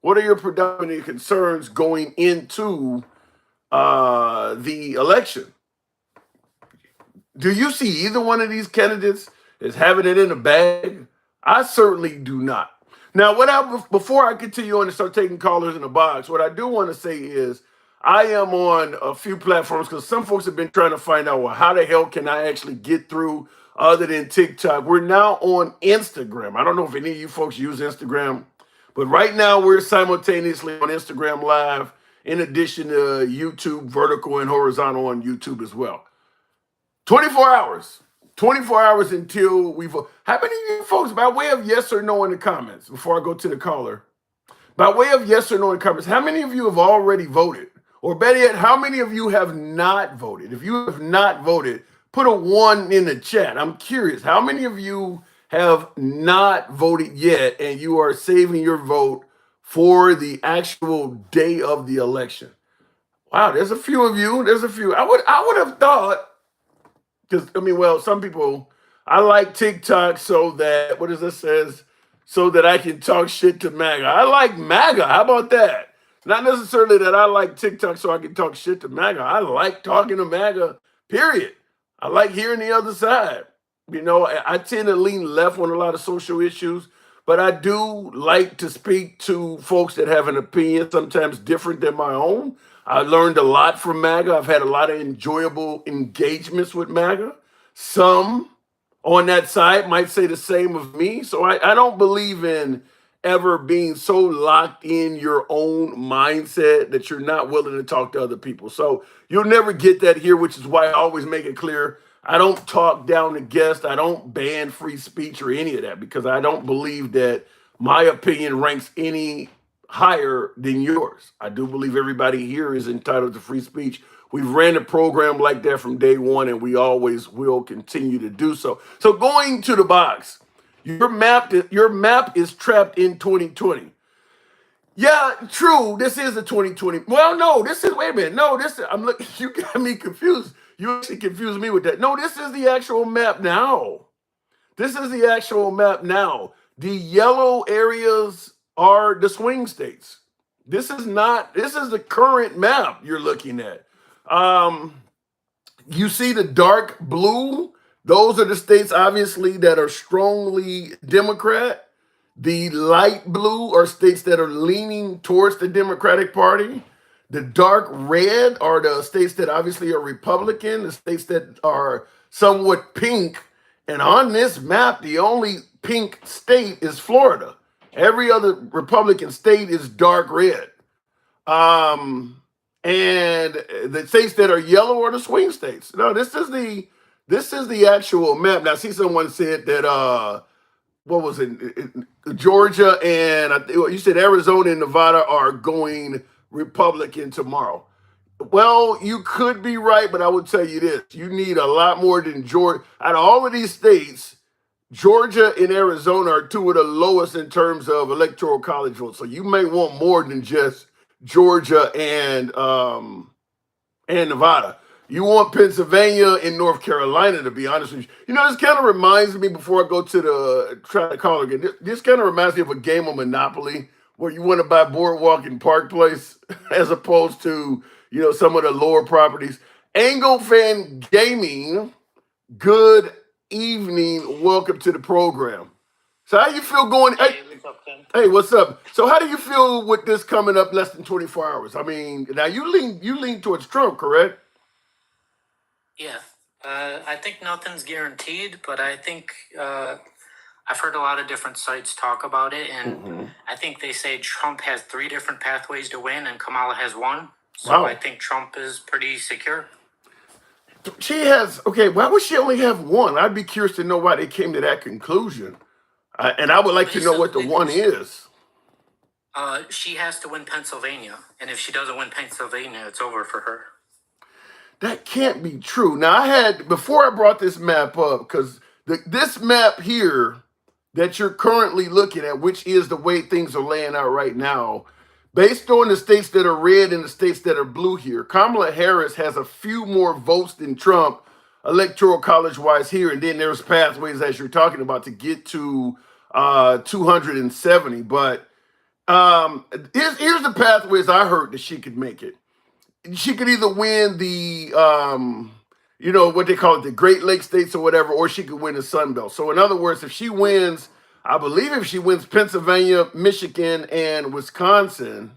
What are your predominant concerns going into the election? Do you see either one of these candidates as having it in the bag? I certainly do not. Now, before I continue on and start taking callers in the box, what I do want to say is I am on a few platforms because some folks have been trying to find out, well, how the hell can I actually get through other than TikTok? We're now on Instagram. I don't know if any of you folks use Instagram, but right now we're simultaneously on Instagram Live in addition to YouTube, vertical and horizontal on YouTube as well. 24 hours. 24 hours until we vote. How many of you folks, by way of yes or no in the comments, before I go to the caller, by way of yes or no in the comments, how many of you have already voted? Or better yet, how many of you have not voted? If you have not voted, put a 1 in the chat. I'm curious, how many of you have not voted yet and you are saving your vote for the actual day of the election? Wow, there's a few of you. There's a few. I would have thought, because I mean, well, some people, I like TikTok so that, what does this says? So that I can talk shit to MAGA. I like MAGA. How about that? Not necessarily that I like TikTok so I can talk shit to MAGA. I like talking to MAGA, period. I like hearing the other side. You know, I tend to lean left on a lot of social issues, but I do like to speak to folks that have an opinion, sometimes different than my own. I learned a lot from MAGA. I've had a lot of enjoyable engagements with MAGA. Some on that side might say the same of me. So I don't believe in ever being so locked in your own mindset that you're not willing to talk to other people. So you'll never get that here, which is why I always make it clear. I don't talk down to guests. I don't ban free speech or any of that because I don't believe that my opinion ranks any higher than yours. I do believe everybody here is entitled to free speech. We've ran a program like that from day one, and we always will continue to do so. So going to the box, your map is trapped in 2020. Yeah, true. This is a 2020. Well, no, this is, wait a minute. No, I'm looking, you got me confused. You actually confused me with that. No, this is the actual map now. This is the actual map now. The yellow areas are the swing states. This is the current map you're looking at. You see the dark blue? Those are the states, obviously, that are strongly Democrat. The light blue are states that are leaning towards the Democratic Party. The dark red are the states that obviously are Republican, the states that are somewhat pink. And on this map, the only pink state is Florida. Every other Republican state is dark red. And the states that are yellow are the swing states. No, this is the actual map. Now, I see someone said that what was it? Georgia and you said Arizona and Nevada are going Republican tomorrow. Well, you could be right, but I would tell you this: you need a lot more than Georgia. Out of all of these states, Georgia and Arizona are two of the lowest in terms of electoral college votes. So you may want more than just Georgia and Nevada. You want Pennsylvania and North Carolina, to be honest with you. You know, this kind of reminds me, before I go to the try to call again, this kind of reminds me of a game of Monopoly where you want to buy Boardwalk and Park Place as opposed to, you know, some of the lower properties. Angle Fan Gaming, good evening. Welcome to the program. So how you feel going? Hey, what's up? So how do you feel with this coming up less than 24 hours? I mean, now you lean towards Trump, correct? Yeah, I think nothing's guaranteed, but I think I've heard a lot of different sites talk about it, and I think they say Trump has 3 different pathways to win, and Kamala has 1. So wow. I think Trump is pretty secure. She has, okay, why would she only have 1? I'd be curious to know why they came to that conclusion. And I would like to know what the 1 is. She has to win Pennsylvania, and if she doesn't win Pennsylvania, it's over for her. That can't be true. Now, before I brought this map up, because this map here that you're currently looking at, which is the way things are laying out right now, based on the states that are red and the states that are blue here, Kamala Harris has a few more votes than Trump, electoral college-wise here, and then there's pathways, as you're talking about, to get to 270. But Here's the pathways I heard that she could make it. She could either win the what they call it, the Great Lakes states or whatever, or she could win the Sun Belt. So in other words, if she wins, I believe if she wins Pennsylvania, Michigan, and Wisconsin,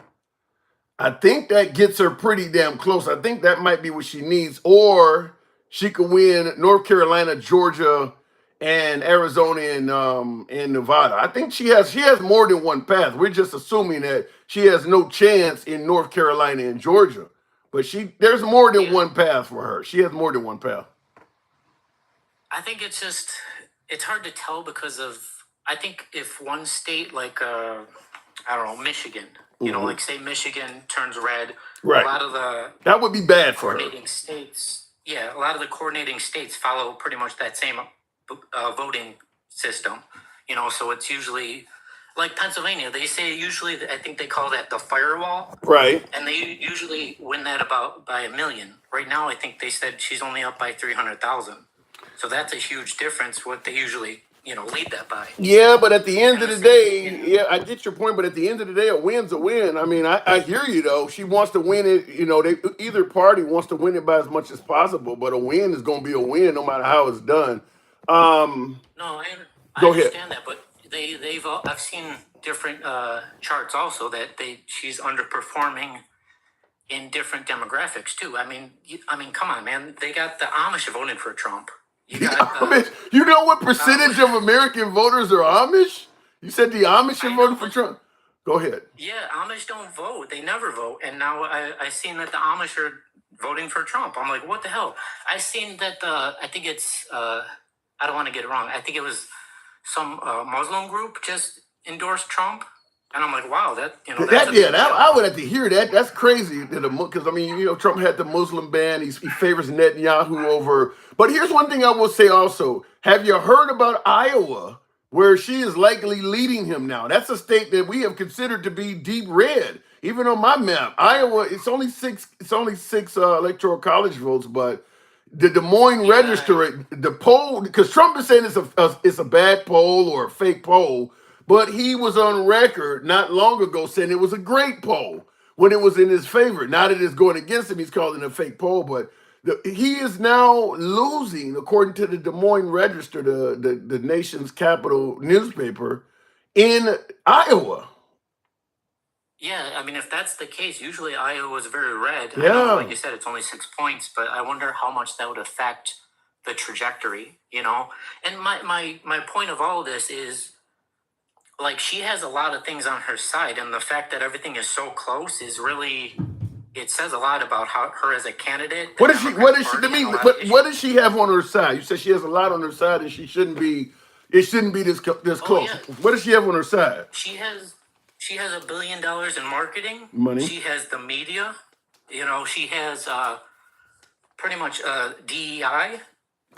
I think that gets her pretty damn close. I think that might be what she needs. Or she could win North Carolina, Georgia, and Arizona and Nevada. I think she has more than one path. We're just assuming that she has no chance in North Carolina and Georgia. But there's more than Yeah. one path for her. She has more than one path. I think it's hard to tell because I think if one state like I don't know, Michigan, like say Michigan turns red, Right. a lot of the That would be bad for her. coordinating states, yeah, a lot of the coordinating states follow pretty much that same voting system, so it's usually like Pennsylvania. They say usually, I think they call that the firewall, Right. and they usually win that about by 1 million. Right now, I think they said she's only up by 300,000. So that's a huge difference. What they usually, lead that by. Yeah, but at the end of the day, Yeah. yeah, I get your point. But at the end of the day, a win's a win. I mean, I hear you though. She wants to win it. Either party wants to win it by as much as possible. But a win is going to be a win, no matter how it's done. No, I Go ahead. understand that, but I've seen different charts also that she's underperforming in different demographics too. I mean, come on, man. They got the Amish voting for Trump. You The got Amish. You know what percentage of American voters are Amish? You said the Amish are I voting know, for but Trump. Go ahead. yeah, Amish don't vote. They never vote. And now I seen that the Amish are voting for Trump. I'm like, what the hell? I seen that I think it's I don't want to get it wrong. I think it was some Muslim group just endorsed Trump, and I'm like, wow, that's a big deal. I would have to hear that. That's crazy. Because I mean, Trump had the Muslim ban. He favors Netanyahu over. But here's one thing I will say also. Have you heard about Iowa, where she is likely leading him now? That's a state that we have considered to be deep red. Even on my map, Iowa, it's only six. It's only six electoral college votes, but the Des Moines Yeah. Register, the poll, because Trump is saying it's a bad poll or a fake poll, but he was on record not long ago saying it was a great poll when it was in his favor. Now that it's going against him, he's calling it a fake poll, but he is now losing, according to the Des Moines Register, the nation's capital newspaper, in Iowa. Yeah, I mean, if that's the case, usually Iowa is very red. I Yeah. know, like you said, it's only 6 points, but I wonder how much that would affect the trajectory, And my point of all of this is, like, she has a lot of things on her side, and the fact that everything is so close is really, it says a lot about her as a candidate. What does she have on her side? You said she has a lot on her side, and it shouldn't be this close. Yeah. What does she have on her side? She has $1 billion in marketing. Money. She has the media. She has pretty much DEI.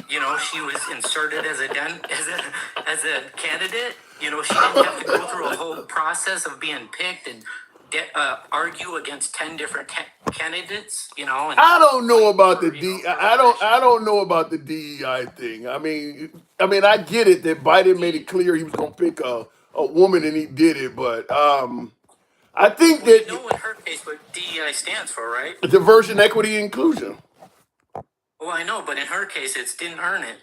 She was inserted as a candidate. She didn't have to go through a whole process of being picked and argue against 10 different candidates. And I don't know about the for I don't know about the DEI thing. I mean, I get it that Biden made it clear he was going to pick a woman and he did it, but I think Well, that in her case what DEI stands for, right? diversion, equity, inclusion. Well, I know, but in her case, it didn't earn it.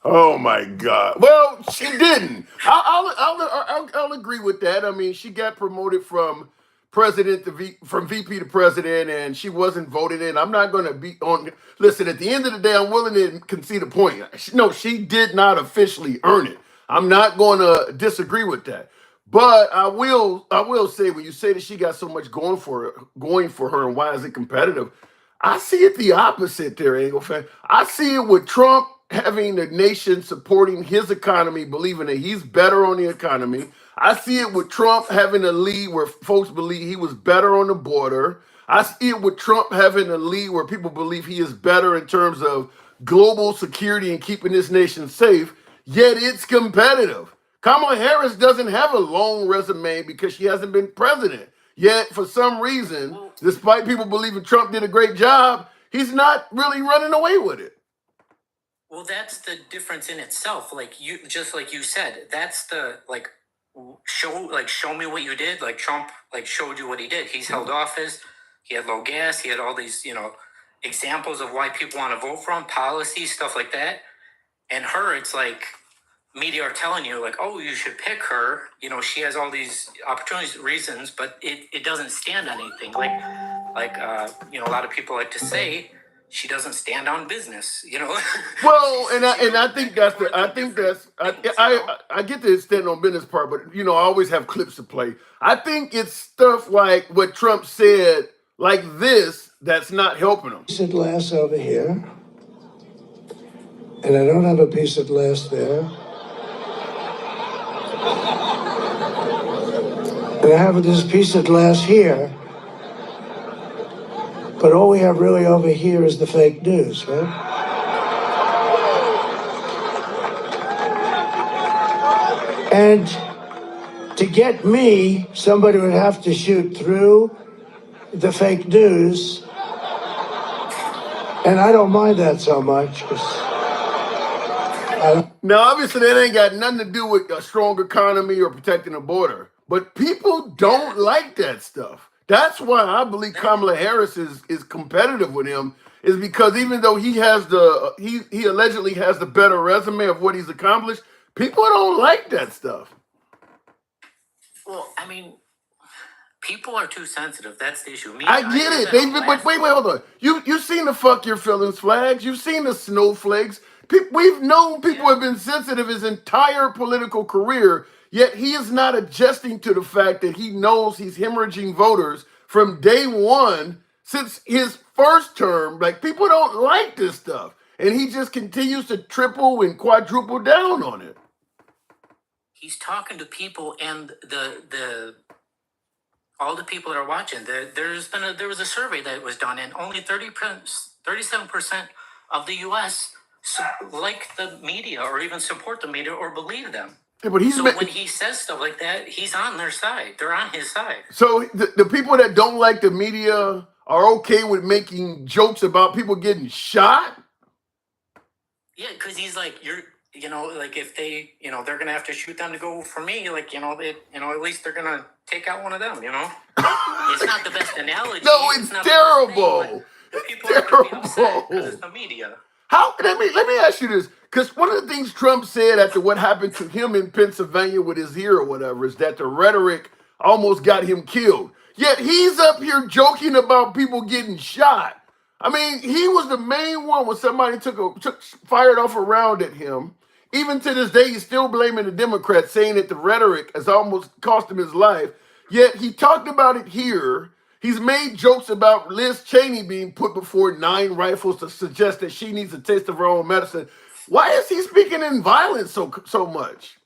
Oh my God! Well, she didn't. I'll agree with that. I mean, she got promoted from president from VP to president, and she wasn't voted in. I'm not going to be on. Listen, at the end of the day, I'm willing to concede a point. No, she did not officially earn it. I'm not going to disagree with that. But I will say, when you say that she got so much going for her, and why is it competitive? I see it the opposite there, Angle fan. I see it with Trump having the nation supporting his economy, believing that he's better on the economy. I see it with Trump having a lead where folks believe he was better on the border. I see it with Trump having a lead where people believe he is better in terms of global security and keeping this nation safe, yet it's competitive. Kamala Harris doesn't have a long resume because she hasn't been president. Yet, for some reason, despite people believing Trump did a great job, he's not really running away with it. Well, that's the difference in itself. Like you said, that's the show me what you did. Like Trump showed you what he did. He's held office. He had low gas. He had all these examples of why people want to vote for him, policy stuff like that. And her, it's like media are telling you like, oh, you should pick her. She has all these opportunities, reasons, but it doesn't stand on anything. A lot of people like to say she doesn't stand on business. Well, and I think that's I get the stand on business part, but I always have clips to play. I think it's stuff like what Trump said, like this, that's not helping him. Piece of glass over here, and I don't have a piece of glass there, and I have this piece of glass here. But all we have really over here is the fake news, right? And to get me, somebody would have to shoot through the fake news. And I don't mind that so much. Now, obviously, that ain't got nothing to do with a strong economy or protecting the border. But people don't like that stuff. That's why I believe Kamala Harris is competitive with him, is because even though he has he allegedly has the better resume of what he's accomplished, people don't like that stuff. Well, I mean, people are too sensitive. That's the issue. I get it. But wait, hold on. You've seen the fuck your feelings flags. You've seen the snowflakes. We've known people have been sensitive his entire political career, yet he is not adjusting to the fact that he knows he's hemorrhaging voters from day one since his first term. Like, people don't like this stuff. And he just continues to triple and quadruple down on it. He's talking to people, and all the people that are watching. There was a survey that was done, and only 37% of the U.S. like the media, or even support the media, or believe them. Yeah, but when he says stuff like that, he's on their side. They're on his side. So the people that don't like the media are okay with making jokes about people getting shot? Yeah, because he's like, if they, they're gonna have to shoot them to go for me. At least they're gonna take out one of them. It's not the best analogy. No, it's terrible. People are gonna be upset because it's the media. Let me ask you this, because one of the things Trump said after what happened to him in Pennsylvania with his ear or whatever is that the rhetoric almost got him killed. Yet he's up here joking about people getting shot. I mean, he was the main one when somebody fired off a round at him. Even to this day, he's still blaming the Democrats, saying that the rhetoric has almost cost him his life. Yet he talked about it here. He's made jokes about Liz Cheney being put before 9 rifles to suggest that she needs a taste of her own medicine. Why is he speaking in violence so much?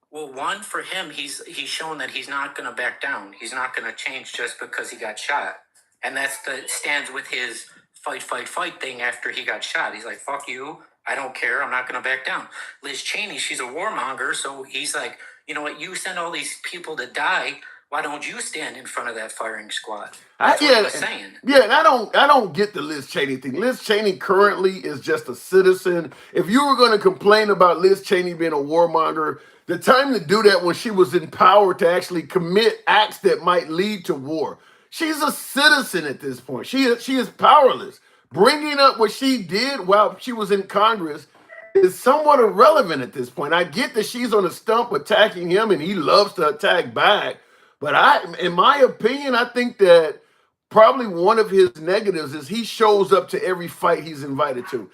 Well, one, for him, he's shown that he's not going to back down. He's not going to change just because he got shot. And stands with his fight thing after he got shot. He's like, fuck you. I don't care. I'm not going to back down. Liz Cheney, she's a warmonger. So he's like, you know what? You send all these people to die. Why don't you stand in front of that firing squad? That's what he was saying. Yeah, and I don't get the Liz Cheney thing. Liz Cheney currently is just a citizen. If you were going to complain about Liz Cheney being a warmonger, the time to do that when she was in power to actually commit acts that might lead to war. She's a citizen at this point. She is powerless. Bringing up what she did while she was in Congress is somewhat irrelevant at this point. I get that she's on a stump attacking him and he loves to attack back. But in my opinion, I think that probably one of his negatives is he shows up to every fight he's invited to.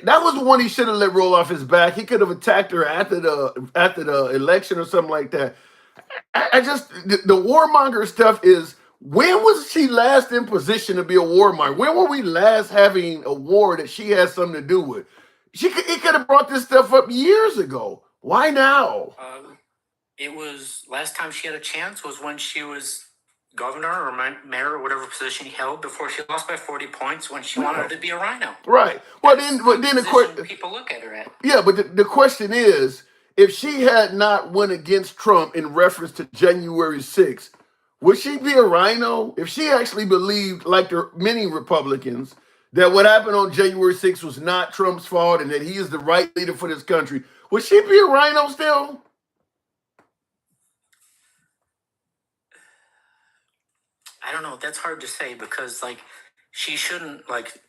That was the one he should have let roll off his back. He could have attacked her after the election or something like that. The warmonger stuff is, when was she last in position to be a warmonger? When were we last having a war that she has something to do with? He could have brought this stuff up years ago. Why now? It was last time she had a chance was when she was governor or mayor or whatever position he held before she lost by 40 points when she wanted to be a rhino. Right. Well, then the question people look at her at. Yeah, but the question is, if she had not went against Trump in reference to January 6th, would she be a rhino? If she actually believed, like many Republicans, that what happened on January 6th was not Trump's fault and that he is the right leader for this country, would she be a rhino still? don't know. That's hard to say because like she shouldn't like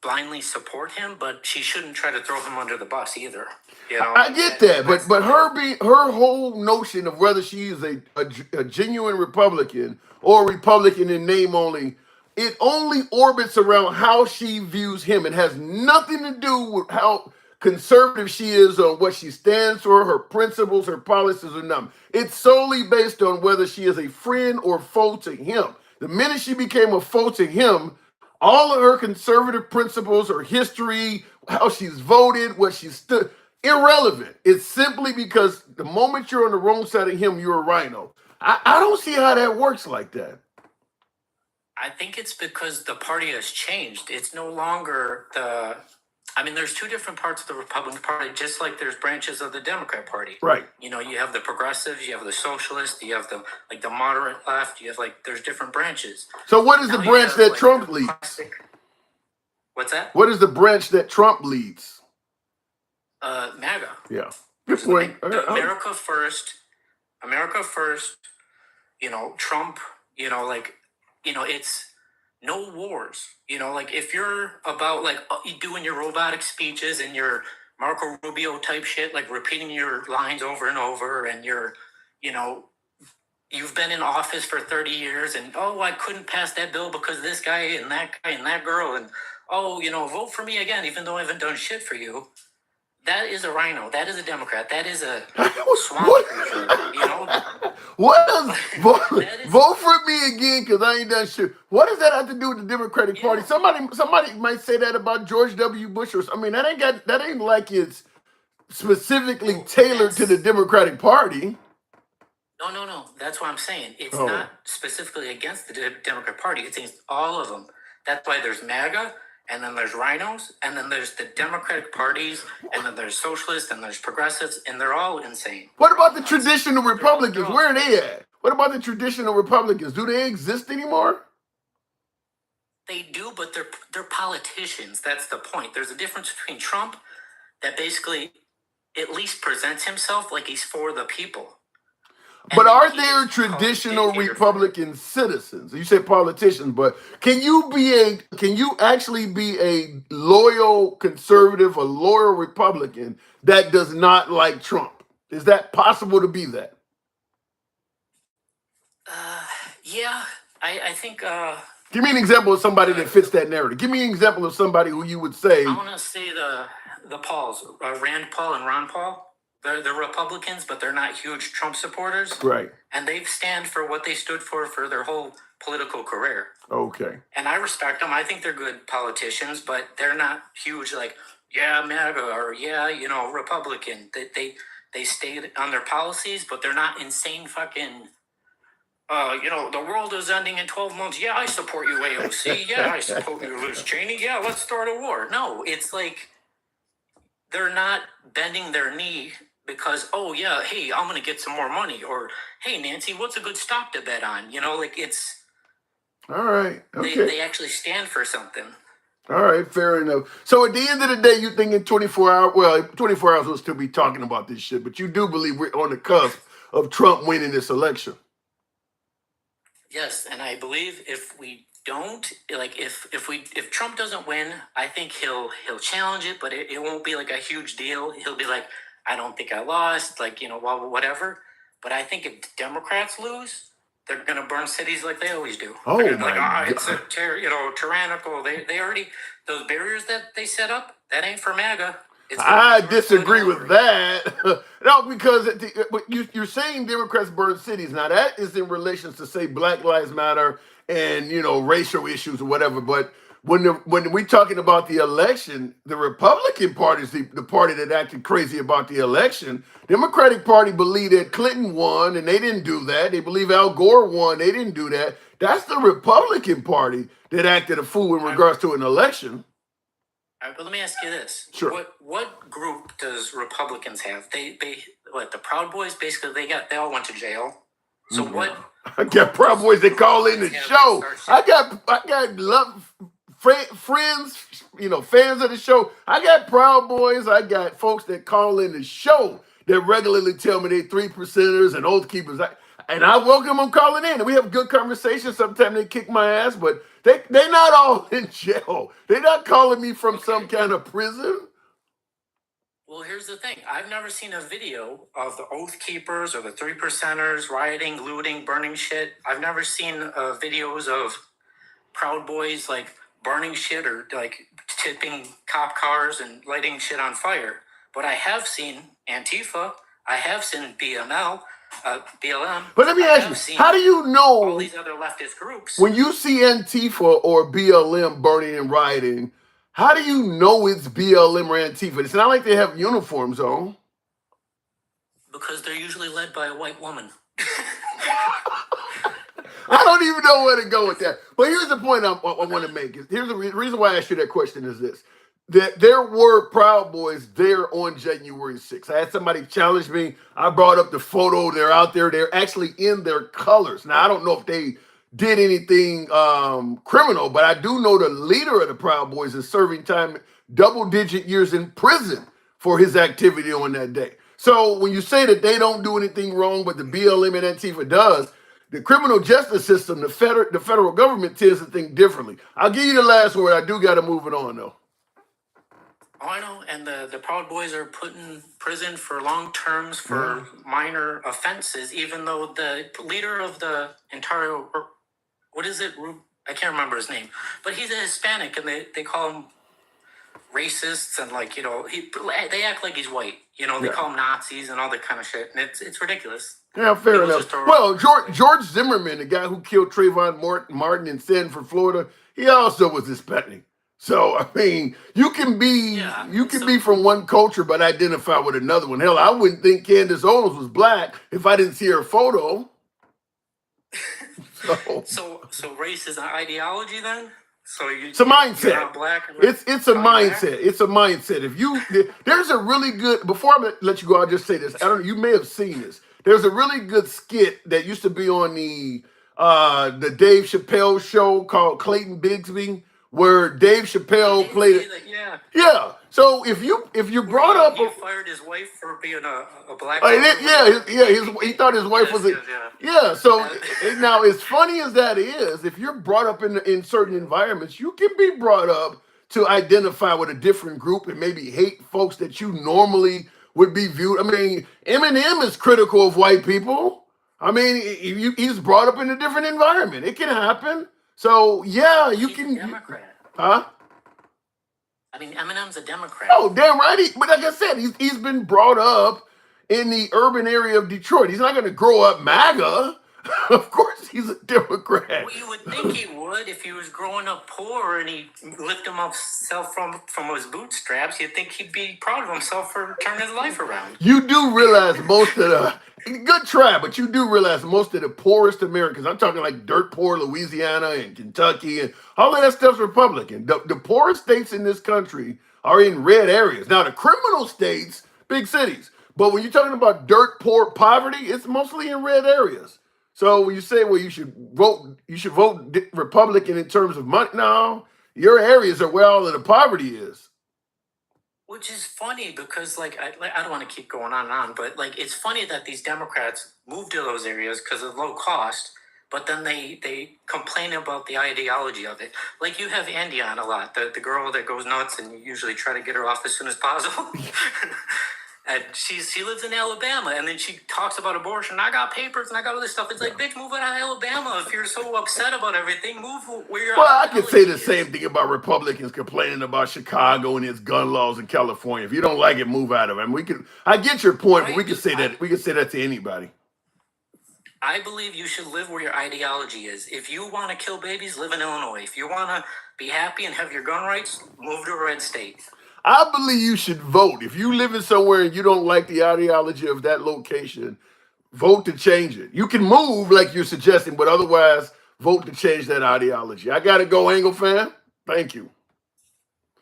blindly support him, but she shouldn't try to throw him under the bus either. You know, I get that, but her whole notion of whether she is a genuine Republican or Republican in name only, it only orbits around how she views him. It has nothing to do with how conservative she is or what she stands for, her principles, her policies, or nothing. It's solely based on whether she is a friend or foe to him. The minute she became a foe to him, all of her conservative principles, her history, how she's voted, what she stood, irrelevant. It's simply because the moment you're on the wrong side of him, you're a rhino. I don't see how that works like that. I think it's because the party has changed. It's no longer the. I mean, there's two different parts of the Republican Party, just like there's branches of the Democrat Party. Right. You know, you have the progressives, you have the socialists, you have the moderate left. You have there's different branches. So what is the Now you branch have, that like, Trump the leads? classic- What's that? What is the branch that Trump leads? MAGA. Yeah. Good point. America first. America first. You know, Trump. You know, it's no wars. You know, like if you're about doing your robotic speeches and your Marco Rubio type shit, like repeating your lines over and over, and you've been in office for 30 years, and I couldn't pass that bill because this guy and that girl, and vote for me again, even though I haven't done shit for you. That is a rhino. That is a Democrat. That is a swamp creature. You know. What does vote for me again because I ain't done shit? What does that have to do with the Democratic Party? Somebody might say that about George W. Bush or something. I mean, that ain't like it's specifically tailored to the Democratic Party. No. That's what I'm saying. It's not specifically against the Democrat Party. It's against all of them. That's why there's MAGA, and then there's rhinos, and then there's the Democratic parties, and then there's socialists, and there's progressives, and they're all insane. What about the traditional Republicans? Where are they at? What about the traditional Republicans? Do they exist anymore? They do, but they're politicians. That's the point. There's a difference between Trump that basically at least presents himself like he's for the people. But are there traditional Republican citizens? You say politicians, but can you actually be a loyal conservative, a loyal Republican that does not like Trump? Is that possible to be that? Yeah, I think. Give me an example of somebody that fits that narrative. Give me an example of somebody who you would say. I want to say the Pauls, Rand Paul and Ron Paul. They're Republicans, but they're not huge Trump supporters. Right. And they stand for what they stood for their whole political career. Okay. And I respect them. I think they're good politicians, but they're not huge MAGA or Republican. They stayed on their policies, but they're not insane fucking the world is ending in 12 months. Yeah, I support you, AOC. Yeah, I support you, Liz Cheney. Yeah, let's start a war. No, it's like they're not bending their knee because, hey, I'm going to get some more money. Or, hey, Nancy, what's a good stock to bet on? It's... All right. Okay. They actually stand for something. All right, fair enough. So at the end of the day, you think in 24 hours, 24 hours we'll still be talking about this shit, but you do believe we're on the cusp of Trump winning this election? Yes, and I believe if we don't, if Trump doesn't win, I think he'll challenge it, but it won't be like a huge deal. He'll be like, I don't think I lost, whatever. But I think if Democrats lose, they're going to burn cities like they always do. Oh, they're my God. It's tyrannical. They already, those barriers that they set up, that ain't for MAGA. I disagree with that. No, because you're saying Democrats burn cities. Now, that is in relation to, say, Black Lives Matter and, racial issues or whatever. But when we're talking about the election, the Republican Party is the party that acted crazy about the election. Democratic Party believed that Clinton won, and they didn't do that. They believe Al Gore won. They didn't do that. That's the Republican Party that acted a fool in regards to an election. All right, but let me ask you this. Sure. What group does Republicans have? The Proud Boys, basically they all went to jail. So what? I got Proud Boys that call in the show. I got friends, fans of the show. I got Proud Boys. I got folks that call in the show that regularly tell me they 3%ers and oath keepers. And I welcome them calling in. And we have good conversations. Sometimes they kick my ass, but they not all in jail. They're not calling me from some kind of prison. Well, here's the thing. I've never seen a video of the Oath Keepers or the Three Percenters rioting, looting, burning shit. I've never seen videos of Proud Boys like burning shit or like tipping cop cars and lighting shit on fire. But I have seen Antifa. I have seen BLM. But let me ask you, how do you all know these other leftist groups? when you see Antifa or BLM burning and rioting, how do you know it's BLM or Antifa? It's not like they have uniforms on. Because they're usually led by a white woman. I don't even know where to go with that. But here's the point I want to make. Here's the reason why I asked you that question is this. That there were Proud Boys there on January 6th. I had somebody challenge me. I brought up the photo. They're out there. They're actually in their colors. Now, I don't know if they did anything criminal, but I do know the leader of the Proud Boys is serving time, double-digit years in prison for his activity on that day. So when you say that they don't do anything wrong, but the BLM and Antifa does, the criminal justice system, the federal government tends to think differently. I'll give you the last word. I do got to move it on, though. Oh, I know. And the Proud Boys are put in prison for long terms for minor offenses, even though the leader of the entire, what is it? I can't remember his name, but he's a Hispanic, and they call him racists, and like, they act like he's white. They call him Nazis and all that kind of shit, and it's ridiculous. Yeah, fair enough. Well, George Zimmerman, the guy who killed Trayvon Martin in Sanford, Florida, he also was Hispanic. So I mean, you can be from one culture but identify with another one. Hell, I wouldn't think Candace Owens was black if I didn't see her photo. So race is an ideology then? So it's a mindset. You're not black. It's a mindset. It's a mindset. There's a really good. Before I let you go, I'll just say this. I don't know. You may have seen this. There's a really good skit that used to be on the Dave Chappelle show called Clayton Bigsby, where Dave Chappelle played it. Yeah. So if you brought up, he fired his wife for being a black. He thought his wife was yeah. So now, as funny as that is, if you're brought up in certain environments, you can be brought up to identify with a different group and maybe hate folks that you normally would be viewed. I mean, Eminem is critical of white people. I mean, he's brought up in a different environment. It can happen. So yeah, you can. Democrat. Huh? I mean, Eminem's a Democrat. Oh, damn right. But like I said, he's been brought up in the urban area of Detroit. He's not going to grow up MAGA. Of course, he's a Democrat. Well, you would think he would if he was growing up poor and he lifted himself from his bootstraps. You'd think he'd be proud of himself for turning his life around. You do realize most of the good try, but you do realize most of the poorest Americans, I'm talking like dirt poor Louisiana and Kentucky and all of that stuff's Republican. The poorest states in this country are in red areas. Now, the criminal states, big cities. But when you're talking about dirt poor poverty, it's mostly in red areas. So when you say, well, you should vote Republican in terms of money, no, your areas are where all of the poverty is. Which is funny because, I don't want to keep going on and on, but it's funny that these Democrats move to those areas because of low cost, but then they complain about the ideology of it. Like, you have Andy on a lot, the girl that goes nuts, and you usually try to get her off as soon as possible. And she lives in Alabama, and then she talks about abortion. I got papers and I got all this stuff. It's like, bitch, move out of Alabama. If you're so upset about everything, move where you're. Well, I could say the same thing about Republicans complaining about Chicago and its gun laws in California. If you don't like it, move out of it. I mean, I get your point, but we can say that. We can say that to anybody. I believe you should live where your ideology is. If you want to kill babies, live in Illinois. If you want to be happy and have your gun rights, move to a red state. I believe you should vote. If you live in somewhere and you don't like the ideology of that location, vote to change it. You can move like you're suggesting, but otherwise, vote to change that ideology. I got to go, Angle fan. Thank you.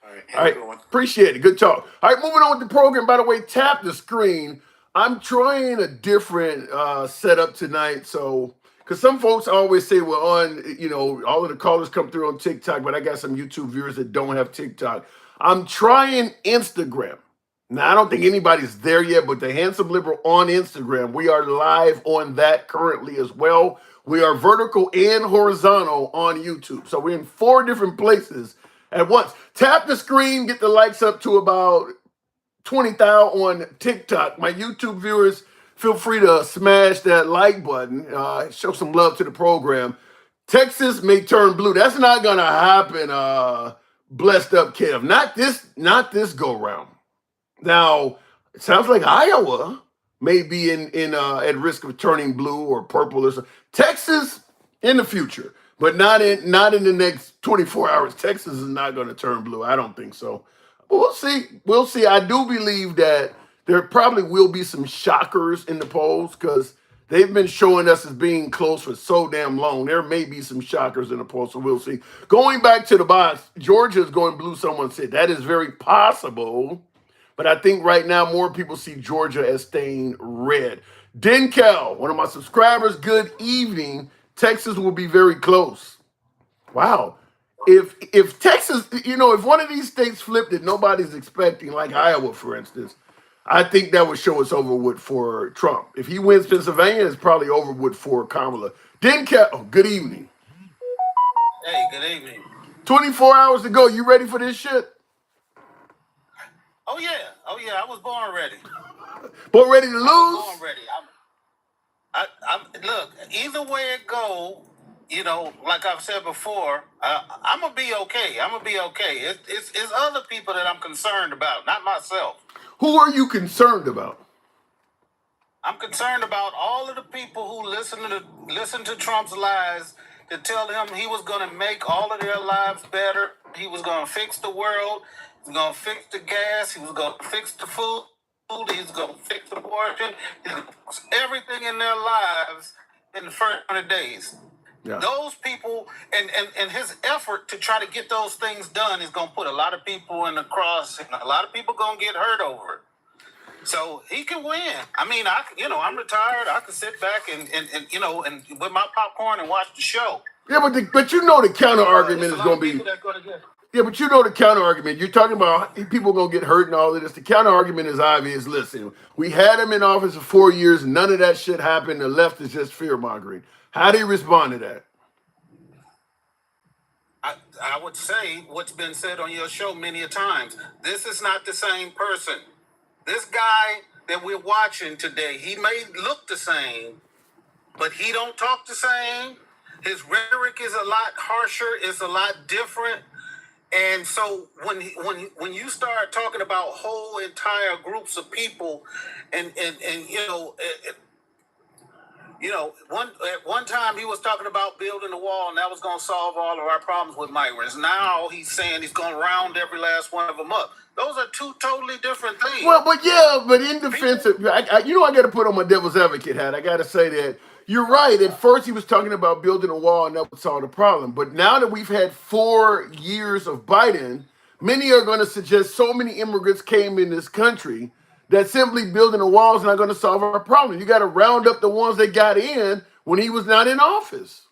All right. Appreciate it. Good talk. All right, moving on with the program. By the way, tap the screen. I'm trying a different setup tonight. So, because some folks always say, well, all of the callers come through on TikTok, but I got some YouTube viewers that don't have TikTok. I'm trying Instagram. Now, I don't think anybody's there yet, but the Handsome Liberal on Instagram, we are live on that currently as well. We are vertical and horizontal on YouTube. So we're in 4 different places at once. Tap the screen, get the likes up to about 20,000 on TikTok. My YouTube viewers, feel free to smash that like button. Show some love to the program. Texas may turn blue. That's not gonna happen, blessed up Kev. Not this go round. Now, it sounds like Iowa may be in at risk of turning blue or purple or something. Texas in the future, but not in the next 24 hours. Texas is not going to turn blue. I don't think so. But we'll see. We'll see. I do believe that there probably will be some shockers in the polls because they've been showing us as being close for so damn long. There may be some shockers in the polls, so we'll see. Going back to the box, Georgia is going blue, someone said. That is very possible. But I think right now more people see Georgia as staying red. Denkel, one of my subscribers, good evening. Texas will be very close. Wow. If Texas, if one of these states flipped that nobody's expecting, like Iowa, for instance, I think that would show it's over with for Trump. If he wins Pennsylvania, it's probably over with for Kamala. Denkel, good evening. Hey, good evening. 24 hours to go. You ready for this shit? Oh yeah, I was born ready. But ready to I was lose? born ready. I'm look. Either way it go, like I've said before, I'm gonna be okay. I'm gonna be okay. It's other people that I'm concerned about, not myself. Who are you concerned about? I'm concerned about all of the people who listen to Trump's lies to tell him he was going to make all of their lives better. He was going to fix the world. He was going to fix the gas. He was going to fix the food. He's going to fix abortion. He's going to fix everything in their lives in the first 100 days. Yeah. Those people and his effort to try to get those things done is going to put a lot of people in the cross, and a lot of people going to get hurt over it. So he can win. I mean, I'm retired. I can sit back and with my popcorn and watch the show. Yeah, but you know the counter argument is going to be. Yeah, but you know the counter argument. You're talking about people going to get hurt and all of this. The counter argument is obvious. Listen, we had him in office for 4 years. None of that shit happened. The left is just fear mongering. How do you respond to that? I would say what's been said on your show many a times. This is not the same person. This guy that we're watching today, he may look the same, but he don't talk the same. His rhetoric is a lot harsher. It's a lot different. And so when you start talking about whole entire groups of people, and at one time he was talking about building a wall, and that was going to solve all of our problems with migrants. Now he's saying he's going to round every last one of them up. Those are 2 totally different things. Well, but in defense of, I got to put on my devil's advocate hat. I got to say that you're right. At first, he was talking about building a wall, and that would solve the problem. But now that we've had 4 years of Biden, many are going to suggest so many immigrants came in this country that simply building a wall is not going to solve our problem. You got to round up the ones that got in when he was not in office.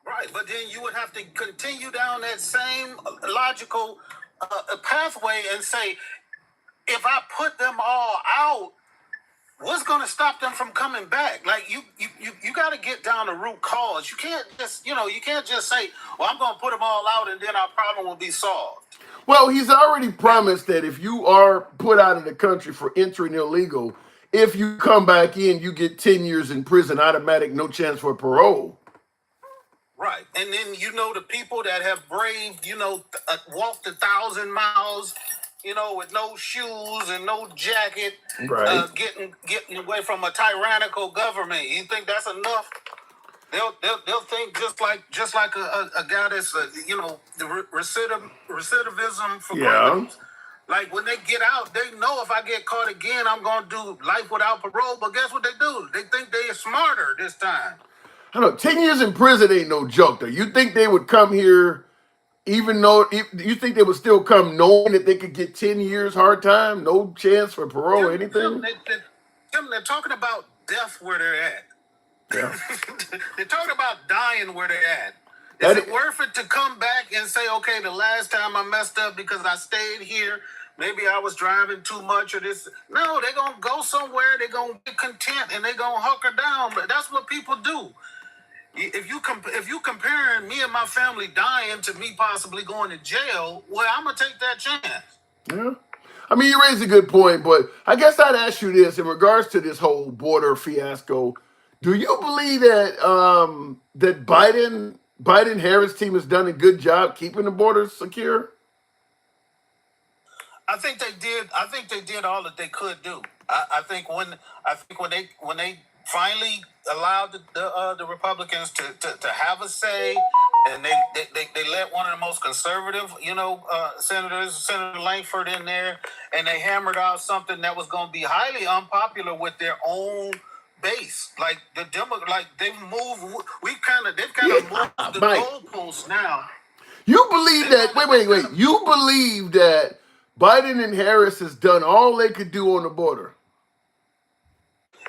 Right, but then you would have to continue down that same logical pathway and say, if I put them all out, what's going to stop them from coming back? Like you got to get down to root cause. You can't just say, well, I'm going to put them all out and then our problem will be solved. Well, he's already promised that if you are put out of the country for entering illegal, if you come back in, you get 10 years in prison, automatic, no chance for parole. Right. And then, the people that have braved, walked 1,000 miles, with no shoes and no jacket, right. Getting away from a tyrannical government. You think that's enough? They'll think just like a guy that's the recidivism for criminals. Like when they get out, they know if I get caught again, I'm gonna do life without parole. But guess what they do? They think they're smarter this time. I don't know. 10 years in prison ain't no joke, though. You think they would come here, even though you think they would still come knowing that they could get 10 years hard time, no chance for parole, anything? They're talking about death where they're at. Yeah. They're talking about dying where they're at. Is it worth it to come back and say, okay, the last time I messed up because I stayed here maybe I was driving too much or this. No, they're going to go somewhere. They're going to be content and they're going to hunker down. But that's what people do. If you comparing me and my family dying to me possibly going to jail, well, I'm going to take that chance. Yeah. I mean, you raise a good point, but I guess I'd ask you this in regards to this whole border fiasco. Do you believe that that Biden Harris team has done a good job keeping the border secure? I think they did. I think they did all that they could do. I think when they finally allowed the Republicans to have a say, and they let one of the most conservative, senators, Senator Langford, in there, and they hammered out something that was going to be highly unpopular with their own base. Like they've moved. They've kind of moved the Mike, goalposts now. you believe that? Wait. You believe that Biden and Harris has done all they could do on the border?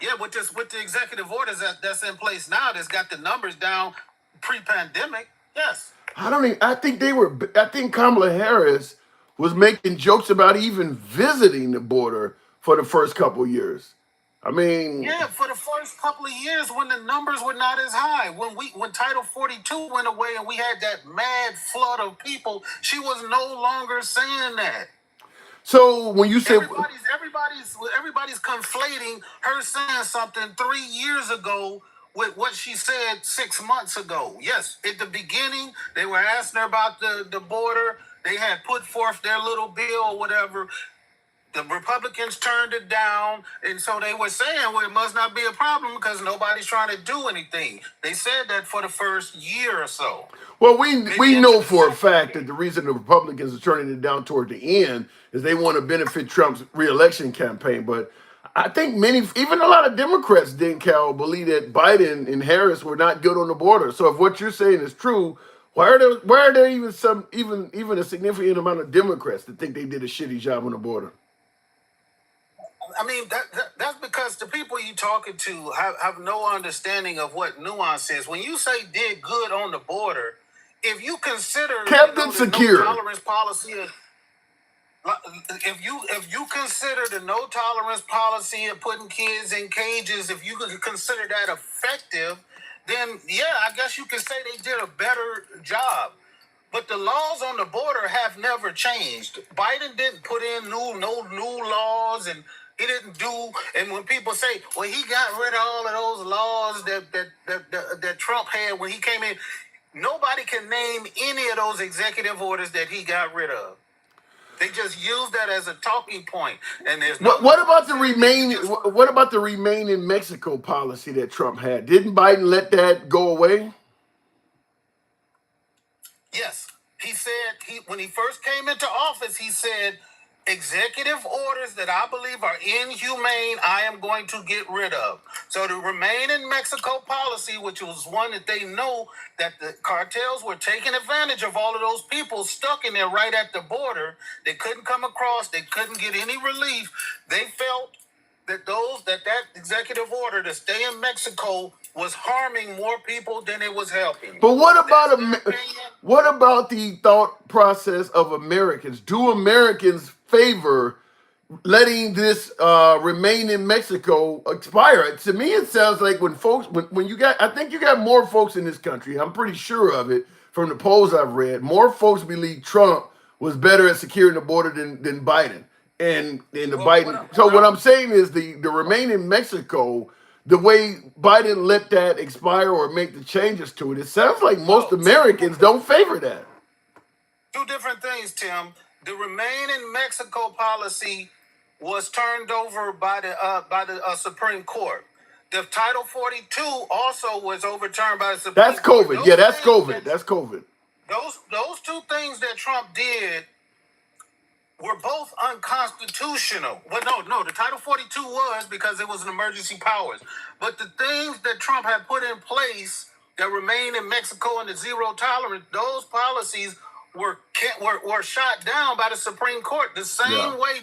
Yeah, with the executive orders that's in place now, that's got the numbers down pre-pandemic. Yes. I think Kamala Harris was making jokes about even visiting the border for the first couple years. I mean, yeah, for the first couple of years when the numbers were not as high, when Title 42 went away and we had that mad flood of people, she was no longer saying that. So when you say everybody's conflating her saying something 3 years ago with what she said 6 months ago. Yes, at the beginning they were asking her about the border. They had put forth their little bill or whatever. The Republicans turned it down, and so they were saying, well, it must not be a problem because nobody's trying to do anything. They said that for the first year or so. Well, we know for a fact that the reason the Republicans are turning it down toward the end is they want to benefit Trump's reelection campaign. But I think even a lot of Democrats, believe that Biden and Harris were not good on the border. So if what you're saying is true, why are there even a significant amount of Democrats that think they did a shitty job on the border? I mean, that's because the people you talking to have no understanding of what nuance is. When you say did good on the border, if you consider kept it secure, no tolerance policy, if you consider the no tolerance policy of putting kids in cages, if you could consider that effective, then yeah, I guess you could say they did a better job. But the laws on the border have never changed. Biden didn't put in no new laws, and he didn't do. And when people say, "Well, he got rid of all of those laws that Trump had when he came in," nobody can name any of those executive orders that he got rid of. They just use that as a talking point. And there's no. What about the remain in Mexico policy that Trump had? Didn't Biden let that go away? Yes. He said when he first came into office, he said, executive orders that I believe are inhumane, I am going to get rid of. So the remain in Mexico policy, which was one that they know that the cartels were taking advantage of all of those people stuck in there right at the border. They couldn't come across. They couldn't get any relief. They felt that that executive order to stay in Mexico was harming more people than it was helping. But what about the thought process of Americans? Do Americans favor letting this remain in Mexico expire? To me, it sounds like I think you got more folks in this country, I'm pretty sure of it, from the polls I've read, more folks believe Trump was better at securing the border than Biden. And Biden. So what I'm saying is the remain in Mexico, the way Biden let that expire or make the changes to it, it sounds like most Americans don't favor that. Two different things, Tim. The remain in Mexico policy was turned over by the Supreme Court. The Title 42 also was overturned by the Supreme Court. That's COVID. Yeah, that's COVID. That's COVID. Those two things that Trump did were both unconstitutional. Well, no, the Title 42 was because it was an emergency powers. But the things that Trump had put in place that remain in Mexico and the zero tolerance, those policies were shot down by the Supreme Court. The same way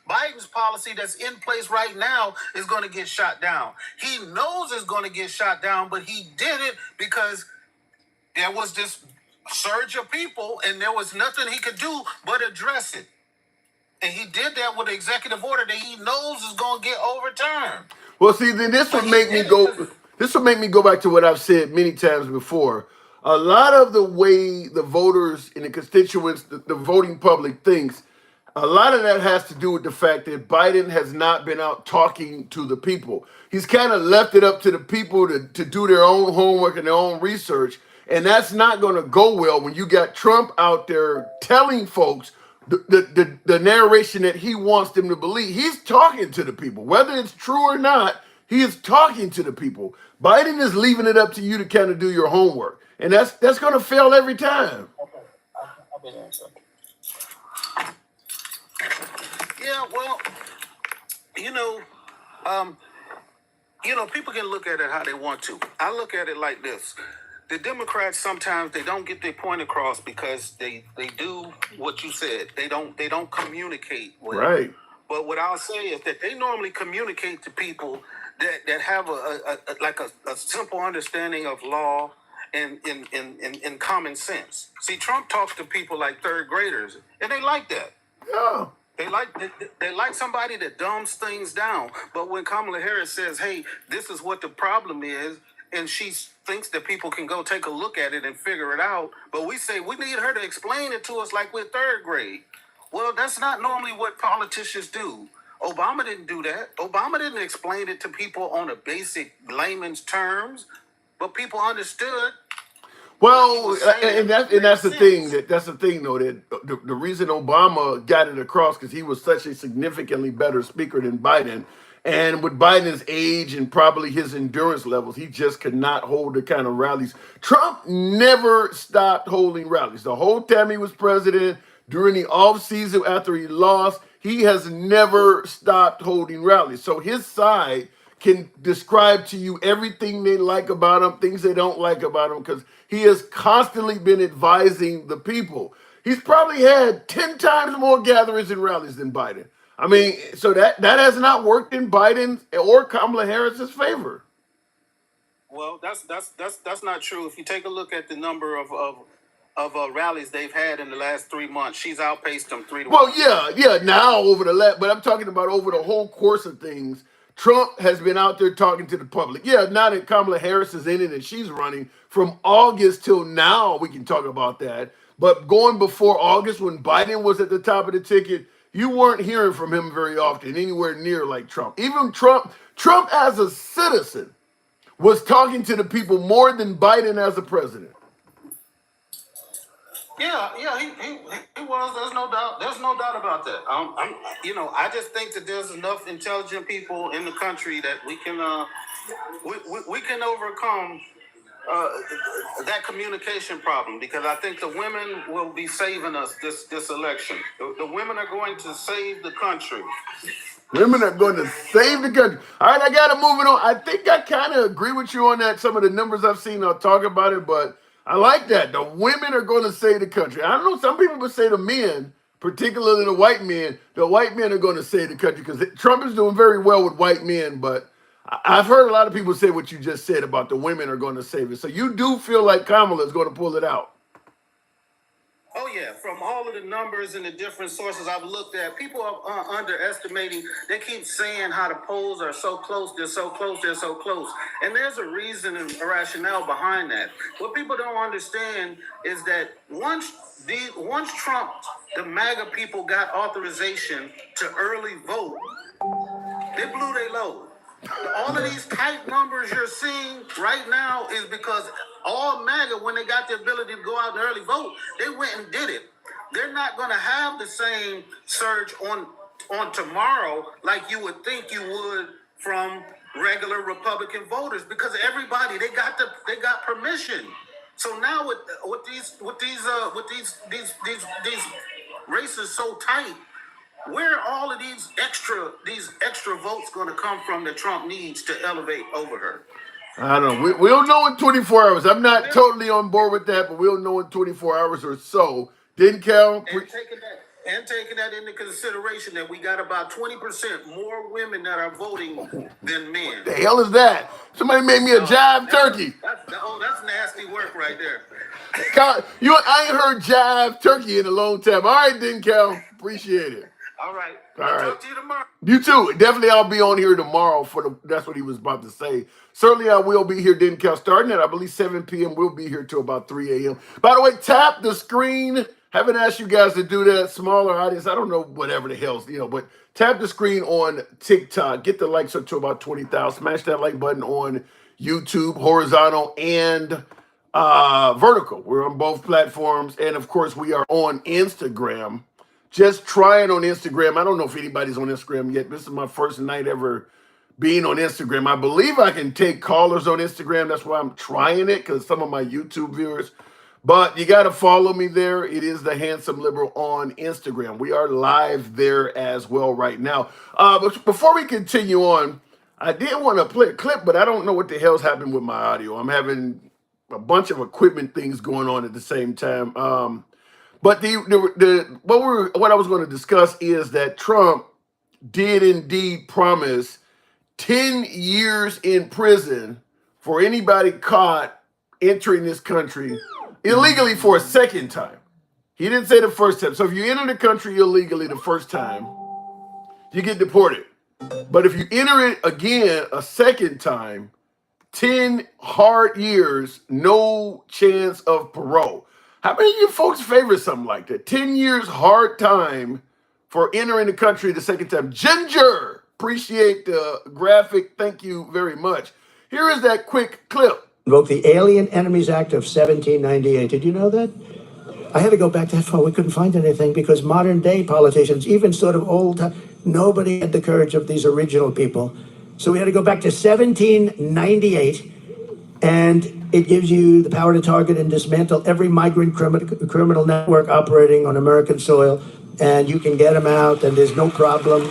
Biden's policy that's in place right now is going to get shot down. He knows it's going to get shot down, but he did it because there was this surge of people and there was nothing he could do but address it. And he did that with an executive order that he knows is going to get overturned. Well, see, then this But would he make me did it go. 'cause- This would make me go back to what I've said many times before. A lot of the way the voters and the constituents, the voting public thinks, a lot of that has to do with the fact that Biden has not been out talking to the people. He's kind of left it up to the people to do their own homework and their own research. And that's not going to go well when you got Trump out there telling folks the narration that he wants them to believe. He's talking to the people. Whether it's true or not, he is talking to the people. Biden is leaving it up to you to kind of do your homework. And that's going to fail every time. Yeah, well, you know, people can look at it how they want to. I look at it like this. The Democrats sometimes they don't get their point across because they do what you said. They don't communicate well. Right. But what I'll say is that they normally communicate to people that have a simple understanding of law and in common sense. See, Trump talks to people like third graders, and they like that. Yeah. They like somebody that dumbs things down. But when Kamala Harris says, "Hey, this is what the problem is," and she thinks that people can go take a look at it and figure it out, but we say we need her to explain it to us like we're third grade. Well, that's not normally what politicians do. Obama didn't do that. Obama didn't explain it to people on a basic layman's terms, but people understood. Well, and that's the thing. That's the thing, though. That the reason Obama got it across because he was such a significantly better speaker than Biden, and with Biden's age and probably his endurance levels, he just could not hold the kind of rallies. Trump never stopped holding rallies. The whole time he was president, during the off season after he lost, he has never stopped holding rallies. So his side can describe to you everything they like about him, things they don't like about him, because he has constantly been advising the people. He's probably had 10 times more gatherings and rallies than Biden. I mean, so that has not worked in Biden's or Kamala Harris's favor. Well, that's not true. If you take a look at the number of rallies they've had in the last 3 months, she's outpaced them 3 to 1. Well, yeah, now over the last, but I'm talking about over the whole course of things. Trump has been out there talking to the public. Yeah, now that Kamala Harris is in it and she's running from August till now, we can talk about that. But going before August, when Biden was at the top of the ticket, you weren't hearing from him very often, anywhere near like Trump. Even Trump as a citizen was talking to the people more than Biden as a president. Yeah, he was. There's no doubt. There's no doubt about that. I just think that there's enough intelligent people in the country that we can overcome that communication problem, because I think the women will be saving us this election. The women are going to save the country. Women are going to save the country. All right, I got to move it on. I think I kind of agree with you on that. Some of the numbers I've seen, I'll talk about it, but I like that. The women are going to save the country. I don't know, some people would say the men, particularly the white men are going to save the country because Trump is doing very well with white men, but I've heard a lot of people say what you just said about the women are going to save it. So you do feel like Kamala is going to pull it out? Oh, yeah. From all of the numbers and the different sources I've looked at, people are underestimating. They keep saying how the polls are so close, they're so close, they're so close. And there's a reason and a rationale behind that. What people don't understand is that once Trump, the MAGA people, got authorization to early vote, they blew their load. All of these tight numbers you're seeing right now is because all MAGA, when they got the ability to go out and early vote, they went and did it. They're not going to have the same surge on tomorrow like you would think you would from regular Republican voters, because everybody they got permission. So now with these races so tight, where are all of these extra votes going to come from that Trump needs to elevate over her? I don't know. We'll know in 24 hours. I'm not totally on board with that, but we'll know in 24 hours or so. Didn't Cal? Taking that into consideration that we got about 20% more women that are voting than men. What the hell is that? Somebody made me a jive turkey. That's nasty work right there. I ain't heard jive turkey in a long time. All right, then, Cal. Appreciate it. All right. All I'll right. talk to you tomorrow. You too. Definitely, I'll be on here tomorrow for the. That's what he was about to say. Certainly, I will be here. Didn't count starting at I believe 7 p.m. We'll be here till about 3 a.m. By the way, tap the screen. Haven't asked you guys to do that. Smaller audience. I don't know whatever the hell's but tap the screen on TikTok. Get the likes up to about 20,000. Smash that like button on YouTube, horizontal and vertical. We're on both platforms, and of course, we are on Instagram. Just trying on Instagram. I don't know if anybody's on Instagram yet. This is my first night ever being on Instagram. I believe I can take callers on Instagram. That's why I'm trying it, because some of my YouTube viewers. But you got to follow me there. It is the Handsome Liberal on Instagram. We are live there as well right now. But before we continue on, I did want to play a clip, but I don't know what the hell's happened with my audio. I'm having a bunch of equipment things going on at the same time. But what I was going to discuss is that Trump did indeed promise 10 years in prison for anybody caught entering this country illegally for a second time. He didn't say the first time. So if you enter the country illegally the first time, you get deported. But if you enter it again a second time, 10 hard years, no chance of parole. How many of you folks favor something like that? 10 years hard time for entering the country the second time. Ginger, appreciate the graphic. Thank you very much. Here is that quick clip. Invoke the Alien Enemies Act of 1798. Did you know that? I had to go back that far. We couldn't find anything because modern day politicians, even sort of old, nobody had the courage of these original people. So we had to go back to 1798, and it gives you the power to target and dismantle every migrant criminal network operating on American soil, and you can get them out, and there's no problem.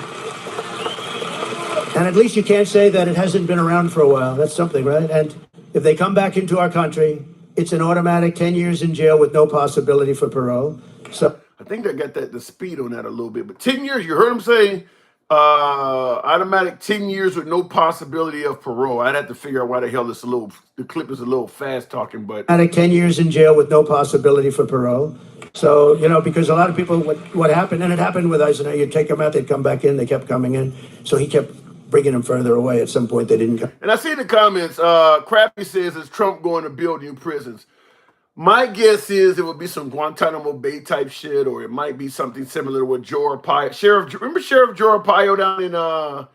And at least you can't say that it hasn't been around for a while. That's something, right? And if they come back into our country, it's an automatic 10 years in jail with no possibility for parole. So I think I got the speed on that a little bit, but 10 years, you heard him say automatic 10 years with no possibility of parole. I'd have to figure out why the hell the clip is a little fast talking, but automatic 10 years in jail with no possibility for parole. So, because a lot of people, what happened, and it happened with Eisenhower, you take them out, they'd come back in, they kept coming in. So he kept bringing them further away. At some point, they didn't come. And I see in the comments, Crappy says, is Trump going to build new prisons? My guess is it would be some Guantanamo Bay type shit, or it might be something similar to what Joe Arpaio, remember Sheriff Joe Arpaio down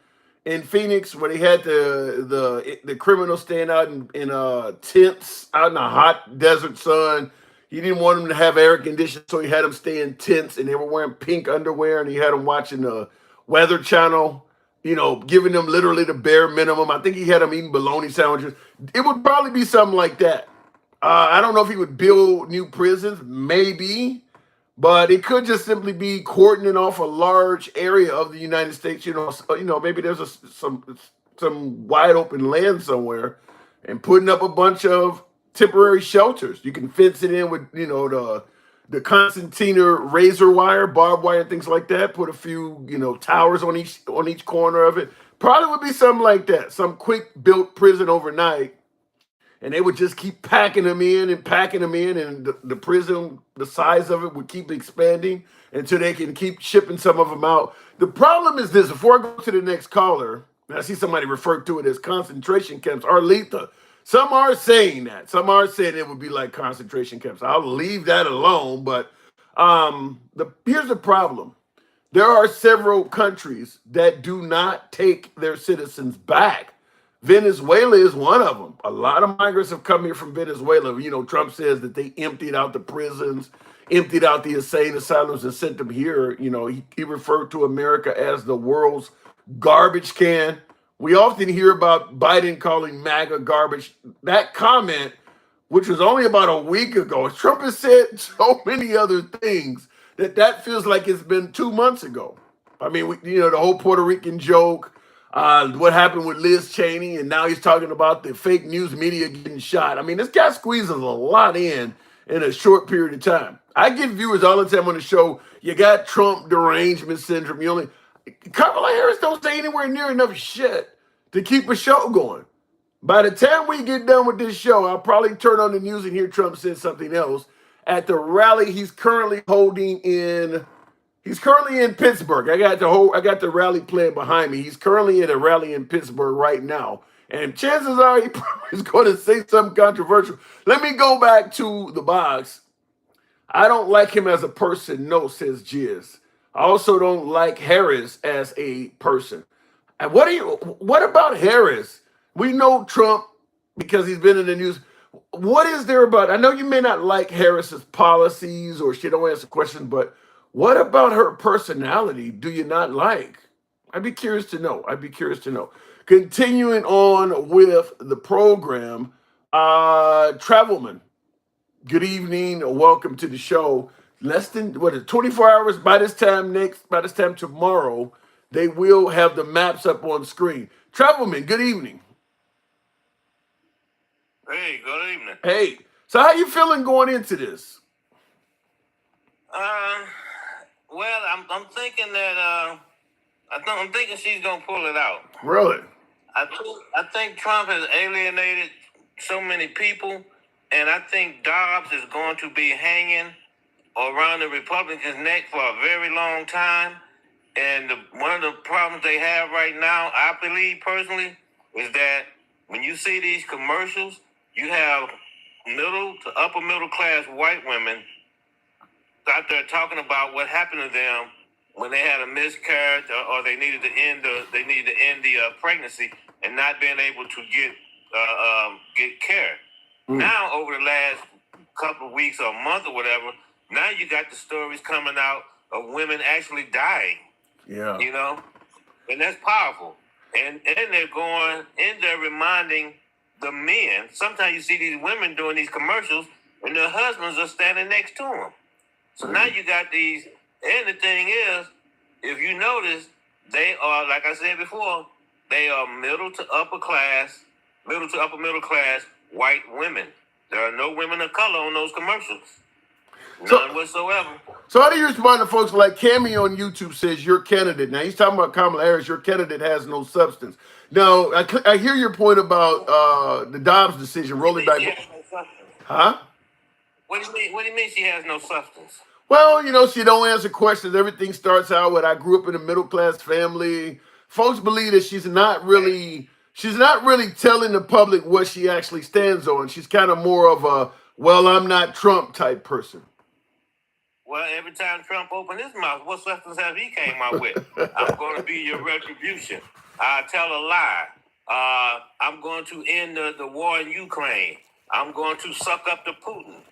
in Phoenix, where they had the criminals staying out in tents out in the hot desert sun. He didn't want them to have air conditioning, so he had them stay in tents, and they were wearing pink underwear, and he had them watching the Weather Channel, giving them literally the bare minimum. I think he had them eating bologna sandwiches. It would probably be something like that. I don't know if he would build new prisons, maybe, but it could just simply be cordoning off a large area of the United States. Maybe there's some wide open land somewhere, and putting up a bunch of temporary shelters. You can fence it in with the concertina razor wire, barbed wire, and things like that. Put a few towers on each corner of it. Probably would be something like that. Some quick built prison overnight. And they would just keep packing them in, and the prison, the size of it would keep expanding until they can keep shipping some of them out. The problem is this, before I go to the next caller, and I see somebody refer to it as concentration camps, Arletha. Some are saying that. Some are saying it would be like concentration camps. I'll leave that alone, but here's the problem. There are several countries that do not take their citizens back. Venezuela is one of them. A lot of migrants have come here from Venezuela. Trump says that they emptied out the prisons, emptied out the insane asylums, and sent them here. He referred to America as the world's garbage can. We often hear about Biden calling MAGA garbage. That comment, which was only about a week ago, Trump has said so many other things that feels like it's been 2 months ago. I mean, the whole Puerto Rican joke, what happened with Liz Cheney, and now he's talking about the fake news media getting shot. I mean, this guy squeezes a lot in a short period of time. I give viewers all the time on the show, you got Trump derangement syndrome. Kamala Harris don't say anywhere near enough shit to keep a show going. By the time we get done with this show, I'll probably turn on the news and hear Trump say something else. At the rally he's currently holding in He's currently in Pittsburgh. I got the rally playing behind me. He's currently in a rally in Pittsburgh right now. And chances are he probably is going to say something controversial. Let me go back to the box. I don't like him as a person, no, says Jizz. I also don't like Harris as a person. And what about Harris? We know Trump because he's been in the news. What is there about? I know you may not like Harris's policies or she don't answer questions, but what about her personality do you not like? I'd be curious to know. I'd be curious to know. Continuing on with the program, Travelman. Good evening. Welcome to the show. Less than 24 hours by this time tomorrow, they will have the maps up on screen. Travelman, good evening. Hey, good evening. Hey, so how you feeling going into this? Well, I'm thinking that I'm thinking she's gonna pull it out. Really? I think Trump has alienated so many people, and I think Dobbs is going to be hanging around the Republicans' neck for a very long time. And one of the problems they have right now, I believe personally, is that when you see these commercials, you have middle to upper middle class white women out there talking about what happened to them when they had a miscarriage or they needed to end the pregnancy and not being able to get care. Now, over the last couple of weeks or a month or whatever, now you got the stories coming out of women actually dying. Yeah. You know, and that's powerful. And they're going in there reminding the men. Sometimes you see these women doing these commercials and their husbands are standing next to them. So now you got these. And the thing is, if you notice, they are, like I said before, they are middle to upper middle class white women. There are no women of color on those commercials. None whatsoever. So how do you respond to folks like Cammy on YouTube says your candidate? Now he's talking about Kamala Harris. Your candidate has no substance. Now I hear your point about the Dobbs decision rolling back. She has no substance. Huh? What do you mean? What do you mean she has no substance? Well, she don't answer questions. Everything starts out with I grew up in a middle class family. Folks believe that she's not really telling the public what she actually stands on. She's kind of more of a I'm not Trump type person. Well, every time Trump opened his mouth, what substance have he came out with? I'm going to be your retribution. I tell a lie. I'm going to end the war in Ukraine. I'm going to suck up to Putin.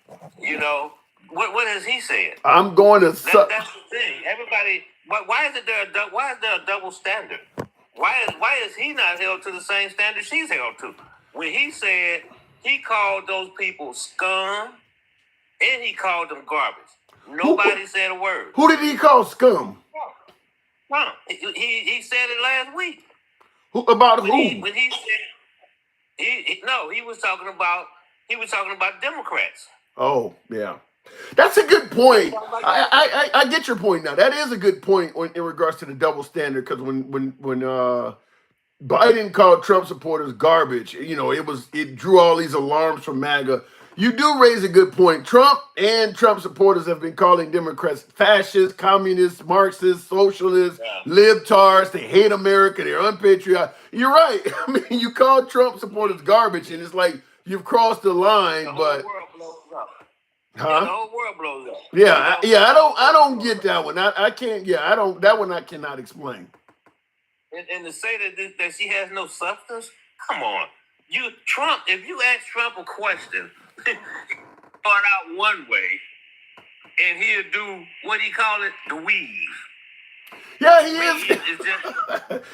What has he said? I'm going to suck. That's the thing. Everybody. Why is there a double standard? Why is he not held to the same standard she's held to? When he said he called those people scum and he called them garbage. Nobody said a word. Who did he call scum? Trump. He said it last week. About who? When he said he was talking about Democrats. Oh, yeah. That's a good point. I get your point now. That is a good point in regards to the double standard, because when Biden called Trump supporters garbage, it drew all these alarms from MAGA. You do raise a good point. Trump and Trump supporters have been calling Democrats fascists, communists, Marxists, socialists, libtards. They hate America. They're unpatriotic. You're right. I mean, you call Trump supporters garbage, and it's like you've crossed the line. The whole but world blows up. huh? Yeah, the whole world blows up. Yeah, I don't get that one. I can't. Yeah, I don't. That one I cannot explain. And to say that she has no substance, come on. Trump. If you ask Trump a question, start out one way, and he'll do what he call it, the weave. Yeah, he is.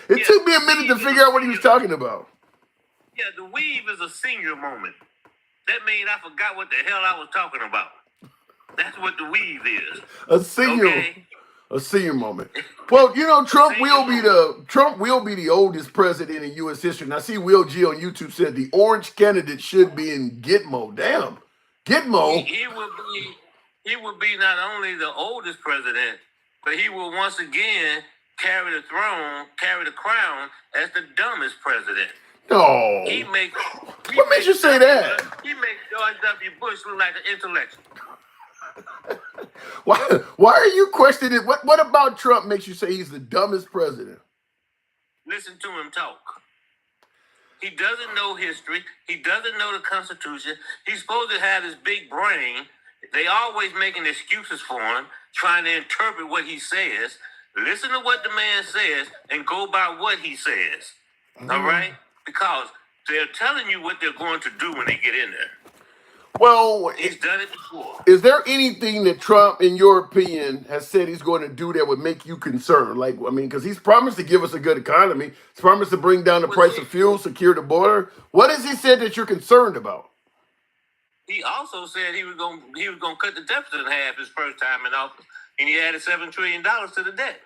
It took me a minute to weave figure out what he was talking about. Yeah, the weave is a senior moment. That means I forgot what the hell I was talking about. That's what the weave is. A senior moment. Well, Trump will be the oldest president in U.S. history. And I see Will G on YouTube said the orange candidate should be in Gitmo. Damn, Gitmo. He will be not only the oldest president, but he will once again carry the crown as the dumbest president. No. What makes you say that? He makes George W. Bush look like an intellectual. Why are you questioning? What about Trump makes you say he's the dumbest president? Listen to him talk. He doesn't know history. He doesn't know the Constitution. He's supposed to have this big brain. They always making excuses for him, trying to interpret what he says. Listen to what the man says and go by what he says. All right? Because they're telling you what they're going to do when they get in there. Well, He's done it before. is there anything that Trump, in your opinion, has said he's going to do that would make you concerned? Like, I mean, because he's promised to give us a good economy. He's promised to bring down the price of fuel, secure the border. What has he said that you're concerned about? He also said he was going to cut the deficit in half his first time in office, and he added $7 trillion to the debt.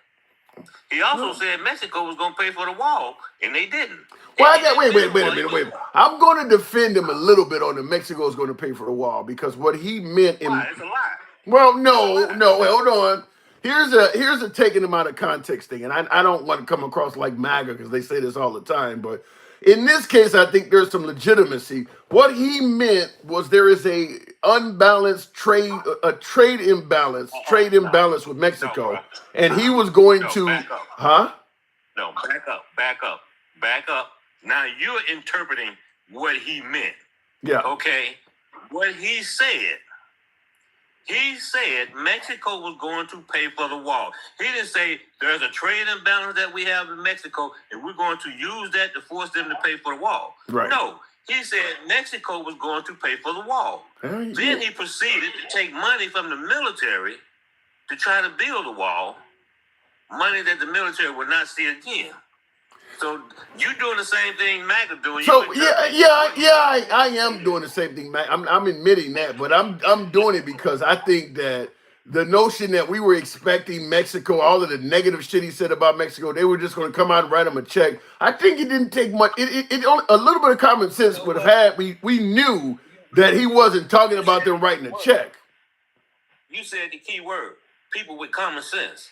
He also said Mexico was going to pay for the wall, and they didn't. Wait a minute. I'm going to defend him a little bit on the Mexico is going to pay for the wall, because what he meant in... Why? It's a lie. Well, no, hold on. Here's a taking him out of context thing, and I don't want to come across like MAGA because they say this all the time, but in this case, I think there's some legitimacy. What he meant was there is a unbalanced trade imbalance with Mexico, and he was going to, back up. huh? No, back up. Now you're interpreting what he meant. Yeah. Okay. What he said Mexico was going to pay for the wall. He didn't say there's a trade imbalance that we have in Mexico and we're going to use that to force them to pay for the wall. Right. No, he said Mexico was going to pay for the wall. Then He proceeded to take money from the military to try to build the wall, money that the military would not see again. So you're doing the same thing MAGA doing. So I am doing the same thing, Mac. I'm admitting that, but I'm doing it because I think that the notion that we were expecting Mexico, all of the negative shit he said about Mexico, they were just going to come out and write him a check. I think it didn't take much. It only, a little bit of common sense would have had. We knew that he wasn't talking about them writing a check. You said the key word: people with common sense.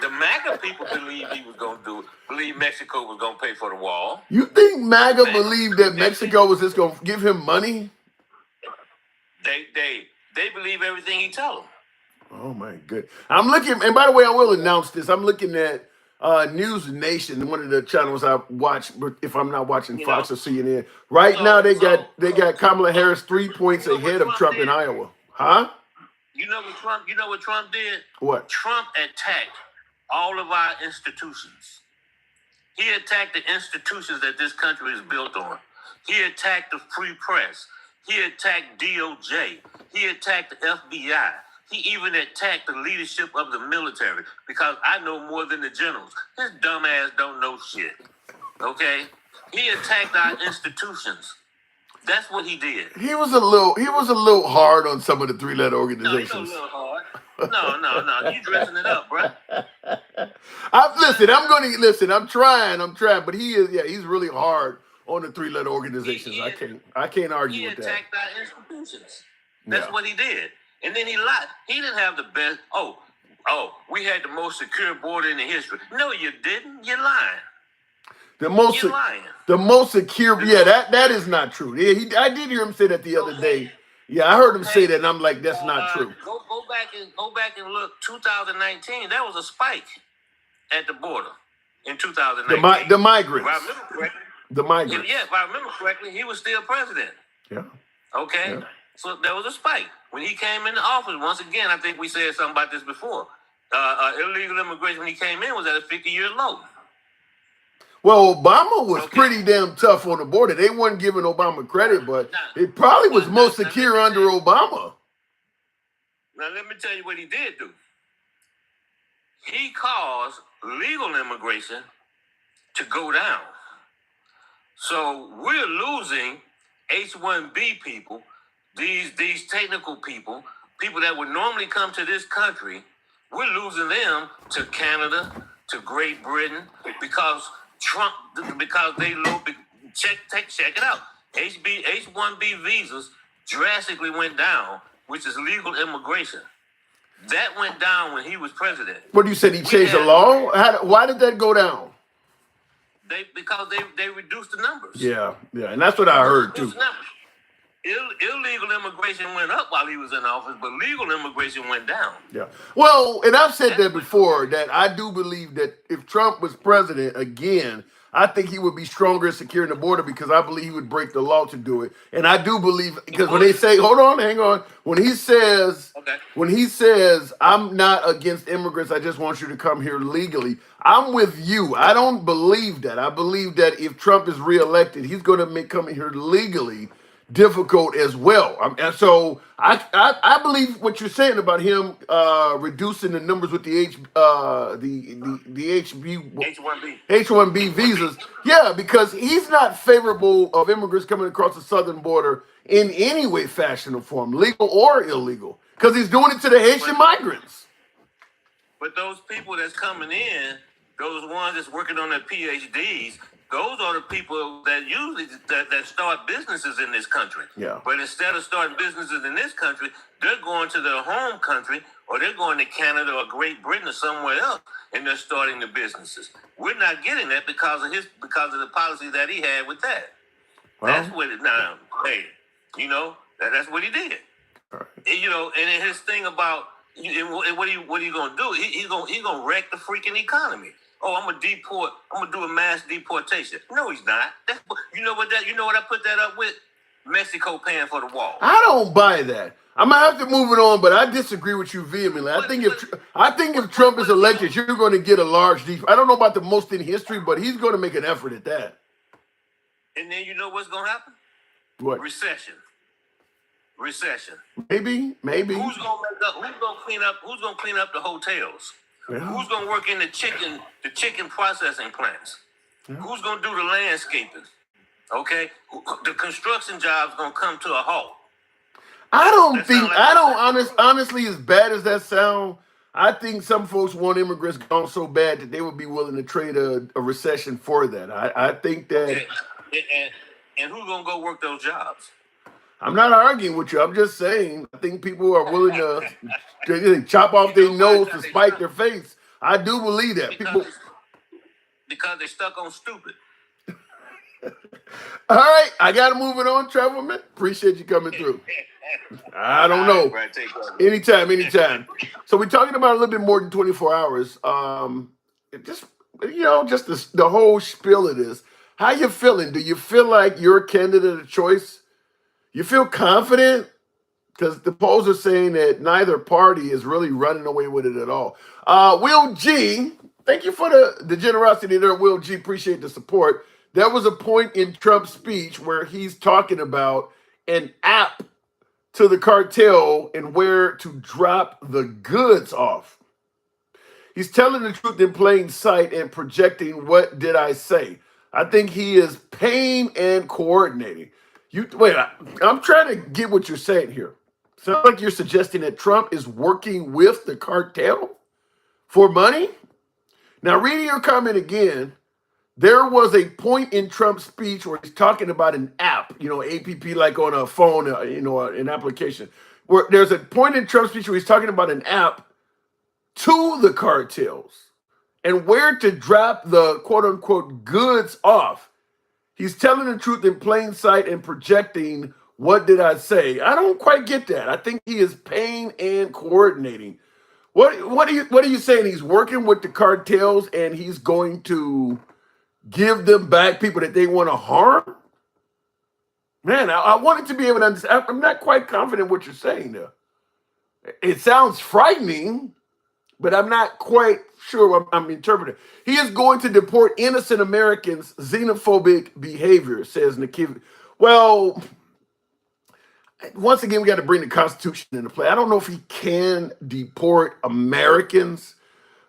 The MAGA people believe believe Mexico was going to pay for the wall. You think MAGA believed that Mexico was just going to give him money? They believe everything he tells them. Oh my good. I'm looking, and by the way, I will announce this. I'm looking at News Nation, one of the channels I watch, if I'm not watching Fox or CNN. Right now, they got Kamala Harris 3 points ahead of Trump in Iowa. Huh? You know what Trump did? What? Trump attacked all of our institutions. He attacked the institutions that this country is built on. He attacked the free press. He attacked DOJ. He attacked the FBI. He even attacked the leadership of the military, because I know more than the generals. His dumb ass don't know shit. Okay? He attacked our institutions. That's what he did. He was a little hard on some of the three-letter organizations. No, he's a little hard. No. You dressing it up, bro. I'm trying, but he's really hard on the three-letter organizations. I can't argue with that. He attacked our institutions. That's what he did. And then he lied. He didn't have the best. We had the most secure border in the history. No, you didn't. You're lying. The most secure. That is not true. Yeah, I did hear him say that the other day. Yeah, I heard him say that, and I'm like, that's not true. Go back and look. 2019, that was a spike at the border in 2019. The migrants. If I remember correctly. The migrants. Yeah, if I remember correctly, he was still president. Yeah. Okay. Yeah. So there was a spike when he came into office. Once again, I think we said something about this before. Illegal immigration when he came in was at a 50-year low. Well, Obama was pretty damn tough on the border. They weren't giving Obama credit, but it probably was most secure under Obama. Now, let me tell you what he did do. He caused legal immigration to go down. So we're losing H-1B people, these technical people that would normally come to this country. We're losing them to Canada, to Great Britain, because they check it out. H-1B visas drastically went down, which is legal immigration. That went down when he was president. What you said? He changed the law? Why did that go down? Because they reduced the numbers. Yeah, and that's what I heard too. illegal immigration went up while he was in office, but legal immigration went down. Yeah. Well, and I've said that before, that I do believe that if Trump was president again, I think he would be stronger at securing the border because I believe he would break the law to do it. And I do believe, because when they say, hold on, hang on, when he says, I'm not against immigrants, I just want you to come here legally, I'm with you. I don't believe that. I believe that if Trump is reelected, he's going to make coming here legally difficult as well. And so I believe what you're saying about him reducing the numbers with the H-1B visas. Yeah, because he's not favorable of immigrants coming across the southern border in any way, fashion, or form, legal or illegal, because he's doing it to the Haitian migrants. But those people that's coming in, those ones that's working on their PhDs, those are the people that usually that start businesses in this country. Yeah. But instead of starting businesses in this country, they're going to their home country, or they're going to Canada or Great Britain or somewhere else, and they're starting the businesses. We're not getting that because of the policy that he had with that. Well, that's what it now. Hey, that's what he did. Right. And his thing about what are you gonna do? He's gonna wreck the freaking economy. Oh, I'm gonna do a mass deportation. No, he's not. You know what I put that up with? Mexico paying for the wall. I don't buy that. I'm gonna have to move it on, but I disagree with you vehemently. I think if Trump is elected, you're going to get a large I don't know about the most in history, but he's going to make an effort at that. And then you know what's going to happen? What? Recession. Maybe. Who's gonna clean up the hotels? Yeah. Who's gonna work in the chicken processing plants? Yeah. Who's gonna do the landscaping? Okay, the construction job's gonna come to a halt. Honestly, as bad as that sound, I think some folks want immigrants gone so bad that they would be willing to trade a recession for that. I think that. And who's gonna go work those jobs? I'm not arguing with you. I'm just saying I think people are willing to chop off their nose to spite their face. I do believe that. Because they're stuck on stupid. All right, I got to move it on, Travelman. Appreciate you coming through. I don't know. Right, Anytime. So we're talking about a little bit more than 24 hours. Just the whole spiel of this. How you feeling? Do you feel like you're a candidate of choice? You feel confident? Because the polls are saying that neither party is really running away with it at all. Will G, thank you for the generosity there, Will G. Appreciate the support. There was a point in Trump's speech where he's talking about an app to the cartel and where to drop the goods off. He's telling the truth in plain sight and projecting what did I say. I think he is paying and coordinating. I'm trying to get what you're saying here. Sounds like you're suggesting that Trump is working with the cartel for money? Now, reading your comment again, there was a point in Trump's speech where he's talking about an app, APP like on a phone, an application. Where there's a point in Trump's speech where he's talking about an app to the cartels and where to drop the quote unquote goods off. He's telling the truth in plain sight and projecting what did I say. I don't quite get that. I think he is paying and coordinating. What are you saying? He's working with the cartels and he's going to give them back people that they want to harm? Man, I wanted to be able to understand. I'm not quite confident what you're saying there. It sounds frightening, but I'm not quite sure what I'm interpreting. He is going to deport innocent Americans' xenophobic behavior, says Nikiv. Well, once again, we got to bring the Constitution into play. I don't know if he can deport Americans,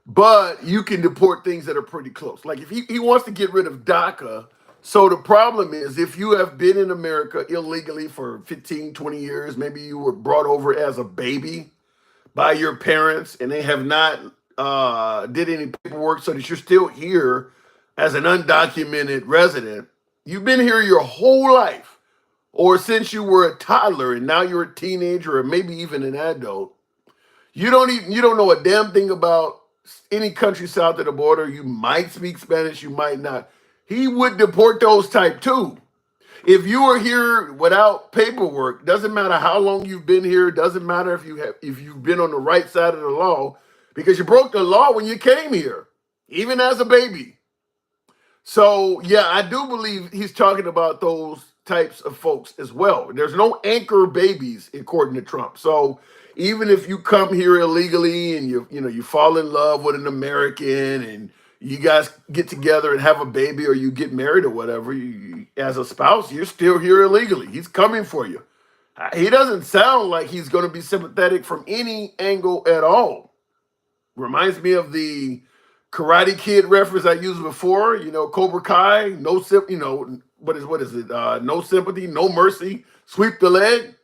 but you can deport things that are pretty close. Like if he wants to get rid of DACA. So the problem is if you have been in America illegally for 15, 20 years, maybe you were brought over as a baby by your parents and they have not did any paperwork so that you're still here as an undocumented resident. You've been here your whole life or since you were a toddler and now you're a teenager or maybe even an adult. You don't know a damn thing about any country south of the border. You might speak Spanish, you might not. He would deport those type too. If you are here without paperwork, doesn't matter how long you've been here, doesn't matter if you've been on the right side of the law, because you broke the law when you came here, even as a baby. So yeah, I do believe he's talking about those types of folks as well. There's no anchor babies according to Trump. So even if you come here illegally and you fall in love with an American and you guys get together and have a baby or you get married or whatever, as a spouse, you're still here illegally. He's coming for you. He doesn't sound like he's going to be sympathetic from any angle at all. Reminds me of the Karate Kid reference I used before. Cobra Kai, what is it? No sympathy, no mercy, sweep the leg.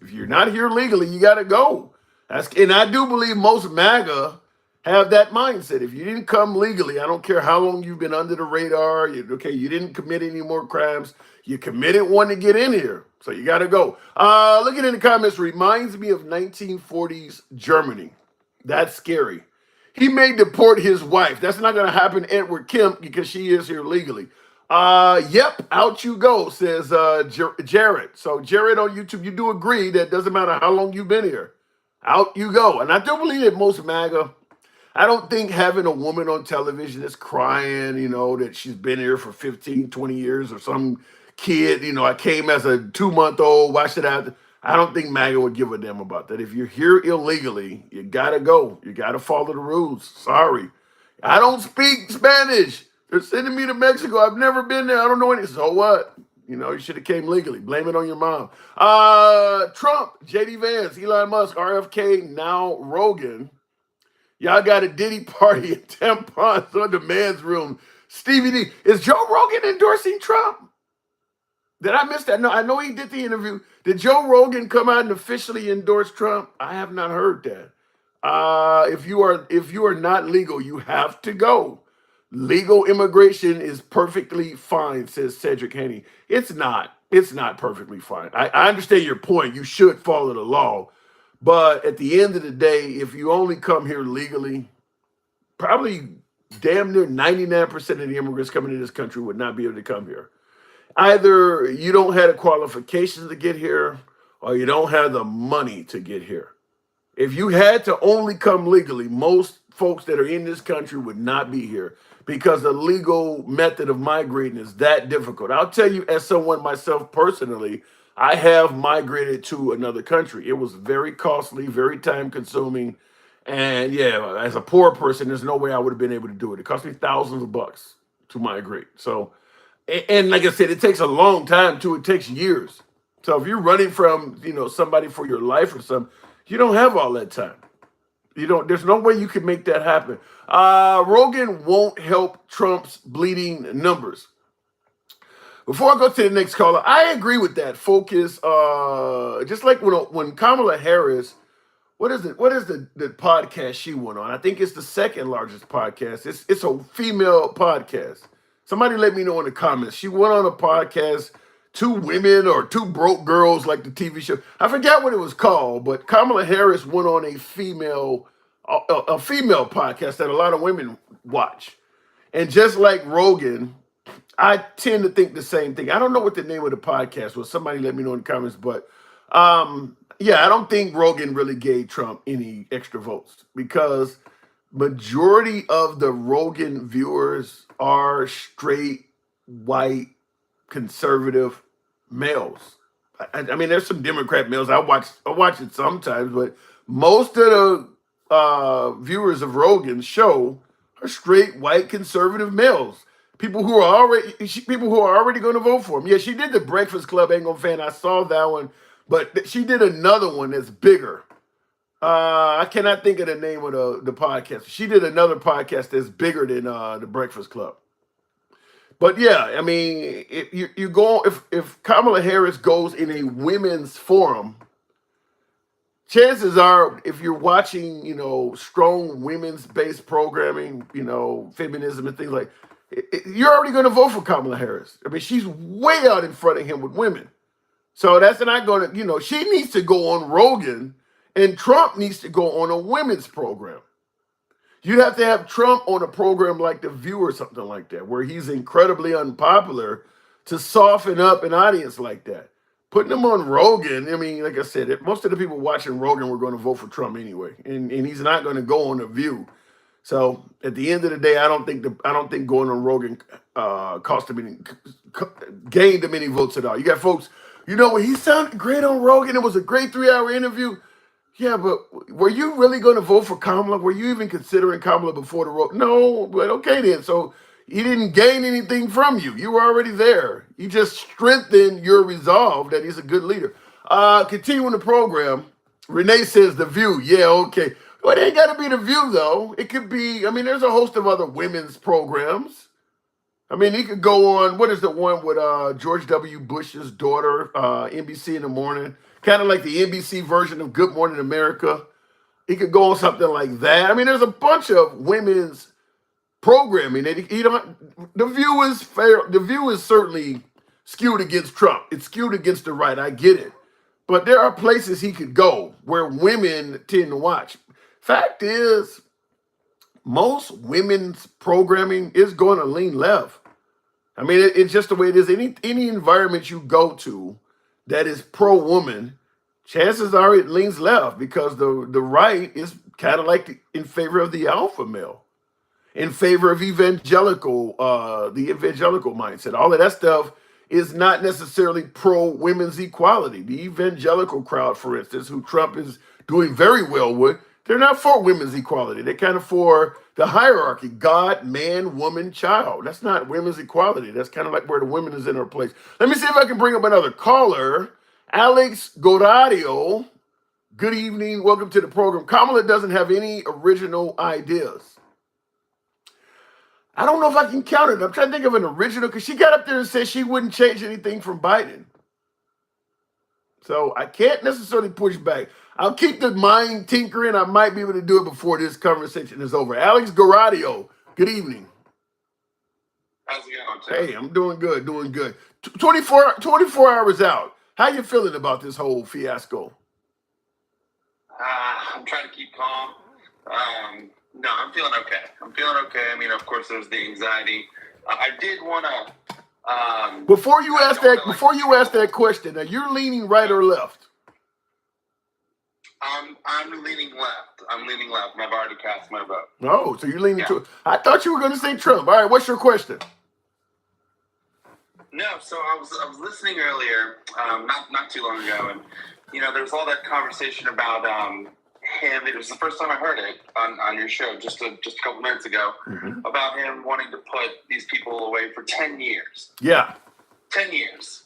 If you're not here legally, you got to go. And I do believe most MAGA have that mindset. If you didn't come legally, I don't care how long you've been under the radar. You didn't commit any more crimes. You committed one to get in here, so you got to go. Looking in the comments reminds me of 1940s Germany. That's scary. He may deport his wife. That's not going to happen, Edward Kemp, because she is here legally. Yep, out you go, says Jared. So Jared on YouTube, you do agree that it doesn't matter how long you've been here. Out you go. And I do believe that most MAGA, I don't think having a woman on television that's crying, that she's been here for 15, 20 years or some kid, I came as a 2-month-old, why should I don't think MAGA would give a damn about that. If you're here illegally, you gotta go. You gotta follow the rules. Sorry. I don't speak Spanish. They're sending me to Mexico. I've never been there. I don't know any. So what? You should have came legally. Blame it on your mom. Trump, JD Vance, Elon Musk, RFK, now Rogan. Y'all got a Diddy party at tampons on the man's room. Stevie D. Is Joe Rogan endorsing Trump? Did I miss that? No, I know he did the interview. Did Joe Rogan come out and officially endorse Trump? I have not heard that. If you are not legal, you have to go. Legal immigration is perfectly fine, says Cedric Haney. It's not. It's not perfectly fine. I understand your point. You should follow the law. But at the end of the day, if you only come here legally, probably damn near 99% of the immigrants coming to this country would not be able to come here. Either you don't have the qualifications to get here or you don't have the money to get here. If you had to only come legally, most folks that are in this country would not be here because the legal method of migrating is that difficult. I'll tell you, as someone myself personally, I have migrated to another country. It was very costly, very time consuming. And yeah, as a poor person, there's no way I would have been able to do it. It cost me thousands of bucks to migrate. So, and like I said, it takes a long time too. It takes years. So if you're running from, somebody for your life or something, you don't have all that time. There's no way you can make that happen. Rogan won't help Trump's bleeding numbers. Before I go to the next caller, I agree with that focus. Just like when Kamala Harris, what is the podcast she went on? I think it's the second largest podcast. It's a female podcast. Somebody let me know in the comments. She went on a podcast, Two Women or Two Broke Girls, like the TV show. I forgot what it was called, but Kamala Harris went on a female podcast that a lot of women watch. And just like Rogan, I tend to think the same thing. I don't know what the name of the podcast was. Somebody let me know in the comments. But yeah, I don't think Rogan really gave Trump any extra votes because majority of the Rogan viewers are straight, white, conservative males. I mean, there's some Democrat males. I watch it sometimes, but most of the viewers of Rogan's show are straight, white, conservative males. People who are already going to vote for him. Yeah, she did the Breakfast Club. Ain't gonna fan. I saw that one, but she did another one that's bigger. I cannot think of the name of the podcast. She did another podcast that's bigger than the Breakfast Club. But yeah, I mean, if Kamala Harris goes in a women's forum, chances are, if you're watching, strong women's-based programming, feminism and things like, you're already going to vote for Kamala Harris. I mean, she's way out in front of him with women. So that's not going to, she needs to go on Rogan, and Trump needs to go on a women's program. You'd have to have Trump on a program like The View or something like that, where he's incredibly unpopular, to soften up an audience like that. Putting them on Rogan, I mean, like I said, most of the people watching Rogan were going to vote for Trump anyway, and he's not going to go on The View. So at the end of the day, I don't think going on Rogan gained him any votes at all. You got folks, he sounded great on Rogan. It was a great 3-hour interview. Yeah, but were you really going to vote for Kamala? Were you even considering Kamala before the vote? No, but okay then. So he didn't gain anything from you. You were already there. You just strengthened your resolve that he's a good leader. Continuing the program, Renee says The View. Yeah, okay. Well, it ain't got to be The View, though. It could be, there's a host of other women's programs. He could go on, what is the one with George W. Bush's daughter, NBC in the morning? Kind of like the NBC version of Good Morning America. He could go on something like that. There's a bunch of women's programming. The View is fair. The View is certainly skewed against Trump. It's skewed against the right. I get it. But there are places he could go where women tend to watch. Fact is, most women's programming is going to lean left. It's just the way it is. Any environment you go to that is pro-woman, chances are it leans left because the right is kind of like in favor of the alpha male, in favor of the evangelical mindset. All of that stuff is not necessarily pro-women's equality. The evangelical crowd, for instance, who Trump is doing very well with, they're not for women's equality. They're kind of for the hierarchy: God, man, woman, child. That's not women's equality. That's kind of like where the woman is in her place. Let me see if I can bring up another caller. Alex Goradio. Good evening. Welcome to the program. Kamala doesn't have any original ideas. I don't know if I can count it. I'm trying to think of an original because she got up there and said she wouldn't change anything from Biden. So I can't necessarily push back. I'll keep the mind tinkering. I might be able to do it before this conversation is over. Alex Goradio, good evening. How's it going, Tim? Hey, I'm doing good, doing good. 24 hours out. How you feeling about this whole fiasco? I'm trying to keep calm. No, I'm feeling okay. Of course, there's the anxiety. I did want to... Before you ask that question, now you're leaning right or left? I'm leaning left. And I've already cast my vote. Oh, so you're leaning to... I thought you were going to say Trump. All right, what's your question? No, so I was listening earlier, not too long ago, and there was all that conversation about him. It was the first time I heard it on your show just a couple minutes ago, about him wanting to put these people away for 10 years. Yeah. 10 years.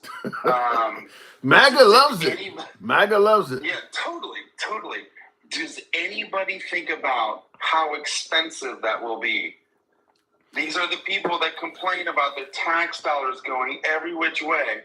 MAGA loves it. MAGA loves it. Yeah, totally. Does anybody think about how expensive that will be? These are the people that complain about their tax dollars going every which way.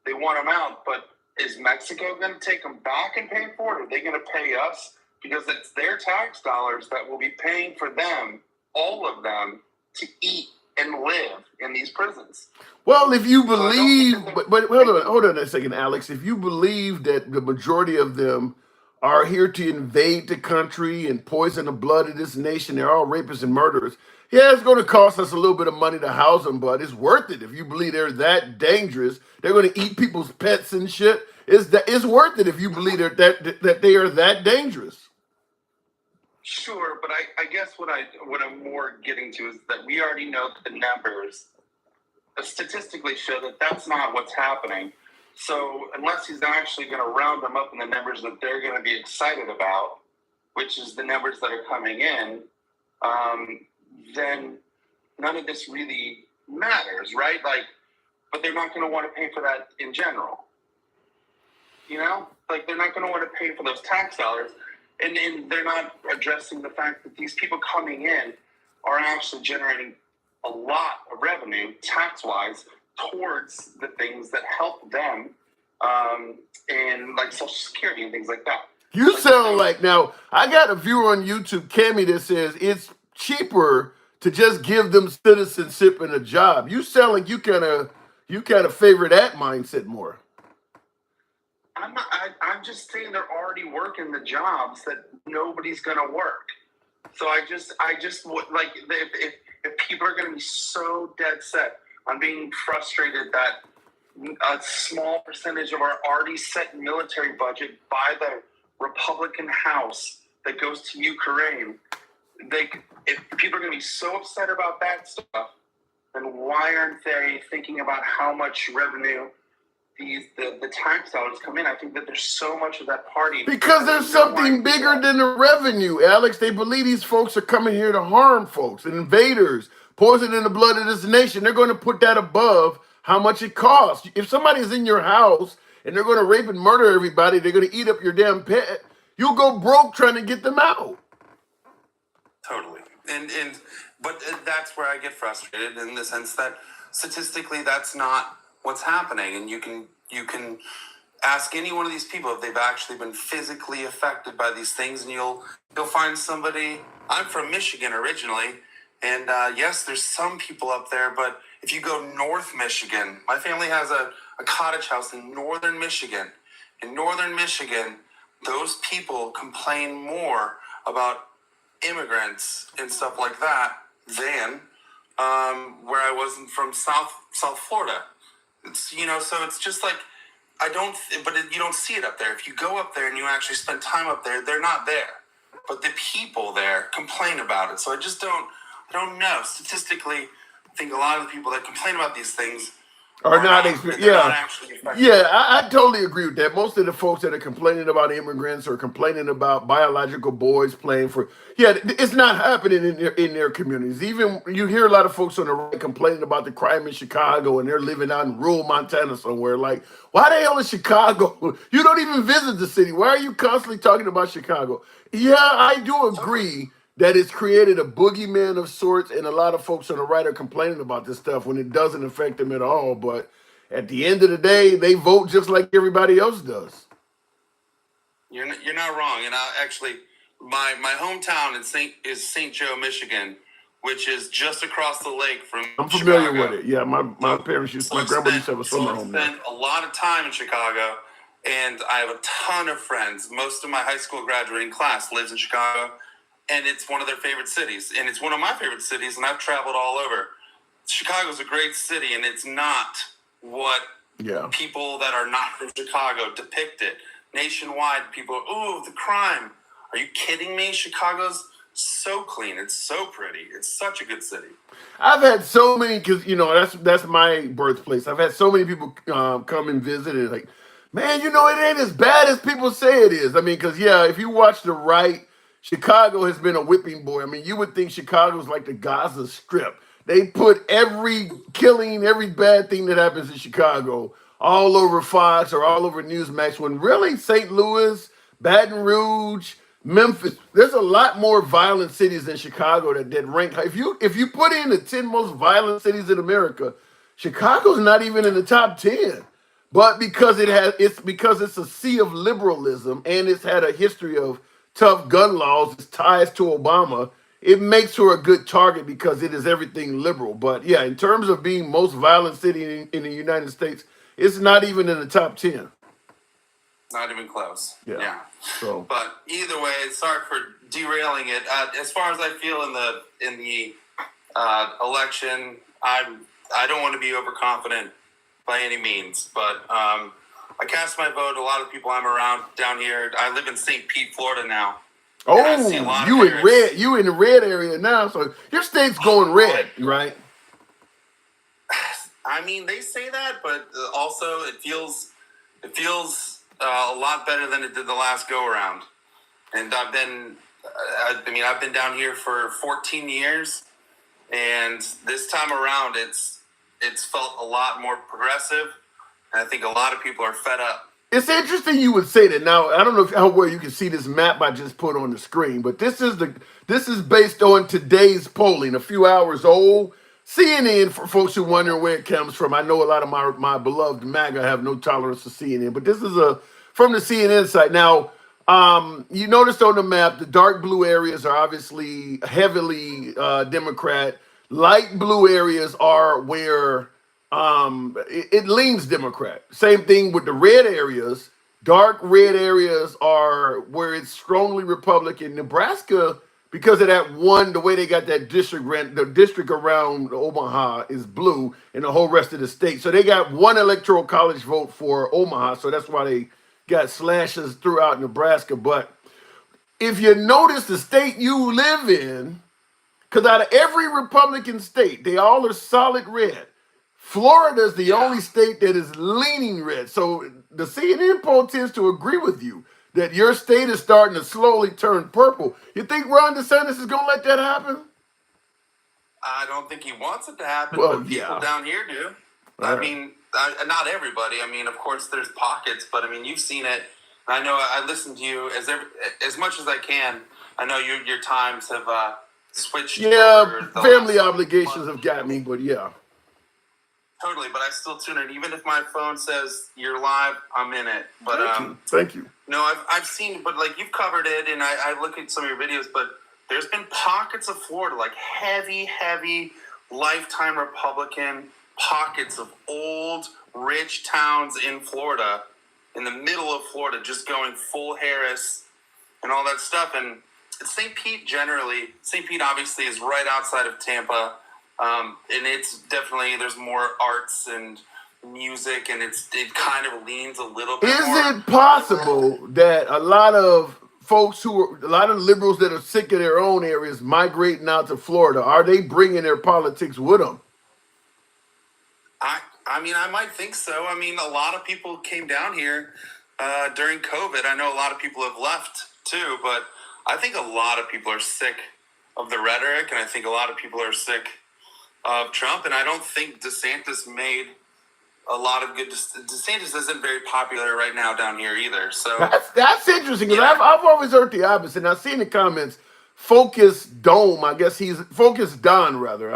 They want them out, but is Mexico going to take them back and pay for it? Are they going to pay us? Because it's their tax dollars that will be paying for them, all of them, to eat and live in these prisons. Well, if you believe, but hold on a second, Alex. If you believe that the majority of them are here to invade the country and poison the blood of this nation, they're all rapists and murderers. Yeah, it's going to cost us a little bit of money to house them, but it's worth it. If you believe they're that dangerous, they're going to eat people's pets and shit. It's worth it if you believe that they are that dangerous. Sure, but I guess what I'm more getting to is that we already know that the numbers statistically show that that's not what's happening. So unless he's actually going to round them up in the numbers that they're going to be excited about, which is the numbers that are coming in, then none of this really matters, right? But they're not going to want to pay for that in general. They're not going to want to pay for those tax dollars. And they're not addressing the fact that these people coming in are actually generating a lot of revenue tax-wise towards the things that help them, and like Social Security and things like that. You sound like, now, I got a viewer on YouTube, Cammy, that says it's cheaper to just give them citizenship and a job. You sound like you kind of favor that mindset more. I'm just saying they're already working the jobs that nobody's going to work. So I just would like, if people are going to be so dead set, I'm being frustrated that a small percentage of our already set military budget by the Republican House that goes to Ukraine, if people are going to be so upset about that stuff, then why aren't they thinking about how much revenue the tax dollars come in? I think that there's so much of that party. Because there's something bigger than the revenue, Alex. They believe these folks are coming here to harm folks and invaders, poisoning the blood of this nation. They're going to put that above how much it costs. If somebody's in your house and they're going to rape and murder everybody, they're going to eat up your damn pet, you'll go broke trying to get them out. Totally. But that's where I get frustrated in the sense that statistically that's not what's happening. And you can ask any one of these people if they've actually been physically affected by these things, and you'll find somebody. I'm from Michigan originally, and yes, there's some people up there, but if you go North Michigan, my family has a cottage house in Northern Michigan. In Northern Michigan, those people complain more about immigrants and stuff like that than where I was from South Florida. It's, so it's just like, you don't see it up there. If you go up there and you actually spend time up there, they're not there. But the people there complain about it. So I don't know. Statistically, I think a lot of the people that complain about these things Are not actually affected. Yeah, I totally agree with that. Most of the folks that are complaining about immigrants or complaining about biological boys playing for, it's not happening in their communities. Even you hear a lot of folks on the right complaining about the crime in Chicago, and they're living out in rural Montana somewhere. Like, why the hell is Chicago? You don't even visit the city. Why are you constantly talking about Chicago? Yeah, I do agree that it's created a boogeyman of sorts, and a lot of folks on the right are complaining about this stuff when it doesn't affect them at all. But at the end of the day, they vote just like everybody else does. You're not wrong. And actually, my hometown is St. Joe, Michigan, which is just across the lake from I'm familiar Chicago. with it. Yeah, my parents my grandmother used to have a summer home there. I spent a lot of time in Chicago, and I have a ton of friends. Most of my high school graduating class lives in Chicago. And it's one of their favorite cities. And it's one of my favorite cities, and I've traveled all over. Chicago's a great city, and it's not what people that are not from Chicago depict it. Nationwide, people are, ooh, the crime. Are you kidding me? Chicago's so clean. It's so pretty. It's such a good city. I've had so many, because, that's my birthplace. I've had so many people come and visit, and like, man, it ain't as bad as people say it is. I mean, because, if you watch the right, Chicago has been a whipping boy. I mean, you would think Chicago's like the Gaza Strip. They put every killing, every bad thing that happens in Chicago all over Fox or all over Newsmax, when really St. Louis, Baton Rouge, Memphis, there's a lot more violent cities than Chicago that rank. If you put in the 10 most violent cities in America, Chicago's not even in the top 10. But because it's a sea of liberalism, and it's had a history of tough gun laws, its ties to Obama, it makes her a good target because it is everything liberal. But in terms of being most violent city in the United States, it's not even in the top 10. Not even close. Yeah. So, but either way, sorry for derailing it. As far as I feel in the election, I don't want to be overconfident by any means, but I cast my vote. A lot of people I'm around down here. I live in St. Pete, Florida now. You in the red area now, so your state's going red, right? I mean, they say that, but also it feels a lot better than it did the last go around. And I've been down here for 14 years, and this time around it's felt a lot more progressive. And I think a lot of people are fed up. It's interesting you would say that. Now, I don't know how well you can see this map I just put on the screen, but this is based on today's polling, a few hours old. CNN, for folks who wondering where it comes from, I know a lot of my beloved MAGA have no tolerance for CNN, but this is from the CNN site. Now, you noticed on the map, the dark blue areas are obviously heavily Democrat. Light blue areas are where it leans Democrat. Same thing with the red areas. Dark red areas are where it's strongly Republican. Nebraska because of that one, the way they got that district rent, the district around Omaha is blue and the whole rest of the state. So they got one electoral college vote for Omaha. So that's why they got slashes throughout Nebraska. But if you notice the state you live in, because out of every Republican state, they all are solid red. Florida is the only state that is leaning red. So the CNN poll tends to agree with you that your state is starting to slowly turn purple. You think Ron DeSantis is going to let that happen? I don't think he wants it to happen, Well, but people yeah. down here do. Right. I mean, not everybody. I mean, of course, there's pockets, but I mean, you've seen it. I know. I listen to you as much as I can. I know your times have switched. Yeah, over the family last obligations month. have got me, but yeah. Totally, but I still tune in. Even if my phone says you're live, I'm in it. But Thank you. no, I've seen, but like you've covered it, and I look at some of your videos, but there's been pockets of Florida, like heavy lifetime Republican pockets of old rich towns in Florida, in the middle of Florida, just going full Harris and all that stuff. And St. Pete generally, St. Pete obviously is right outside of Tampa. And it's definitely, there's more arts and music, and it kind of leans a little bit more. Is it possible that a lot of folks a lot of liberals that are sick of their own areas migrating out to Florida? Are they bringing their politics with them? I mean, I might think so. I mean, a lot of people came down here during COVID. I know a lot of people have left too, but I think a lot of people are sick of the rhetoric, and I think a lot of people are sick of Trump, and I don't think DeSantis made a lot of good. DeSantis isn't very popular right now down here either. So that's interesting, because Yeah. I've always heard the opposite. And I've seen the comments. Focus Dome, I guess he's Focus Don rather,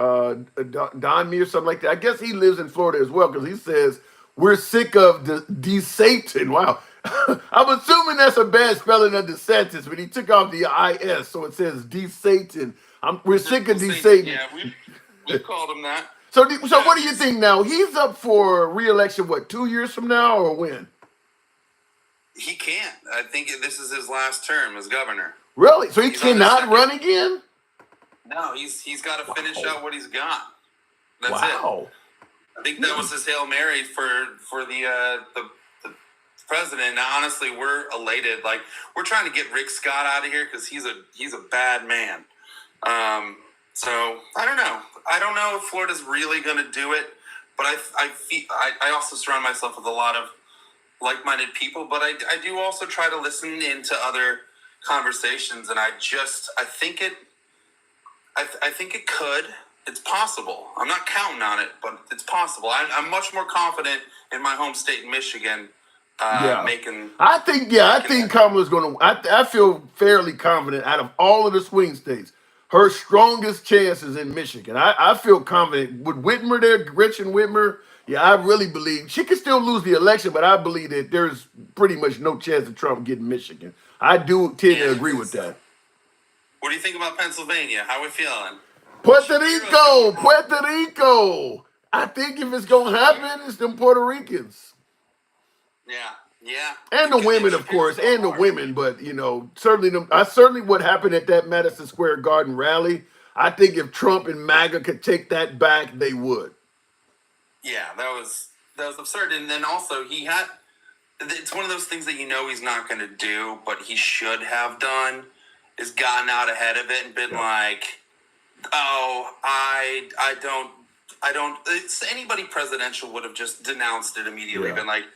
Don Me or something like that. I guess he lives in Florida as well, because he says we're sick of the Satan. Wow, I'm assuming that's a bad spelling of DeSantis, but he took off the IS, so it says D Satan. We're sick of D Satan. Yeah, we called him that. So what do you think now? He's up for re-election, what, 2 years from now, or when? He can't. I think this is his last term as governor. Really? So he He's on his cannot second. run again? No, he's got to finish out what he's got. That's Wow. it. I think that was his Hail Mary for the president. Now, honestly, we're elated. Like, we're trying to get Rick Scott out of here because he's a bad man. So I don't know. I don't know if Florida's really going to do it, but I also surround myself with a lot of like-minded people, but I do also try to listen into other conversations, and I think it could. It's possible. I'm not counting on it, but it's possible. I'm much more confident in my home state, Michigan. I think Kamala's going to. I feel fairly confident out of all of the swing states. Her strongest chances in Michigan. I feel confident with Whitmer there, Gretchen Whitmer. Yeah, I really believe she could still lose the election, but I believe that there's pretty much no chance of Trump getting Michigan. I do tend to agree with that. What do you think about Pennsylvania? How we feeling? Puerto Rico. I think if it's going to happen, it's them Puerto Ricans. Yeah. And the women, of course, and the women. But, certainly what happened at that Madison Square Garden rally, I think if Trump and MAGA could take that back, they would. Yeah, that was absurd. And then also it's one of those things that he's not going to do, but he should have done, is gotten out ahead of it and been like, oh, I don't, anybody presidential would have just denounced it immediately, been like,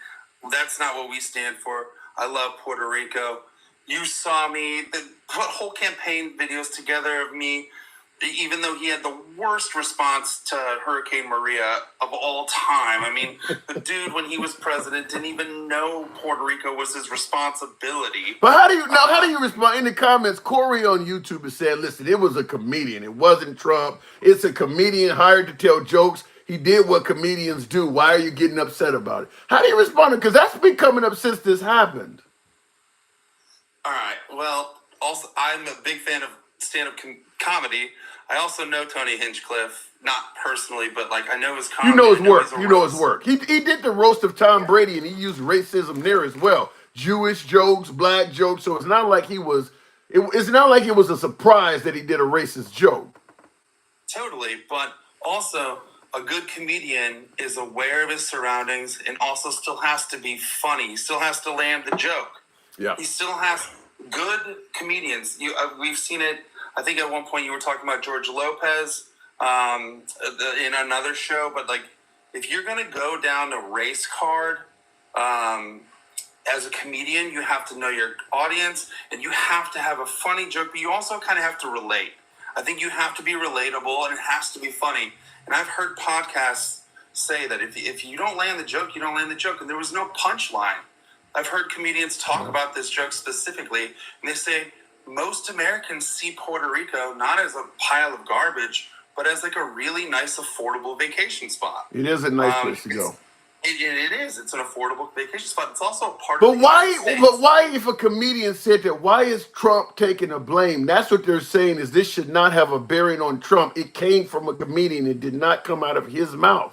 that's not what we stand for. I love Puerto Rico. You saw me, put whole campaign videos together of me, even though he had the worst response to Hurricane Maria of all time. I mean, the dude, when he was president, didn't even know Puerto Rico was his responsibility. But how do you respond? In the comments, Corey on YouTube has said, listen, it was a comedian. It wasn't Trump. It's a comedian hired to tell jokes. He did what comedians do. Why are you getting upset about it? How do you respond? Because that's been coming up since this happened. All right. Well, also, I'm a big fan of stand-up comedy. I also know Tony Hinchcliffe, not personally, but I know his comedy. You know his work. He did the roast of Tom Brady, and he used racism there as well. Jewish jokes, black jokes. So it's not like he was It's not like it was a surprise that he did a racist joke. Totally, but also a good comedian is aware of his surroundings and also still has to be funny. He still has to land the joke. Yeah. He still has good comedians. We've seen it. I think at one point you were talking about George Lopez in another show, but like if you're gonna go down the race card as a comedian, you have to know your audience and you have to have a funny joke, but you also kind of have to relate. I think you have to be relatable and it has to be funny. And I've heard podcasts say that if you don't land the joke, you don't land the joke. And there was no punchline. I've heard comedians talk about this joke specifically, and they say most Americans see Puerto Rico not as a pile of garbage, but as like a really nice, affordable vacation spot. It is a nice place to go. It is. It's an affordable vacation spot. It's also a part But of the why? United States. But why, if a comedian said that, why is Trump taking the blame? That's what they're saying. Is this should not have a bearing on Trump? It came from a comedian. It did not come out of his mouth.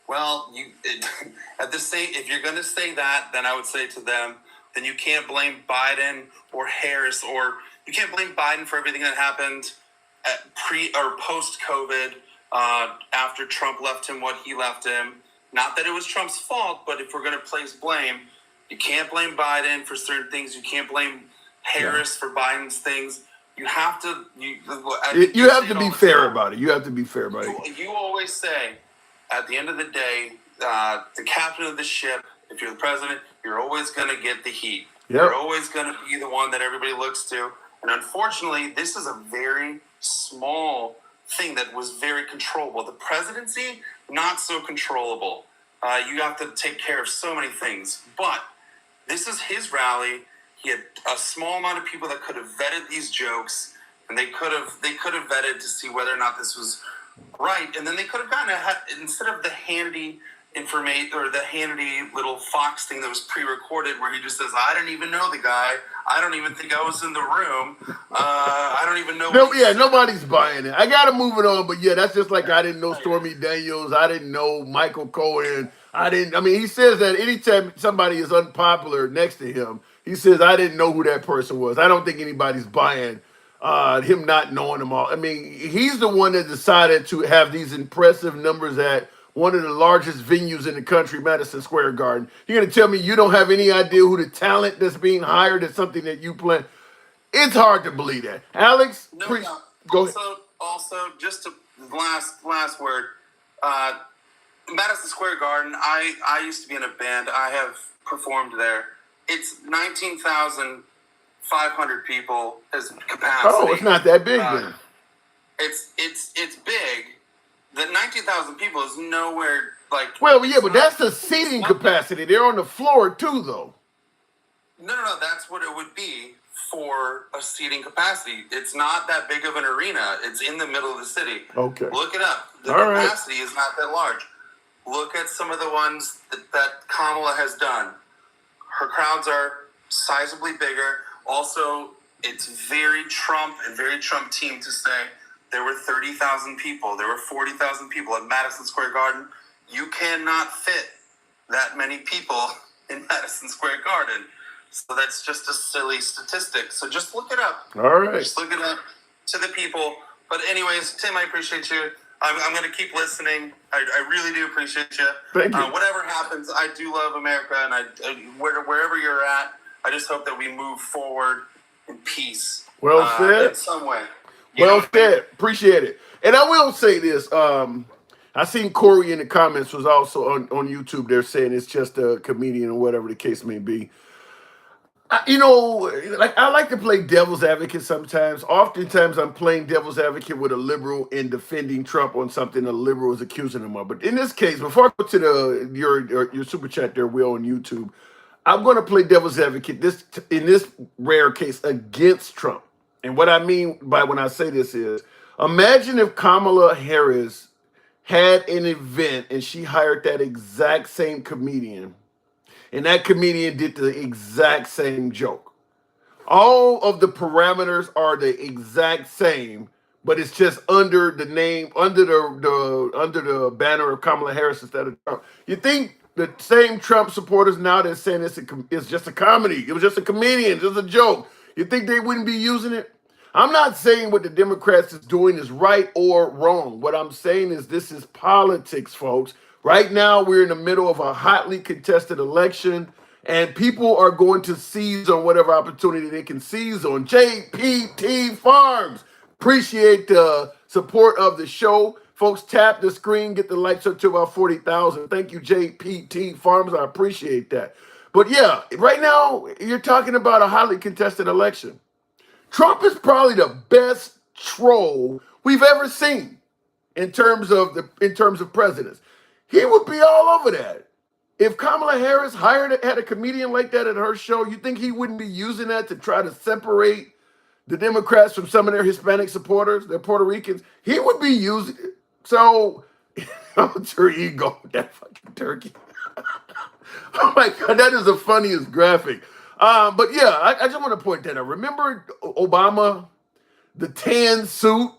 Well, if you're going to say that, then I would say to them, then you can't blame Biden or Harris, or you can't blame Biden for everything that happened at pre or post COVID after Trump left him what he left him. Not that it was Trump's fault, but if we're going to place blame, you can't blame Biden for certain things. You can't blame Harris for Biden's things. You have to. You have to be fair about it. You have to be fair about it. You always say, at the end of the day, the captain of the ship, if you're the president, you're always going to get the heat. Yep. You're always going to be the one that everybody looks to. And unfortunately, this is a very small thing that was very controllable. The presidency, not so controllable. You have to take care of so many things. But this is his rally. He had a small amount of people that could have vetted these jokes, and they could have vetted to see whether or not this was right. And then they could have gotten instead of the Hannity information or the Hannity little Fox thing that was pre-recorded where he just says, I don't even know the guy. I don't even think I was in the room. I don't even know. Nobody's buying it. I got to move it on. But yeah, that's just like I didn't know Stormy Daniels. I didn't know Michael Cohen. He says that anytime somebody is unpopular next to him, he says, I didn't know who that person was. I don't think anybody's buying him not knowing them all. I mean, he's the one that decided to have these impressive numbers at one of the largest venues in the country, Madison Square Garden. You're going to tell me you don't have any idea who the talent that's being hired is something that you plan? It's hard to believe that. Alex, go ahead. Also, just to last word, Madison Square Garden, I used to be in a band. I have performed there. It's 19,500 people as capacity. Oh, it's not that big then. It's big. The 19,000 people is nowhere like. Well, yeah, but that's the seating capacity. They're on the floor too, though. No. That's what it would be for a seating capacity. It's not that big of an arena. It's in the middle of the city. Okay. Look it up. The All right. capacity is not that large. Look at some of the ones that Kamala has done. Her crowds are sizably bigger. Also, it's very Trump and very Trump team to say there were 30,000 people. There were 40,000 people at Madison Square Garden. You cannot fit that many people in Madison Square Garden. So that's just a silly statistic. So just look it up. All right. Just look it up to the people. But anyways, Tim, I appreciate you. I'm going to keep listening. I really do appreciate you. Thank you. Whatever happens, I do love America, and wherever you're at, I just hope that we move forward in peace. Well said. In some way. Well said. Appreciate it. And I will say this. I seen Corey in the comments was also on YouTube. They're saying it's just a comedian or whatever the case may be. I like to play devil's advocate sometimes. Oftentimes, I'm playing devil's advocate with a liberal in defending Trump on something a liberal is accusing him of. But in this case, before I go to your super chat there, Will, on YouTube, I'm going to play devil's advocate in this rare case against Trump. And what I mean by when I say this is, imagine if Kamala Harris had an event and she hired that exact same comedian, and that comedian did the exact same joke. All of the parameters are the exact same, but it's just under the name, under the banner of Kamala Harris instead of Trump. You think the same Trump supporters now they're saying it's just a comedy. It was just a comedian, just a joke. You think they wouldn't be using it? I'm not saying what the Democrats is doing is right or wrong. What I'm saying is this is politics, folks. Right now, we're in the middle of a hotly contested election, and people are going to seize on whatever opportunity they can seize on. JPT Farms. Appreciate the support of the show. Folks, tap the screen, get the likes up to about 40,000. Thank you, JPT Farms. I appreciate that. But yeah, right now, you're talking about a highly contested election. Trump is probably the best troll we've ever seen in terms of presidents. He would be all over that. If Kamala Harris had a comedian like that at her show, you think he wouldn't be using that to try to separate the Democrats from some of their Hispanic supporters, their Puerto Ricans? He would be using it. So, alter ego, that fucking turkey. Oh my God, that is the funniest graphic. But yeah, I just want to point that out. Remember Obama, the tan suit?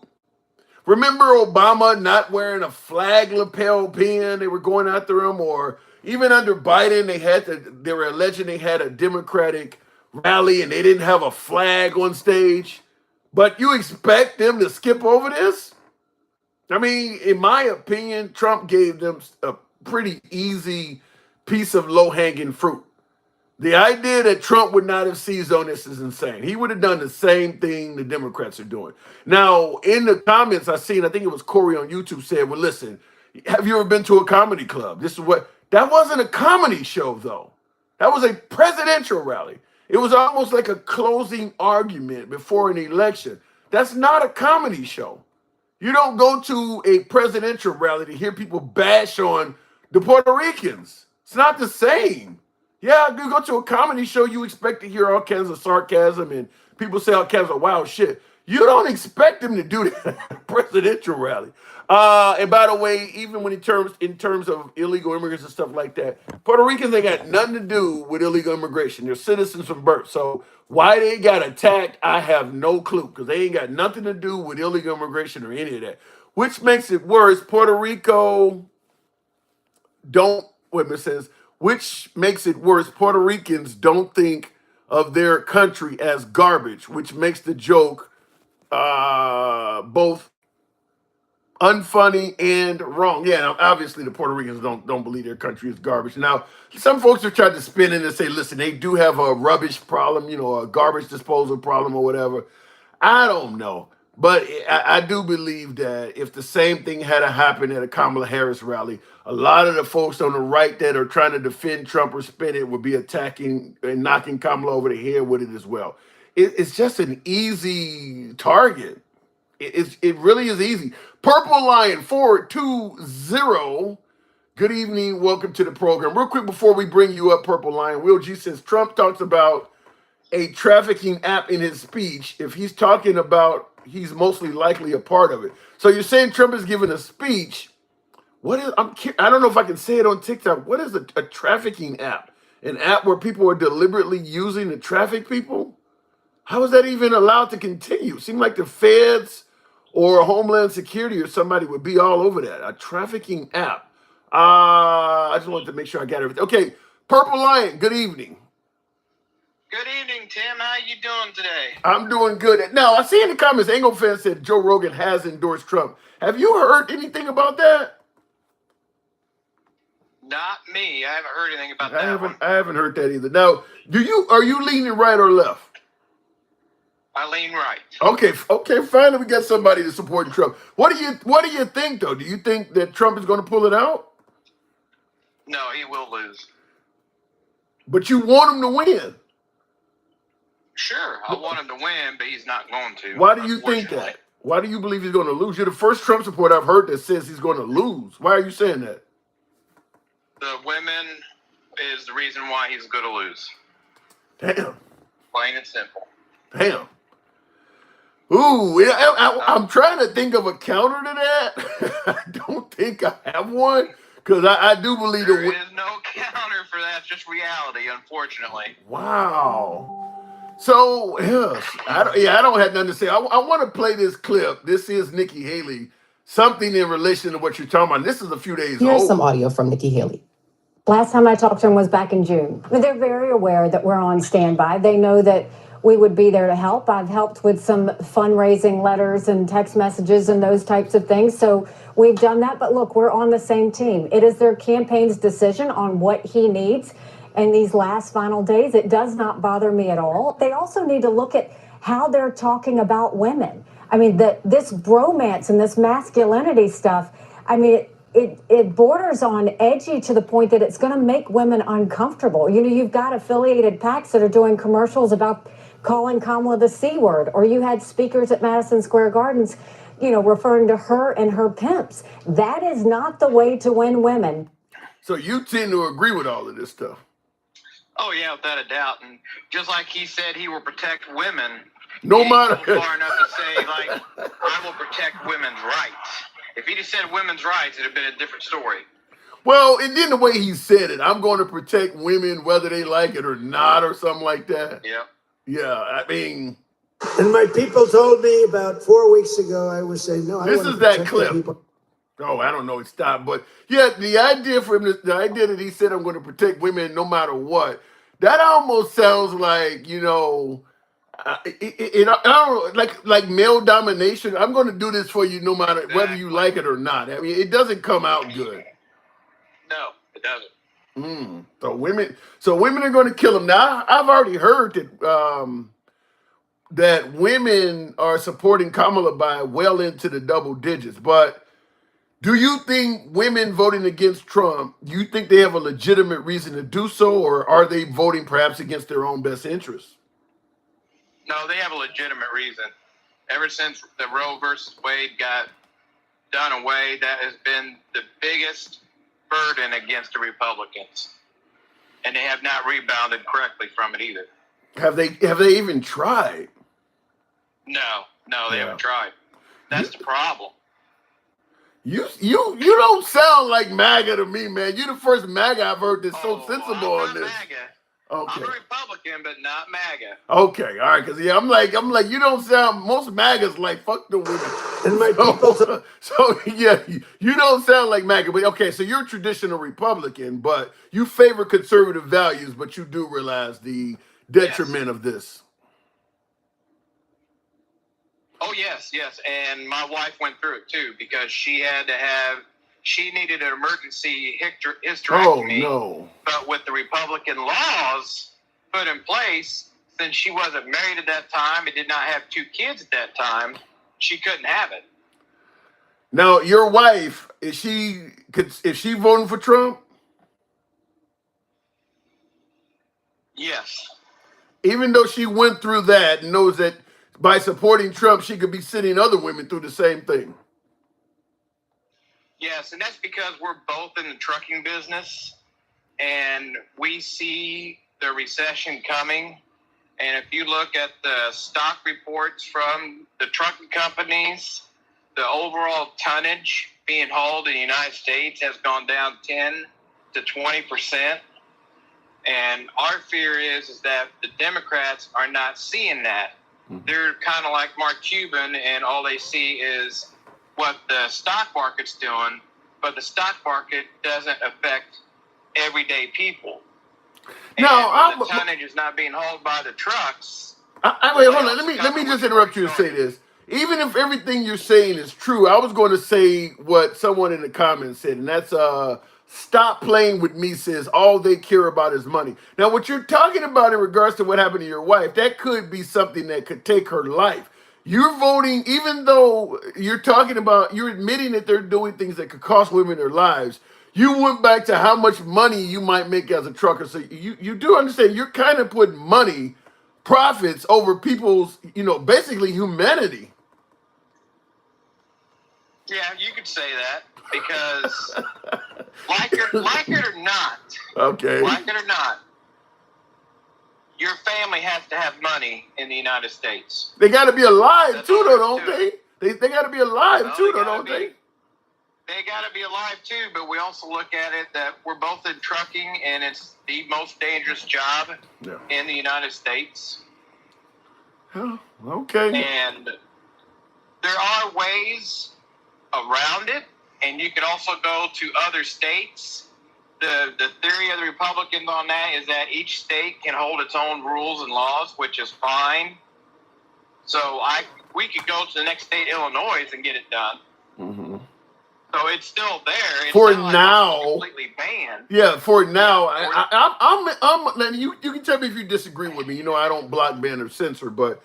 Remember Obama not wearing a flag lapel pin? They were going after him. Or even under Biden, they were alleging they had a Democratic rally and they didn't have a flag on stage. But you expect them to skip over this? I mean, in my opinion, Trump gave them a pretty easy piece of low-hanging fruit. The idea that Trump would not have seized on this is insane. He would have done the same thing the Democrats are doing. Now, in the comments I seen, I think it was Corey on YouTube said, well, listen, have you ever been to a comedy club? That wasn't a comedy show, though. That was a presidential rally. It was almost like a closing argument before an election. That's not a comedy show. You don't go to a presidential rally to hear people bash on the Puerto Ricans. It's not the same. Yeah, you go to a comedy show, you expect to hear all kinds of sarcasm and people say all kinds of wild shit. You don't expect them to do that at a presidential rally. And by the way, even when in terms of illegal immigrants and stuff like that, Puerto Ricans ain't got nothing to do with illegal immigration. They're citizens from birth. So why they got attacked, I have no clue, because they ain't got nothing to do with illegal immigration or any of that. Which makes it worse. Puerto Rico which makes it worse. Puerto Ricans don't think of their country as garbage, which makes the joke both unfunny and wrong. Yeah, now, obviously the Puerto Ricans don't believe their country is garbage. Now, some folks have tried to spin in and say, listen, they do have a rubbish problem, a garbage disposal problem or whatever. I don't know. But I do believe that if the same thing had happened at a Kamala Harris rally, a lot of the folks on the right that are trying to defend Trump or spin it would be attacking and knocking Kamala over the head with it as well. It's just an easy target. It really is easy. Purple Lion 420. Good evening. Welcome to the program. Real quick before we bring you up, Purple Lion, Will G says Trump talks about a trafficking app in his speech. If he's talking about, he's mostly likely a part of it. So you're saying Trump is giving a speech. I don't know if I can say it on TikTok. What is a trafficking app? An app where people are deliberately using to traffic people? How is that even allowed to continue? It seems like the feds or Homeland Security or somebody would be all over that. A trafficking app. I just wanted to make sure I got everything. Okay, Purple Lion, good evening. Good evening, Tim. How you doing today? I'm doing good. Now, I see in the comments, Angle Fan said Joe Rogan has endorsed Trump. Have you heard anything about that? Not me. I haven't heard anything about that. I haven't heard that either. Now, are you leaning right or left? I lean right. Okay. Finally, we got somebody to support Trump. What do you think, though? Do you think that Trump is going to pull it out? No, he will lose. But you want him to win. Sure, I want him to win, but he's not going to. Why do you think that? Why do you believe he's going to lose? You're the first Trump supporter I've heard that says he's going to lose. Why are you saying that? The women is the reason why he's going to lose. Damn. Plain and simple. Damn. Ooh, I'm trying to think of a counter to that. I don't think I have one, because I do believe there is no counter for that. It's just reality, unfortunately. Wow. So, yes, I don't have nothing to say. I want to play this clip. This is Nikki Haley. Something in relation to what you're talking about. This is a few days old. Here's some audio from Nikki Haley. Last time I talked to them was back in June. They're very aware that we're on standby. They know that we would be there to help. I've helped with some fundraising letters and text messages and those types of things. So we've done that. But look, we're on the same team. It is their campaign's decision on what he needs in these last final days. It does not bother me at all. They also need to look at how they're talking about women. I mean, this bromance and this masculinity stuff, I mean, it borders on edgy to the point that it's going to make women uncomfortable. You know, you've got affiliated PACs that are doing commercials about calling Kamala the C word, or you had speakers at Madison Square Gardens, you know, referring to her and her pimps. That is not the way to win women. So you tend to agree with all of this stuff. Oh yeah, without a doubt. And just like he said, he will protect women. No he matter. didn't go far enough to say like, I will protect women's rights. If he just said women's rights, it'd have been a different story. Well, and then the way he said it, I'm going to protect women whether they like it or not, or something like that. Yeah. Yeah, I mean, And my people told me about 4 weeks ago, I was saying, no, I this want to is that protect the clip. people. Oh, I don't know. It stopped, but yeah, the idea for him, the idea that he said I'm going to protect women no matter what, that almost sounds like, you know, I don't know, like male domination. I'm going to do this for you no matter whether you like it or not. I mean, it doesn't come out good. No, it doesn't. So women are going to kill him. Now, I've already heard that that women are supporting Kamala by well into the double digits. But do you think women voting against Trump, you think they have a legitimate reason to do so, or are they voting perhaps against their own best interests? No, they have a legitimate reason. Ever since the Roe versus Wade got done away, that has been the biggest burden against the Republicans. And they have not rebounded correctly from it either. Have they even tried? No, they haven't tried. That's the problem. You don't sound like MAGA to me, man. You're the first MAGA I've heard that's so sensible I'm on this. MAGA. Okay. I'm a Republican, but not MAGA. Okay, all right, because yeah, I'm like, you don't sound. Most MAGAs like fuck the women. And my people. So yeah, you don't sound like MAGA. But okay, so you're a traditional Republican, but you favor conservative values, but you do realize the detriment of this. Oh yes, and my wife went through it too because she needed an emergency hysterectomy. Oh no! But with the Republican laws put in place, since she wasn't married at that time and did not have 2 kids at that time, she couldn't have it. Now, your wife, is she voting for Trump? Yes. Even though she went through that and knows that by supporting Trump, she could be sending other women through the same thing. Yes, and that's because we're both in the trucking business, and we see the recession coming. And if you look at the stock reports from the trucking companies, the overall tonnage being hauled in the United States has gone down 10 to 20%. And our fear is that the Democrats are not seeing that. They're kind of like Mark Cuban, and all they see is what the stock market's doing, but the stock market doesn't affect everyday people. Now, the tonnage is not being hauled by the trucks. Wait, hold on. Let me just interrupt you and say this. Even if everything you're saying is true, I was going to say what someone in the comments said, and that's Stop Playing With Me says all they care about is money. Now, what you're talking about in regards to what happened to your wife, that could be something that could take her life. You're voting, even though you're admitting that they're doing things that could cost women their lives. You went back to how much money you might make as a trucker. So you do understand you're kind of putting money, profits over people's, basically humanity. Yeah, you could say that because like it or not, okay, like it or not, your family has to have money in the United States. They got to be alive too, though, don't they? They got to be alive too, though, don't they? They got to be alive too, but we also look at it that we're both in trucking, and it's the most dangerous job in the United States. Oh, okay. And there are ways around it, and you can also go to other states the theory of the Republicans on that is that each state can hold its own rules and laws, which is fine. So we could go to the next state, Illinois, and get it done. Mm-hmm. So it's still there. It's For not now, like it's completely banned. yeah. For now, I'm. You can tell me if you disagree with me. You know, I don't block, ban, or censor, but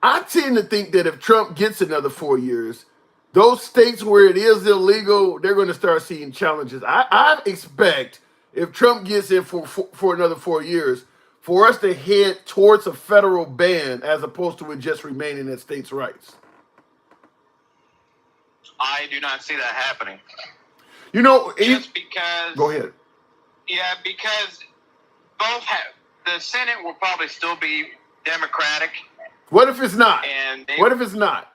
I tend to think that if Trump gets another 4 years, those states where it is illegal, they're going to start seeing challenges. I expect if Trump gets in for another 4 years, for us to head towards a federal ban as opposed to it just remaining at states' rights. I do not see that happening. You know, Just because. Go ahead. Yeah, because the Senate will probably still be Democratic. What if it's not? And What if it's not?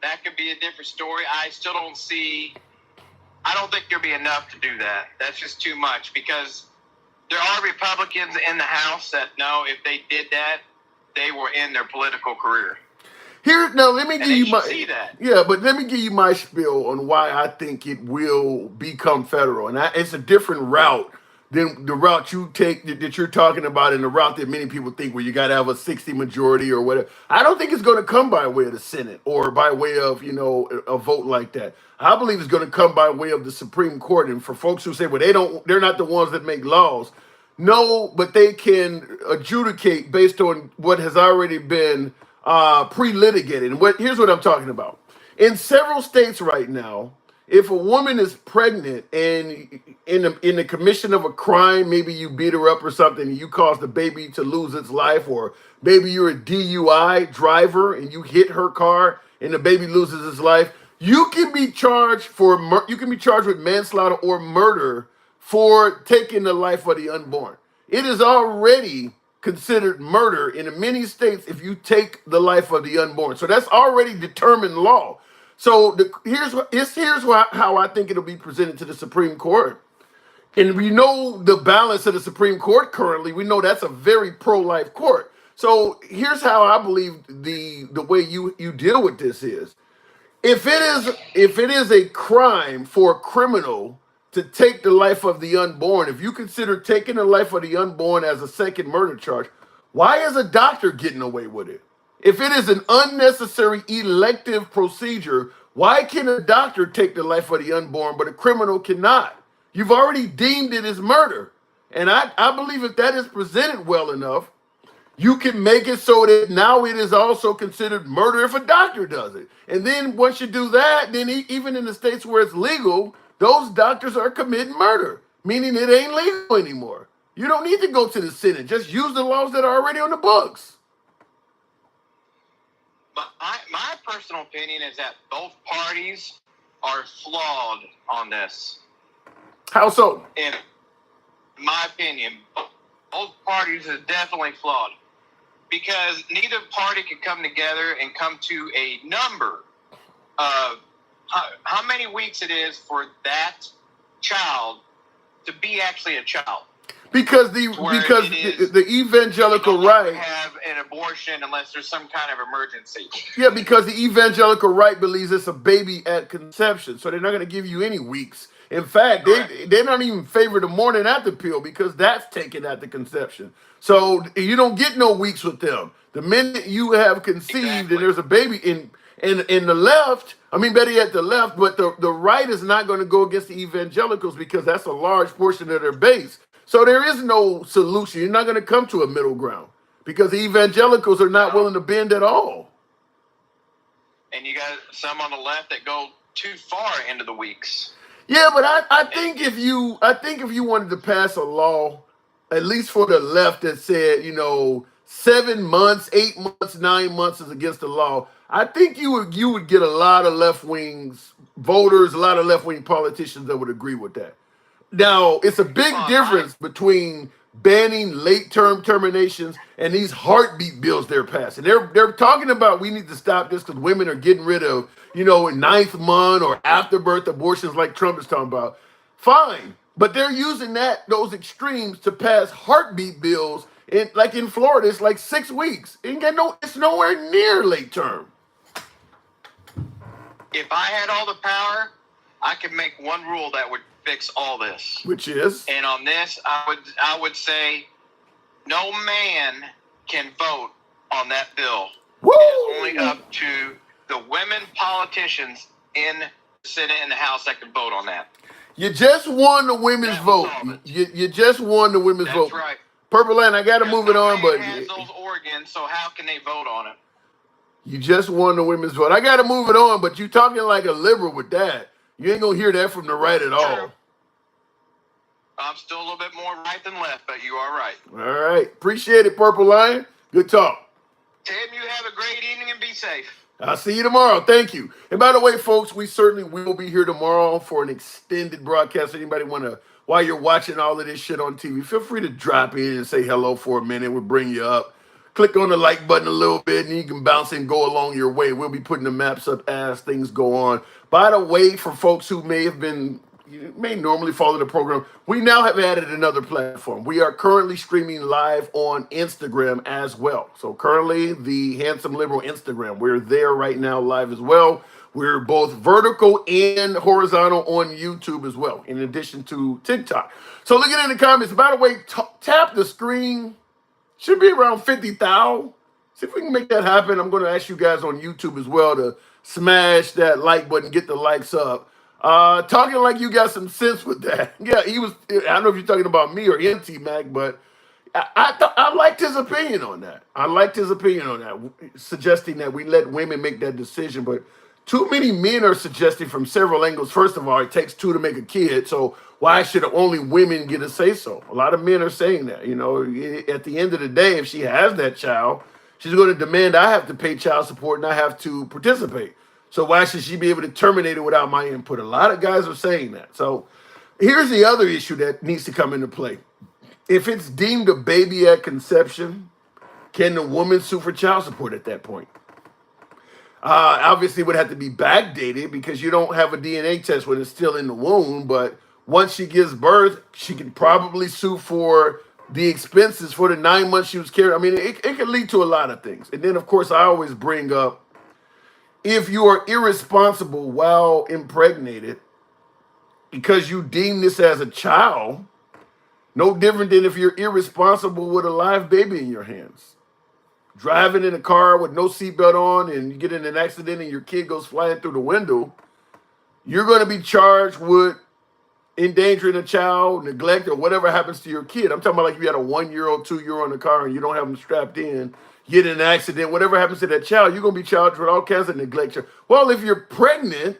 That could be a different story. I don't think there'll be enough to do that. That's just too much, because there are Republicans in the House that know if they did that, they will end their political career. Here, now let me give you my see that. Yeah, but let me give you my spiel on why I think it will become federal, and it's a different route than the route you take that you're talking about, and the route that many people think where you got to have a 60 majority or whatever. I don't think it's going to come by way of the Senate or by way of a vote like that. I believe it's going to come by way of the Supreme Court. And for folks who say, well, they're not the ones that make laws. No, but they can adjudicate based on what has already been pre-litigated. And here's what I'm talking about. In several states right now, if a woman is pregnant and in the commission of a crime, maybe you beat her up or something, and you cause the baby to lose its life, or maybe you're a DUI driver and you hit her car and the baby loses its life, you can be charged with manslaughter or murder for taking the life of the unborn. It is already considered murder in many states if you take the life of the unborn. So that's already determined law. So here's how I think it'll be presented to the Supreme Court. And we know the balance of the Supreme Court currently. We know that's a very pro-life court. So here's how I believe the way you deal with this is. If it is a crime for a criminal to take the life of the unborn, if you consider taking the life of the unborn as a second murder charge, why is a doctor getting away with it? If it is an unnecessary elective procedure, why can a doctor take the life of the unborn, but a criminal cannot? You've already deemed it as murder. And I believe if that is presented well enough, you can make it so that now it is also considered murder if a doctor does it. And then once you do that, then even in the states where it's legal, those doctors are committing murder, meaning it ain't legal anymore. You don't need to go to the Senate. Just use the laws that are already on the books. But my personal opinion is that both parties are flawed on this. How so? In my opinion, both parties are definitely flawed, because neither party can come together and come to a number of how many weeks it is for that child to be actually a child. Because the evangelical right have an abortion unless there's some kind of emergency. Yeah, because the evangelical right believes it's a baby at conception, so they're not going to give you any weeks. In fact, they don't even favor the morning after pill because that's taken at the conception. So you don't get no weeks with them. The minute you have conceived and there's a baby in the left, better yet the left, but the right is not going to go against the evangelicals because that's a large portion of their base. So there is no solution. You're not going to come to a middle ground because the evangelicals are not willing to bend at all. And you got some on the left that go too far into the weeks. Yeah, but I think if you wanted to pass a law, at least for the left, that said 7 months, 8 months, 9 months is against the law, I think you would get a lot of left wing voters, a lot of left wing politicians that would agree with that. Now, it's a big difference between banning late term terminations and these heartbeat bills they're passing. They're talking about we need to stop this because women are getting rid of, ninth month or afterbirth abortions like Trump is talking about. Fine. But they're using those extremes to pass heartbeat bills. Like in Florida, it's like 6 weeks. It's nowhere near late term. If I had all the power, I could make one rule that would fix all this. Which is? And on this, I would say no man can vote on that bill. Woo! It's only up to the women politicians in the Senate and the House that can vote on that. You just won the women's That will vote. solve it. You just won the women's vote. That's right. Purple Line, I got to move it on, No but man has those organs, so how can they vote on it? you just won the women's vote. I got to move it on, but you talking like a liberal with that. You ain't going to hear that from the right at all. True. I'm still a little bit more right than left, but you are right. All right. Appreciate it, Purple Line. Good talk. Tim, you have a great evening and be safe. I'll see you tomorrow. Thank you. And by the way, folks, we certainly will be here tomorrow for an extended broadcast. Anybody want to, while you're watching all of this shit on TV, feel free to drop in and say hello for a minute. We'll bring you up. Click on the like button a little bit, and you can bounce and go along your way. We'll be putting the maps up as things go on. By the way, for folks who may normally follow the program, we now have added another platform. We are currently streaming live on Instagram as well. So currently, the Handsome Liberal Instagram, we're there right now live as well. We're both vertical and horizontal on YouTube as well, in addition to TikTok. So look at it in the comments. By the way, tap the screen. Should be around 50,000. See if we can make that happen. I'm going to ask you guys on YouTube as well to smash that like button, get the likes up. Talking like you got some sense with that. Yeah, I don't know if you're talking about me or NT Mac, but I liked his opinion on that. Suggesting that we let women make that decision. But too many men are suggesting from several angles. First of all, it takes two to make a kid. So why should only women get a say so? A lot of men are saying that. You know, at the end of the day, if she has that child, she's going to demand I have to pay child support and I have to participate. So why should she be able to terminate it without my input? A lot of guys are saying that. So here's the other issue that needs to come into play. If it's deemed a baby at conception, can the woman sue for child support at that point? Obviously, it would have to be backdated because you don't have a DNA test when it's still in the womb. But once she gives birth, she can probably sue for the expenses for the 9 months she was carrying. I mean, it can lead to a lot of things. And then, of course, I always bring up, if you are irresponsible while impregnated because you deem this as a child, no different than if you're irresponsible with a live baby in your hands. Driving in a car with no seatbelt on and you get in an accident and your kid goes flying through the window, you're going to be charged with endangering a child, neglect, or whatever happens to your kid. I'm talking about like if you had a 1-year-old, 2-year-old in the car and you don't have them strapped in, get in an accident, whatever happens to that child, you're going to be charged with all kinds of neglect. Well, if you're pregnant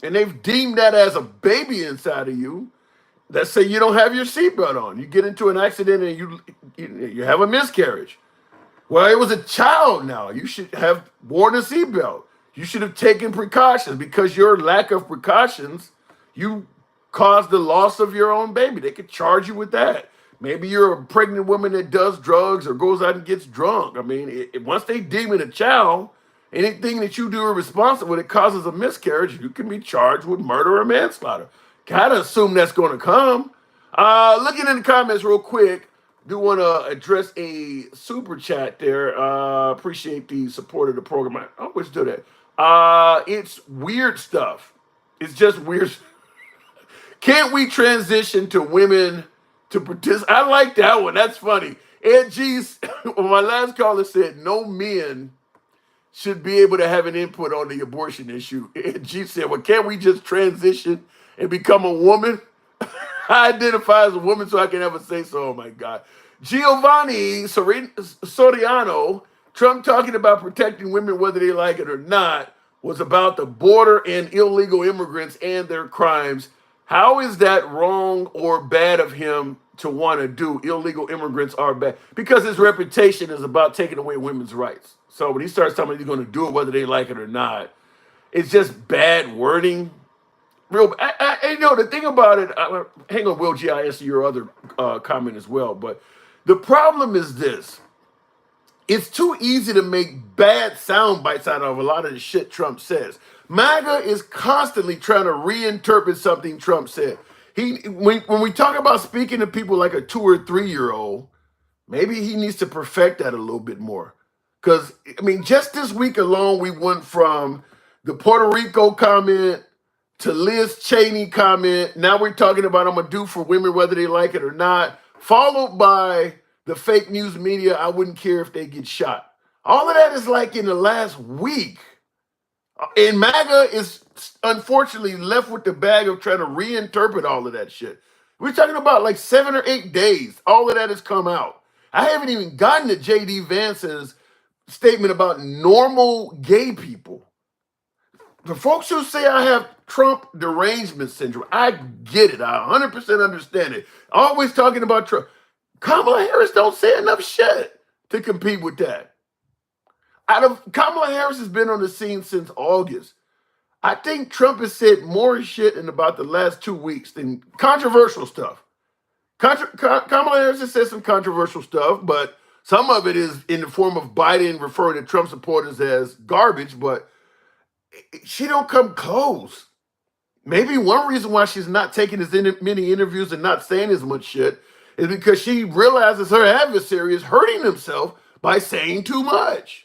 and they've deemed that as a baby inside of you, let's say you don't have your seatbelt on. You get into an accident and you have a miscarriage. Well, it was a child now. You should have worn a seatbelt. You should have taken precautions because your lack of precautions, you caused the loss of your own baby. They could charge you with that. Maybe you're a pregnant woman that does drugs or goes out and gets drunk. I mean, once they deem it a child, anything that you do irresponsible when it causes a miscarriage, you can be charged with murder or manslaughter. Gotta assume that's going to come. Looking in the comments real quick, do want to address a super chat there. Appreciate the support of the program. I always do that. It's weird stuff. It's just weird. Can't we transition to women to participate? I like that one. That's funny. Ed G's, well, my last caller said no men should be able to have an input on the abortion issue. Ed G said, well, can't we just transition and become a woman? I identify as a woman so I can have a say so. Oh, my God. Giovanni Soriano, Trump talking about protecting women whether they like it or not, was about the border and illegal immigrants and their crimes. How is that wrong or bad of him to want to do? Illegal immigrants are bad. Because his reputation is about taking away women's rights. So when he starts telling me he's going to do it whether they like it or not, it's just bad wording. You know, the thing about it, hang on, Will G, I answer your other comment as well, but the problem is this. It's too easy to make bad sound bites out of a lot of the shit Trump says. MAGA is constantly trying to reinterpret something Trump said. When we talk about speaking to people like a 2 or 3-year-old, maybe he needs to perfect that a little bit more. Because, I mean, just this week alone, we went from the Puerto Rico comment, to Liz Cheney comment. Now we're talking about I'm gonna do for women whether they like it or not, followed by the fake news media. I wouldn't care if they get shot. All of that is like in the last week. And MAGA is unfortunately left with the bag of trying to reinterpret all of that shit. We're talking about like 7 or 8 days. All of that has come out. I haven't even gotten to J.D. Vance's statement about normal gay people. The folks who say I have Trump derangement syndrome, I get it. I 100% understand it. Always talking about Trump. Kamala Harris don't say enough shit to compete with that. Kamala Harris has been on the scene since August. I think Trump has said more shit in about the last 2 weeks than controversial stuff. Kamala Harris has said some controversial stuff, but some of it is in the form of Biden referring to Trump supporters as garbage, but she don't come close. Maybe one reason why she's not taking as many interviews and not saying as much shit is because she realizes her adversary is hurting himself by saying too much.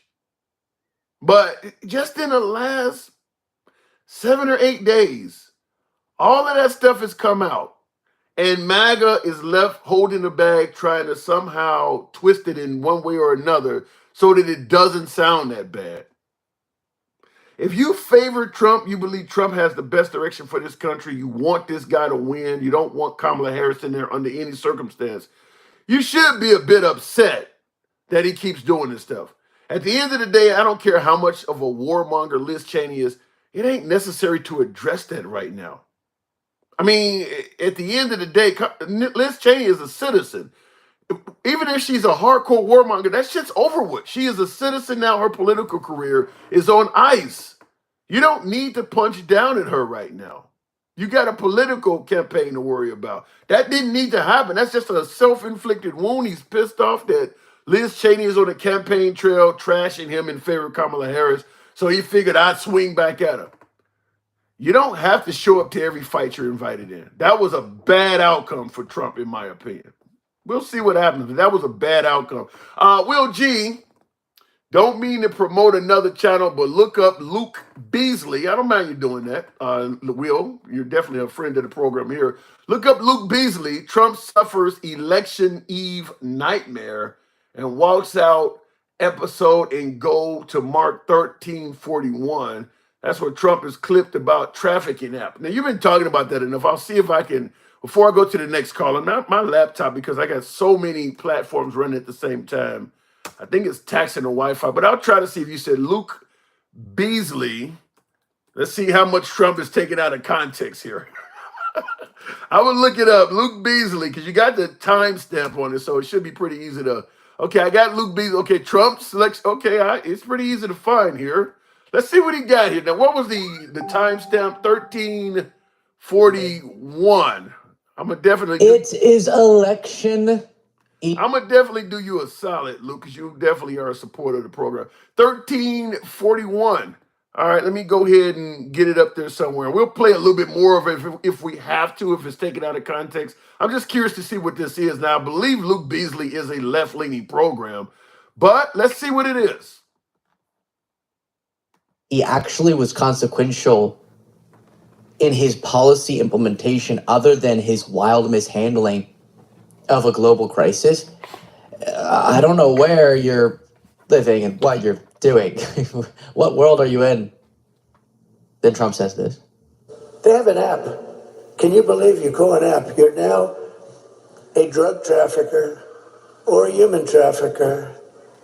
But just in the last 7 or 8 days, all of that stuff has come out. And MAGA is left holding the bag, trying to somehow twist it in one way or another so that it doesn't sound that bad. If you favor Trump, you believe Trump has the best direction for this country, you want this guy to win, you don't want Kamala Harris in there under any circumstance, you should be a bit upset that he keeps doing this stuff. At the end of the day, I don't care how much of a warmonger Liz Cheney is, it ain't necessary to address that right now. I mean, at the end of the day, Liz Cheney is a citizen. Even if she's a hardcore warmonger, that shit's over with. She is a citizen now. Her political career is on ice. You don't need to punch down at her right now. You got a political campaign to worry about. That didn't need to happen. That's just a self-inflicted wound. He's pissed off that Liz Cheney is on the campaign trail trashing him in favor of Kamala Harris. So he figured I'd swing back at her. You don't have to show up to every fight you're invited in. That was a bad outcome for Trump, in my opinion. We'll see what happens, but that was a bad outcome. Will G, don't mean to promote another channel, but look up Luke Beasley. I don't mind you doing that. Will, you're definitely a friend of the program here. Look up Luke Beasley. Trump suffers election eve nightmare and walks out episode and go to Mark 1341. That's what Trump is clipped about trafficking app. Now, you've been talking about that enough. I'll see if I can, before I go to the next caller, my laptop, because I got so many platforms running at the same time. I think it's taxing the Wi-Fi, but I'll try to see if you said Luke Beasley. Let's see how much Trump is taken out of context here. I would look it up, Luke Beasley, because you got the timestamp on it, so it should be pretty easy to. Okay, I got Luke Beasley. Okay, Trump selects. Okay, it's pretty easy to find here. Let's see what he got here. Now, what was the timestamp? 1341. I'm gonna definitely. It is election. I'm gonna definitely do you a solid, Luke, because you definitely are a supporter of the program. 1341. All right, let me go ahead and get it up there somewhere. We'll play a little bit more of it if we have to, if it's taken out of context. I'm just curious to see what this is. Now, I believe Luke Beasley is a left-leaning program, but let's see what it is. He actually was consequential in his policy implementation other than his wild mishandling of a global crisis. I don't know where you're living and what you're doing. What world are you in? Then Trump says this. They have an app. Can you believe you call an app? You're now a drug trafficker or a human trafficker,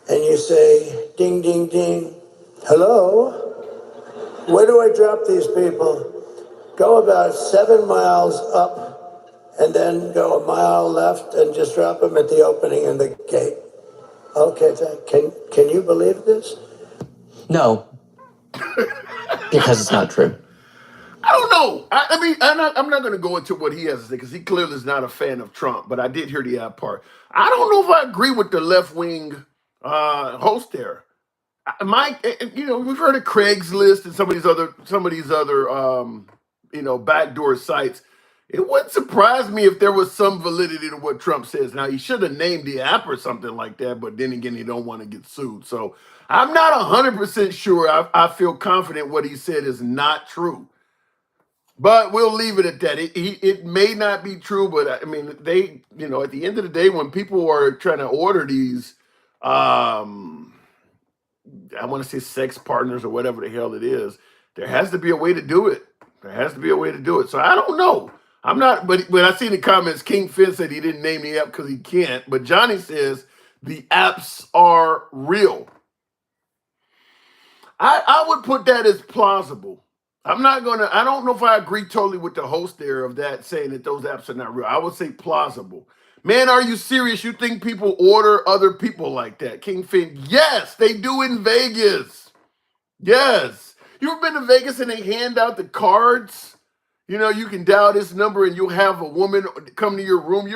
and you say, ding, ding, ding, hello? Where do I drop these people? Go about 7 miles up and then go a mile left and just drop them at the opening in the gate. Okay, can you believe this? No, because it's not true. I don't know. I mean, I'm not going to go into what he has to say because he clearly is not a fan of Trump, but I did hear the app part. I don't know if I agree with the left-wing host there. Mike, we've heard of Craigslist and some of these other backdoor sites. It wouldn't surprise me if there was some validity to what Trump says. Now, he should have named the app or something like that, but then again, he don't want to get sued. So I'm not 100% sure. I feel confident what he said is not true. But we'll leave it at that. It may not be true, but I mean, they, at the end of the day, when people are trying to order these, um, I want to say sex partners or whatever the hell it is, there has to be a way to do it. There has to be a way to do it. So I don't know. I'm not, but when I see the comments, King Finn said he didn't name the app because he can't. But Johnny says the apps are real. I would put that as plausible. I don't know if I agree totally with the host there of that saying that those apps are not real. I would say plausible. Man, are you serious? You think people order other people like that? King Finn, yes, they do in Vegas. Yes. You ever been to Vegas and they hand out the cards? You can dial this number and you'll have a woman come to your room.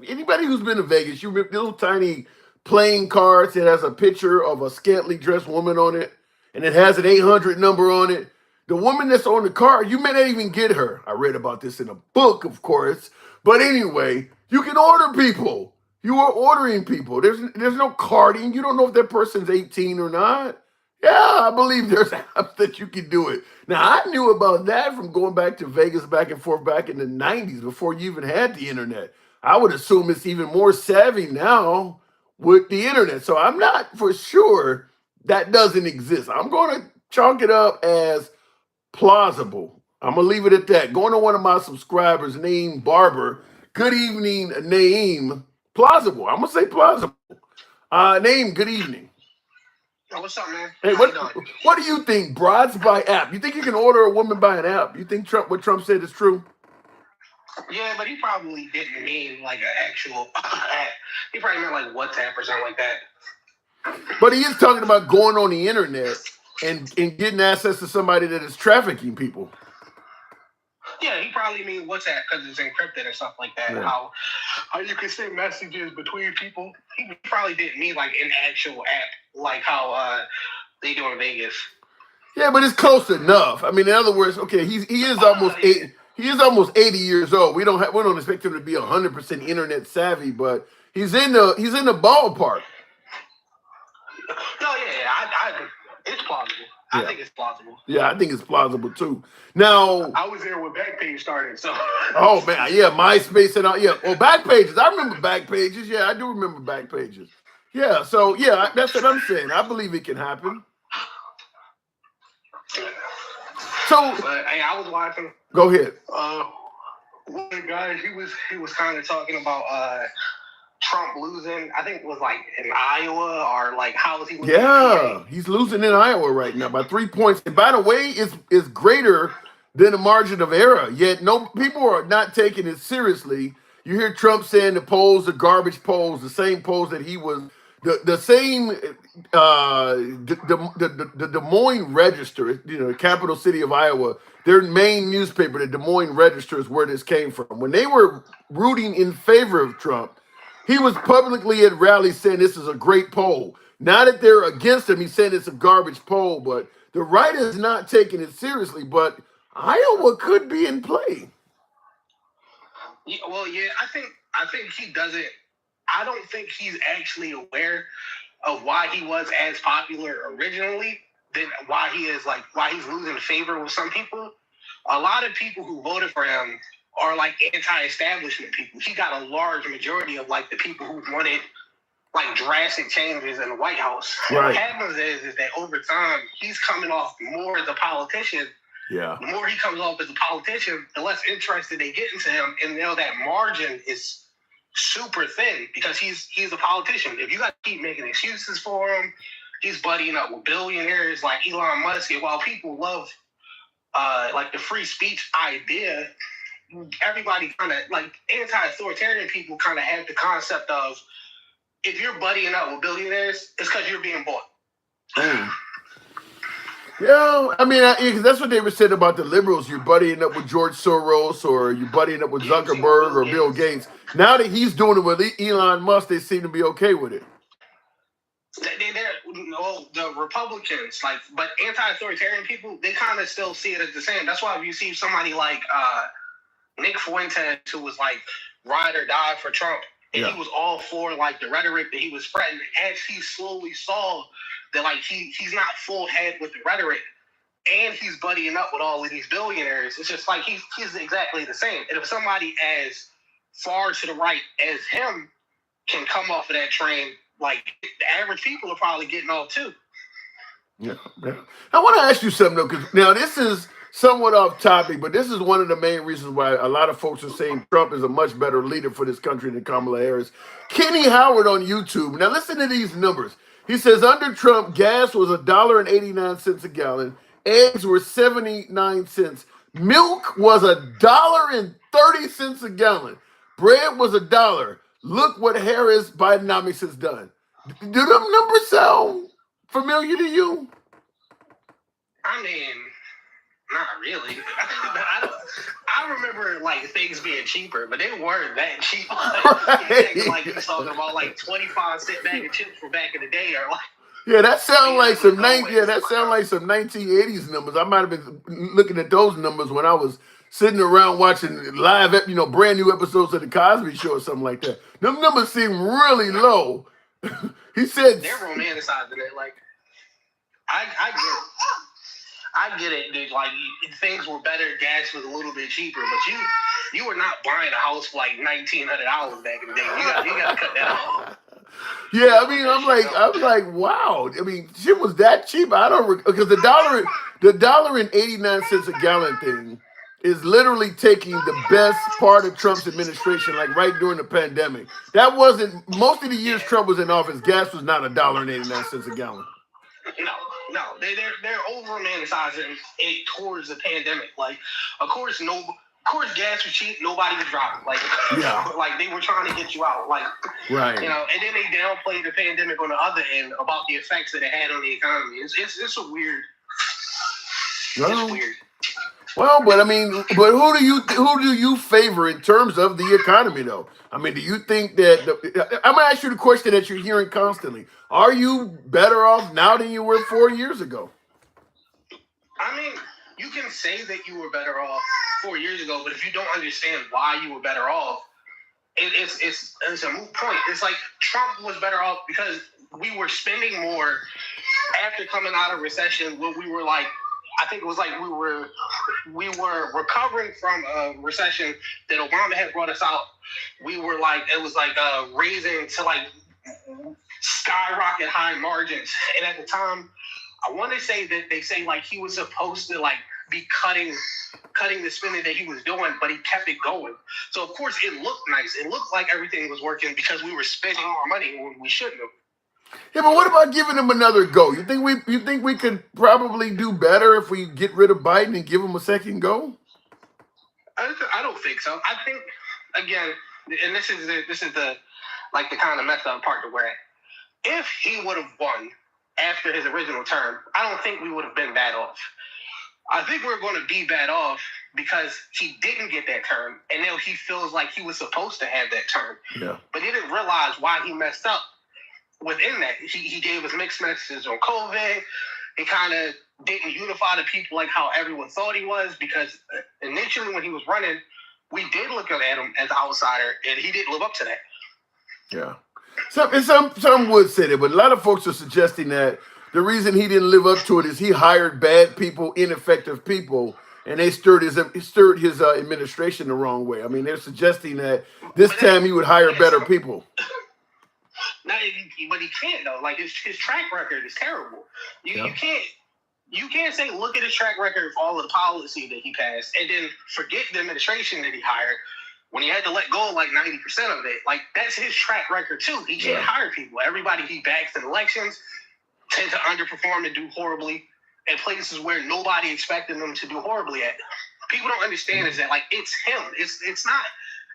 Anybody who's been to Vegas, you remember little tiny playing cards that has a picture of a scantily dressed woman on it, and it has an 800 number on it. The woman that's on the card, you may not even get her. I read about this in a book, of course. But anyway, you can order people. You are ordering people. There's no carding. You don't know if that person's 18 or not. Yeah, I believe there's apps that you can do it. Now, I knew about that from going back to Vegas back and forth back in the 90s before you even had the internet. I would assume it's even more savvy now with the internet. So I'm not for sure that doesn't exist. I'm going to chalk it up as plausible. I'm going to leave it at that. Going to one of my subscribers named Barber. Good evening, name. Plausible. I'm going to say plausible. Name, good evening. Yo, what's up, man? Hey, How you doing? what do you think? Broads by app. You think you can order a woman by an app? You think what Trump said is true? Yeah, but he probably didn't mean like an actual app. He probably meant like WhatsApp or something like that. But he is talking about going on the internet and getting access to somebody that is trafficking people. Yeah, he probably mean WhatsApp because it's encrypted and stuff like that. Yeah. How you can send messages between people. He probably didn't mean like an actual app like how they do in Vegas. Yeah, but it's close enough. I mean, in other words, okay, he is almost 80. He is almost 80 years old. We don't expect him to be 100% internet savvy, but he's in the ballpark. No, yeah, it's plausible. Yeah. I think it's plausible. Yeah, I think it's plausible too. Now, I was there when Backpage started, so. Oh man, yeah, MySpace and all. Yeah, well, Backpages. I remember Backpages. Yeah, I do remember Backpages. Yeah, so yeah, that's what I'm saying. I believe it can happen. So, but hey, I was watching. Go ahead. One of the guys, he was kind of talking about Trump losing. I think it was like in Iowa or like how is he losing? Yeah, he's losing in Iowa right now by 3 points. And by the way, it's greater than the margin of error. Yet no people are not taking it seriously. You hear Trump saying the polls are garbage polls, the same polls that he was the same the Des Moines Register, the capital city of Iowa, their main newspaper, the Des Moines Register, is where this came from. When they were rooting in favor of Trump, he was publicly at rallies saying this is a great poll. Now that they're against him, he's saying it's a garbage poll, but the right is not taking it seriously. But Iowa could be in play. Yeah, well, yeah, I think he doesn't. I don't think he's actually aware of why he was as popular originally, than why he's losing favor with some people. A lot of people who voted for him are like anti-establishment people. He got a large majority of like the people who wanted like drastic changes in the White House. Right. What happens is that over time he's coming off more as a politician. Yeah. The more he comes off as a politician, the less interested they get into him, and that margin is super thin because he's a politician. If you got to keep making excuses for him, he's buddying up with billionaires like Elon Musk. And while people love like the free speech idea, everybody kind of like anti-authoritarian people kind of have the concept of if you're buddying up with billionaires, it's because you're being bought. Yeah, I mean, that's what they were saying about the liberals. You're buddying up with George Soros, or you're buddying up with Zuckerberg or Bill Gates. Now that he's doing it with Elon Musk, they seem to be okay with it. The Republicans, but anti-authoritarian people, they kind of still see it as the same. That's why if you see somebody like Nick Fuentes, who was like ride or die for Trump, and he was all for like the rhetoric that he was spreading, as he slowly saw that like he's not full head with the rhetoric. and he's buddying up with all of these billionaires. It's just like he's exactly the same. And if somebody as far to the right as him can come off of that train, like the average people are probably getting off too. Yeah. I want to ask you something though, because now this is somewhat off topic, but this is one of the main reasons why a lot of folks are saying Trump is a much better leader for this country than Kamala Harris. Kenny Howard on YouTube. Now listen to these numbers. He says under Trump, gas was $1.89 a gallon, eggs were 79 cents, milk was $1.30 a gallon, bread was $1. Look what Harris Bidenomics has done. Do them numbers sound familiar to you? I mean, not really. I remember like things being cheaper, but they weren't that cheap. Like you talking about like 25-cent bag of chips from back in the day, or like. Yeah, that sounds like some 1980s numbers. I might have been looking at those numbers when I was sitting around watching live, brand new episodes of the Cosby Show or something like that. Them numbers seem really low. He said they're romanticizing it. Like I get it, dude. Like things were better, gas was a little bit cheaper, but you were not buying a house for like $1,900 back in the day. You got to cut that off. Yeah, I mean, I'm like, wow. I mean, shit was that cheap. I don't because the $1.89 a gallon thing is literally taking the best part of Trump's administration, like right during the pandemic. That wasn't most of the years Trump was in office. Gas was not $1.89 a gallon. No, they're over romanticizing it towards the pandemic. Like, of course, gas was cheap. Nobody was driving. Like, like they were trying to get you out. Like, right. And then they downplayed the pandemic on the other end about the effects that it had on the economy. It's a weird. It's weird. Well, but I mean, who do you favor in terms of the economy, though? I mean, do you think that I'm gonna ask you the question that you're hearing constantly? Are you better off now than you were 4 years ago? I mean, you can say that you were better off 4 years ago, but if you don't understand why you were better off, it's a moot point. It's like Trump was better off because we were spending more after coming out of recession. When we were like. I think it was like we were recovering from a recession that Obama had brought us out. We were like, it was like raising to like skyrocket high margins. And at the time, I want to say that they say like he was supposed to like be cutting the spending that he was doing, but he kept it going. So of course it looked nice. It looked like everything was working because we were spending more money when we shouldn't have. Yeah, but what about giving him another go? You think we could probably do better if we get rid of Biden and give him a second go? I don't think so. I think again, and this is the like the kind of messed up part to where if he would have won after his original term, I don't think we would have been bad off. I think we're going to be bad off because he didn't get that term, and now he feels like he was supposed to have that term. Yeah. But he didn't realize why he messed up. Within that, he gave us mixed messages on COVID. He kind of didn't unify the people like how everyone thought he was, because initially when he was running, we did look at him as an outsider, and he didn't live up to that. Yeah. Some would say that, but a lot of folks are suggesting that the reason he didn't live up to it is he hired bad people, ineffective people, and they stirred his administration the wrong way. I mean, they're suggesting that this time he would hire better people. No, but he can't though. Like his track record is terrible. You can't say look at his track record for all of the policy that he passed and then forget the administration that he hired when he had to let go of like 90% of it. Like that's his track record too. He can't hire people. Everybody he backs in elections tend to underperform and do horribly in places where nobody expected them to do horribly at. People don't understand is that like it's him.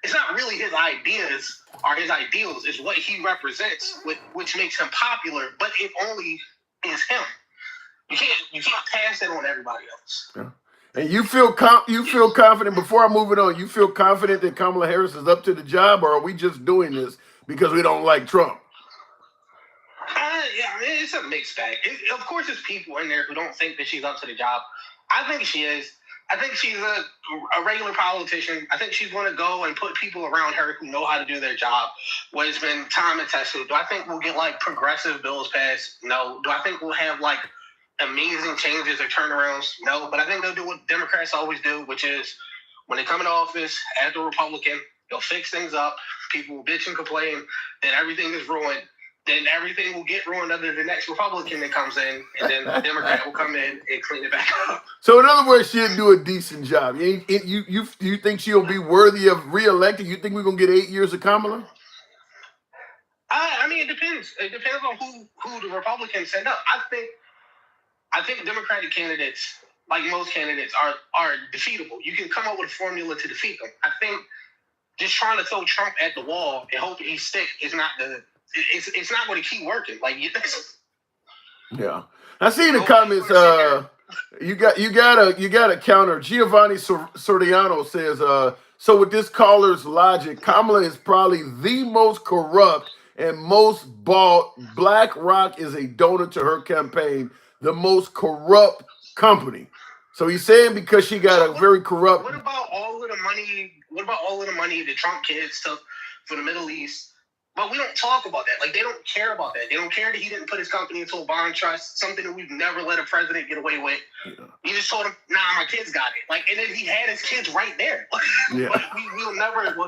It's not really his ideas or his ideals. It's what he represents, which makes him popular. But it only is him. You can't pass that on everybody else. Yeah. And you feel confident. Before I move it on, you feel confident that Kamala Harris is up to the job, or are we just doing this because we don't like Trump? Yeah, it's a mixed bag. Of course, there's people in there who don't think that she's up to the job. I think she is. I think she's a regular politician. I think she's going to go and put people around her who know how to do their job. What has been time and tested. Do I think we'll get like progressive bills passed? No. Do I think we'll have like amazing changes or turnarounds. No, but I think they'll do what Democrats always do, which is when they come into office as a Republican, they'll fix things up. People will bitch and complain that everything is ruined. Then everything will get ruined under the next Republican that comes in, and then the Democrat will come in and clean it back up. So in other words, she'll do a decent job. You think she'll be worthy of re-electing? You think we're gonna get 8 years of Kamala? I mean, it depends. It depends on who the Republicans send up. I think Democratic candidates, like most candidates, are defeatable. You can come up with a formula to defeat them. I think just trying to throw Trump at the wall and hoping he stick is not it's not going to keep working. Like Yeah, I see in the comments. You got a counter. Giovanni Soriano says. So with this caller's logic, Kamala is probably the most corrupt and most bought. BlackRock is a donor to her campaign. The most corrupt company. So he's saying because she got a very corrupt. What about all of the money? What about all of the money the Trump kids took for the Middle East? But we don't talk about that. Like, they don't care about that. They don't care that he didn't put his company into a bond trust, something that we've never let a president get away with. Yeah. He just told him, "Nah, my kids got it." Like, and then he had his kids right there. Yeah. But we'll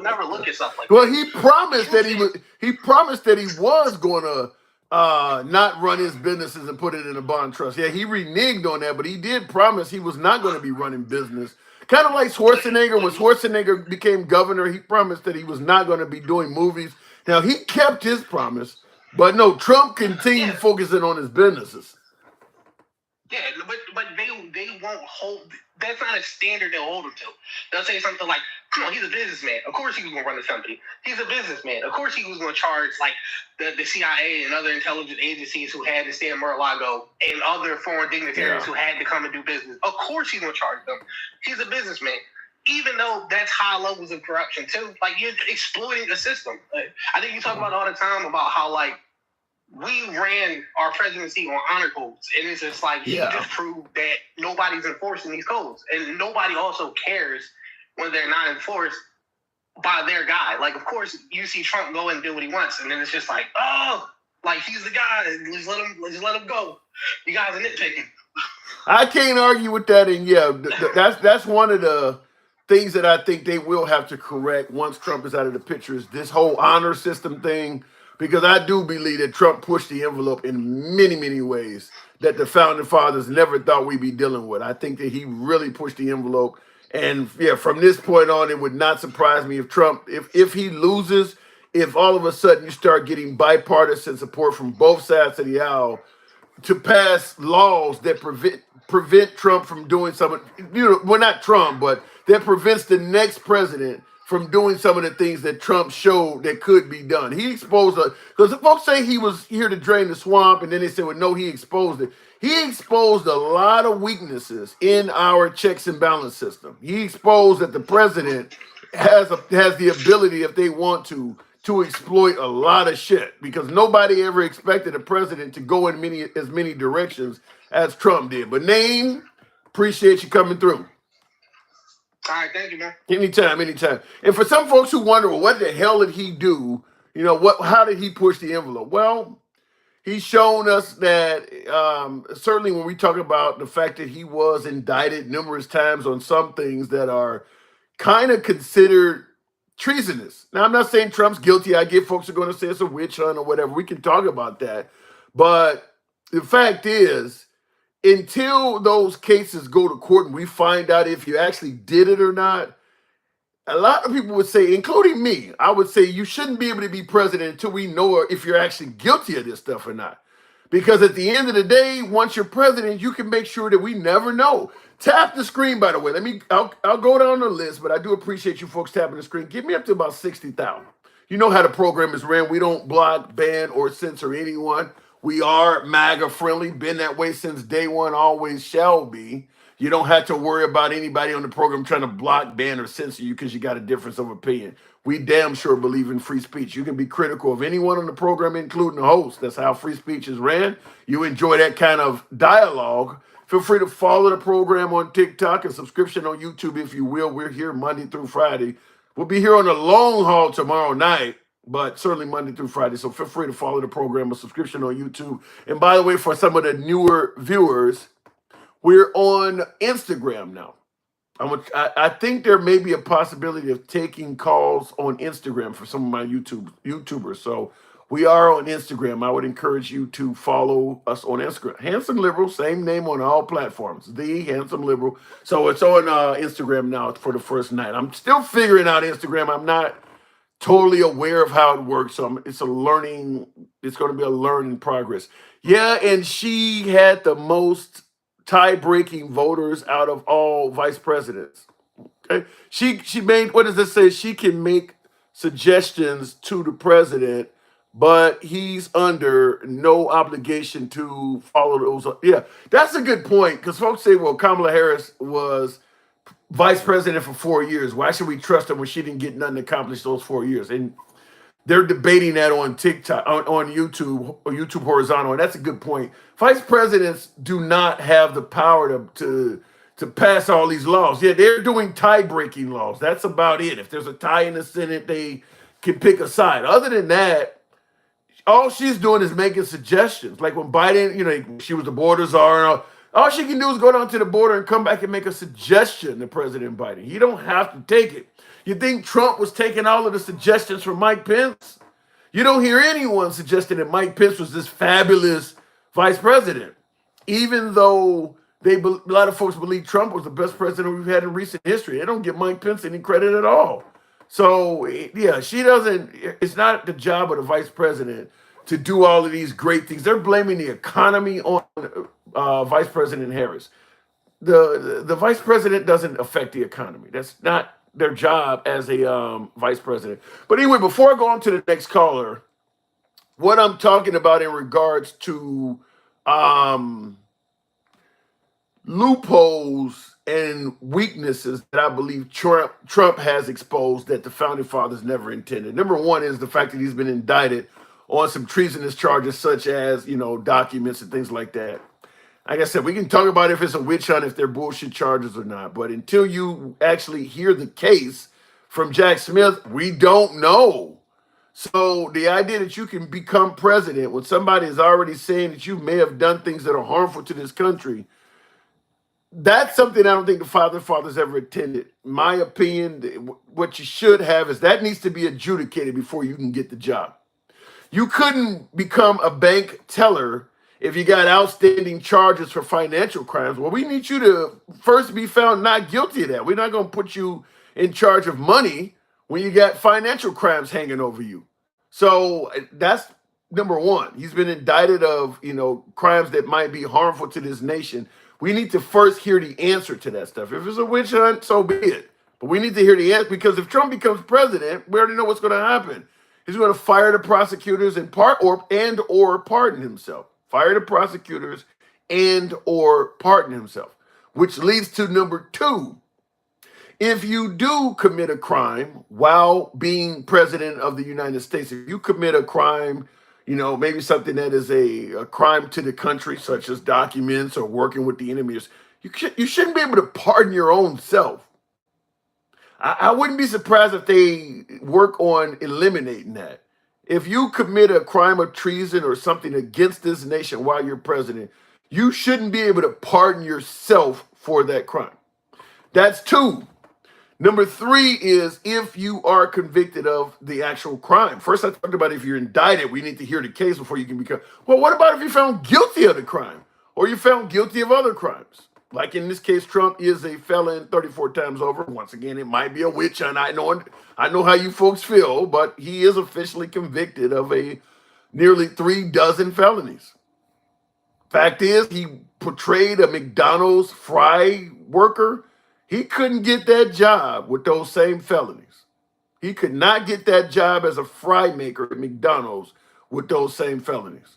never look at stuff like that. Well, he promised that he was going to not run his businesses and put it in a bond trust. Yeah, he reneged on that, but he did promise he was not going to be running business. Kind of like Schwarzenegger. When Schwarzenegger became governor, he promised that he was not going to be doing movies. Now, he kept his promise, but no, Trump continued focusing on his businesses. Yeah, but they won't hold. That's not a standard they'll hold him to. They'll say something like, "Come on, he's a businessman. Of course he was going to run the company. He's a businessman. Of course he was going to charge like the CIA and other intelligence agencies who had to stay in Mar-a-Lago and other foreign dignitaries who had to come and do business. Of course he's going to charge them. He's a businessman." Even though that's high levels of corruption too, like you're exploiting the system. I think you talk about all the time about how like we ran our presidency on honor codes, and it's just like he just proved that nobody's enforcing these codes, and nobody also cares when they're not enforced by their guy. Like, of course, you see Trump go and do what he wants, and then it's just like, oh, like he's the guy. Let's let him go. You guys are nitpicking. I can't argue with that, and yeah, that's one of the things that I think they will have to correct once Trump is out of the picture is this whole honor system thing, because I do believe that Trump pushed the envelope in many, many ways that the founding fathers never thought we'd be dealing with. I think that he really pushed the envelope. And yeah, from this point on, it would not surprise me if Trump, if he loses, if all of a sudden you start getting bipartisan support from both sides of the aisle to pass laws that prevent Trump from doing something, well, not Trump, but that prevents the next president from doing some of the things that Trump showed that could be done. He exposed because folks say he was here to drain the swamp, and then they said, well, no, he exposed it. He exposed a lot of weaknesses in our checks and balance system. He exposed that the president has the ability, if they want to exploit a lot of shit, because nobody ever expected a president to go in as many directions as Trump did. But Name, appreciate you coming through. All right, thank you, man. Anytime. And for some folks who wonder, well, what the hell did he do? How did he push the envelope? Well, he's shown us that certainly when we talk about the fact that he was indicted numerous times on some things that are kind of considered treasonous. Now, I'm not saying Trump's guilty. I get folks are going to say it's a witch hunt or whatever. We can talk about that. But the fact is, until those cases go to court and we find out if you actually did it or not, a lot of people would say, including me, I would say you shouldn't be able to be president until we know if you're actually guilty of this stuff or not. Because at the end of the day, once you're president, you can make sure that we never know. Tap the screen, by the way. I'll go down the list, but I do appreciate you folks tapping the screen. Get me up to about 60,000. You know how the program is ran. We don't block, ban, or censor anyone. We are MAGA friendly, been that way since day one, always shall be. You don't have to worry about anybody on the program trying to block, ban, or censor you because you got a difference of opinion. We damn sure believe in free speech. You can be critical of anyone on the program, including the host. That's how free speech is ran. You enjoy that kind of dialogue. Feel free to follow the program on TikTok and subscription on YouTube, if you will. We're here Monday through Friday. We'll be here on the long haul tomorrow night. but certainly Monday through Friday. So feel free to follow the program, a subscription on YouTube. And by the way, for some of the newer viewers, we're on Instagram now. I think there may be a possibility of taking calls on Instagram for some of my YouTubers. So we are on Instagram. I would encourage you to follow us on Instagram. Handsome Liberal, same name on all platforms. The Handsome Liberal. So it's on Instagram now for the first night. I'm still figuring out Instagram. I'm not totally aware of how it works. So it's going to be a learning progress. Yeah, and she had the most tie-breaking voters out of all vice presidents. Okay, she made, what does it say? She can make suggestions to the president, but he's under no obligation to follow those. Yeah, that's a good point, because folks say, well, Kamala Harris was vice president for 4 years. Why should we trust her when she didn't get nothing accomplished those 4 years? And they're debating that on TikTok, on YouTube, or YouTube horizontal, and that's a good point. Vice presidents do not have the power to pass all these laws. Yeah, they're doing tie-breaking laws. That's about it. If there's a tie in the Senate, they can pick a side. Other than that, all she's doing is making suggestions. Like when Biden, she was the border czar, and all she can do is go down to the border and come back and make a suggestion to President Biden. You don't have to take it. You think Trump was taking all of the suggestions from Mike Pence? You don't hear anyone suggesting that Mike Pence was this fabulous vice president, even though a lot of folks believe Trump was the best president we've had in recent history. They don't give Mike Pence any credit at all. So, yeah, it's not the job of the vice president to do all of these great things. They're blaming the economy on Vice President Harris. The vice president doesn't affect the economy. That's not their job as a vice president. But anyway, before I go on to the next caller, what I'm talking about in regards to loopholes and weaknesses that I believe Trump has exposed that the founding fathers never intended. Number one is the fact that he's been indicted on some treasonous charges, such as, documents and things like that. Like I said, we can talk about if it's a witch hunt, if they're bullshit charges or not. But until you actually hear the case from Jack Smith, we don't know. So the idea that you can become president when somebody is already saying that you may have done things that are harmful to this country, that's something I don't think the fathers ever intended. In my opinion, what you should have is that needs to be adjudicated before you can get the job. You couldn't become a bank teller if you got outstanding charges for financial crimes. Well, we need you to first be found not guilty of that. We're not going to put you in charge of money when you got financial crimes hanging over you. So that's number one. He's been indicted of, crimes that might be harmful to this nation. We need to first hear the answer to that stuff. If it's a witch hunt, so be it. But we need to hear the answer, because if Trump becomes president, we already know what's going to happen. He's going to fire the prosecutors and or pardon himself. Fire the prosecutors and or pardon himself, which leads to number two. If you do commit a crime while being president of the United States, if you commit a crime, maybe something that is a crime to the country, such as documents or working with the enemy, you shouldn't be able to pardon your own self. I wouldn't be surprised if they work on eliminating that. If you commit a crime of treason or something against this nation while you're president, you shouldn't be able to pardon yourself for that crime. That's two. Number three is if you are convicted of the actual crime. First, I talked about if you're indicted, we need to hear the case before you can become. Well, what about if you're found guilty of the crime or you're found guilty of other crimes? Like in this case, Trump is a felon 34 times over. Once again, it might be a witch hunt. I know how you folks feel, but he is officially convicted of nearly 36 felonies. Fact is, he portrayed a McDonald's fry worker. He couldn't get that job with those same felonies. He could not get that job as a fry maker at McDonald's with those same felonies.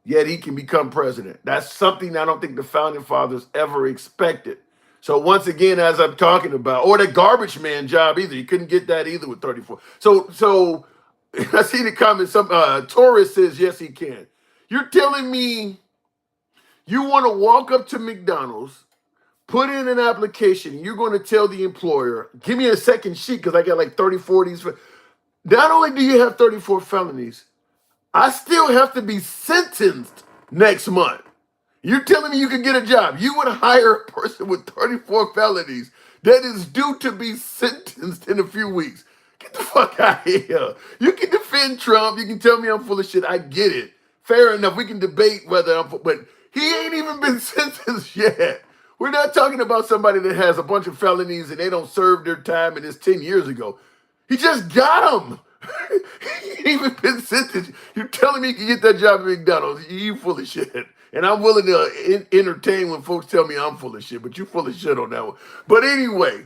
Yet he can become president. That's something I don't think the founding fathers ever expected. So once again, as I'm talking about, or the garbage man job either, he couldn't get that either with 34. So I see the comments. Some Taurus says yes, he can. You're telling me you want to walk up to McDonald's, put in an application, and you're going to tell the employer, give me a second sheet because I got like 30, 40s. Not only do you have 34 felonies, I still have to be sentenced next month. You're telling me you can get a job. You would hire a person with 34 felonies that is due to be sentenced in a few weeks. Get the fuck out of here. You can defend Trump. You can tell me I'm full of shit. I get it. Fair enough. We can debate whether I'm full, but he ain't even been sentenced yet. We're not talking about somebody that has a bunch of felonies and they don't serve their time and it's 10 years ago. He just got them. He ain't even been sentenced. You're telling me you can get that job at McDonald's. You full of shit. And I'm willing to entertain when folks tell me I'm full of shit, but you full of shit on that one. But anyway,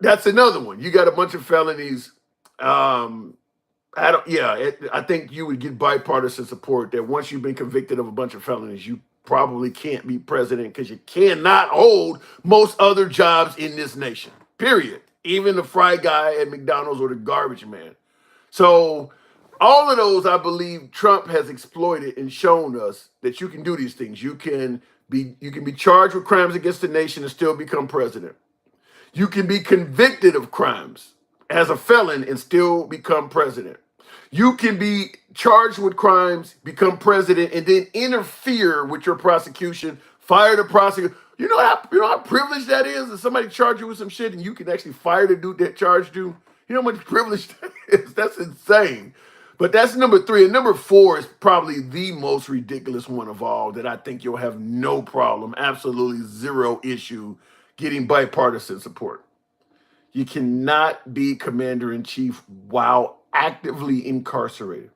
that's another one. You got a bunch of felonies. I think you would get bipartisan support that once you've been convicted of a bunch of felonies, you probably can't be president because you cannot hold most other jobs in this nation. Period. Even the fry guy at McDonald's or the garbage man. So all of those, I believe, Trump has exploited and shown us that you can do these things. You can be charged with crimes against the nation and still become president. You can be convicted of crimes as a felon and still become president. You can be charged with crimes, become president, and then interfere with your prosecution, fire the prosecutor. You know how privileged that is? If somebody charge you with some shit and you can actually fire the dude that charged you. You know how much privilege that is? That's insane. But that's number 3. And number 4 is probably the most ridiculous one of all that I think you'll have no problem, absolutely zero issue getting bipartisan support. You cannot be commander-in-chief while actively incarcerated.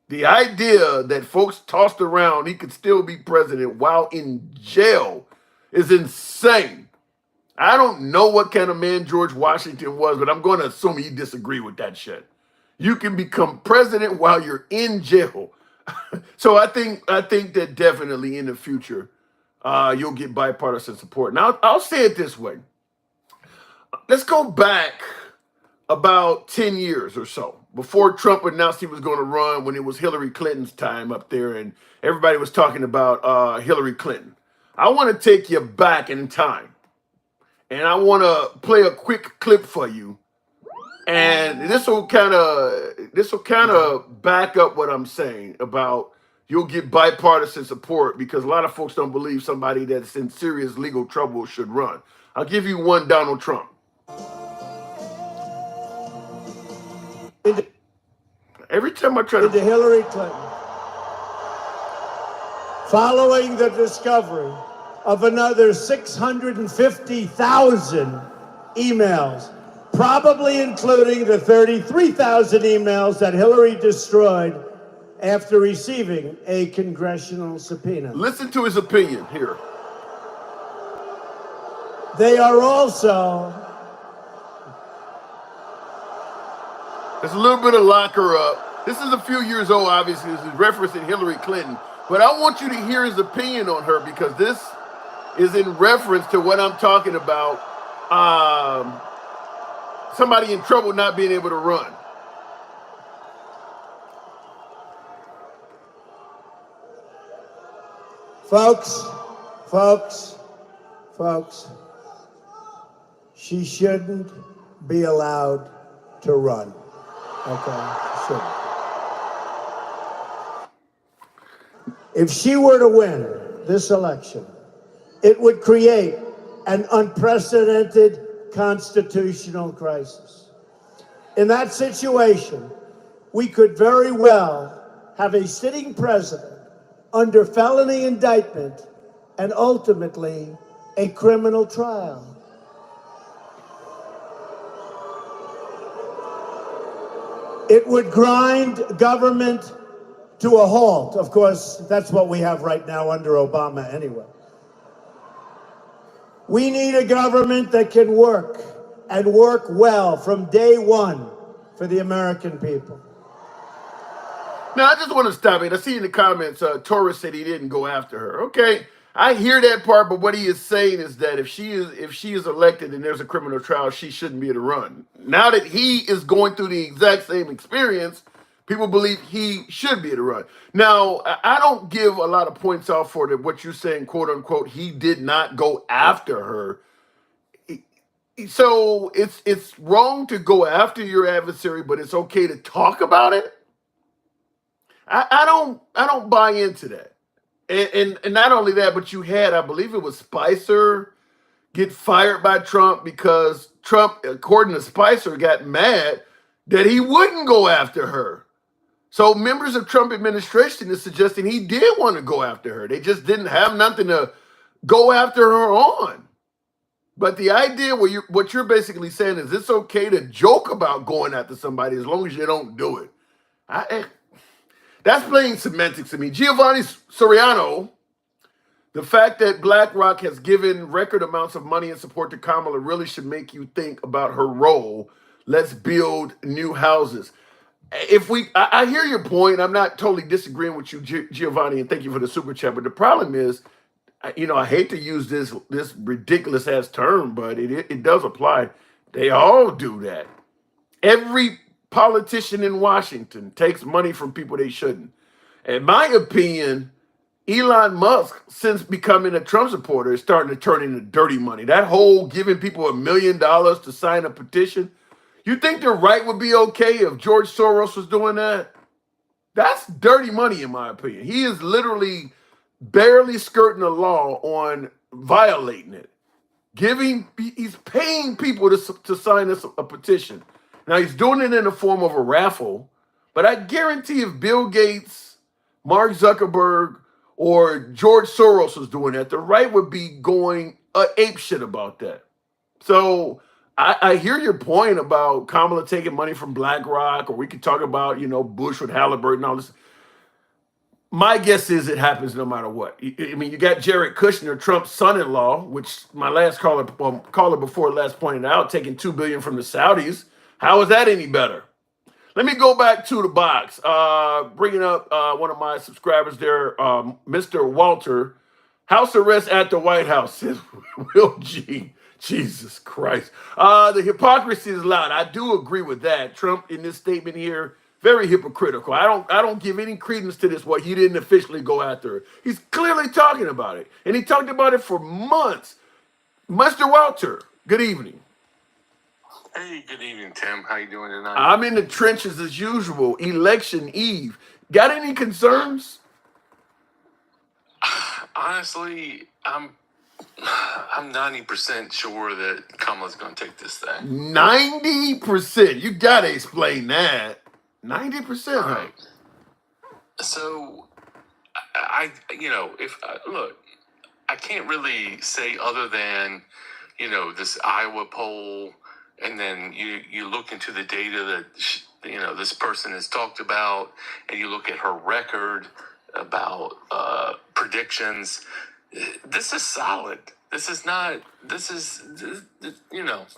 The idea that folks tossed around he could still be president while in jail is insane. I don't know what kind of man George Washington was, but I'm going to assume you disagree with that shit. You can become president while you're in jail. So I think that definitely in the future, you'll get bipartisan support. Now, I'll say it this way. Let's go back about 10 years or so before Trump announced he was going to run, when it was Hillary Clinton's time up there and everybody was talking about Hillary Clinton. I want to take you back in time and I want to play a quick clip for you. And this will kind of back up what I'm saying about you'll get bipartisan support, because a lot of folks don't believe somebody that's in serious legal trouble should run. I'll give you one Donald Trump. Every time I try to Hillary Clinton, following the discovery of another 650,000 emails, probably including the 33,000 emails that Hillary destroyed after receiving a congressional subpoena. Listen to his opinion here. They are also... There's a little bit of lock her up. This is a few years old, obviously. This is referencing Hillary Clinton. But I want you to hear his opinion on her, because this is in reference to what I'm talking about. Somebody in trouble not being able to run. Folks, she shouldn't be allowed to run. Okay, sure. If she were to win this election, it would create an unprecedented constitutional crisis. In that situation, we could very well have a sitting president under felony indictment and ultimately a criminal trial. It would grind government to a halt. Of course, that's what we have right now under Obama anyway. We need a government that can work, and work well from day one for the American people. Now, I just want to stop it. I see in the comments, Torres said he didn't go after her. Okay, I hear that part, but what he is saying is that if she is elected and there's a criminal trial, she shouldn't be able to run. Now that he is going through the exact same experience, people believe he should be able to run. Now, I don't give a lot of points off for what you're saying, quote unquote, he did not go after her. So it's wrong to go after your adversary, but it's okay to talk about it. I don't buy into that. And not only that, but you had, I believe it was Spicer, get fired by Trump because Trump, according to Spicer, got mad that he wouldn't go after her. So members of Trump administration is suggesting he did want to go after her. They just didn't have nothing to go after her on. But the idea what you're basically saying is it's okay to joke about going after somebody as long as you don't do it. That's playing semantics to me. Giovanni Soriano, the fact that BlackRock has given record amounts of money and support to Kamala really should make you think about her role. Let's build new houses. I hear your point. I'm not totally disagreeing with you, Giovanni, and thank you for the super chat. But the problem is, I hate to use this ridiculous ass term, but it does apply. They all do that. Every politician in Washington takes money from people they shouldn't. In my opinion, Elon Musk, since becoming a Trump supporter, is starting to turn into dirty money. That whole giving people $1 million to sign a petition. You think the right would be okay if George Soros was doing that? That's dirty money, in my opinion. He is literally barely skirting the law on violating it. He's paying people to sign a petition. Now, he's doing it in the form of a raffle, but I guarantee if Bill Gates, Mark Zuckerberg, or George Soros was doing that, the right would be going apeshit about that. So I hear your point about Kamala taking money from BlackRock, or we could talk about, Bush with Halliburton and all this. My guess is it happens no matter what. I mean, you got Jared Kushner, Trump's son-in-law, which my last caller before last pointed out, taking $2 billion from the Saudis. How is that any better? Let me go back to the box. Bringing up one of my subscribers there, Mr. Walter. House arrest at the White House, says Will G. Jesus Christ. The hypocrisy is loud. I do agree with that. Trump in this statement here, very hypocritical. I don't give any credence to this. What he didn't officially go after. He's clearly talking about it, and he talked about it for months. Mr. Walter, good evening. Hey, good evening, Tim. How you doing tonight? I'm in the trenches as usual. Election Eve. Got any concerns? Honestly, I'm 90% sure that Kamala's going to take this thing. 90%. You gotta explain that. 90%. Right. So, look, I can't really say other than, this Iowa poll, and then you look into the data that this person has talked about, and you look at her record about predictions. This is solid. This is not. This is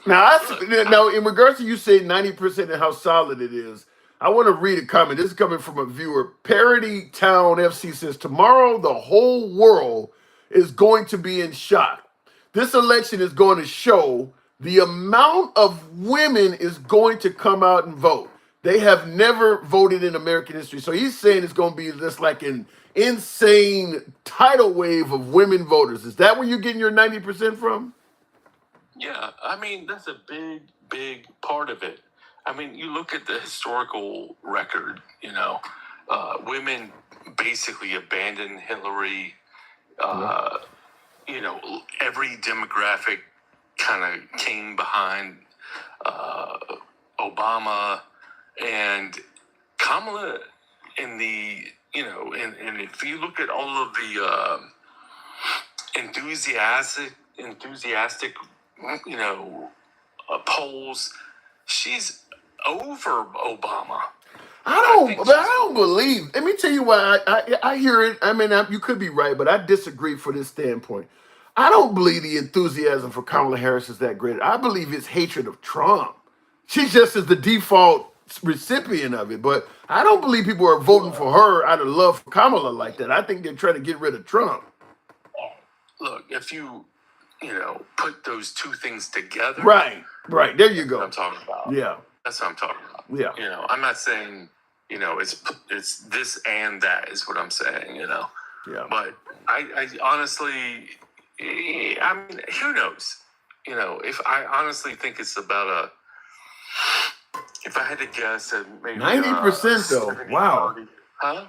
Now, in regards to you saying 90% and how solid it is, I want to read a comment. This is coming from a viewer. Parody Town FC says, tomorrow the whole world is going to be in shock. This election is going to show the amount of women is going to come out and vote. They have never voted in American history. So he's saying it's going to be just like an insane tidal wave of women voters. Is that where you're getting your 90% from? Yeah, I mean, that's a big part of it. I mean, you look at the historical record, women basically abandoned Hillary. Every demographic kind of came behind Obama, and Kamala in the, and if you look at all of the enthusiastic, polls, she's over Obama. I don't believe. Let me tell you why I hear it. I mean, you could be right, but I disagree for this standpoint. I don't believe the enthusiasm for Kamala Harris is that great. I believe it's hatred of Trump. She just is the default recipient of it. But I don't believe people are voting for her out of love for Kamala like that. I think they're trying to get rid of Trump. Look, if you, put those two things together. Right. There you go. That's what I'm talking about. Yeah. That's what I'm talking about. Yeah. I'm not saying, it's this and that is what I'm saying, Yeah. But I honestly, I mean, who knows? if I honestly think it's about if I had to guess, maybe 90% though. 70, Wow. 30. Huh?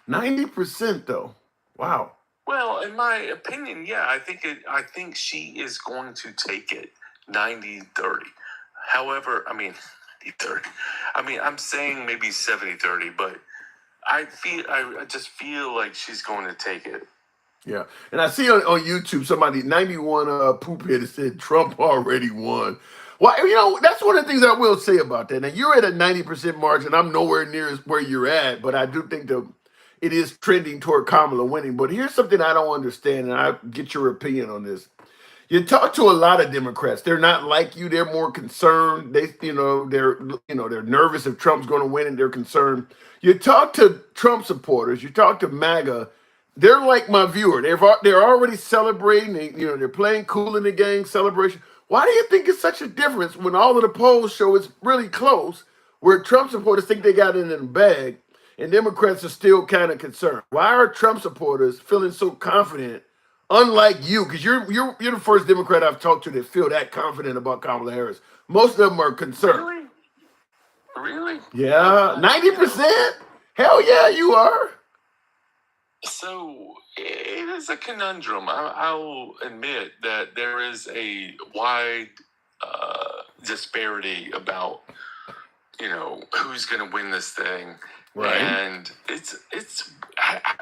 90% though. Wow. Well, in my opinion, yeah, I think she is going to take it 90-30. However, I mean 90-30. I mean, I'm saying maybe 70-30, but I just feel like she's going to take it. Yeah. And I see on YouTube somebody 91 poop head that said Trump already won. Well, that's one of the things I will say about that. Now you're at a 90% margin. I'm nowhere near where you're at, but I do think it is trending toward Kamala winning. But here's something I don't understand, and I get your opinion on this. You talk to a lot of Democrats. They're not like you. They're more concerned. They're nervous if Trump's going to win, and they're concerned. You talk to Trump supporters. You talk to MAGA. They're like my viewer. They're already celebrating. They're playing cool in the gang celebration. Why do you think it's such a difference when all of the polls show it's really close, where Trump supporters think they got it in the bag, and Democrats are still kind of concerned? Why are Trump supporters feeling so confident? Unlike you, because you're the first Democrat I've talked to that feel that confident about Kamala Harris. Most of them are concerned. Really? Yeah, 90%. Hell yeah, you are. So it is a conundrum. I'll admit that there is a wide disparity about who's going to win this thing, Right. And it's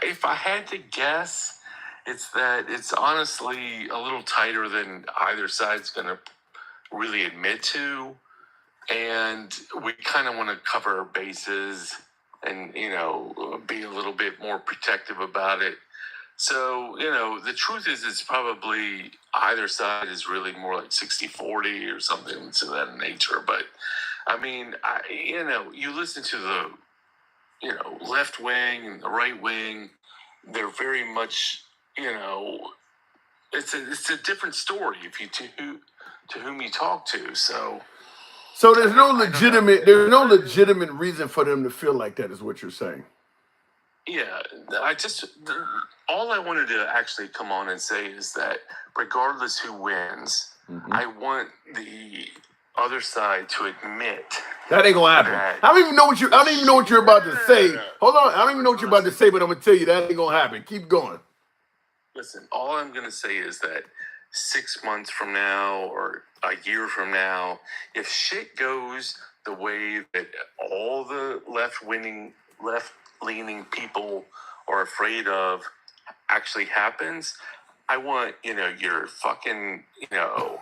if I had to guess, it's that it's honestly a little tighter than either side's going to really admit to, and we kind of want to cover our bases and be a little bit more protective about it. So the truth is it's probably either side is really more like 60-40 or something to that nature. But I mean, you listen to the left wing and the right wing, they're very much it's a different story if you to whom you talk to. So there's no legitimate reason for them to feel like that, is what you're saying. Yeah, all I wanted to actually come on and say is that regardless who wins, I want the other side to admit that ain't gonna happen. I don't even know what you're about to say. Hold on, I don't even know what you're about to say, but I'm gonna tell you that ain't gonna happen. Keep going. Listen, all I'm gonna say is that 6 months from now or a year from now, if shit goes the way that all the left-leaning people are afraid of actually happens, I want your fucking Gen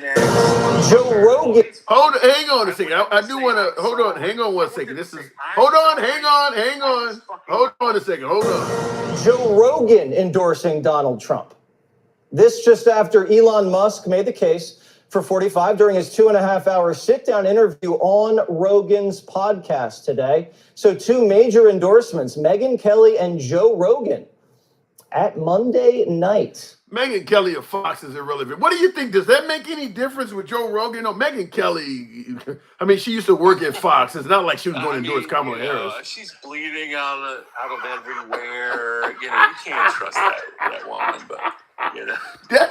X. Joe Rogan. Hang on a second. I do want to hold on. Hang on one second. Hold on a second. Hold on. Joe Rogan endorsing Donald Trump. This just after Elon Musk made the case for 45 during his 2.5-hour sit-down interview on Rogan's podcast today. So two major endorsements, Megyn Kelly and Joe Rogan, at Monday night. Megyn Kelly of Fox is irrelevant. What do you think? Does that make any difference with Joe Rogan? No, Megyn Kelly, I mean, she used to work at Fox. It's not like she was going to endorse Kamala Harris. She's bleeding out of everywhere. You can't trust that woman, but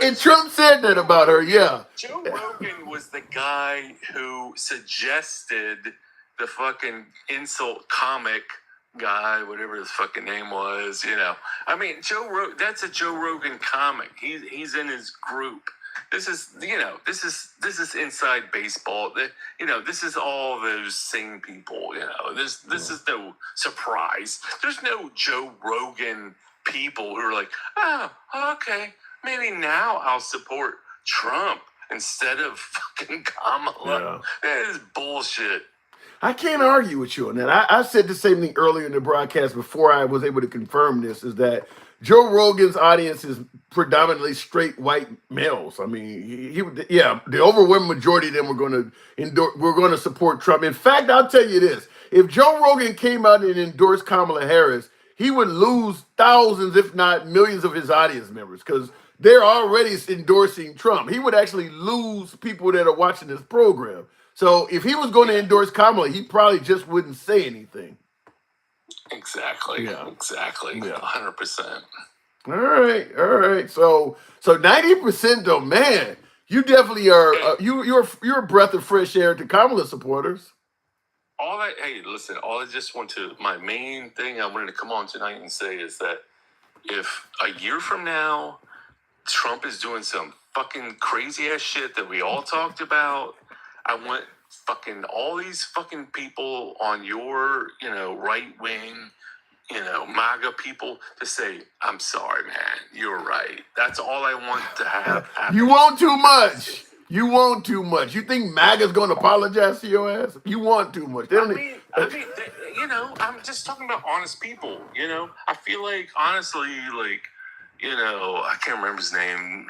and Trump said that about her, yeah. Joe Rogan was the guy who suggested the fucking insult comic guy, whatever his fucking name was, I mean, that's a Joe Rogan comic. He's in his group. This is inside baseball. This is all those same people. This is no surprise. There's no Joe Rogan people who are like, oh, okay, maybe now I'll support Trump instead of fucking Kamala. Yeah. That is bullshit. I can't argue with you on that. I said the same thing earlier in the broadcast before I was able to confirm this, is that Joe Rogan's audience is predominantly straight white males. I mean, the overwhelming majority of them were going to support Trump. In fact, I'll tell you this. If Joe Rogan came out and endorsed Kamala Harris, he would lose thousands, if not millions, of his audience members because they're already endorsing Trump. He would actually lose people that are watching this program. So if he was going to endorse Kamala, he probably just wouldn't say anything. Exactly. Yeah. Exactly. 100%. All right, all right. So 90% though, man, you definitely are. You're a breath of fresh air to Kamala supporters. Hey, listen, my main thing I wanted to come on tonight and say is that if a year from now, Trump is doing some fucking crazy ass shit that we all talked about, I want fucking all these fucking people on your, right wing, MAGA people to say, I'm sorry, man, you're right. That's all I want to have happen. You want too much. You want too much. You think MAGA's going to apologize to your ass? You want too much. I'm just talking about honest people. I feel like, honestly, I can't remember his name,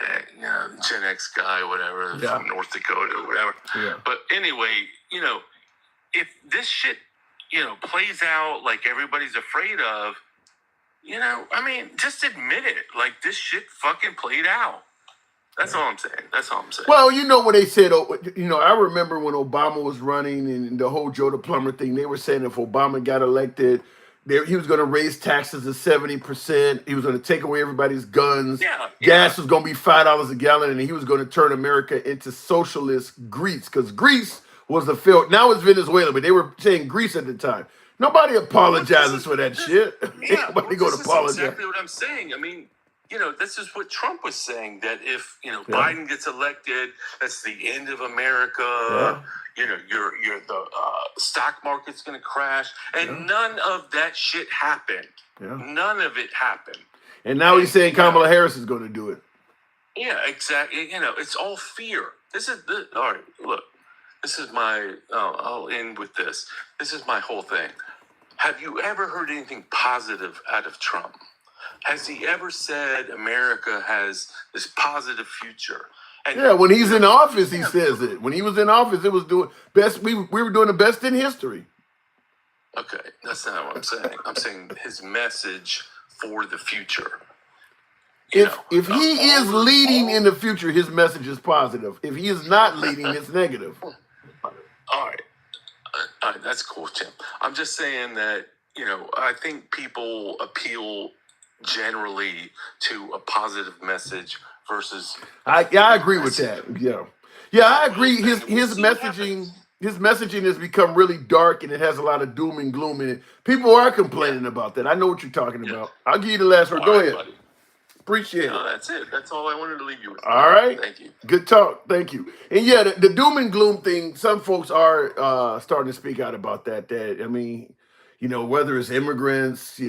Gen X guy, whatever, from North Dakota or whatever. Yeah. But anyway, if this shit, plays out like everybody's afraid of, just admit it. Like, this shit fucking played out. That's all I'm saying. Well, when they said, I remember when Obama was running and the whole Joe the Plumber thing, they were saying if Obama got elected, he was going to raise taxes to 70%. He was going to take away everybody's guns. Gas was going to be $5 a gallon, and he was going to turn America into socialist Greece, because Greece was the failed. Now it's Venezuela, but they were saying Greece at the time. Nobody apologizes for that shit. Nobody going to apologize. Exactly what I'm saying. This is what Trump was saying, that if, Biden gets elected, that's the end of America. The stock market's going to crash. And none of that shit happened. None of it happened. And now he's saying Kamala Harris is going to do it. Yeah, exactly. It's all fear. All right, look, this is I'll end with this. This is my whole thing. Have you ever heard anything positive out of Trump? Has he ever said America has this positive future? And when he's in office, he says it. When he was in office, it was doing best. We were doing the best in history. Okay, that's not what I'm saying. I'm saying his message for the future. If he is leading in the future, his message is positive. If he is not leading, it's negative. All right, that's cool, Tim. I'm just saying that, I think people appeal generally to a positive message versus. I agree with that. I agree. His messaging has become really dark, and it has a lot of doom and gloom in it. People are complaining about that. I know what you're talking about. I'll give you the last word. Go ahead. Buddy. Appreciate it. That's it. That's all I wanted to leave you with. All right. Thank you. Good talk. Thank you. And the doom and gloom thing, some folks are starting to speak out about that. Whether it's immigrants,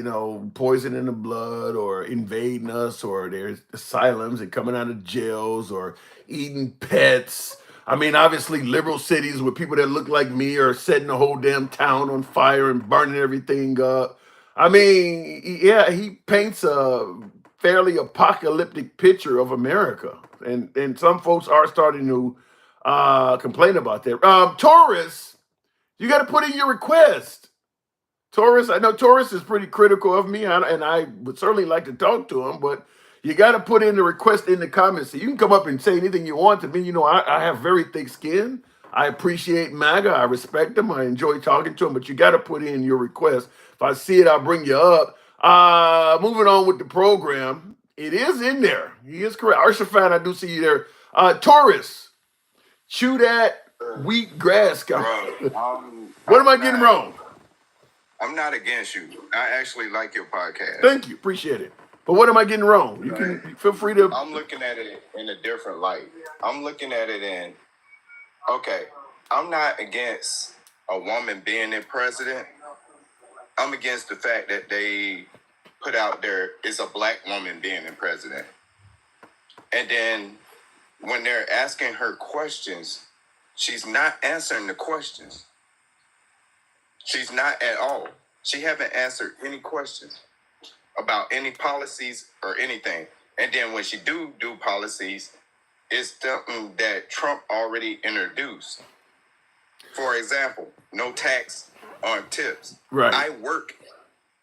poisoning the blood or invading us, or there's asylums and coming out of jails, or eating pets. Obviously liberal cities with people that look like me are setting the whole damn town on fire and burning everything up. He paints a fairly apocalyptic picture of America. And some folks are starting to complain about that. Taurus, you got to put in your request. Taurus, I know Taurus is pretty critical of me, and I would certainly like to talk to him, but you got to put in the request in the comments. So you can come up and say anything you want to me. I have very thick skin. I appreciate MAGA. I respect them. I enjoy talking to them, but you got to put in your request. If I see it, I'll bring you up. Moving on with the program. It is in there. He is correct. Arshafan, I do see you there. Taurus, chew that wheat grass. Bro, what am I getting wrong? I'm not against you. I actually like your podcast. Thank you. Appreciate it. But what am I getting wrong? You can feel free to. I'm looking at it in a different light. I'm looking at it in, okay, I'm not against a woman being in president. I'm against the fact that they put out there is a black woman being in president. And then when they're asking her questions, she's not answering the questions. She's not at all. She haven't answered any questions about any policies or anything. And then when she do policies, it's something that Trump already introduced. For example, no tax on tips. Right. I work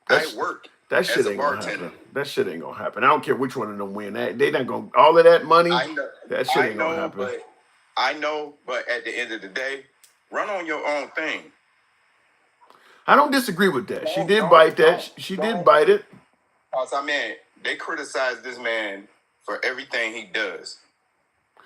That as shit a ain't gonna bartender. happen. That shit ain't gonna happen. I don't care which one of them win. They not gonna all of that money. I know, That shit ain't gonna happen. but at the end of the day, run on your own thing. I don't disagree with that. She did bite that. She did bite it. Because they criticize this man for everything he does.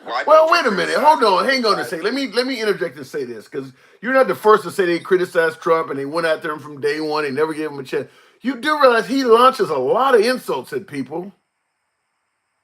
Why Well, don't you wait a minute. criticize Hold on. him? Hang on a second. Let me interject and say this, because you're not the first to say they criticized Trump and they went after him from day one. They never gave him a chance. You do realize he launches a lot of insults at people.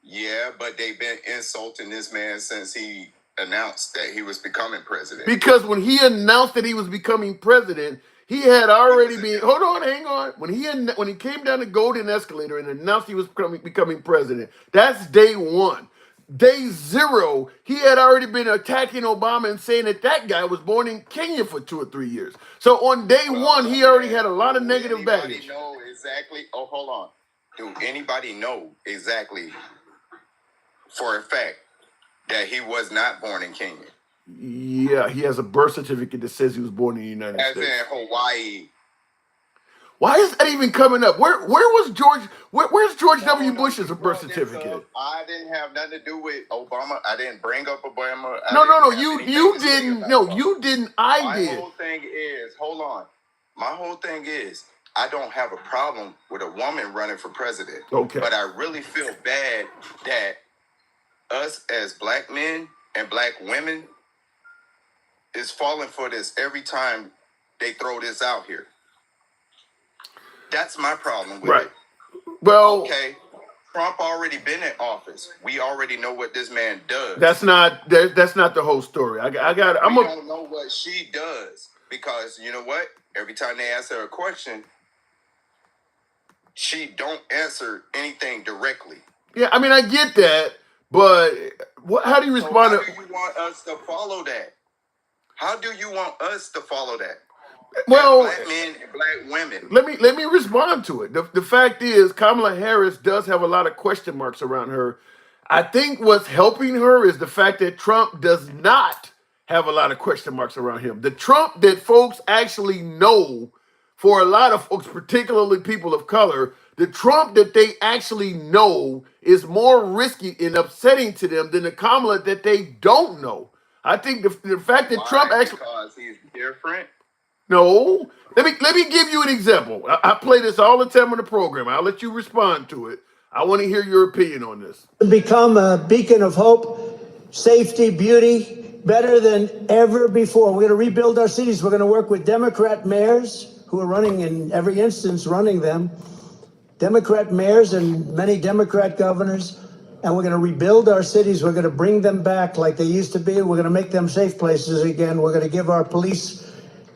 Yeah, but they've been insulting this man since he announced that he was becoming president. Because when he announced that he was becoming president, he had already been. Hold on, hang on. When he came down the golden escalator and announced he was becoming president, that's day one. Day zero, he had already been attacking Obama and saying that guy was born in Kenya for 2 or 3 years. So on day one, he already had a lot of negative baggage. Know exactly? Oh, hold on. Do anybody know exactly for a fact that he was not born in Kenya? Yeah, he has a birth certificate that says he was born in the United As States. in Hawaii. Why is that even coming up? Where was George? Where's George W. Bush's birth certificate? I didn't have nothing to do with Obama. I didn't bring up Obama. No. You didn't. No, you didn't. I did. My whole thing is, hold on. My whole thing is, I don't have a problem with a woman running for president. Okay. But I really feel bad that us as black men and black women is falling for this every time they throw this out here. That's my problem with it. Well, okay, Trump already been in office. We already know what this man does. That's not the whole story. I don't know what she does, because you know what? Every time they ask her a question, she don't answer anything directly. Yeah, I mean, I get that, but how do you respond? So how do you want us to follow that? How do you want us to follow that? Well, black men and black women. Let me respond to it. The fact is, Kamala Harris does have a lot of question marks around her. I think what's helping her is the fact that Trump does not have a lot of question marks around him. The Trump that folks actually know, for a lot of folks, particularly people of color, the Trump that they actually know is more risky and upsetting to them than the Kamala that they don't know. I think the fact that Trump actually, because he's different. No, let me give you an example. I play this all the time on the program. I'll let you respond to it. I want to hear your opinion on this. Become a beacon of hope, safety, beauty, better than ever before. We're going to rebuild our cities. We're going to work with Democrat mayors who are running, in every instance, running them. Democrat mayors and many Democrat governors. And we're going to rebuild our cities. We're going to bring them back like they used to be. We're going to make them safe places again. We're going to give our police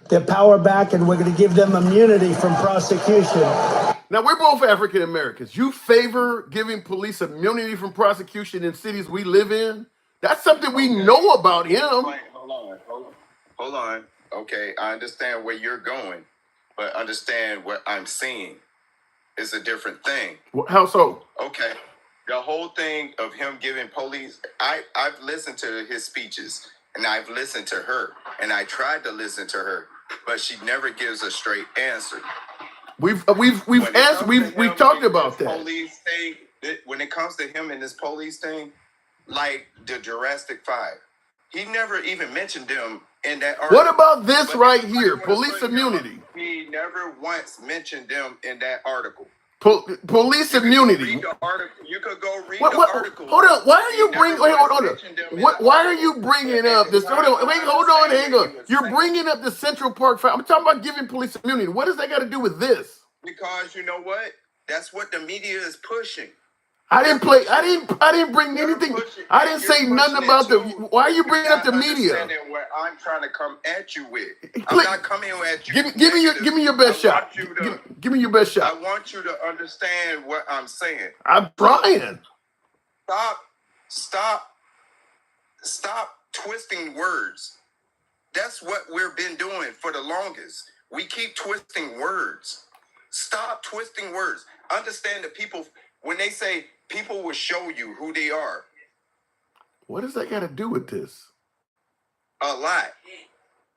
their power back, and we're going to give them immunity from prosecution. Now, we're both African Americans. You favor giving police immunity from prosecution in cities we live in? That's something we know about him. Hold on. Okay, I understand where you're going, but understand what I'm seeing is a different thing. How so? Okay. The whole thing of him giving police, I've listened to his speeches, and I've listened to her, and I tried to listen to her, but she never gives a straight answer. We've talked about that. Police thing, when it comes to him and this police thing, like the Jurassic 5, he never even mentioned them in that article. What about this right here? Police immunity. He never once mentioned them in that article. Police immunity. Read the article. You could go read the article. Hold on. Why are you bringing? Wait, hold on. Why are you bringing up this? Hold on. Wait, hold on. Hang on. You're bringing up the Central Park fire. I'm talking about giving police immunity. What does that got to do with this? Because you know what? That's what the media is pushing. I didn't bring anything. I didn't say nothing about the. Why are you bringing up the media? What I'm trying to come at you with. I'm not coming at you. Give me your best shot. Give me your best shot. I want you to understand what I'm saying. I'm trying. Stop twisting words. That's what we've been doing for the longest. We keep twisting words. Stop twisting words. Understand that people, when they say people will show you who they are. What does that got to do with this? A lot.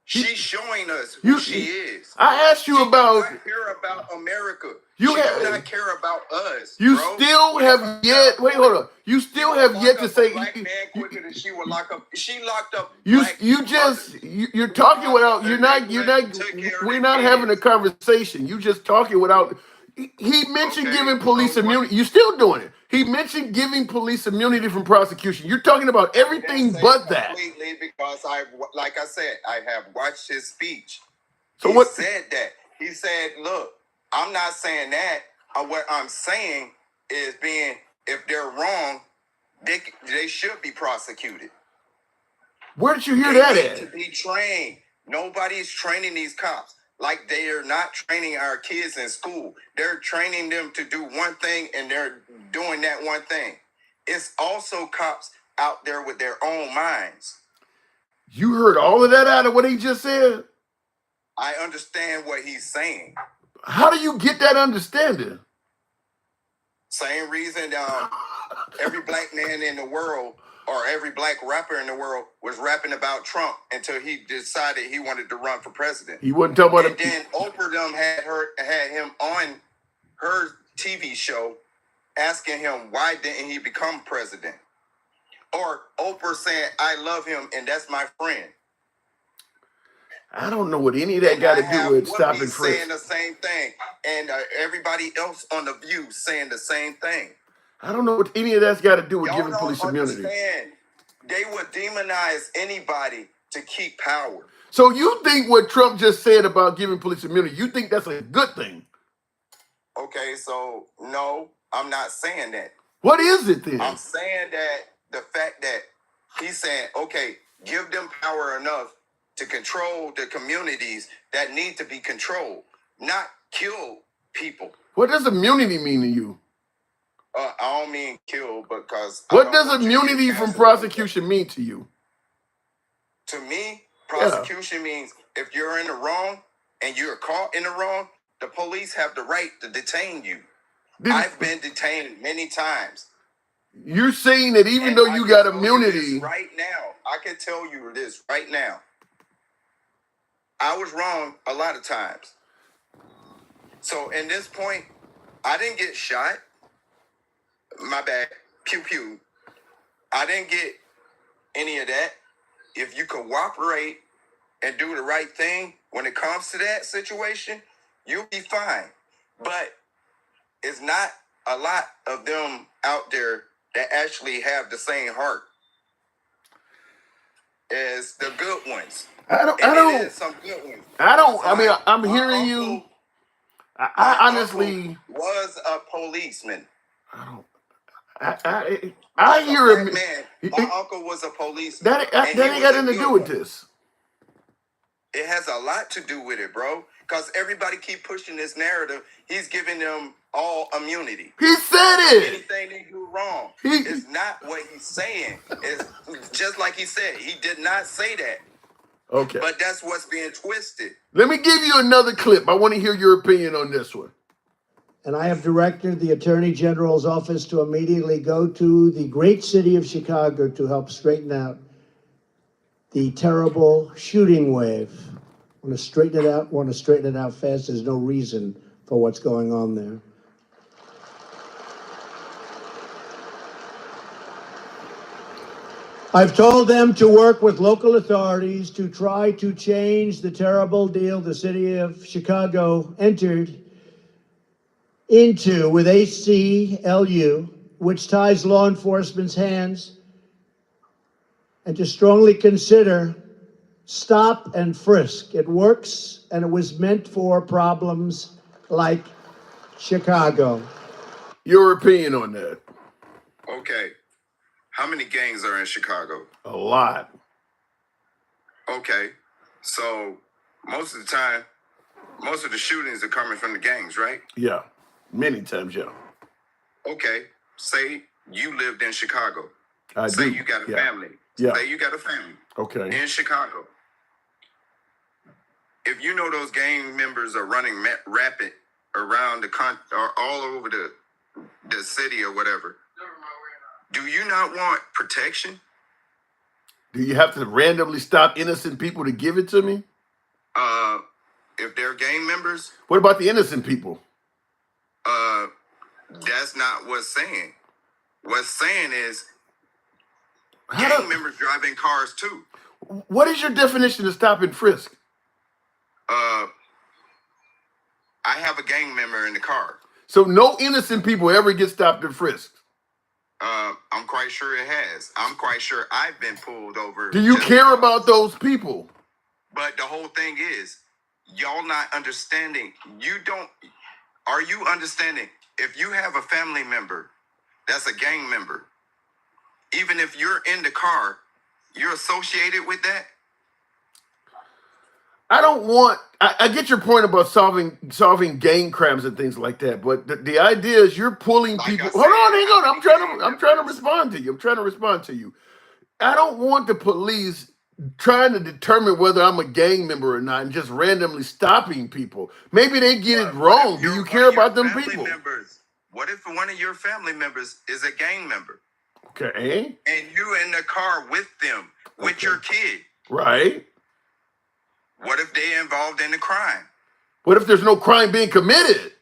She's showing us who she is. I asked you about. She does not care about America. She does not care about us. You bro. still have yet. Wait, hold on. You still have yet to say. Black man quicker than she would lock up. She locked up. You're talking without. You're not. We're not having a conversation. You just talking without. He mentioned Okay, giving police so what? immunity. You're still doing it. He mentioned giving police immunity from prosecution. You're talking about I didn't everything say but that. completely because like I said, I have watched his speech. So He what? said that. He said, "Look, I'm not saying that. What I'm saying is, if they're wrong, they should be prosecuted. Where did you hear They that need to at? be trained. Nobody's training these cops. Like they are not training our kids in school. They're training them to do one thing and they're doing that one thing. It's also cops out there with their own minds. You heard all of that out of what he just said? I understand what he's saying. How do you get that understanding? Same reason every black man in the world or every black rapper in the world was rapping about Trump until he decided he wanted to run for president. He wasn't talking about And then Oprah them had him on her TV show asking him why didn't he become president? Or Oprah saying, I love him and that's my friend. I don't know what any of that got to do with stop and frisk. Saying the same thing. And everybody else on The View saying the same thing. I don't know what any of that's got to do with Y'all giving don't police immunity. understand. They would demonize anybody to keep power. So you think what Trump just said about giving police immunity, you think that's a good thing? Okay, so no, I'm not saying that. What is it then? I'm saying that the fact that he's saying, okay, give them power enough to control the communities that need to be controlled, not kill people. What does immunity mean to you? I don't mean kill because... What does immunity from prosecution mean to you? To me, prosecution means if you're in the wrong and you're caught in the wrong, the police have the right to detain you. I've been detained many times. You're saying that even though you got immunity... Right now, I can tell you this right now. I was wrong a lot of times. So in this point, I didn't get shot. My bad. Pew pew. I didn't get any of that. If you cooperate and do the right thing when it comes to that situation, you'll be fine. But it's not a lot of them out there that actually have the same heart as the good ones. Some good ones. I'm hearing you. I honestly was a policeman. I hear him. My uncle was a policeman. That ain't got anything to do with this. It has a lot to do with it, bro. Because everybody keep pushing this narrative. He's giving them all immunity. He said it. Anything they do wrong. It's not what he's saying. It's just like he said. He did not say that. Okay. But that's what's being twisted. Let me give you another clip. I want to hear your opinion on this one. And I have directed the Attorney General's office to immediately go to the great city of Chicago to help straighten out the terrible shooting wave. Want to straighten it out fast. There's no reason for what's going on there. I've told them to work with local authorities to try to change the terrible deal the city of Chicago entered into with ACLU, which ties law enforcement's hands, and to strongly consider stop and frisk. It works, and it was meant for problems like Chicago. Your opinion on that? Okay. How many gangs are in Chicago? A lot. Okay. So most of the time, most of the shootings are coming from the gangs, right? Yeah. Many times, yeah. Okay. Say you lived in Chicago. I Say do. you got a Yeah. family. Yeah. Say you got a family. Okay. In Chicago. If you know those gang members are running rapid around or all over the city or whatever, do you not want protection? Do you have to randomly stop innocent people to give it to me? If they're gang members? What about the innocent people? That's not what's saying. What's saying is gang members driving cars too. What is your definition of stop and frisk? I have a gang member in the car. So no innocent people ever get stopped and frisked. I'm quite sure it has. I'm quite sure I've been pulled over. Do you care about those people? But the whole thing is, y'all not understanding. Are you understanding? If you have a family member that's a gang member, even if you're in the car, you're associated with that? I get your point about solving gang crimes and things like that, but the idea is you're pulling people. Hold on, hang on. I'm trying to respond to you. I don't want the police trying to determine whether I'm a gang member or not and just randomly stopping people. Maybe they get it wrong. Do you care about them people? What if one of your family members is a gang member? Okay. And you in the car with them, with your kid. Right. What if they involved in the crime? What if there's no crime being committed?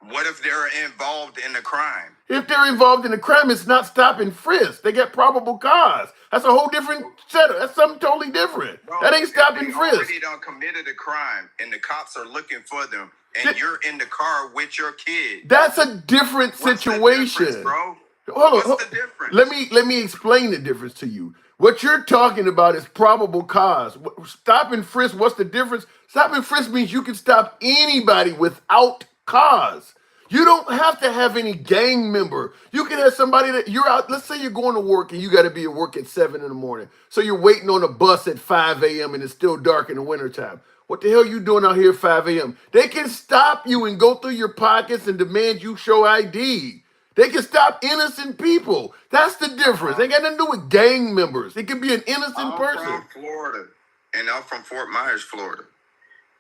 What if they're involved in the crime? If they're involved in the crime, it's not stop and frisk. They get probable cause. That's a whole different setup. That's something totally different. Bro, that ain't stop and frisk. Already done committed a crime and the cops are looking for them and you're in the car with your kid. That's a different situation. The bro? What's the difference? Let me explain the difference to you. What you're talking about is probable cause. Stop and frisk, what's the difference? Stop and frisk means you can stop anybody without cause. You don't have to have any gang member. You can have somebody that you're out. Let's say you're going to work and you got to be at work at 7 in the morning. So you're waiting on a bus at 5 a.m. and it's still dark in the wintertime. What the hell are you doing out here at 5 a.m.? They can stop you and go through your pockets and demand you show ID. They can stop innocent people. That's the difference. They got nothing to do with gang members. It can be an innocent person. I'm from Florida, and I'm from Fort Myers, Florida.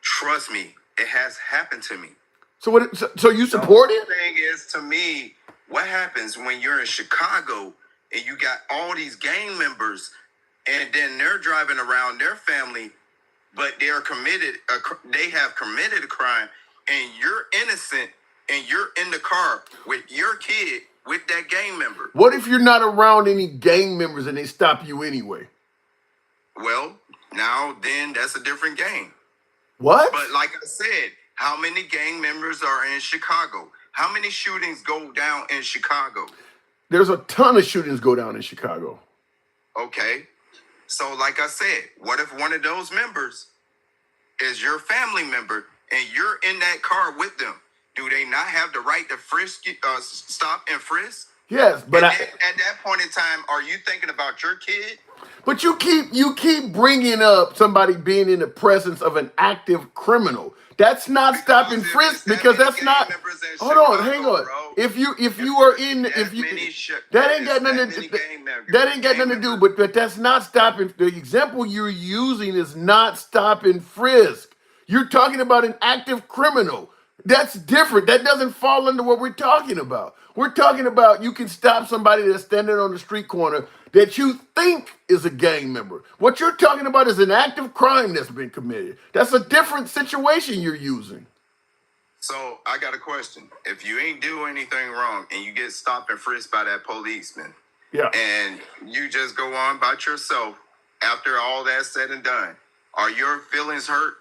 Trust me, it has happened to me. So you support it? The thing is, to me, what happens when you're in Chicago and you got all these gang members, and then they're driving around their family, but they have committed a crime, and you're innocent. And you're in the car with your kid, with that gang member. What if you're not around any gang members and they stop you anyway? Well, now then that's a different game. What? But like I said, how many gang members are in Chicago? How many shootings go down in Chicago? There's a ton of shootings go down in Chicago. Okay. So like I said, what if one of those members is your family member and you're in that car with them? Do they not have the right to stop and frisk? Yes, but at that point in time, are you thinking about your kid? But you keep bringing up somebody being in the presence of an active criminal. That's not stop and frisk because that's not. Hold on, hang on. If you are in, that ain't got nothing to do. But that's not stop and. The example you're using is not stop and frisk. You're talking about an active criminal. That's different. That doesn't fall under what we're talking about. We're talking about you can stop somebody that's standing on the street corner that you think is a gang member. What you're talking about is an active crime that's been committed. That's a different situation you're using. So I got a question. If you ain't do anything wrong and you get stopped and frisked by that policeman, and you just go on about yourself after all that's said and done, are your feelings hurt?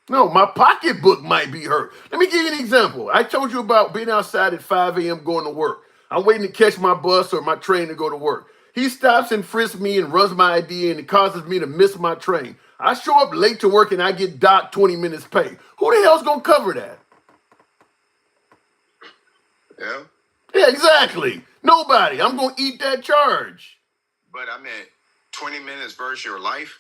No, my pocketbook might be hurt. Let me give you an example. I told you about being outside at 5 a.m. going to work. I'm waiting to catch my bus or my train to go to work. He stops and frisks me and runs my ID and it causes me to miss my train. I show up late to work and I get docked 20 minutes pay. Who the hell's going to cover that? Yeah, exactly. Nobody. I'm going to eat that charge. But I meant 20 minutes versus your life.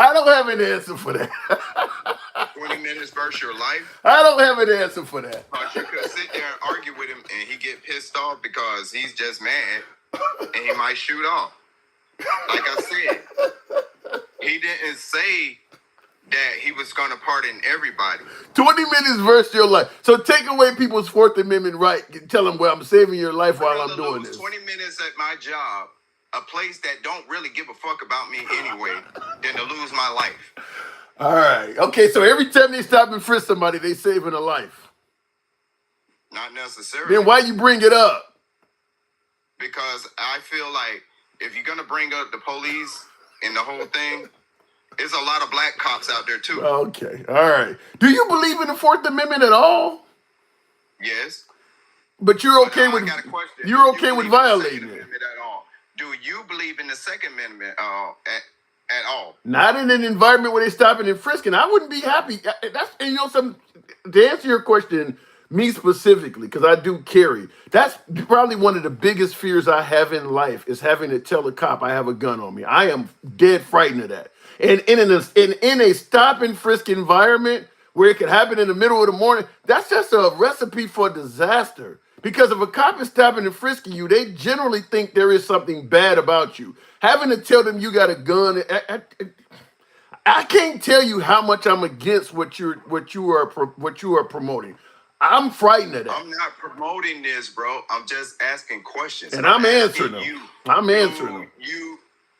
I don't have an answer for that. 20 minutes versus your life? I don't have an answer for that. But you could sit there and argue with him and he get pissed off because he's just mad and he might shoot off. Like I said, he didn't say that he was going to pardon everybody. 20 minutes versus your life. So take away people's Fourth Amendment right. Tell them, well, I'm saving your life while I'm doing this. 20 minutes at my job, a place that don't really give a fuck about me anyway, than to lose my life. All right. Okay, so every time they stop and frisk somebody, they saving a life. Not necessarily. Then why you bring it up? Because I feel like if you're going to bring up the police and the whole thing, There's a lot of black cops out there too. Okay, all right. Do you believe in the Fourth Amendment at all? Yes. But you're But okay now I with got a question. you're Do okay you with believe in the violating Second it? Amendment at all? Do you believe in the Second Amendment at all? Not in an environment where they stopping and frisking. I wouldn't be happy. That's and you know some to answer your question, me specifically, because I do carry. That's probably one of the biggest fears I have in life is having to tell a cop I have a gun on me. I am dead frightened of that. And in a stop and frisk environment where it could happen in the middle of the morning, that's just a recipe for disaster. Because if a cop is stopping and frisking you, they generally think there is something bad about you. Having to tell them you got a gun, I can't tell you how much I'm against what you are promoting. I'm frightened of that, I'm not promoting this, bro. I'm just asking questions. and I'm answering asking them. I'm answering them.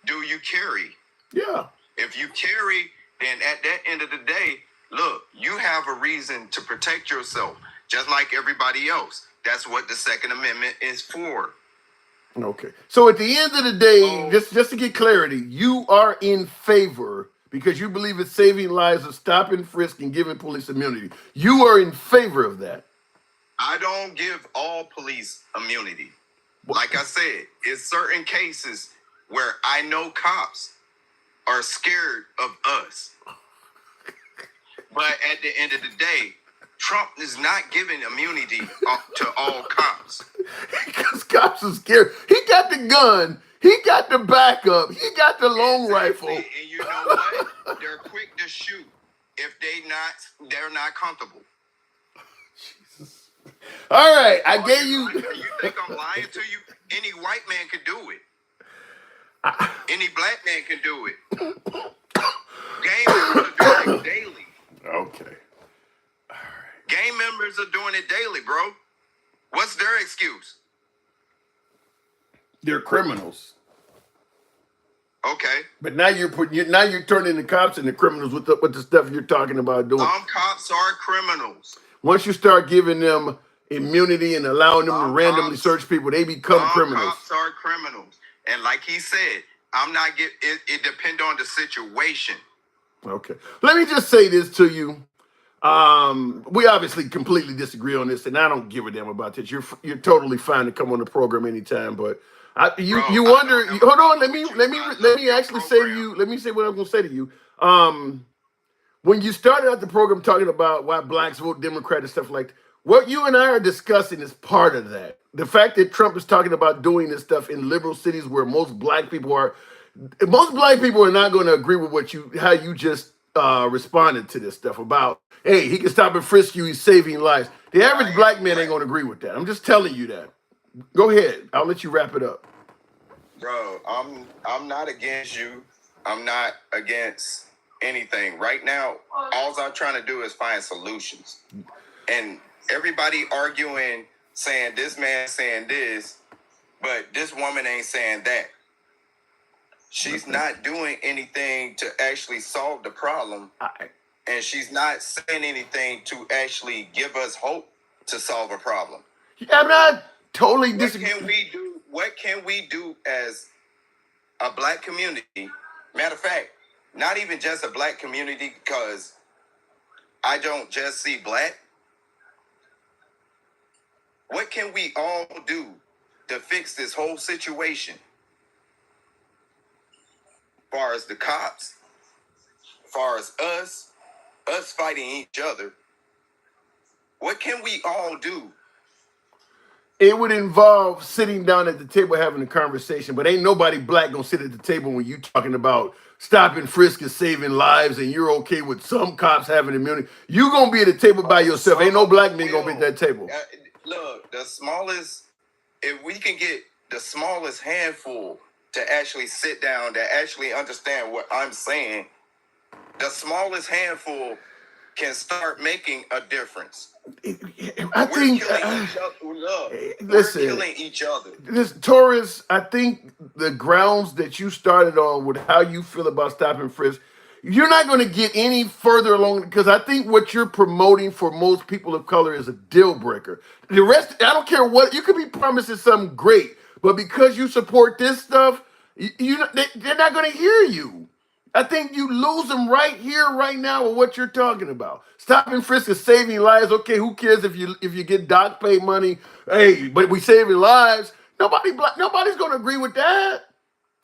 Do you carry? Yeah. If you carry, then at that end of the day, look, you have a reason to protect yourself, just like everybody else. That's what the Second Amendment is for. Okay. So at the end of the day, just to get clarity, you are in favor because you believe it's saving lives of stop and frisk and giving police immunity. You are in favor of that. I don't give all police immunity. Like I said, it's certain cases where I know cops are scared of us. But at the end of the day, Trump is not giving immunity to all cops. Because cops are scared. He got the gun. He got the backup. He got the long rifle. And you know what? They're quick to shoot if they're not comfortable. Jesus. All right, I gave you. You think I'm lying to you? Any white man could do it. Any black man can do it. Gang members are doing it daily. Okay. Gang members are doing it daily, bro. What's their excuse? They're criminals. Okay. But now you're turning the cops into criminals with the stuff you're talking about doing. Some cops are criminals. Once you start giving them immunity and allowing them to randomly search people, they become criminals. Cops are criminals. And like he said, it depends on the situation. Okay. Let me just say this to you. We obviously completely disagree on this, and I don't give a damn about this. You're totally fine to come on the program anytime, but you wonder. Hold on, let me actually say to you. Let me say what I'm going to say to you. When you started out the program talking about why blacks vote Democrat and stuff like that, what you and I are discussing is part of that. The fact that Trump is talking about doing this stuff in liberal cities where most black people are not going to agree with how you just responded to this stuff about, hey, he can stop and frisk you, he's saving lives. The average black man ain't going to agree with that. I'm just telling you that. Go ahead. I'll let you wrap it up. Bro, I'm not against you. I'm not against anything. Right now, all I'm trying to do is find solutions. And everybody arguing, saying this man saying this, but this woman ain't saying that. She's not doing anything to actually solve the problem. And she's not saying anything to actually give us hope to solve a problem. I'm not totally disagreeing. What can we do as a black community? Matter of fact, not even just a black community, because I don't just see black. What can we all do to fix this whole situation? As far as the cops, as far as us fighting each other, what can we all do? It would involve sitting down at the table having a conversation, but ain't nobody black gonna sit at the table when you talking about stopping frisk and saving lives, and you're okay with some cops having immunity. You gonna be at the table by yourself. Ain't no black man gonna be at that table. Look, if we can get the smallest handful to actually sit down, to actually understand what I'm saying, the smallest handful can start making a difference. I think. We're killing each other. This Taurus, I think the grounds that you started on with how you feel about stop and frisk, you're not going to get any further along, because I think what you're promoting for most people of color is a deal breaker. The rest, I don't care what, you could be promising something great, but because you support this stuff, they're not going to hear you. I think you lose them right here, right now, with what you're talking about. Stop and frisk is saving lives. Okay, who cares if you get doc pay money? Hey, but we saving lives. Nobody's gonna agree with that.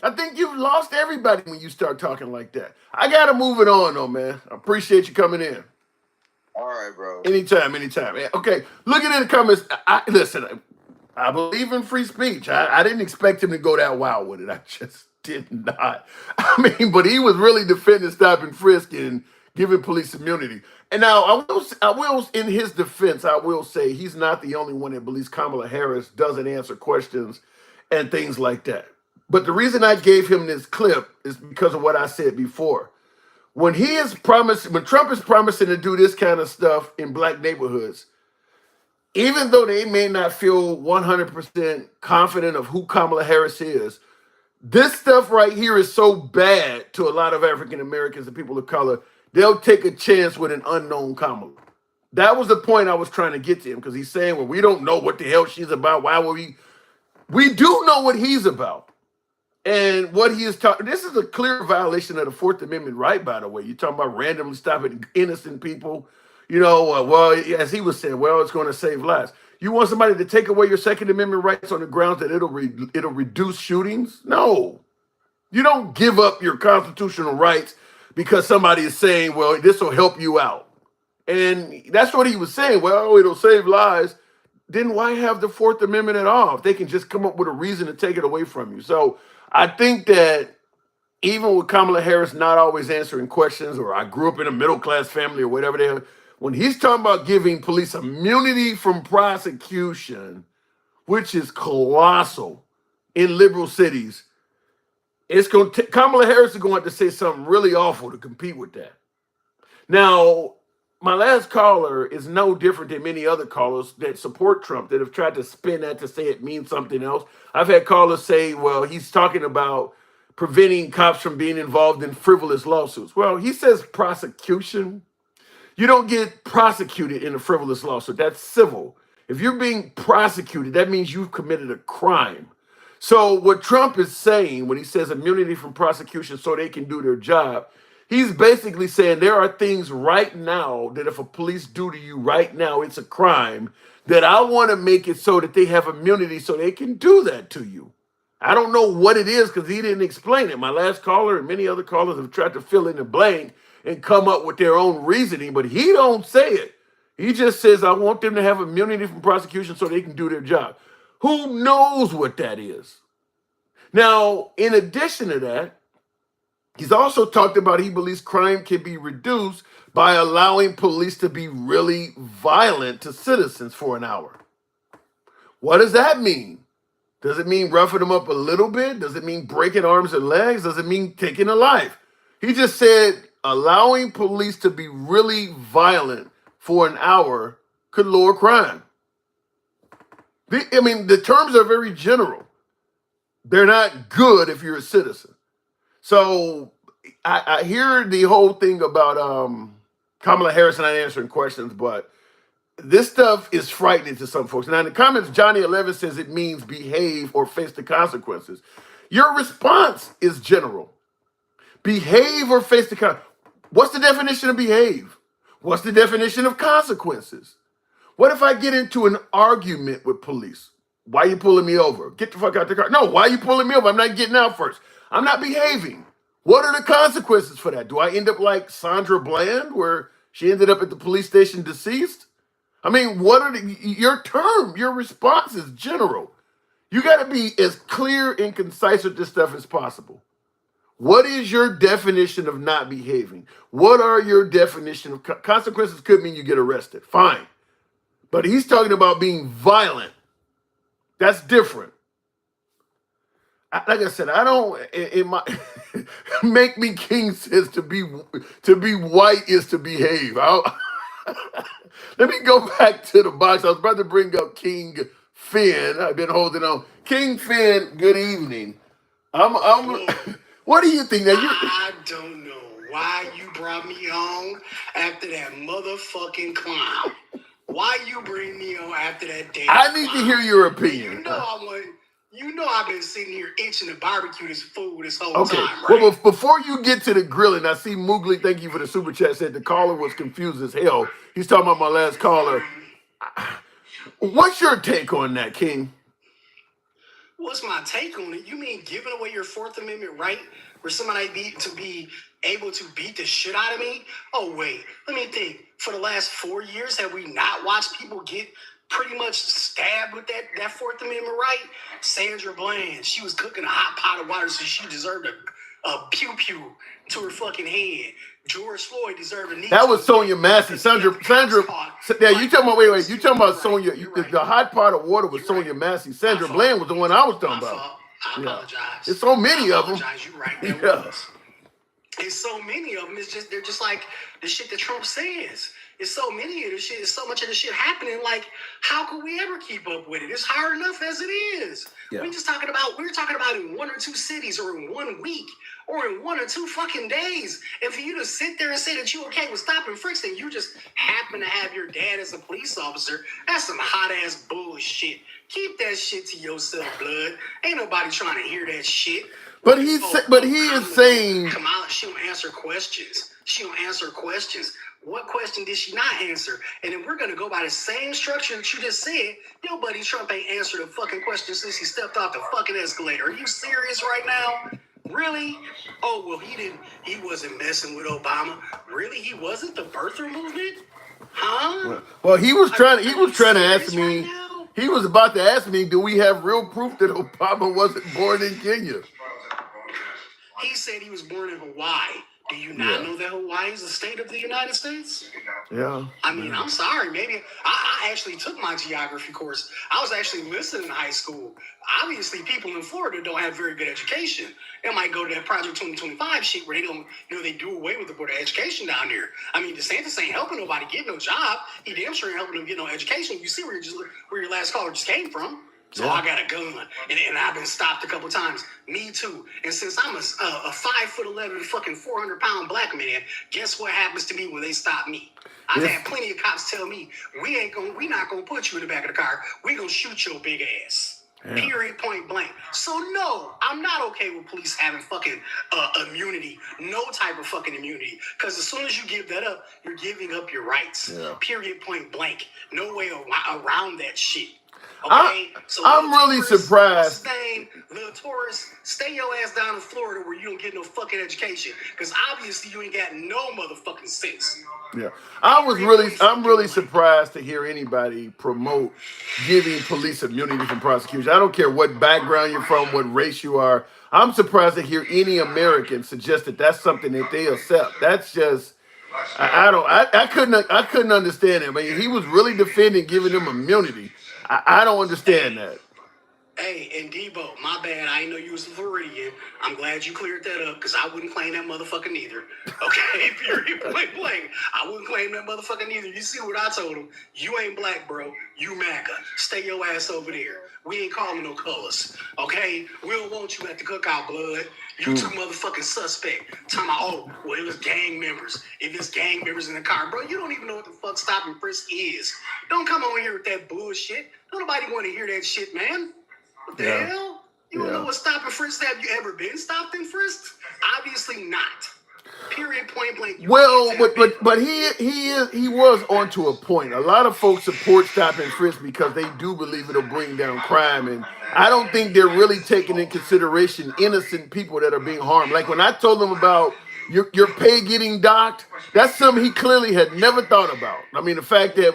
I think you've lost everybody when you start talking like that. I gotta move it on, though, man. I appreciate you coming in. All right, bro. Anytime. Yeah, okay, looking in the comments. Listen, I believe in free speech. I didn't expect him to go that wild with it. I just did not. I mean, but he was really defending stop and frisk and giving police immunity. And now I will, in his defense, I will say he's not the only one that believes Kamala Harris doesn't answer questions and things like that. But the reason I gave him this clip is because of what I said before. When Trump is promising to do this kind of stuff in black neighborhoods, even though they may not feel 100% confident of who Kamala Harris is, this stuff right here is so bad to a lot of African Americans and people of color, they'll take a chance with an unknown Kamala. That was the point I was trying to get to him, because he's saying, well, we don't know what the hell she's about. Why would we? We do know what he's about. And what he is talking, this is a clear violation of the Fourth Amendment right, by the way. You're talking about randomly stopping innocent people. Well, as he was saying, well, it's going to save lives. You want somebody to take away your Second Amendment rights on the grounds that it'll reduce shootings? No. You don't give up your constitutional rights because somebody is saying, well, this will help you out. And that's what he was saying. Well, it'll save lives. Then why have the Fourth Amendment at all if they can just come up with a reason to take it away from you? So I think that even with Kamala Harris not always answering questions, or I grew up in a middle-class family or whatever they are, when he's talking about giving police immunity from prosecution, which is colossal in liberal cities, Kamala Harris is going to have to say something really awful to compete with that. Now, my last caller is no different than many other callers that support Trump that have tried to spin that to say it means something else. I've had callers say, well, he's talking about preventing cops from being involved in frivolous lawsuits. Well, he says prosecution. You don't get prosecuted in a frivolous lawsuit. That's civil. If you're being prosecuted, that means you've committed a crime. So what Trump is saying when he says immunity from prosecution so they can do their job, he's basically saying there are things right now that if a police do to you right now, it's a crime, that I want to make it so that they have immunity so they can do that to you. I don't know what it is because he didn't explain it. My last caller and many other callers have tried to fill in the blank and come up with their own reasoning, but he don't say it. He just says, I want them to have immunity from prosecution so they can do their job. Who knows what that is? Now, in addition to that, he's also talked about he believes crime can be reduced by allowing police to be really violent to citizens for an hour. What does that mean? Does it mean roughing them up a little bit? Does it mean breaking arms and legs? Does it mean taking a life? He just said allowing police to be really violent for an hour could lower crime. The terms are very general. They're not good if you're a citizen. So I hear the whole thing about Kamala Harris not answering questions, but this stuff is frightening to some folks. Now in the comments, Johnny 11 says it means behave or face the consequences. Your response is general. Behave or face the consequences. What's the definition of behave? What's the definition of consequences? What if I get into an argument with police? Why are you pulling me over? Get the fuck out the car. No, why are you pulling me over? I'm not getting out first. I'm not behaving. What are the consequences for that? Do I end up like Sandra Bland, where she ended up at the police station deceased? I mean, what are your response is general. You got to be as clear and concise with this stuff as possible. What is your definition of not behaving? What are your definition of consequences? Could mean you get arrested. Fine. But he's talking about being violent. That's different. Like I said, I don't. Make me king says to be white is to behave. Let me go back to the box. I was about to bring up King Finn. I've been holding on. King Finn, good evening. What do you think? I don't know why you brought me on after that motherfucking clown. Why you bring me on after that damn I need to hear your opinion. You know I want. You know I've been sitting here itching to barbecue this food this whole Okay. time, right? Well, before you get to the grilling, I see Moogly, thank you for the super chat, said the caller was confused as hell. He's talking about my last caller. What's your take on that, King? What's my take on it? You mean giving away your Fourth Amendment right for somebody to be able to beat the shit out of me? Oh, wait. Let me think. For the last 4 years, have we not watched people get pretty much stabbed with that Fourth Amendment right? Sandra Bland, she was cooking a hot pot of water, so she deserved a pew-pew to her fucking head. George Floyd deserved a knee. That was Sonia Massey. Sandra. Yeah, you talking about? Wait. You talking about Sonia? The hot pot of water was Sonia Massey. Sandra Bland was the one I was talking about. I apologize. There's so many of them. You're right. There was. It's so many of them. They're just like the shit that Trump says. It's so many of the shit. It's so much of the shit happening. Like, how could we ever keep up with it? It's hard enough as it is. Yeah. We're talking about in 1 or 2 cities, or in 1 week, or in 1 or 2 fucking days. And for you to sit there and say that you okay with stop and frisk and you just happen to have your dad as a police officer, that's some hot ass bullshit. Keep that shit to yourself, blood. Ain't nobody trying to hear that shit. But he is saying Kamala, she don't answer questions. What question did she not answer? And then we're gonna go by the same structure that you just said. Your buddy Trump ain't answered a fucking question since he stepped off the fucking escalator. Are you serious right now? Really? Oh well, he wasn't messing with Obama. Really? He wasn't the birther movement? Huh? Well, he was trying to ask me. Right now? He was about to ask me, do we have real proof that Obama wasn't born in Kenya? He said he was born in Hawaii. Do you not know that Hawaii is a state of the United States? Yeah. I mean, I'm sorry. Maybe I actually took my geography course. I was actually listening in high school. Obviously, people in Florida don't have very good education. They might go to that Project 2025 shit where they don't, they do away with the Board of Education down there. I mean, DeSantis ain't helping nobody get no job. He damn sure ain't helping them get no education. You see where your last caller just came from. So I got a gun, and I've been stopped a couple times. Me too. And since I'm a 5'11", fucking 400-pound black man, guess what happens to me when they stop me? I've had plenty of cops tell me, we not gonna put you in the back of the car. We gonna shoot your big ass. Yeah. Period, point blank. So no, I'm not okay with police having fucking immunity. No type of fucking immunity. Because as soon as you give that up, you're giving up your rights. Yeah. Period, point blank. No way around that shit. Okay, I'm really surprised. Little Taurus, stay your ass down in Florida where you don't get no fucking education, because obviously you ain't got no motherfucking sense. Yeah, I'm really surprised to hear anybody promote giving police immunity from prosecution. I don't care what background you're from, what race you are. I'm surprised to hear any American suggest that that's something that they accept. That's just. I couldn't understand it. I mean, he was really defending giving them immunity. I don't understand that. Hey, and Debo, my bad. I didn't know you was a Floridian. I'm glad you cleared that up, because I wouldn't claim that motherfucker neither. Okay, period, point blank. I wouldn't claim that motherfucker neither. You see what I told him? You ain't black, bro. You MAGA. Stay your ass over there. We ain't calling no colors. Okay? We don't want you at the cookout, blood. You too motherfucking suspect. Talking about, well, it was gang members. If it's gang members in the car, bro, you don't even know what the fuck stop and frisk is. Don't come on here with that bullshit. Don't nobody want to hear that shit, man. What the hell? You don't know what stop and frisk? Have you ever been stopped and frisked? Obviously not. Period, point blank. Well, but he was onto a point. A lot of folks support stop and frisk because they do believe it'll bring down crime, and I don't think they're really taking in consideration innocent people that are being harmed. Like when I told them about your pay getting docked, that's something he clearly had never thought about. I mean, the fact that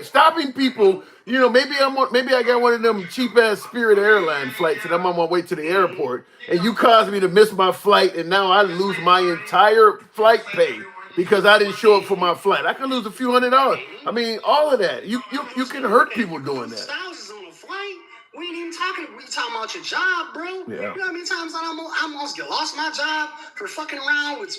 stopping people. Maybe I got one of them cheap ass Spirit airline flights and I'm on my way to the airport and you caused me to miss my flight and now I lose my entire flight pay because I didn't show up for my flight. I could lose a few $100. I mean, all of that. You can hurt people doing that. We ain't even talking. We talking about your job, bro. Yeah. You know how many times I almost lost my job for fucking around with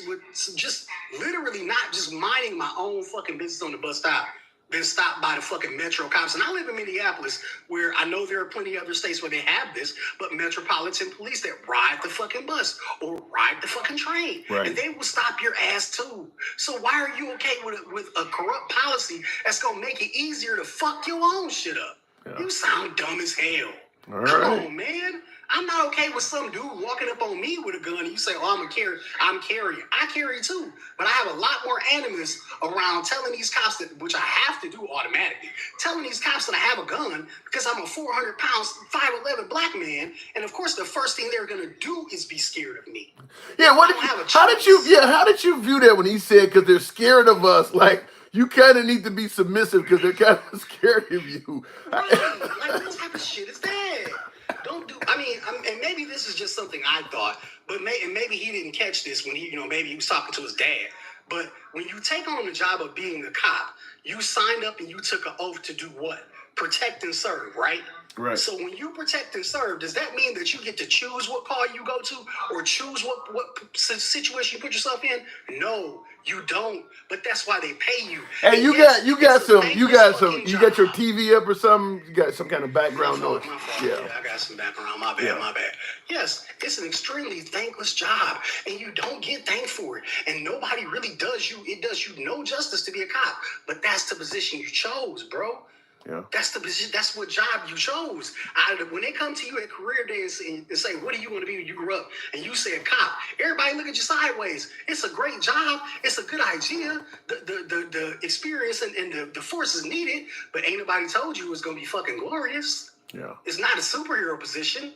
just literally not just minding my own fucking business on the bus stop. Been stopped by the fucking Metro cops. And I live in Minneapolis, where I know there are plenty of other states where they have this, but metropolitan police that ride the fucking bus or ride the fucking train. Right. And they will stop your ass too. So why are you okay with a corrupt policy that's going to make it easier to fuck your own shit up? Yeah. You sound dumb as hell. All Come right. on, man. I'm not okay with some dude walking up on me with a gun and you say, oh, I'm carrying. I carry too. But I have a lot more animus around telling these cops that, which I have to do automatically, telling these cops that I have a gun because I'm a 400 pounds, 5'11" black man. And of course, the first thing they're going to do is be scared of me. Yeah, what I did don't you, have a how did you view that when he said because they're scared of us? Like you kind of need to be submissive because they're kind of scared of you. Right. Like, what type of shit is that? Don't do. I mean, and maybe this is just something I thought, but maybe he didn't catch this when he, maybe he was talking to his dad. But when you take on the job of being a cop, you signed up and you took an oath to do what? Protect and serve, right? Right. So when you protect and serve, does that mean that you get to choose what car you go to or choose what situation you put yourself in? No, you don't. But that's why they pay you. Hey, And you yes, got it's a you thankless got fucking you got your job. TV up or something? You got some kind of background noise? My fault. Yeah. I got some background. My bad. Yes, it's an extremely thankless job, and you don't get thanked for it. And nobody really does you. It does you no justice to be a cop. But that's the position you chose, bro. Yeah. That's the position. That's what job you chose. When they come to you at career day and say, "What do you want to be when you grew up?" and you say a cop, everybody look at you sideways. It's a great job. It's a good idea. The experience and the force is needed, but ain't nobody told you it's gonna be fucking glorious. Yeah. It's not a superhero position.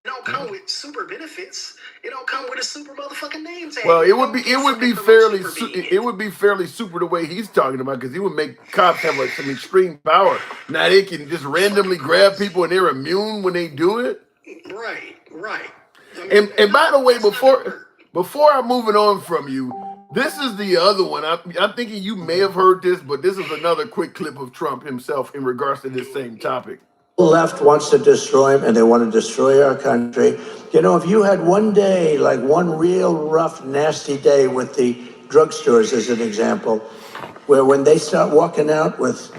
It don't come with super benefits. It don't come with a super motherfucking name tag. Well, You it would don't be get it would be fucking fairly promotion for being it would be fairly super the way he's talking about because he would make cops have like some extreme power. Now they can just randomly grab people and they're immune when they do it. Right. I mean, And by the way, that's not gonna work. before I'm moving on from you, this is the other one. I'm thinking you may have heard this, but this is another quick clip of Trump himself in regards to this same topic. The left wants to destroy him and they want to destroy our country. If you had one day, like one real rough, nasty day with the drugstores as an example, where when they start walking out with,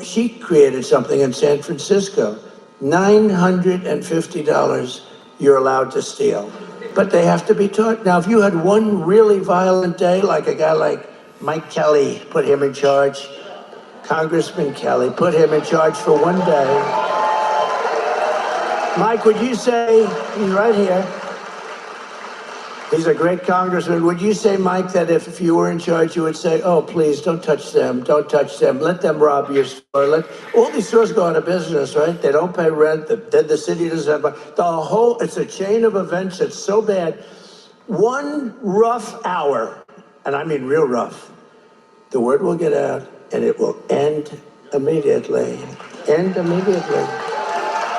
he created something in San Francisco, $950 you're allowed to steal. But they have to be taught. Now, if you had one really violent day, like a guy like Mike Kelly, put him in charge, Congressman Kelly, put him in charge for one day. Mike, would you say, he's right here, he's a great congressman. Would you say, Mike, that if you were in charge, you would say, oh, please, don't touch them, let them rob your store. All these stores go out of business, right? They don't pay rent, then the city doesn't have, it's a chain of events that's so bad. One rough hour, and I mean real rough, the word will get out and it will end immediately.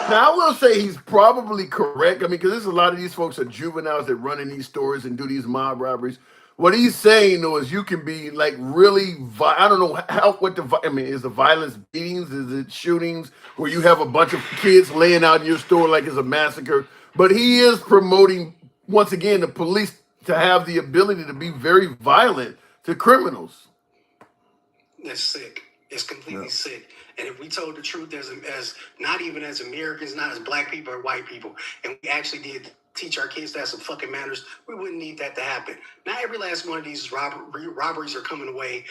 Now, I will say he's probably correct. I mean, because there's a lot of these folks are juveniles that run in these stores and do these mob robberies. What he's saying, though, is you can be like really, I don't know is the violence beatings? Is it shootings where you have a bunch of kids laying out in your store like it's a massacre? But he is promoting, once again, the police to have the ability to be very violent to criminals. That's sick. It's completely sick. And if we told the truth as not even as Americans, not as black people or white people, and we actually did teach our kids to have some fucking manners, we wouldn't need that to happen. Not every last one of these robberies are coming away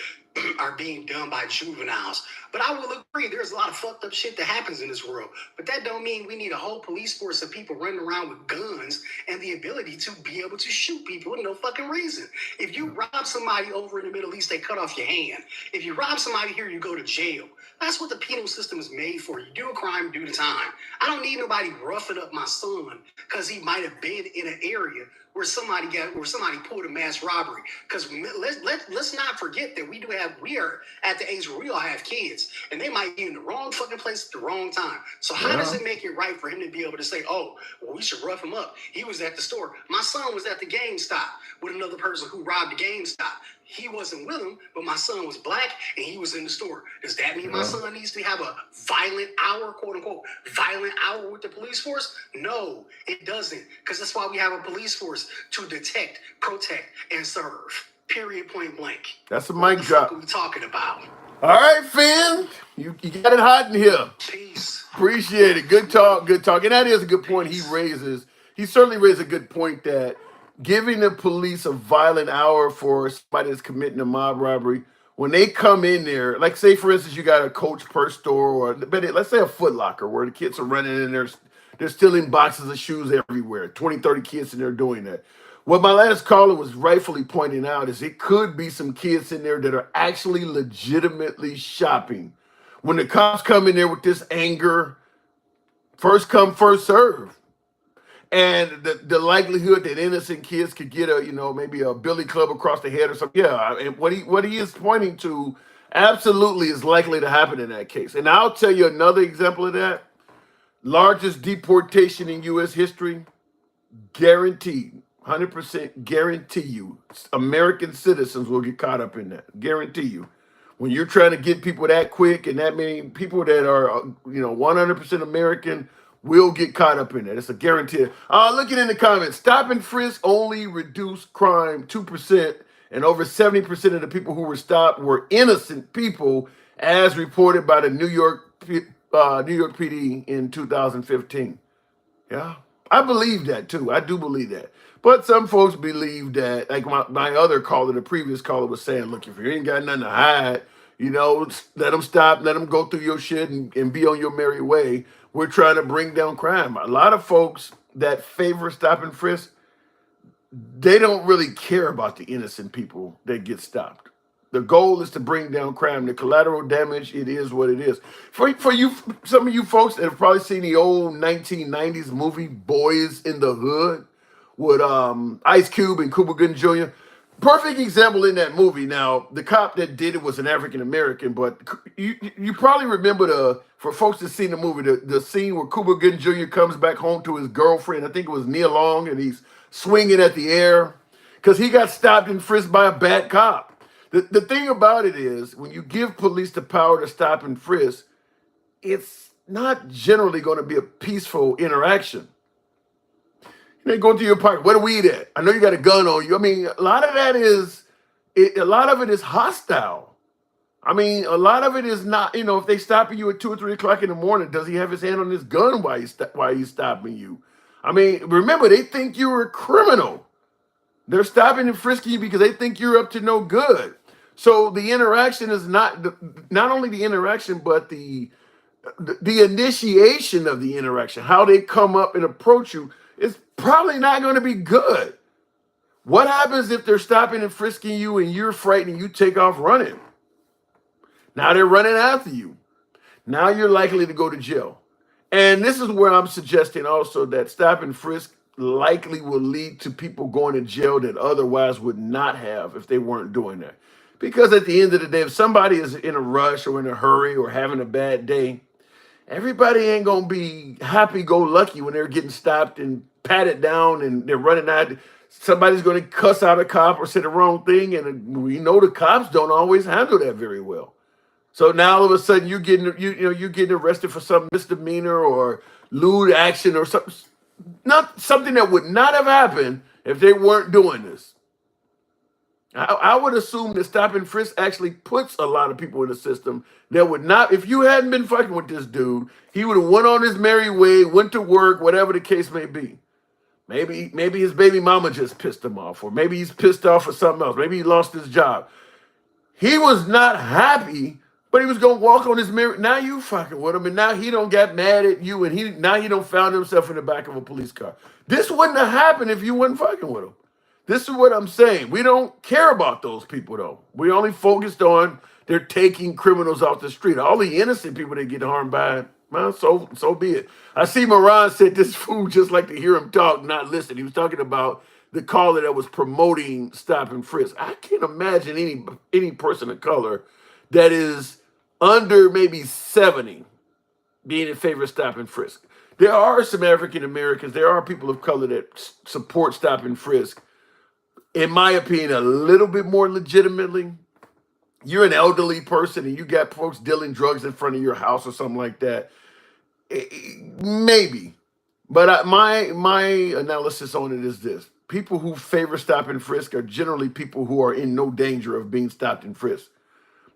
are being done by juveniles. But I will agree, there's a lot of fucked up shit that happens in this world. But that don't mean we need a whole police force of people running around with guns and the ability to be able to shoot people with no fucking reason. If you rob somebody over in the Middle East, they cut off your hand. If you rob somebody here, you go to jail. That's what the penal system is made for. You do a crime, do the time. I don't need nobody roughing up my son because he might have been in an area where somebody pulled a mass robbery. Because let's not forget that we are at the age where we all have kids, and they might be in the wrong fucking place at the wrong time. So how does it make it right for him to be able to say, oh, well, we should rough him up? He was at the store. My son was at the GameStop with another person who robbed the GameStop. He wasn't with him, but my son was black and he was in the store. Does that mean my son needs to have a violent hour, quote unquote, violent hour with the police force? No, it doesn't. Because that's why we have a police force, to detect, protect, and serve. Period, point blank. That's a mic drop. What are we talking about? All right, Finn, you got it hot in here. Peace. Appreciate it. Good talk. And that is a good point he raises. He certainly raised a good point that giving the police a violent hour for somebody that's committing a mob robbery when they come in there, like say for instance, you got a Coach purse store, or let's say a Foot Locker where the kids are running in there, they're stealing boxes of shoes everywhere, 20, 30 kids in there doing that. What my last caller was rightfully pointing out is it could be some kids in there that are actually legitimately shopping. When the cops come in there with this anger, first come, first serve. And the likelihood that innocent kids could get maybe a billy club across the head or something. Yeah, and what he is pointing to absolutely is likely to happen in that case. And I'll tell you another example of that. Largest deportation in U.S. history, guaranteed, 100% guarantee you, American citizens will get caught up in that. Guarantee you. When you're trying to get people that quick and that many people that are 100% American will get caught up in that. It's a guarantee. Looking in the comments, stop and frisk only reduced crime 2%, and over 70% of the people who were stopped were innocent people, as reported by the New York PD in 2015. Yeah, I believe that too. I do believe that. But some folks believe that, like my other caller, the previous caller was saying, look, if you ain't got nothing to hide, let them stop, let them go through your shit and be on your merry way. We're trying to bring down crime. A lot of folks that favor stop and frisk, they don't really care about the innocent people that get stopped. The goal is to bring down crime. The collateral damage, it is what it is. For you, some of you folks that have probably seen the old 1990s movie Boys in the Hood with Ice Cube and Cuba Gooding Jr. Perfect example in that movie. Now, the cop that did it was an African American, but you probably remember for folks that seen the movie, the scene where Cuba Gooding Jr. comes back home to his girlfriend. I think it was Nia Long, and he's swinging at the air because he got stopped and frisked by a bad cop. The thing about it is, when you give police the power to stop and frisk, it's not generally going to be a peaceful interaction. They go to your park. Where the weed at? I know you got a gun on you. I mean, a lot of it is hostile. I mean, a lot of it is not. If they stopping you at 2 or 3 o'clock in the morning, does he have his hand on his gun while he's stopping you? I mean, remember, they think you're a criminal. They're stopping and frisking you because they think you're up to no good. So the interaction is not only the interaction, but the initiation of the interaction, how they come up and approach you, is probably not going to be good. What happens if they're stopping and frisking you and you're frightened and you take off running? Now they're running after you. Now you're likely to go to jail. And this is where I'm suggesting also that stop and frisk likely will lead to people going to jail that otherwise would not have if they weren't doing that. Because at the end of the day, if somebody is in a rush or in a hurry or having a bad day, everybody ain't going to be happy-go-lucky when they're getting stopped and patted down and they're running out. Somebody's going to cuss out a cop or say the wrong thing, and we know the cops don't always handle that very well. So now all of a sudden you're getting arrested for some misdemeanor or lewd action or something that would not have happened if they weren't doing this. I would assume that stop and frisk actually puts a lot of people in the system that would not, if you hadn't been fucking with this dude, he would have went on his merry way, went to work, whatever the case may be. Maybe his baby mama just pissed him off, or maybe he's pissed off for something else. Maybe he lost his job. He was not happy, but he was gonna walk on his merry. Now you fucking with him, and now he don't get mad at you, and he don't found himself in the back of a police car. This wouldn't have happened if you wasn't fucking with him. This is what I'm saying. We don't care about those people, though. We only focused on they're taking criminals off the street. All the innocent people that get harmed by it, well, so be it. I see Moran said this fool just like to hear him talk, not listen. He was talking about the caller that was promoting stop and frisk. I can't imagine any person of color that is under maybe 70 being in favor of stop and frisk. There are some African Americans, there are people of color that support stop and frisk. In my opinion, a little bit more legitimately. You're an elderly person and you got folks dealing drugs in front of your house or something like that. Maybe. But my analysis on it is this. People who favor stop and frisk are generally people who are in no danger of being stopped and frisked.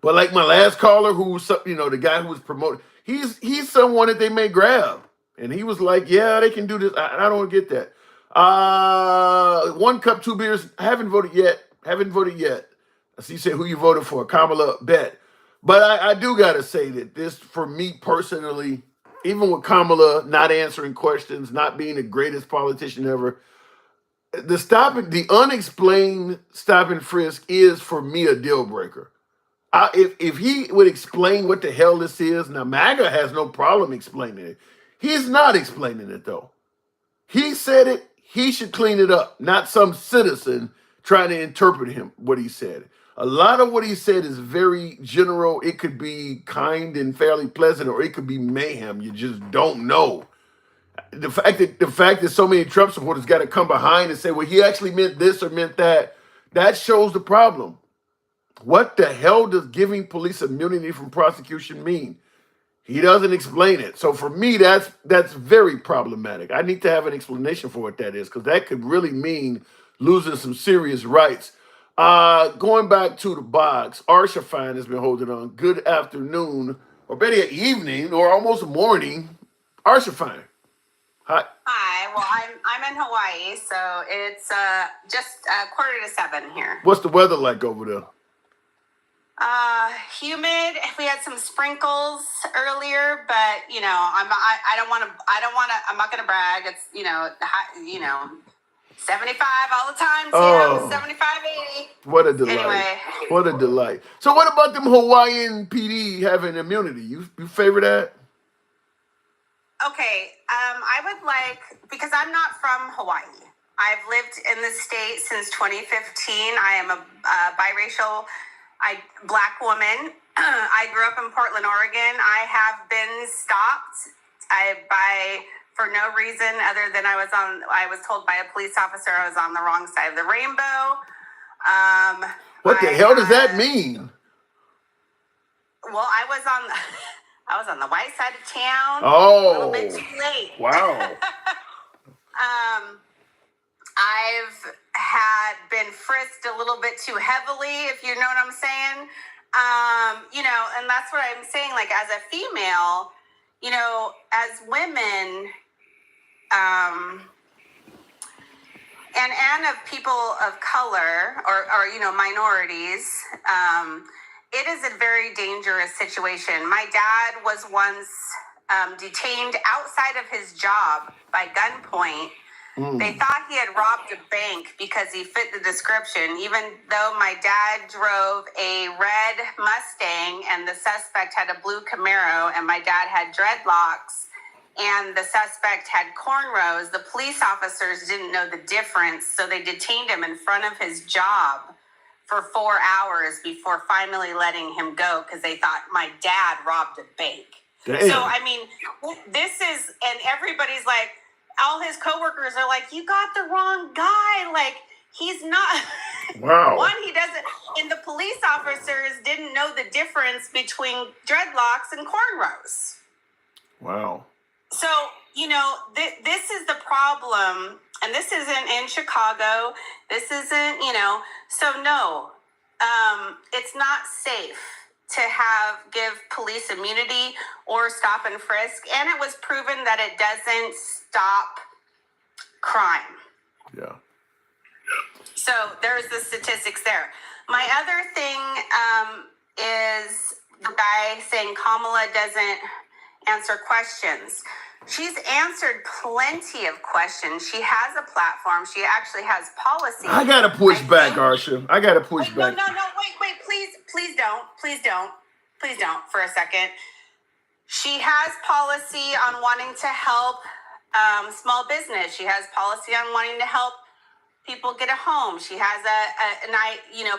But like my last caller, the guy who was promoting, he's someone that they may grab. And he was like, yeah, they can do this. I don't get that. 1 cup, 2 beers. Haven't voted yet. So you say who you voted for, Kamala, bet. But I do got to say that this, for me personally, even with Kamala not answering questions, not being the greatest politician ever, the unexplained stop and frisk is for me a deal breaker. If he would explain what the hell this is, now MAGA has no problem explaining it. He's not explaining it though. He said it. He should clean it up, not some citizen trying to interpret him what he said. A lot of what he said is very general. It could be kind and fairly pleasant, or it could be mayhem. You just don't know. The fact that so many Trump supporters got to come behind and say, well, he actually meant this or meant that, that shows the problem. What the hell does giving police immunity from prosecution mean? He doesn't explain it. So for me, that's very problematic. I need to have an explanation for what that is, because that could really mean losing some serious rights. Going back to the box, Arshafine has been holding on. Good afternoon, or better yet, evening, or almost morning. Arshafine. Hi. Hi. Well, I'm in Hawaii, so it's just 6:45 here. What's the weather like over there? Humid. We had some sprinkles earlier, but I don't want to. I'm not going to brag. It's 75 all the time. Oh. 75, 80. What a delight. Anyway. What a delight. So what about them Hawaiian PD having immunity? You favor that? Okay. I would like, because I'm not from Hawaii. I've lived in the state since 2015. I am a biracial Black woman. I grew up in Portland, Oregon. I have been stopped for no reason other than I was told by a police officer I was on the wrong side of the rainbow. What the hell does that mean? Well, I was on the white side of town. Oh. A little bit too late. Wow. I've had been frisked a little bit too heavily, if you know what I'm saying. And that's what I'm saying, like, as a female, as women, and of people of color or minorities, it is a very dangerous situation. My dad was once detained outside of his job by gunpoint. They thought he had robbed a bank because he fit the description, even though my dad drove a red Mustang and the suspect had a blue Camaro, and my dad had dreadlocks and the suspect had cornrows. The police officers didn't know the difference, so they detained him in front of his job for 4 hours before finally letting him go because they thought my dad robbed a bank. Damn. So, I mean, this is, and everybody's like, all his coworkers are like, you got the wrong guy. Like, he's not. Wow. One, he doesn't. And the police officers didn't know the difference between dreadlocks and cornrows. Wow. So, this is the problem. And this isn't in Chicago. This isn't, so no, it's not safe to give police immunity or stop and frisk. And it was proven that it doesn't stop crime. Yeah. So there's the statistics there. My other thing is the guy saying Kamala doesn't answer questions. She's answered plenty of questions. She has a platform. She actually has policy. I gotta push back, Arsha. I gotta push back. No, wait, please don't for a second. She has policy on wanting to help small business. She has policy on wanting to help people get a home. She has a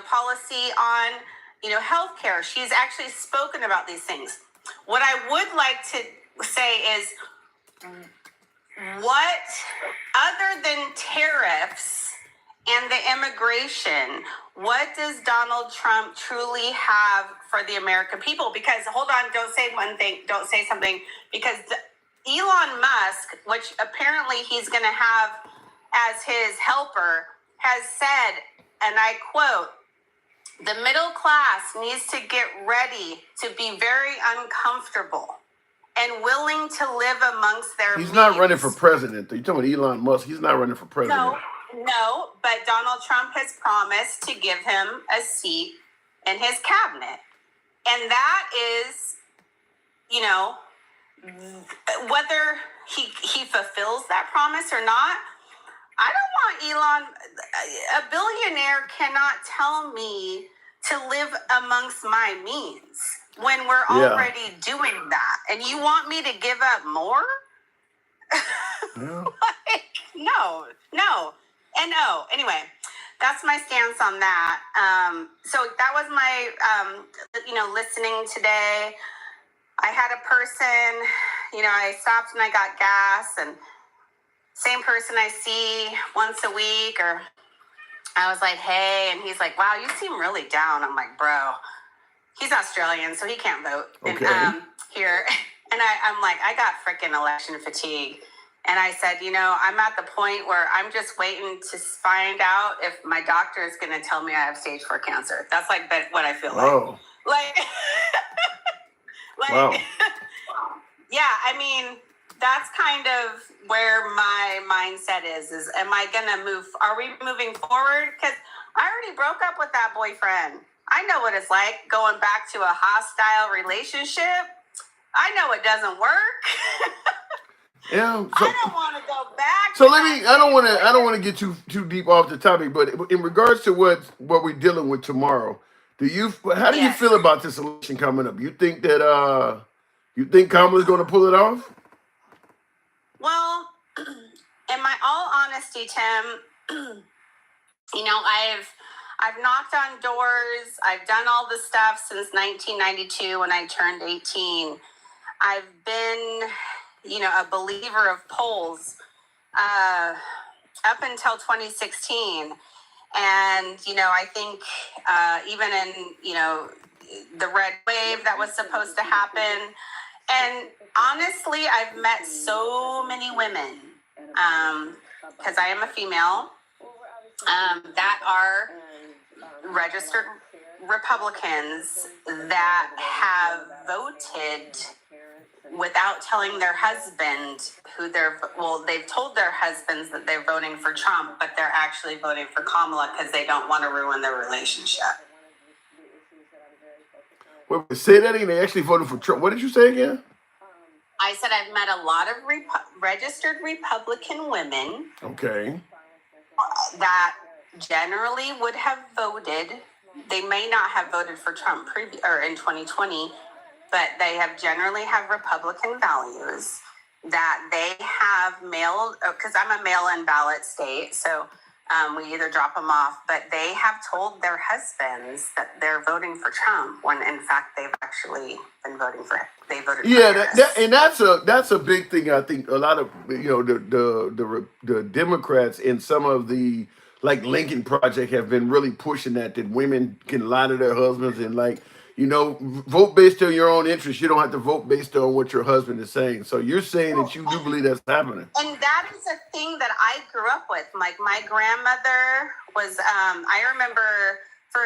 policy on healthcare. She's actually spoken about these things. What I would like to say is, what other than tariffs and the immigration, what does Donald Trump truly have for the American people? Because, hold on, don't say something, because Elon Musk, which apparently he's going to have as his helper, has said, and I quote, the middle class needs to get ready to be very uncomfortable and willing to live amongst their He's means. not running for president. You're talking about Elon Musk. He's not running for president. No, but Donald Trump has promised to give him a seat and his cabinet. And that is, you know, whether he fulfills that promise or not. I don't want Elon. A billionaire cannot tell me to live amongst my means when we're already doing that. And you want me to give up more? Like, no. And no. Anyway, that's my stance on that. So that was my, listening today. I had a person, I stopped and I got gas, and same person I see once a week, or I was like, hey, and he's like, wow, you seem really down. I'm like, bro, he's Australian, so he can't vote here. And I'm like, I got freaking election fatigue. And I said, I'm at the point where I'm just waiting to find out if my doctor is going to tell me I have stage 4 cancer. That's like what I feel like. Wow. Yeah, I mean, that's kind of where my mindset is am I going to are we moving forward? Because I already broke up with that boyfriend. I know what it's like going back to a hostile relationship. I know it doesn't work. Yeah. So, I don't want to go back. So I don't want to get too deep off the topic, but in regards to what we're dealing with tomorrow, how do you feel about this election coming up? You think that you think Kamala's going to pull it off? Well, in my all honesty, Tim, I've knocked on doors. I've done all this stuff since 1992 when I turned 18. I've been, a believer of polls up until 2016. And, I think even in, the red wave that was supposed to happen. And honestly, I've met so many women, because I am a female, that are registered Republicans that have voted without telling their husband they've told their husbands that they're voting for Trump, but they're actually voting for Kamala because they don't want to ruin their relationship. Wait, say that again. They actually voted for Trump. What did you say again? I said I've met a lot of registered Republican women. Okay. That generally would have voted. They may not have voted for Trump in 2020, but they generally have Republican values that they have mailed, because I'm a mail-in ballot state, so we either drop them off, but they have told their husbands that they're voting for Trump when in fact they've actually been voting for him. They voted for Harris. That's a big thing. I think a lot of the Democrats and some of the Lincoln Project have been really pushing that women can lie to their husbands and vote based on your own interests. You don't have to vote based on what your husband is saying. So you're saying that you do believe that's happening. And that is a thing that I grew up with. Like my grandmother was, I remember for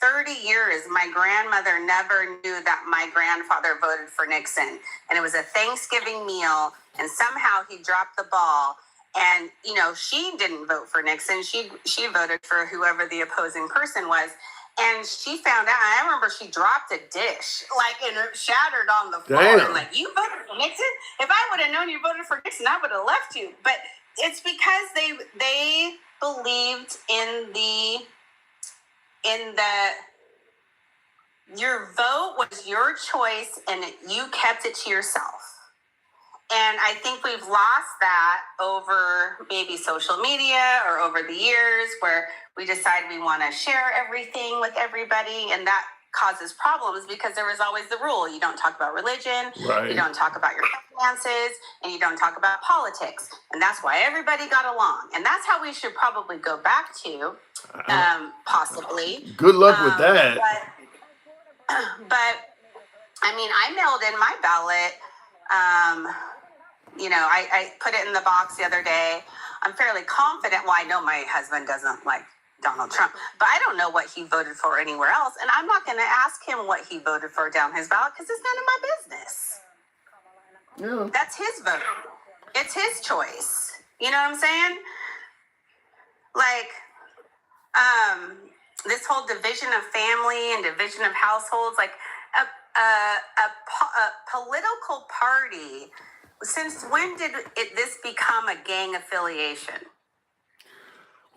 30 years, my grandmother never knew that my grandfather voted for Nixon. And it was a Thanksgiving meal, and somehow he dropped the ball. And, she didn't vote for Nixon. She voted for whoever the opposing person was. And she found out, I remember she dropped a dish, and it shattered on the floor. Damn. And you voted for Nixon? If I would have known you voted for Nixon, I would have left you. But it's because they believed in the your vote was your choice and you kept it to yourself. And I think we've lost that over maybe social media or over the years, where we decide we want to share everything with everybody. And that causes problems because there was always the rule. You don't talk about religion, right. You don't talk about your finances, and you don't talk about politics. And that's why everybody got along. And that's how we should probably go back to, possibly. Good luck with that. But I mean, I mailed in my ballot. I put it in the box the other day. I'm fairly confident. Well, I know my husband doesn't like Donald Trump, but I don't know what he voted for anywhere else. And I'm not going to ask him what he voted for down his ballot because it's none of my business. Yeah. That's his vote. It's his choice. You know what I'm saying? this whole division of family and division of households, like a political party. Since when did this become a gang affiliation?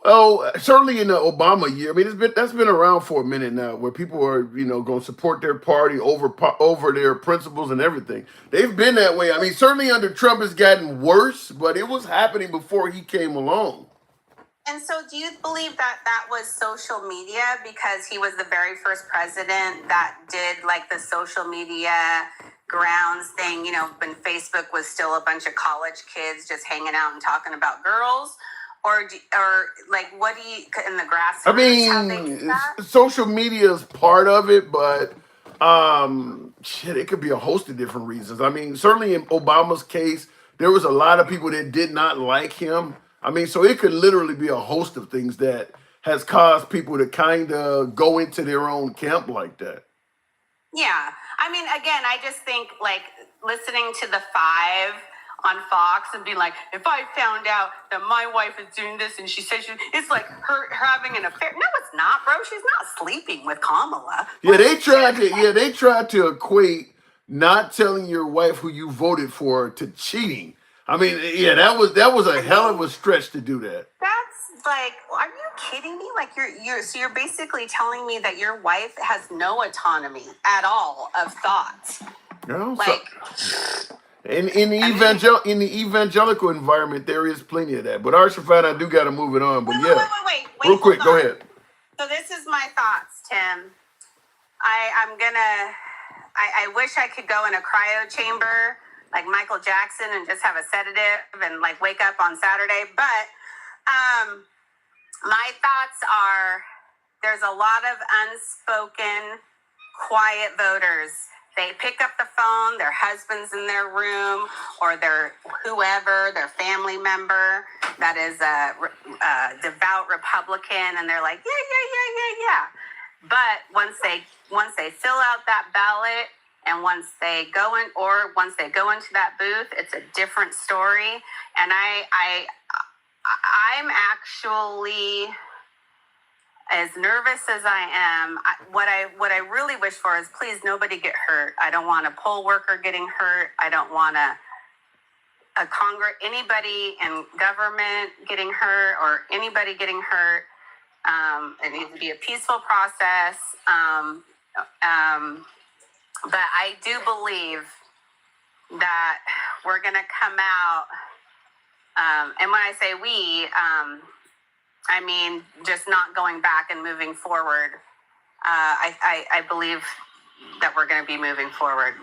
Oh, certainly in the Obama year. I mean, that's been around for a minute now, where people are, going to support their party over their principles and everything. They've been that way. I mean, certainly under Trump, it's gotten worse, but it was happening before he came along. And so, do you believe that that was social media, because he was the very first president that did like the social media grounds thing? When Facebook was still a bunch of college kids just hanging out and talking about girls. Or like, what do you, in the grassroots? I mean, social media is part of it, but it could be a host of different reasons. I mean, certainly in Obama's case, there was a lot of people that did not like him. I mean, so it could literally be a host of things that has caused people to kind of go into their own camp like that. Yeah. I mean, again, I just think like listening to the Five on Fox and be like, if I found out that my wife is doing this and she says it's like her having an affair. No, it's not, bro. She's not sleeping with Kamala. Yeah, they tried to equate not telling your wife who you voted for to cheating. I mean, yeah, that was a hell of a stretch to do that. That's like, are you kidding me? Like you're basically telling me that your wife has no autonomy at all of thoughts. Like. In the evangelical environment, there is plenty of that. But Arshafat, I do got to move it on. But wait, real quick, go ahead. So this is my thoughts, Tim. I wish I could go in a cryo chamber like Michael Jackson and just have a sedative and like wake up on Saturday. But my thoughts are, there's a lot of unspoken, quiet voters. They pick up the phone, their husband's in their room, or their whoever, their family member that is a devout Republican, and they're like, yeah. But once they fill out that ballot, and once they go into that booth, it's a different story. And I'm actually, as nervous as I am, what I really wish for is, please, nobody get hurt. I don't want a poll worker getting hurt. I don't want anybody in government getting hurt, or anybody getting hurt. It needs to be a peaceful process. But I do believe that we're going to come out. And when I say we, I mean, just not going back and moving forward. I believe that we're going to be moving forward.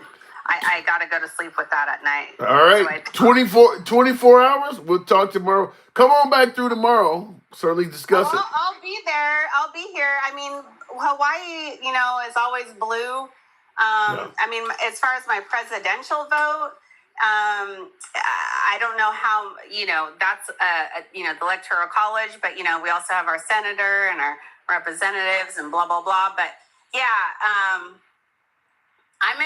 I got to go to sleep with that at night. All right. So 24 hours. We'll talk tomorrow. Come on back through tomorrow. Certainly discuss it. I'll be there. I'll be here. I mean, Hawaii, is always blue. I mean, as far as my presidential vote, I don't know how, that's, the electoral college, but, we also have our senator and our representatives and blah, blah, blah. But yeah, I'm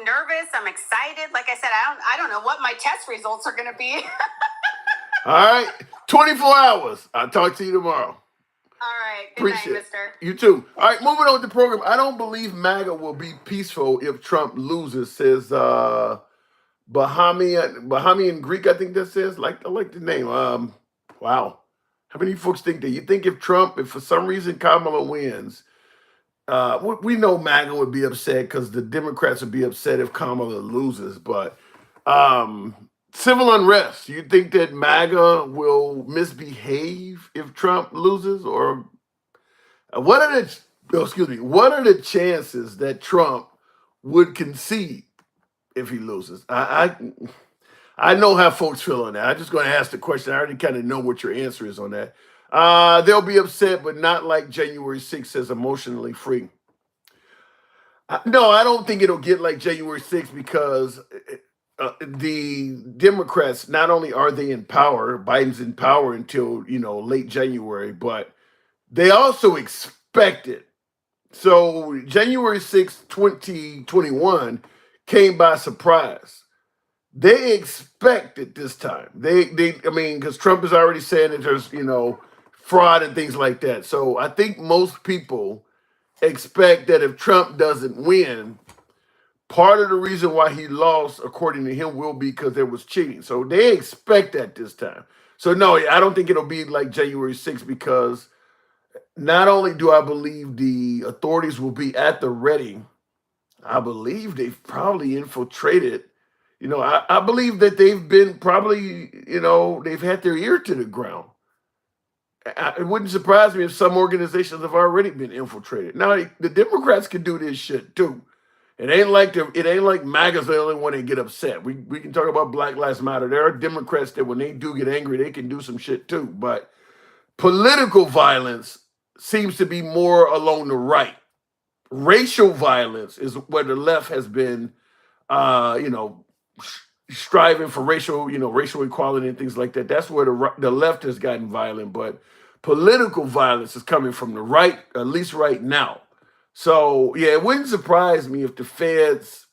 nervous. I'm excited. Like I said, I don't know what my test results are going to be. All right. 24 hours. I'll talk to you tomorrow. All right. Good night, mister. You too. All right. Moving on with the program. I don't believe MAGA will be peaceful if Trump loses, says, Bahamian Greek, I think that says. I like the name. Wow. How many folks think that? You think if for some reason Kamala wins, we know MAGA would be upset because the Democrats would be upset if Kamala loses. But civil unrest, you think that MAGA will misbehave if Trump loses? Or what are the chances that Trump would concede if he loses? I know how folks feel on that. I'm just going to ask the question. I already kind of know what your answer is on that. They'll be upset, but not like January 6th says, emotionally free. No, I don't think it'll get like January 6th because the Democrats, not only are they in power, Biden's in power until, late January, but they also expect it. So January 6th, 2021 came by surprise. They expect it this time. Because Trump is already saying that there's, fraud and things like that. So I think most people expect that if Trump doesn't win, part of the reason why he lost, according to him, will be because there was cheating. So they expect that this time. So no, I don't think it'll be like January 6th, because not only do I believe the authorities will be at the ready, I believe they've probably infiltrated. I believe that they've been probably, they've had their ear to the ground. It wouldn't surprise me if some organizations have already been infiltrated. Now, the Democrats can do this shit too. It ain't like MAGA's the only one that get upset. We can talk about Black Lives Matter. There are Democrats that when they do get angry, they can do some shit too. But political violence seems to be more along the right. Racial violence is where the left has been, striving for racial equality and things like that. That's where the left has gotten violent. But political violence is coming from the right, at least right now. So yeah, it wouldn't surprise me if the feds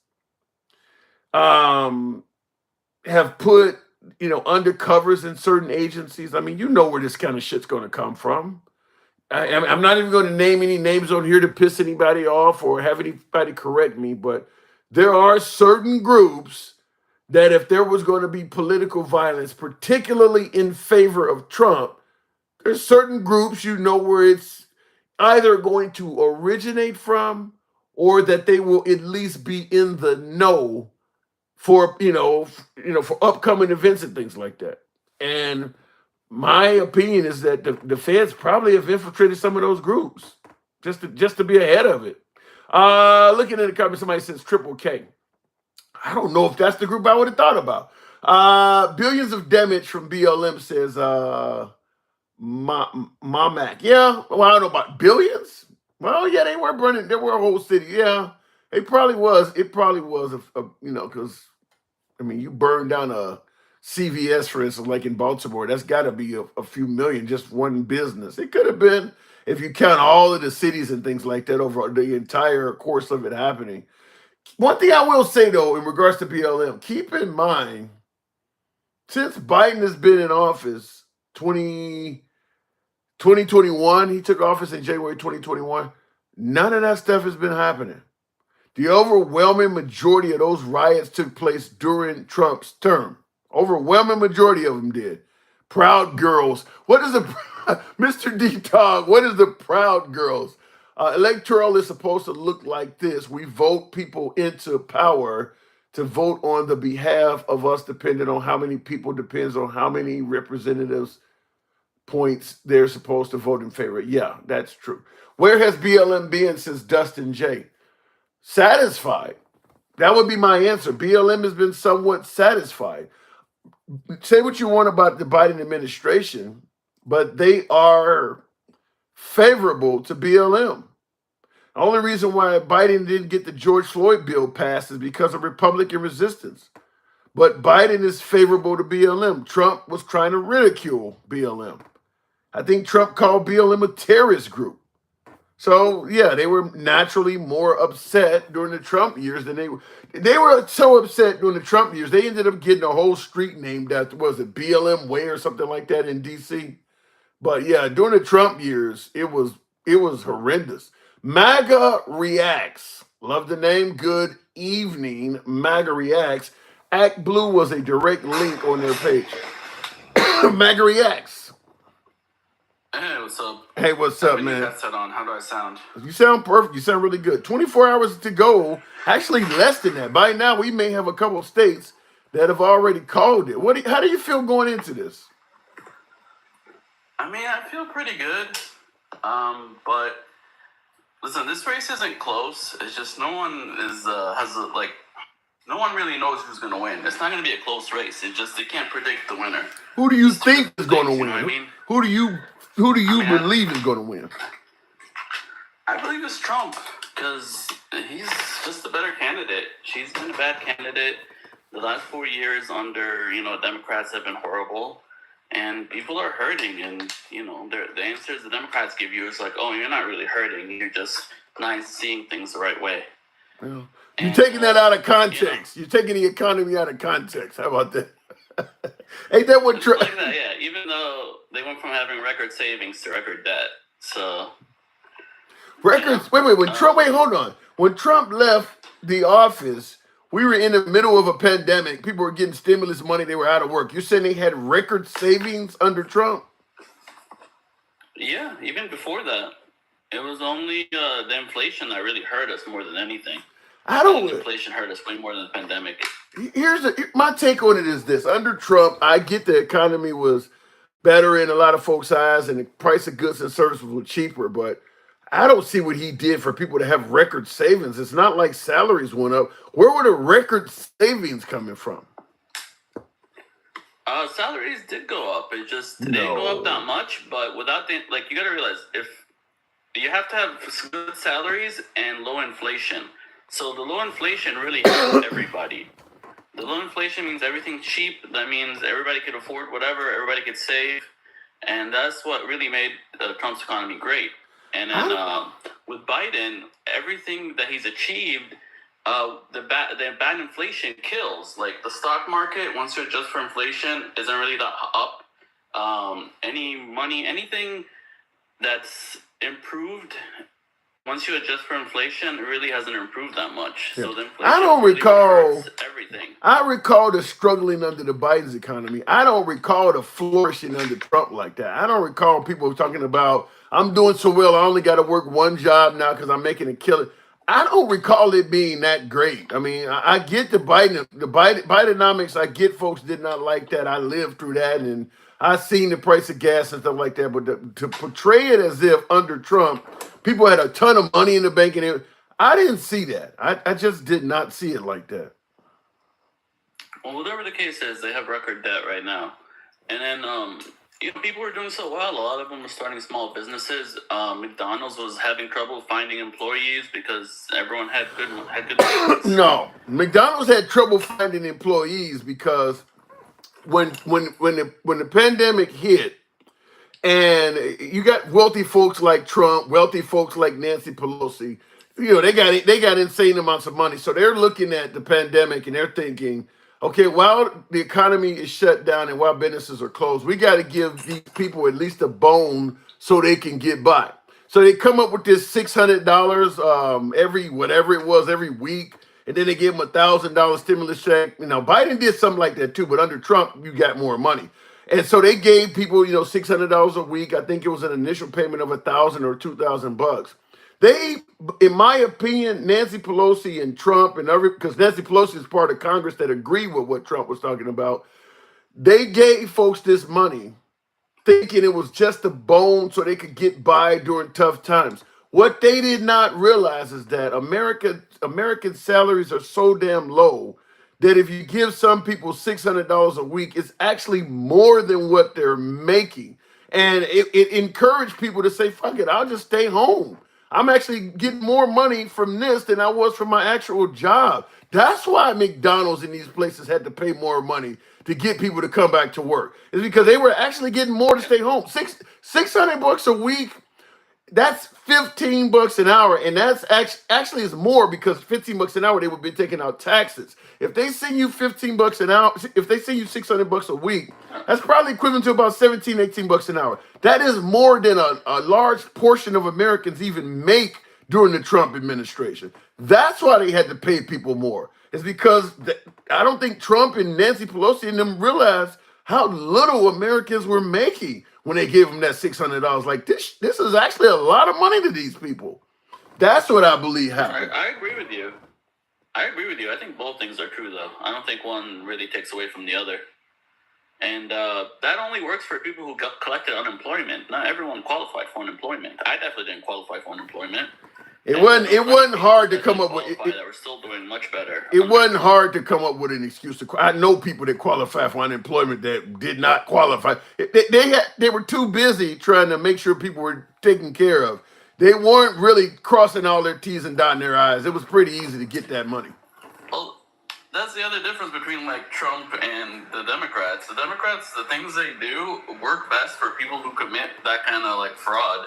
have put undercovers in certain agencies. I mean, where this kind of shit's going to come from. I'm not even going to name any names on here to piss anybody off or have anybody correct me, but there are certain groups that if there was going to be political violence, particularly in favor of Trump, there's certain groups where it's either going to originate from or that they will at least be in the know for for upcoming events and things like that. And my opinion is that the feds probably have infiltrated some of those groups just to be ahead of it. Looking at the comments, somebody says Triple K. I don't know if that's the group I would have thought about. Billions of damage from BLM, says Mamak. Yeah, well, I don't know about billions. Well, yeah, they were burning. There were a whole city. Yeah, it probably was. It probably was because you burn down a CVS, for instance, like in Baltimore. That's got to be a few million, just one business. It could have been, if you count all of the cities and things like that over the entire course of it happening. One thing I will say, though, in regards to BLM, keep in mind, since Biden has been in office, 2021, he took office in January 2021, none of that stuff has been happening. The overwhelming majority of those riots took place during Trump's term. Overwhelming majority of them did. Proud Girls. What is the Mr. D-Dog? What is the Proud Girls? Electoral is supposed to look like this. We vote people into power to vote on the behalf of us, depending on how many people, depends on how many representatives points they're supposed to vote in favor. Yeah, that's true. Where has BLM been since Dustin J? Satisfied. That would be my answer. BLM has been somewhat satisfied. Say what you want about the Biden administration, but they are favorable to BLM. The only reason why Biden didn't get the George Floyd bill passed is because of Republican resistance. But Biden is favorable to BLM. Trump was trying to ridicule BLM. I think Trump called BLM a terrorist group. So, yeah, they were naturally more upset during the Trump years than they were so upset during the Trump years. They ended up getting a whole street named after, was it BLM Way or something like that in D.C.? But, yeah, during the Trump years, it was horrendous. MAGA Reacts. Love the name. Good evening, MAGA Reacts. Act Blue was a direct link on their page. MAGA Reacts. Hey, what's up? Hey, what's up, man? Headset on. How do I sound? You sound perfect. You sound really good. 24 hours to go. Actually, less than that. By now, we may have a couple of states that have already called it. How do you feel going into this? I mean, I feel pretty good. But listen, this race isn't close. It's just no one no one really knows who's going to win. It's not going to be a close race. It can't predict the winner. Who do you think is going to win? You know what I mean? Who do you believe is going to win? I believe it's Trump because he's just a better candidate. She's been a bad candidate. The last 4 years under, Democrats have been horrible. And people are hurting. And, the answers the Democrats give you is like, oh, you're not really hurting. You're just not seeing things the right way. Well, you're taking that out of context. You're taking the economy out of context. How about that? Ain't that what It's Trump? like that, yeah. Even though they went from having record savings to record debt, so Records. Wait. When Trump. Wait. Hold on. When Trump left the office, we were in the middle of a pandemic. People were getting stimulus money. They were out of work. You're saying they had record savings under Trump? yeah. Even before that, it was only the inflation that really hurt us more than anything. I don't. Inflation hurt us way more than the pandemic. My take on it is this: under Trump, I get the economy was better in a lot of folks' eyes, and the price of goods and services were cheaper, but I don't see what he did for people to have record savings. It's not like salaries went up. Where were the record savings coming from? Salaries did go up. It just they didn't go up that much, but without the you got to realize if you have to have good salaries and low inflation. So the low inflation really helps everybody. The low inflation means everything's cheap. That means everybody could afford whatever, everybody could save, and that's what really made Trump's economy great. And then with Biden, everything that he's achieved, the bad inflation kills. Like the stock market, once you adjust for inflation, isn't really that up. Anything that's improved, once you adjust for inflation, it really hasn't improved that much. Yeah. So the inflation I don't really recall everything. I recall the struggling under the Biden's economy. I don't recall the flourishing under Trump like that. I don't recall people talking about, I'm doing so well, I only got to work one job now because I'm making a killing. I don't recall it being that great. I mean, I get the Bidenomics. I get folks did not like that. I lived through that, and I seen the price of gas and stuff like that. But to portray it as if under Trump, people had a ton of money in the bank, and I didn't see that. I just did not see it like that. Well, whatever the case is, they have record debt right now. And then, people were doing so well. A lot of them were starting small businesses. McDonald's was having trouble finding employees because everyone had good business. No, McDonald's had trouble finding employees because when the pandemic hit, and you got wealthy folks like Trump, wealthy folks like Nancy Pelosi, they got insane amounts of money. So they're looking at the pandemic and they're thinking, okay, while the economy is shut down and while businesses are closed, we got to give these people at least a bone so they can get by. So they come up with this $600 every week, and then they give them $1,000 stimulus check. Biden did something like that too, but under Trump, you got more money. And so they gave people, $600 a week. I think it was an initial payment of $1,000 or $2,000. They, in my opinion, Nancy Pelosi and Trump because Nancy Pelosi is part of Congress that agreed with what Trump was talking about. They gave folks this money thinking it was just a bone so they could get by during tough times. What they did not realize is that American salaries are so damn low that if you give some people $600 a week, it's actually more than what they're making. And it encouraged people to say, fuck it, I'll just stay home. I'm actually getting more money from this than I was from my actual job. That's why McDonald's in these places had to pay more money to get people to come back to work. It's because they were actually getting more to stay home. $600 a week. That's $15 an hour, and that's actually is more because $15 an hour they would be taking out taxes. If they send you $15 an hour, if they send you $600 a week, that's probably equivalent to about $17-18 an hour. That is more than a large portion of Americans even make during the Trump administration. That's why they had to pay people more. It's because I don't think Trump and Nancy Pelosi and them realized how little Americans were making when they gave them that $600. Like this is actually a lot of money to these people. That's what I believe happened. I agree with you. I think both things are true, though. I don't think one really takes away from the other. And that only works for people who collected unemployment. Not everyone qualified for unemployment. I definitely didn't qualify for unemployment. It wasn't hard to come up with. That were still doing much better. It wasn't hard to come up with an excuse I know people that qualify for unemployment that did not qualify. They were too busy trying to make sure people were taken care of. They weren't really crossing all their T's and dotting their I's. It was pretty easy to get that money. Well, that's the other difference between Trump and the Democrats. The Democrats, the things they do work best for people who commit that kind of fraud.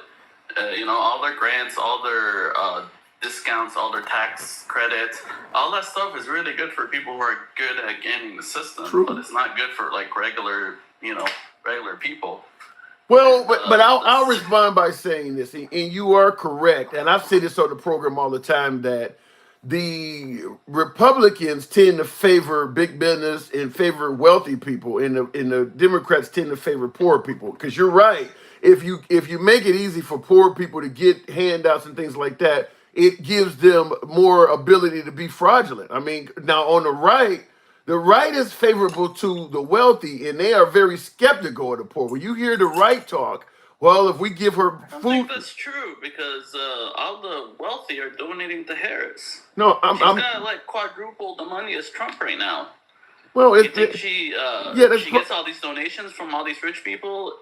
All their grants, all their discounts, all their tax credits, all that stuff is really good for people who are good at gaming the system. True. But it's not good for like regular people. Well, but I'll respond by saying this, and you are correct, and I've said this on the program all the time, that the Republicans tend to favor big business and favor wealthy people, and the Democrats tend to favor poor people. Because you're right, if you make it easy for poor people to get handouts and things like that, it gives them more ability to be fraudulent. I mean, now on the right is favorable to the wealthy, and they are very skeptical of the poor. When you hear the right talk, well, if we give her I don't food, think that's true because all the wealthy are donating to Harris. no, She's got like quadruple the money as Trump right now. well, You think she that's she gets all these donations from all these rich people?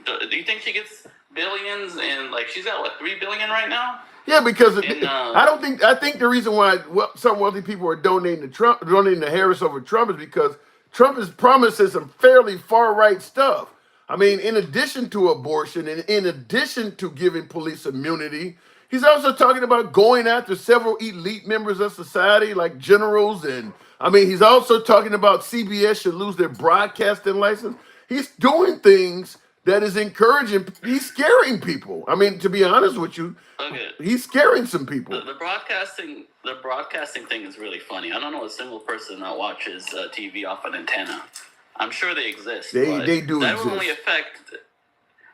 Do you think she gets billions and like she's got what, $3 billion right now? yeah, because And I think the reason why some wealthy people are donating to Harris over Trump is because Trump has promised some fairly far right stuff. I mean, in addition to abortion and in addition to giving police immunity, he's also talking about going after several elite members of society like generals, and I mean, he's also talking about CBS should lose their broadcasting license. He's doing things that is encouraging. He's scaring people. I mean, to be honest with you, okay, he's scaring some people. the broadcasting thing is really funny. I don't know a single person that watches TV off an antenna. I'm sure they exist. They do that exist. will only affect.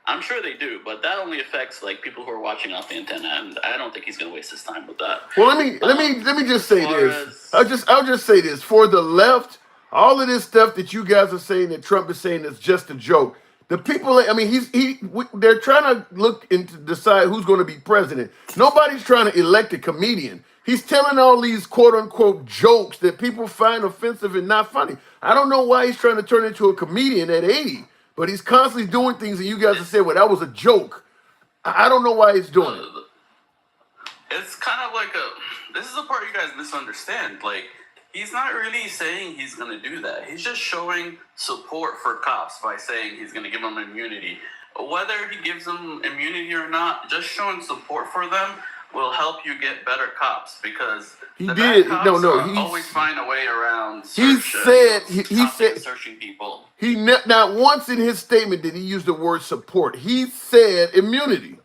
I'm sure they do, but that only affects like people who are watching off the antenna, and I don't think he's going to waste his time with that. Well, let me just say this. as- I'll just say this. For the left, all of this stuff that you guys are saying that Trump is saying is just a joke. The people, I mean, they're trying to look into decide who's going to be president. Nobody's trying to elect a comedian. He's telling all these quote unquote jokes that people find offensive and not funny. I don't know why he's trying to turn into a comedian at 80, but he's constantly doing things, and you guys have said, well, that was a joke. I don't know why he's doing it. It's kind of like this is the part you guys misunderstand. Like, he's not really saying he's going to do that. He's just showing support for cops by saying he's going to give them immunity. Whether he gives them immunity or not, just showing support for them will help you get better cops, because He the did. bad No, cops he's- always find a way around. He said he said searching people. not once in his statement did he use the word support. He said immunity.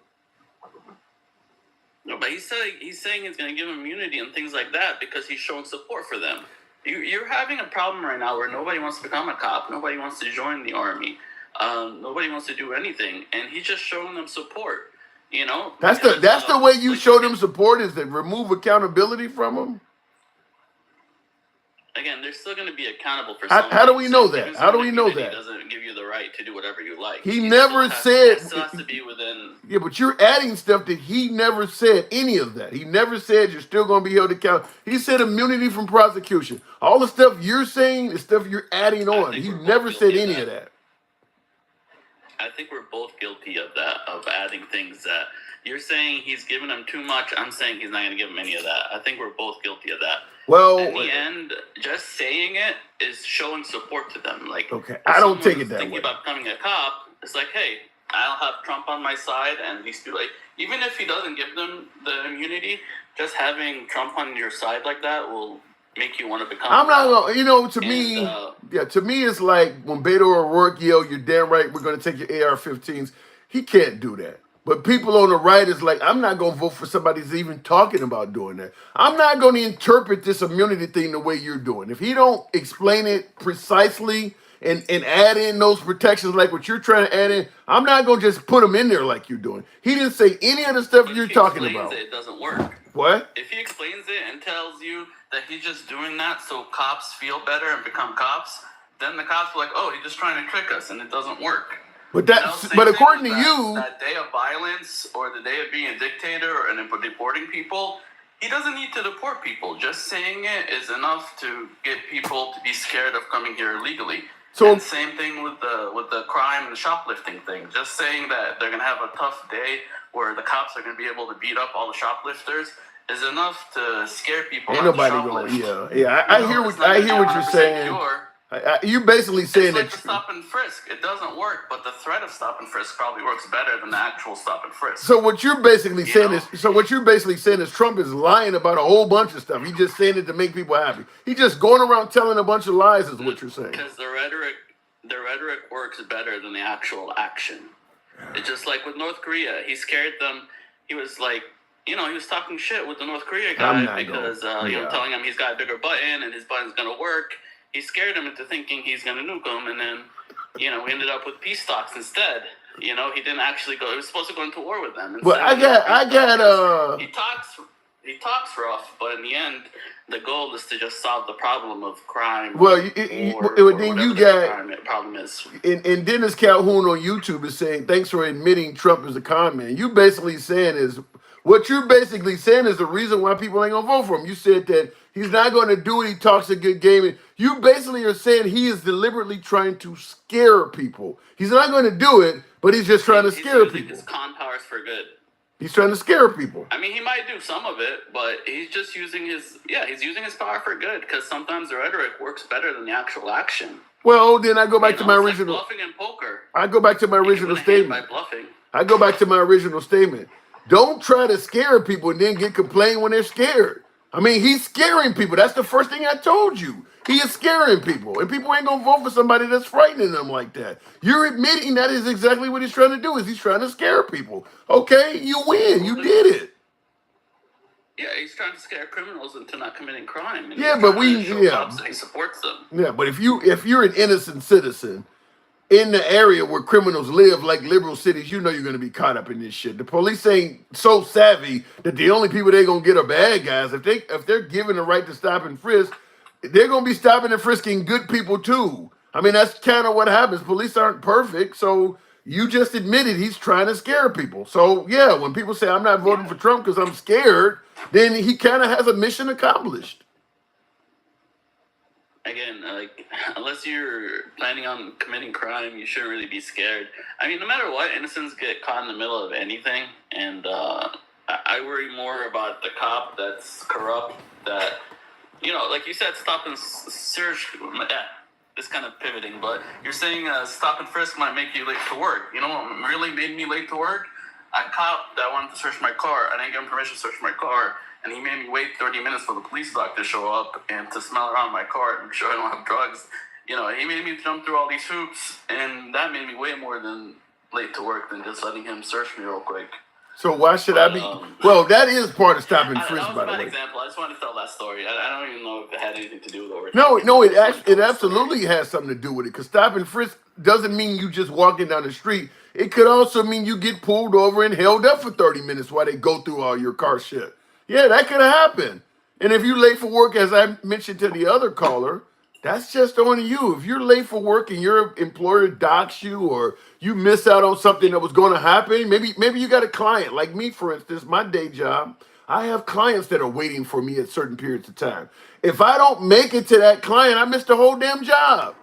No, but he's saying he's going to give them immunity and things like that because he's showing support for them. You're having a problem right now where nobody wants to become a cop, nobody wants to join the army, nobody wants to do anything, and he's just showing them support. You know, That's the way you show them support, is to remove accountability from them. Again, they're still going to be accountable for How something. do we know that? Giving How do we someone know immunity that? Doesn't give you the right to do whatever you like. He never said. It still has to be within. Yeah, but you're adding stuff that he never said any of that. He never said you're still going to be held accountable. He said immunity from prosecution. All the stuff you're saying is stuff you're adding on. He never said any of that. I think we're both guilty of that, of adding things that you're saying he's giving them too much. I'm saying he's not going to give them any of that. I think we're both guilty of that. Well, in the end, just saying it is showing support to them. Like, okay, I don't take it that thinking way. about becoming a cop, it's like, hey, I'll have Trump on my side, and these people, like, even if he doesn't give them the immunity, just having Trump on your side like that will make you want to become. I'm not gonna, to me, it's like when Beto O'Rourke yelled, "You're damn right, we're gonna take your AR-15s." He can't do that. But people on the right is like, I'm not gonna vote for somebody who's even talking about doing that. I'm not gonna interpret this immunity thing the way you're doing. If he don't explain it precisely and add in those protections like what you're trying to add in, I'm not gonna just put them in there like you're doing. He didn't say any of the stuff you're talking about. It doesn't work. What? If he explains it and tells you that he's just doing that so cops feel better and become cops, then the cops are like, oh, he's just trying to trick us, and it doesn't work. But according to you, that day of violence or the day of being a dictator and deporting people, he doesn't need to deport people. Just saying it is enough to get people to be scared of coming here illegally. So and same thing with the crime and the shoplifting thing. Just saying that they're gonna have a tough day where the cops are gonna be able to beat up all the shoplifters is enough to scare people. Ain't nobody going. Yeah. I hear what you're saying. Cure, You basically saying It's like that. the stop and frisk. It doesn't work, but the threat of stop and frisk probably works better than the actual stop and frisk. So what you're basically saying is Trump is lying about a whole bunch of stuff. He's just saying it to make people happy. He's just going around telling a bunch of lies, is what you're saying. Because the rhetoric works better than the actual action. It's just like with North Korea. He scared them. He was like, he was talking shit with the North Korea guy because telling him he's got a bigger button and his button's gonna work. He scared him into thinking he's gonna nuke him, and then we ended up with peace talks instead. He didn't actually go. He was supposed to go into war with them. Well, He talks rough, but in the end, the goal is to just solve the problem of crime. Well, then you got problem is. And Dennis Calhoun on YouTube is saying, thanks for admitting Trump is a con man. What you're basically saying is the reason why people ain't gonna vote for him. You said that he's not going to do it. He talks a good game. You basically are saying he is deliberately trying to scare people. He's not going to do it, but he's just trying to scare people. His con powers for good. He's trying to scare people. I mean, he might do some of it, but he's just using his power for good, because sometimes the rhetoric works better than the actual action. Well, then I go back to my original. Like bluffing and poker. I go back to my original statement. By bluffing. I go back to my original statement. Don't try to scare people and then get complained when they're scared. I mean, he's scaring people. That's the first thing I told you. He is scaring people, and people ain't gonna vote for somebody that's frightening them like that. You're admitting that is exactly what he's trying to do. Is he's trying to scare people? Okay, you win. You did it. Yeah, he's trying to scare criminals into not committing crime. And Yeah, but he supports them. Yeah, but if you're an innocent citizen in the area where criminals live, like liberal cities, you're going to be caught up in this shit. The police ain't so savvy that the only people they're going to get are bad guys. If they're given the right to stop and frisk, they're going to be stopping and frisking good people too. I mean, that's kind of what happens. Police aren't perfect, so you just admitted he's trying to scare people. So yeah, when people say I'm not voting for Trump because I'm scared, then he kind of has a mission accomplished. Again, unless you're planning on committing crime, you shouldn't really be scared. I mean, no matter what, innocents get caught in the middle of anything, and I worry more about the cop that's corrupt, that, like you said, stop and search. It's kind of pivoting, but you're saying stop and frisk might make you late to work. You know what really made me late to work? A cop that wanted to search my car. I didn't give him permission to search my car. And he made me wait 30 minutes for the police dog to show up and to smell around my car and make sure I don't have drugs. He made me jump through all these hoops, and that made me way more than late to work than just letting him search me real quick. So why should I be? Well, that is part of stop and frisk, by the way. That was a bad example. I just wanted to tell that story. I don't even know if it had anything to do with overtime. No, it absolutely has something to do with it. Because stop and frisk doesn't mean you just walking down the street. It could also mean you get pulled over and held up for 30 minutes while they go through all your car shit. Yeah, that could happen. And if you're late for work, as I mentioned to the other caller, that's just on you. If you're late for work and your employer docks you, or you miss out on something that was going to happen, maybe you got a client like me, for instance, my day job. I have clients that are waiting for me at certain periods of time. If I don't make it to that client, I missed the whole damn job.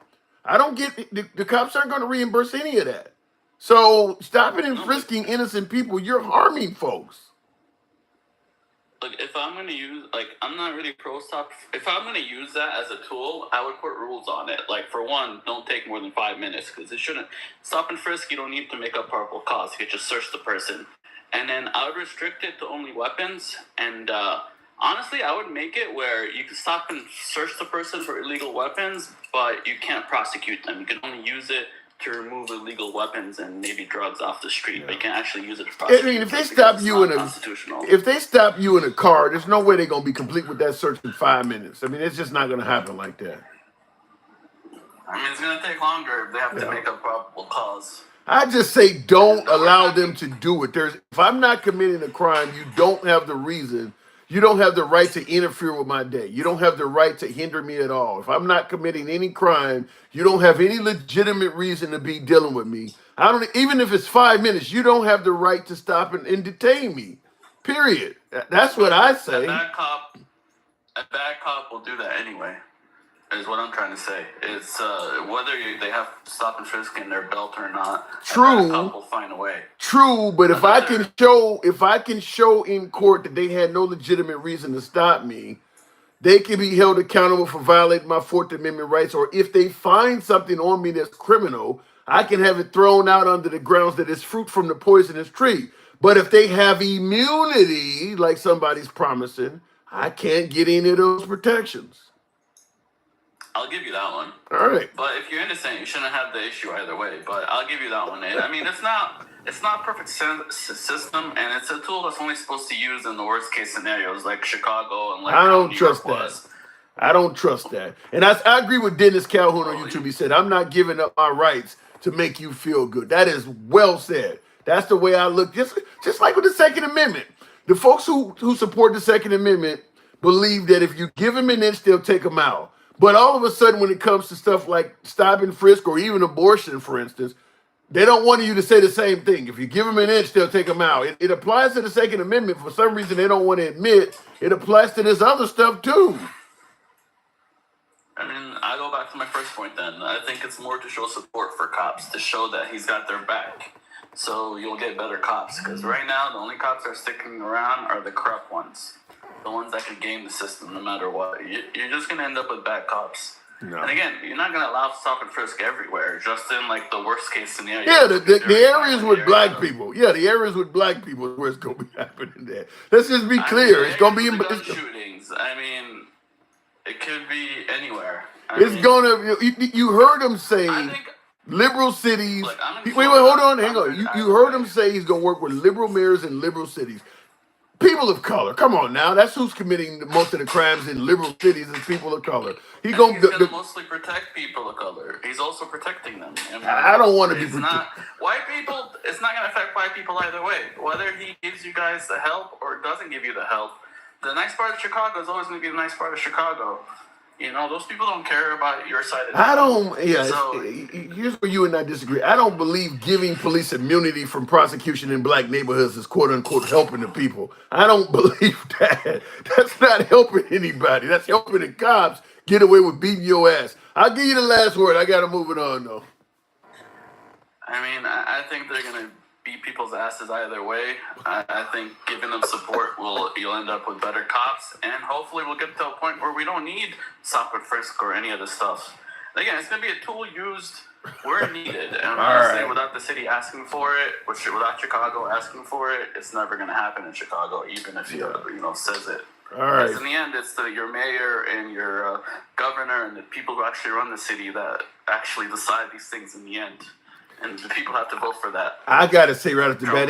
I don't get the cops aren't going to reimburse any of that. So stopping and frisking innocent people, you're harming folks. Look, if I'm going to use, I'm not really pro stop. If I'm going to use that as a tool, I would put rules on it. Like, for one, don't take more than 5 minutes, because it shouldn't. Stop and frisk, you don't need to make up probable cause. You can just search the person. And then I would restrict it to only weapons. And honestly, I would make it where you can stop and search the person for illegal weapons, but you can't prosecute them. You can only use it to remove illegal weapons and maybe drugs off the street, but you can't actually use it to prosecute. I mean, if they stop you in a car, there's no way they're gonna be complete with that search in 5 minutes. I mean, it's just not gonna happen like that. I mean, it's gonna take longer if they have to make a probable cause. I just say don't allow them to do it. If I'm not committing a crime, you don't have the reason. You don't have the right to interfere with my day. You don't have the right to hinder me at all. If I'm not committing any crime, you don't have any legitimate reason to be dealing with me. Even if it's 5 minutes, you don't have the right to stop and detain me. Period. That's what I say. A bad cop will do that anyway, is what I'm trying to say. It's whether they have stop and frisk in their belt or not. True. A bad cop will find a way. True, but if I can show in court that they had no legitimate reason to stop me, they can be held accountable for violating my Fourth Amendment rights, or if they find something on me that's criminal, I can have it thrown out under the grounds that it's fruit from the poisonous tree. But if they have immunity, like somebody's promising, I can't get any of those protections. I'll give you that one. All right. But if you're innocent, you shouldn't have the issue either way. But I'll give you that one. I mean, it's not a perfect system, and it's a tool that's only supposed to use in the worst case scenarios, like Chicago and like I don't New trust York that. was. I don't trust that. And I agree with Dennis Calhoun on YouTube. He said, I'm not giving up my rights to make you feel good. That is well said. That's the way I look. Just like with the Second Amendment. The folks who support the Second Amendment believe that if you give them an inch, they'll take them out. But all of a sudden, when it comes to stuff like stop and frisk or even abortion, for instance, they don't want you to say the same thing. If you give them an inch, they'll take them out. It applies to the Second Amendment. For some reason, they don't want to admit it applies to this other stuff too. I mean, I go back to my first point then. I think it's more to show support for cops, to show that he's got their back. So you'll get better cops. Because right now, the only cops that are sticking around are the corrupt ones. The ones that can game the system no matter what. You're just going to end up with bad cops. No. And again, you're not going to allow stop and frisk everywhere, just in like the worst case scenario. Yeah, the areas with black people. Yeah, the areas with black people is where it's going to be happening there. Let's just be clear. It's going to be in gun shootings. I mean, it could be anywhere. It's going to, you heard him say liberal cities. Look, wait, hold on, hang on. You heard him say he's going to work with liberal mayors in liberal cities. People of color, come on now. That's who's committing most of the crimes in liberal cities is people of color. He's going to mostly protect people of color. He's also protecting them. I don't want to be white people. It's not going to affect white people either way. Whether he gives you guys the help or doesn't give you the help, the nice part of Chicago is always going to be the nice part of Chicago. You know, those people don't care about your side of the I don't, here's where you and I disagree. I don't believe giving police immunity from prosecution in black neighborhoods is quote unquote helping the people. I don't believe that. That's not helping anybody. That's helping the cops get away with beating your ass. I'll give you the last word. I got to move it on though. I mean, I think they're going to beat people's asses either way. I think giving them support you'll end up with better cops, and hopefully we'll get to a point where we don't need stop and frisk or any of this stuff. Again, it's going to be a tool used where needed, and honestly, without the city asking for it, without Chicago asking for it, it's never going to happen in Chicago, even if you says it. All right. Because in the end, it's your mayor and your governor and the people who actually run the city that actually decide these things in the end. And the people have to vote for that. I gotta say right off the bat,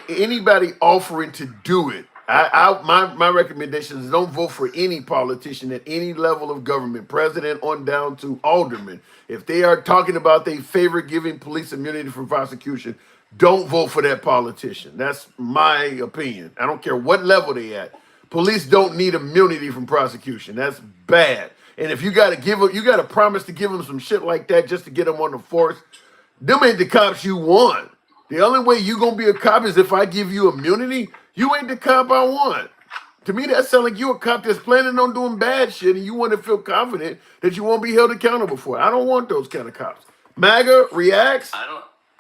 anybody offering to do it, my recommendation is don't vote for any politician at any level of government, president on down to alderman. If they are talking about they favor giving police immunity from prosecution, don't vote for that politician. That's my opinion. I don't care what level they at. Police don't need immunity from prosecution. That's bad. And if you gotta promise to give them some shit like that just to get them on the force. Them ain't the cops you want. The only way you gonna be a cop is if I give you immunity. You ain't the cop I want. To me, that sounds like you a cop that's planning on doing bad shit and you want to feel confident that you won't be held accountable for it. I don't want those kind of cops. MAGA reacts.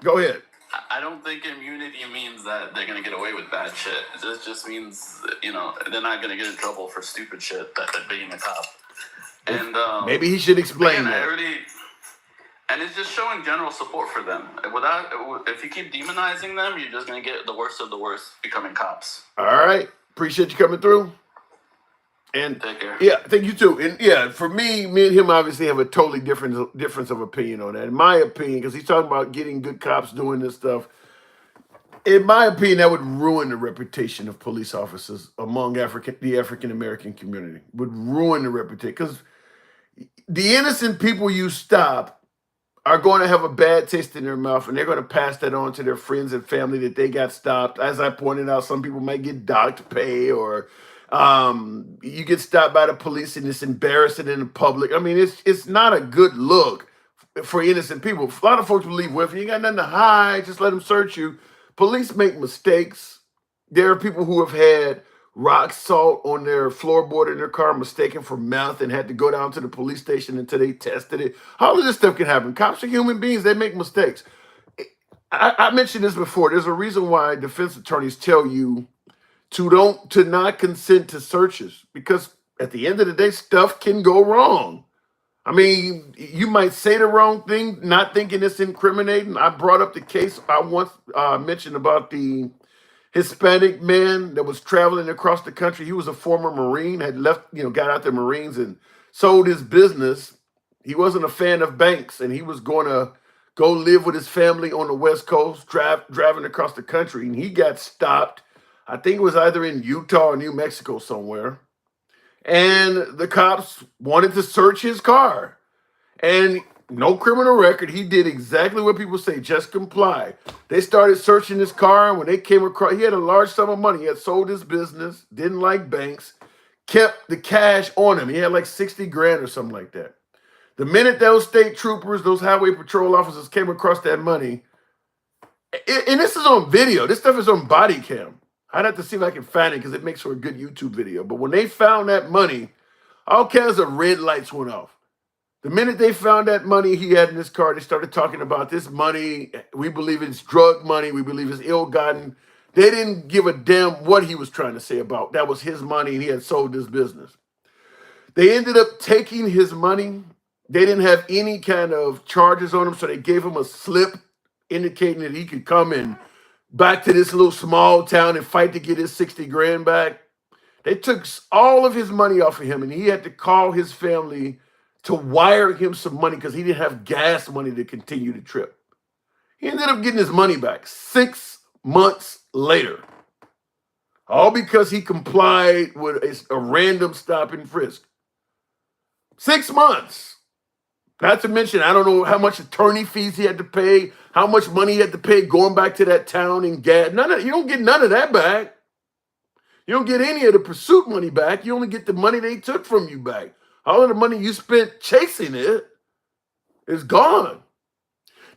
Go ahead. I don't think immunity means that they're gonna get away with bad shit. It just means they're not gonna get in trouble for stupid shit that they're being a cop. And maybe he should explain that. And it's just showing general support for them. If you keep demonizing them, you're just going to get the worst of the worst becoming cops. All right. Appreciate you coming through. And take care. Yeah, thank you too. And yeah, for me and him obviously have a totally difference of opinion on that. In my opinion, because he's talking about getting good cops doing this stuff. In my opinion, that would ruin the reputation of police officers among the African American community. Would ruin the reputation. Because the innocent people you stop are going to have a bad taste in their mouth, and they're going to pass that on to their friends and family that they got stopped. As I pointed out, some people might get docked pay, or you get stopped by the police and it's embarrassing in the public. I mean, it's not a good look for innocent people. A lot of folks believe, well, if you ain't got nothing to hide, just let them search you. Police make mistakes. There are people who have had rock salt on their floorboard in their car mistaken for meth and had to go down to the police station until they tested it. All of this stuff can happen. Cops are human beings. They make mistakes. I mentioned this before. There's a reason why defense attorneys tell you to not consent to searches, because At the end of the day, stuff can go wrong. I mean, you might say the wrong thing, not thinking it's incriminating. I brought up the case I once mentioned about the Hispanic man that was traveling across the country. He was a former Marine, had left, got out the Marines and sold his business. He wasn't a fan of banks, and he was going to go live with his family on the West Coast, driving across the country, and he got stopped. I think it was either in Utah or New Mexico somewhere. And the cops wanted to search his car. And no criminal record. He did exactly what people say, just comply. They started searching his car, and when they came across, he had a large sum of money. He had sold his business, didn't like banks, kept the cash on him. He had like 60 grand or something like that. The minute those state troopers, those highway patrol officers came across that money, and this is on video. This stuff is on body cam. I'd have to see if I can find it because it makes for a good YouTube video. But when they found that money, all kinds of red lights went off. The minute they found that money he had in his car, they started talking about this money. We believe it's drug money. We believe it's ill-gotten. They didn't give a damn what he was trying to say about. That was his money, and he had sold his business. They ended up taking his money. They didn't have any kind of charges on him, so they gave him a slip indicating that he could come in back to this little small town and fight to get his 60 grand back. They took all of his money off of him, and he had to call his family to wire him some money because he didn't have gas money to continue the trip. He ended up getting his money back 6 months later, all because he complied with a random stop and frisk. 6 months. Not to mention, I don't know how much attorney fees he had to pay, how much money he had to pay going back to that town in Gad. You don't get none of that back. You don't get any of the pursuit money back. You only get the money they took from you back. All of the money you spent chasing it is gone.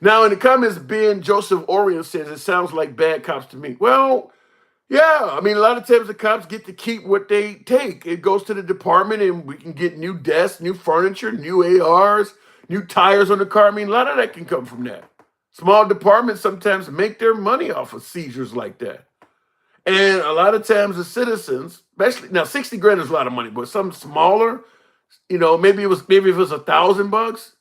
Now, in the comments, Ben Joseph Orion says, it sounds like bad cops to me. Well, yeah. I mean, a lot of times the cops get to keep what they take. It goes to the department, and we can get new desks, new furniture, new ARs, new tires on the car. I mean, a lot of that can come from that. Small departments sometimes make their money off of seizures like that. And a lot of times the citizens, especially now, 60 grand is a lot of money, but some smaller, maybe if it was $1,000,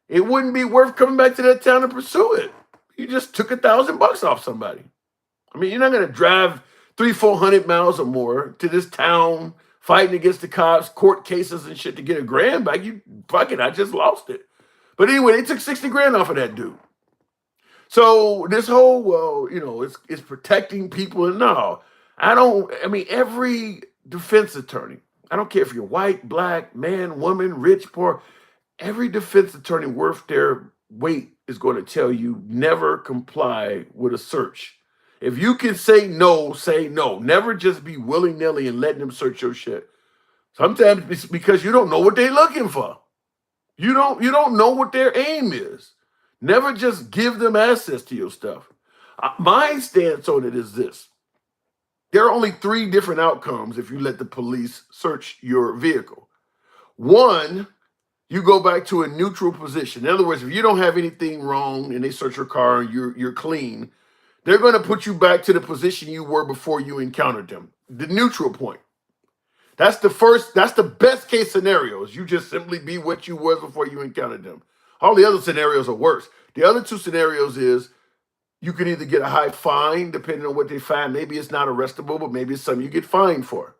it wouldn't be worth coming back to that town to pursue it. You just took $1,000 off somebody. I mean, you're not going to drive 300-400 miles or more to this town fighting against the cops, court cases and shit to get $1,000 back. You fuck it, I just lost it. But anyway, they took 60 grand off of that dude. So this whole, it's protecting people. And no, every defense attorney, I don't care if you're white, black, man, woman, rich, poor, every defense attorney worth their weight is going to tell you never comply with a search. If you can say no, say no. Never just be willy-nilly and letting them search your shit. Sometimes it's because you don't know what they're looking for. You don't know what their aim is. Never just give them access to your stuff. My stance on it is this. There are only 3 different outcomes if you let the police search your vehicle. 1, you go back to a neutral position. In other words, if you don't have anything wrong and they search your car and you're clean, they're going to put you back to the position you were before you encountered them. The neutral point. That's the best case scenario, is you just simply be what you were before you encountered them. All the other scenarios are worse. The other 2 scenarios is you can either get a high fine, depending on what they find. Maybe it's not arrestable, but maybe it's something you get fined for,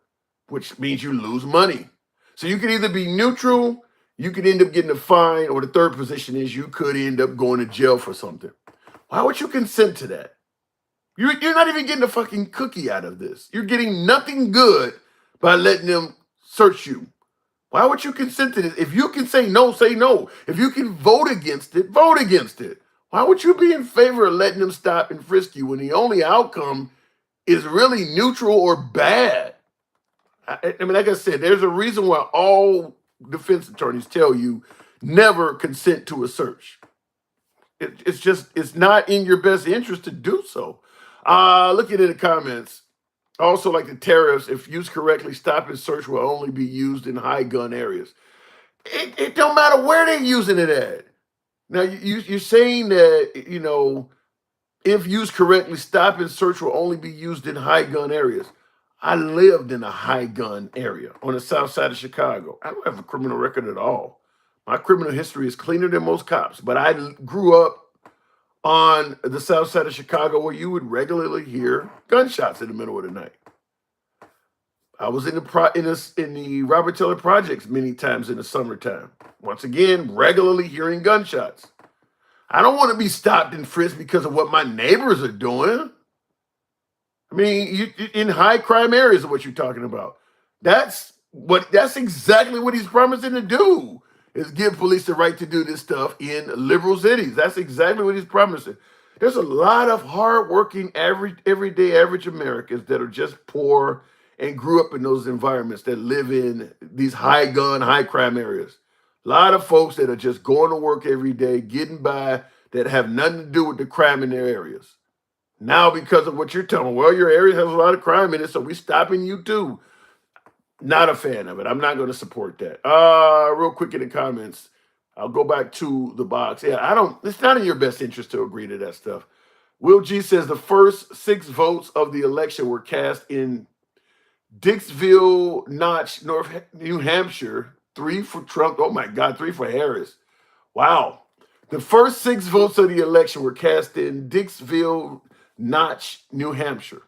which means you lose money. So you can either be neutral, you could end up getting a fine, or the third position is you could end up going to jail for something. Why would you consent to that? You're not even getting a fucking cookie out of this. You're getting nothing good by letting them search you. Why would you consent to this? If you can say no, say no. If you can vote against it, vote against it. Why would you be in favor of letting them stop and frisk you when the only outcome is really neutral or bad? I mean, like I said, there's a reason why all defense attorneys tell you never consent to a search. It's not in your best interest to do so. Looking at the comments, also like the tariffs, if used correctly, stop and search will only be used in high gun areas. It don't matter where they're using it at. Now, you're saying that, if used correctly, stop and search will only be used in high gun areas. I lived in a high gun area on the south side of Chicago. I don't have a criminal record at all. My criminal history is cleaner than most cops, but I grew up on the south side of Chicago where you would regularly hear gunshots in the middle of the night. I was in the Robert Taylor projects many times in the summertime. Once again, regularly hearing gunshots. I don't want to be stopped and frisked because of what my neighbors are doing. I mean, you in high crime areas is what you're talking about. That's exactly what he's promising to do, is give police the right to do this stuff in liberal cities. That's exactly what he's promising. There's a lot of hardworking, everyday average Americans that are just poor and grew up in those environments that live in these high gun, high crime areas. A lot of folks that are just going to work every day, getting by, that have nothing to do with the crime in their areas. Now, because of what you're telling me, well, your area has a lot of crime in it, so we're stopping you too. Not a fan of it. I'm not going to support that. Real quick in the comments, I'll go back to the box. Yeah, it's not in your best interest to agree to that stuff. Will G says the first 6 votes of the election were cast in Dixville Notch, New Hampshire. 3 for Trump. Oh my God, 3 for Harris. Wow. The first 6 votes of the election were cast in Dixville Notch, New Hampshire.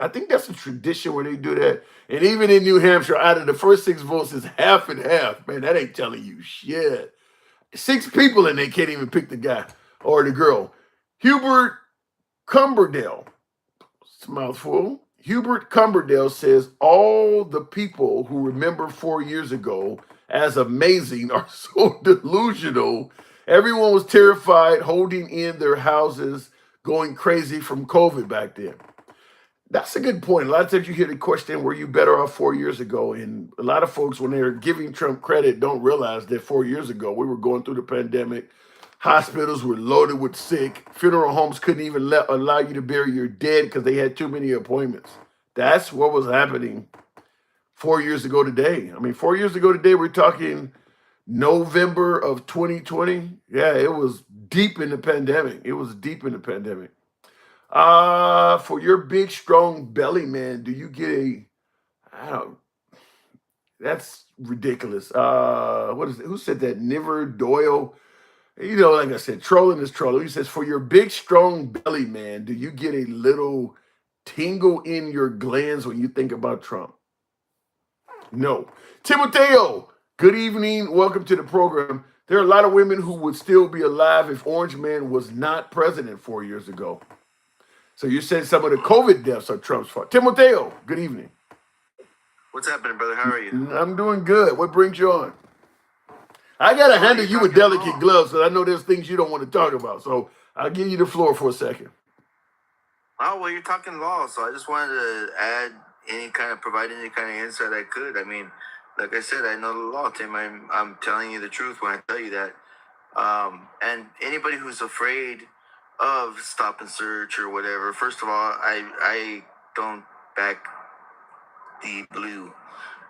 I think that's a tradition where they do that. And even in New Hampshire, out of the first 6 votes is half and half. Man, that ain't telling you shit. 6 people and they can't even pick the guy or the girl. Hubert Cumberdale. It's a mouthful. Hubert Cumberdale says all the people who remember 4 years ago as amazing are so delusional. Everyone was terrified, holding in their houses, going crazy from COVID back then. That's a good point. A lot of times you hear the question, were you better off 4 years ago? And a lot of folks, when they're giving Trump credit, don't realize that 4 years ago, we were going through the pandemic. Hospitals were loaded with sick. Funeral homes couldn't even allow you to bury your dead because they had too many appointments. That's what was happening 4 years ago today. I mean, 4 years ago today, we're talking November of 2020. Yeah, it was deep in the pandemic. It was deep in the pandemic. For your big, strong belly, man, do you get that's ridiculous. What is it? Who said that? Niver Doyle. You know, like I said, trolling is trolling. He says, for your big, strong belly, man, do you get a little tingle in your glands when you think about Trump? No. Timoteo, good evening. Welcome to the program. There are a lot of women who would still be alive if Orange Man was not president 4 years ago. So you said some of the COVID deaths are Trump's fault. Timoteo, good evening. What's happening, brother? How are you? I'm doing good. What brings you on? I got to handle you with delicate gloves because I know there's things you don't want to talk about. So I'll give you the floor for a second. Oh, well, you're talking law, so I just wanted to provide any kind of insight I could. I mean, like I said, I know the law, Tim. I'm telling you the truth when I tell you that. And anybody who's afraid of stop and search or whatever, first of all, I don't back the blue.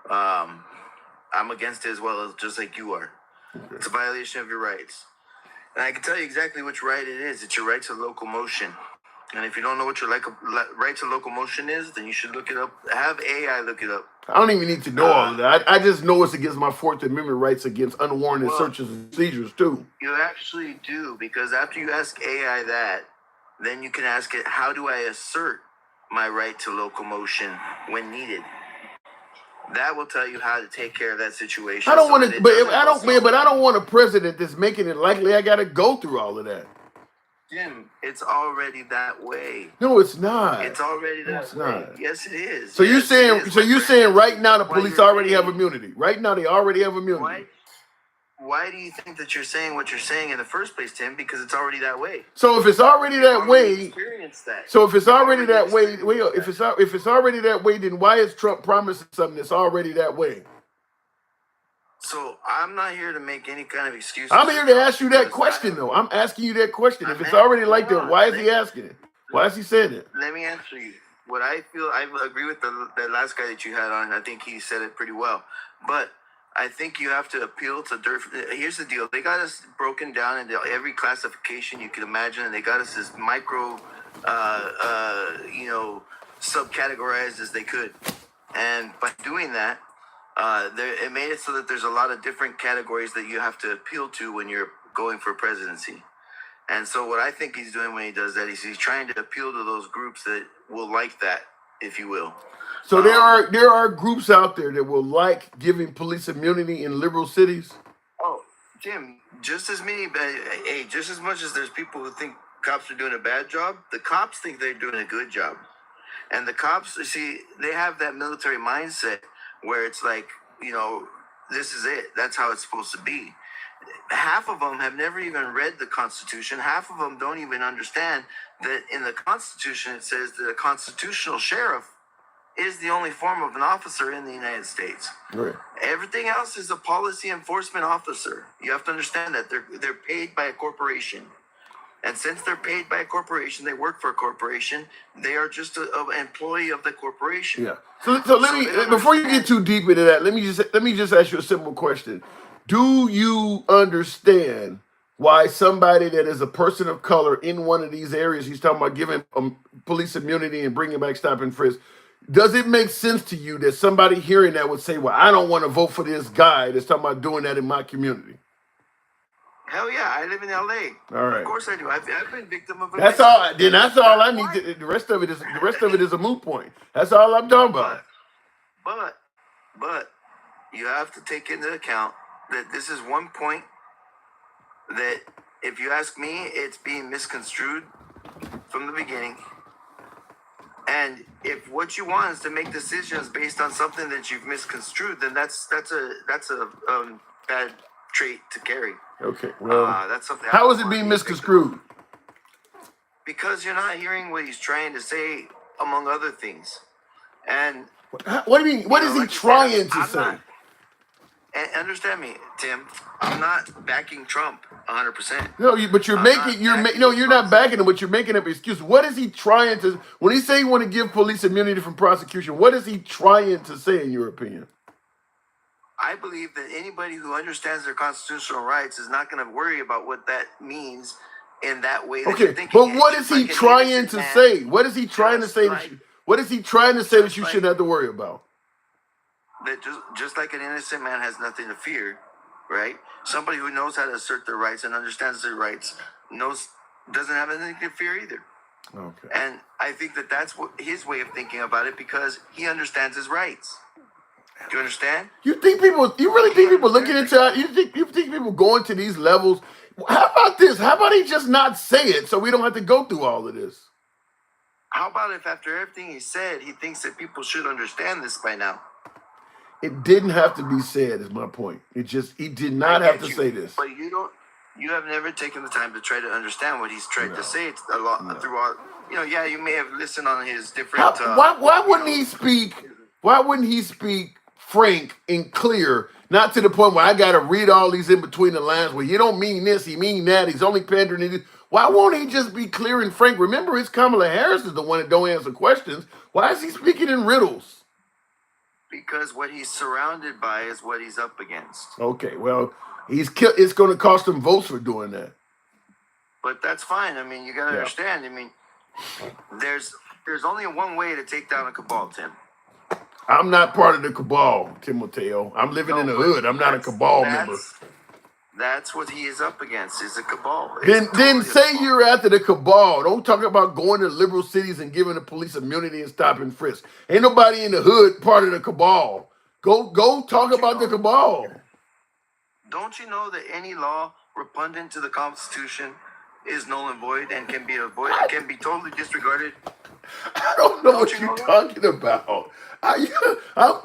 I'm against it as well, as just like you are. Okay. It's a violation of your rights. And I can tell you exactly which right it is. It's your right to locomotion. And if you don't know what your right to locomotion is, then you should look it up. Have AI look it up. I don't even need to know all of that. I just know it's against my 4th Amendment rights against unwarranted searches and seizures, too. You actually do, because after you ask AI that, then you can ask it, how do I assert my right to locomotion when needed? That will tell you how to take care of that situation. I don't want to, but I don't want a president that's making it likely I got to go through all of that. Jim, it's already that way. No, it's not. It's already that way. Not. Yes, it is. So you're saying right now the police already have immunity. Right now they already have immunity. Why do you think that you're saying what you're saying in the first place, Tim? Because it's already that way. So if it's already that way, so if it's already that way, if it's already that way, then why is Trump promising something that's already that way? So I'm not here to make any kind of excuses. I'm here to ask you that question, though. I'm asking you that question. If it's already like that, why is he asking it? Why is he saying it? Let me answer you. What I feel, I agree with the last guy that you had on. I think he said it pretty well. But I think you have to appeal to here's the deal. They got us broken down into every classification you could imagine, and they got us as micro, subcategorized as they could. And by doing that, it made it so that there's a lot of different categories that you have to appeal to when you're going for presidency. And so what I think he's doing when he does that is he's trying to appeal to those groups that will like that, if you will. So there are groups out there that will like giving police immunity in liberal cities. Oh, Jim, just as much as there's people who think cops are doing a bad job, the cops think they're doing a good job. And the cops, see, they have that military mindset where it's like, this is it. That's how it's supposed to be. Half of them have never even read the Constitution. Half of them don't even understand that in the Constitution it says that a constitutional sheriff is the only form of an officer in the United States. Right. Everything else is a policy enforcement officer. You have to understand that they're paid by a corporation. And since they're paid by a corporation, they work for a corporation, they are just an employee of the corporation. Yeah. So let me, before you get too deep into that, let me just ask you a simple question. Do you understand why somebody that is a person of color in one of these areas, he's talking about giving police immunity and bringing back stop and frisk, does it make sense to you that somebody hearing that would say, well, I don't want to vote for this guy that's talking about doing that in my community? Hell yeah, I live in LA. All right. Of course I do. I've been victim of it. That's all. Then that's all I need. The rest of it is a moot point. That's all I'm talking about. But you have to take into account that this is one point that, if you ask me, it's being misconstrued from the beginning. And if what you want is to make decisions based on something that you've misconstrued, then that's a bad trait to carry. Okay, well, that's something. How is it being misconstrued? Because you're not hearing what he's trying to say, among other things. And what do you mean? What is he trying to say? And understand me, Tim. I'm not backing Trump 100%. No, but you're not backing him, but you're making up excuses. What is he trying to? When he say he want to give police immunity from prosecution, what is he trying to say, in your opinion? I believe that anybody who understands their constitutional rights is not going to worry about what that means in that way. Okay, but what is he trying to say? What is he trying to say? What is he trying to say that you shouldn't have to worry about? That just like an innocent man has nothing to fear, right? Somebody who knows how to assert their rights and understands their rights doesn't have anything to fear either. Okay. And I think that that's his way of thinking about it, because he understands his rights. Do you understand? You really think people looking into that? You think people going to these levels? How about this? How about he just not say it so we don't have to go through all of this? How about if after everything he said, he thinks that people should understand this by now? It didn't have to be said, is my point. He did not have to say this. But you have never taken the time to try to understand what he's tried to say. It's a lot throughout. You may have listened on his different. Why wouldn't he speak? Why wouldn't he speak frank and clear? Not to the point where I got to read all these in between the lines where you don't mean this, he mean that. He's only pandering to this. Why won't he just be clear and frank? Remember, it's Kamala Harris is the one that don't answer questions. Why is he speaking in riddles? Because what he's surrounded by is what he's up against. Okay, well, it's going to cost him votes for doing that. But that's fine. I mean, you got to understand. I mean, there's only one way to take down a cabal, Tim. I'm not part of the cabal, Timoteo. I'm living in the hood. I'm not a cabal member. That's what he is up against, is a cabal. Then say you're after the cabal. Don't talk about going to liberal cities and giving the police immunity and stop and frisk. Ain't nobody in the hood part of the cabal. Go talk about the cabal. Don't you know that any law repugnant to the Constitution is null and void and can be avoided, can be totally disregarded? I don't know what you're talking about. I'm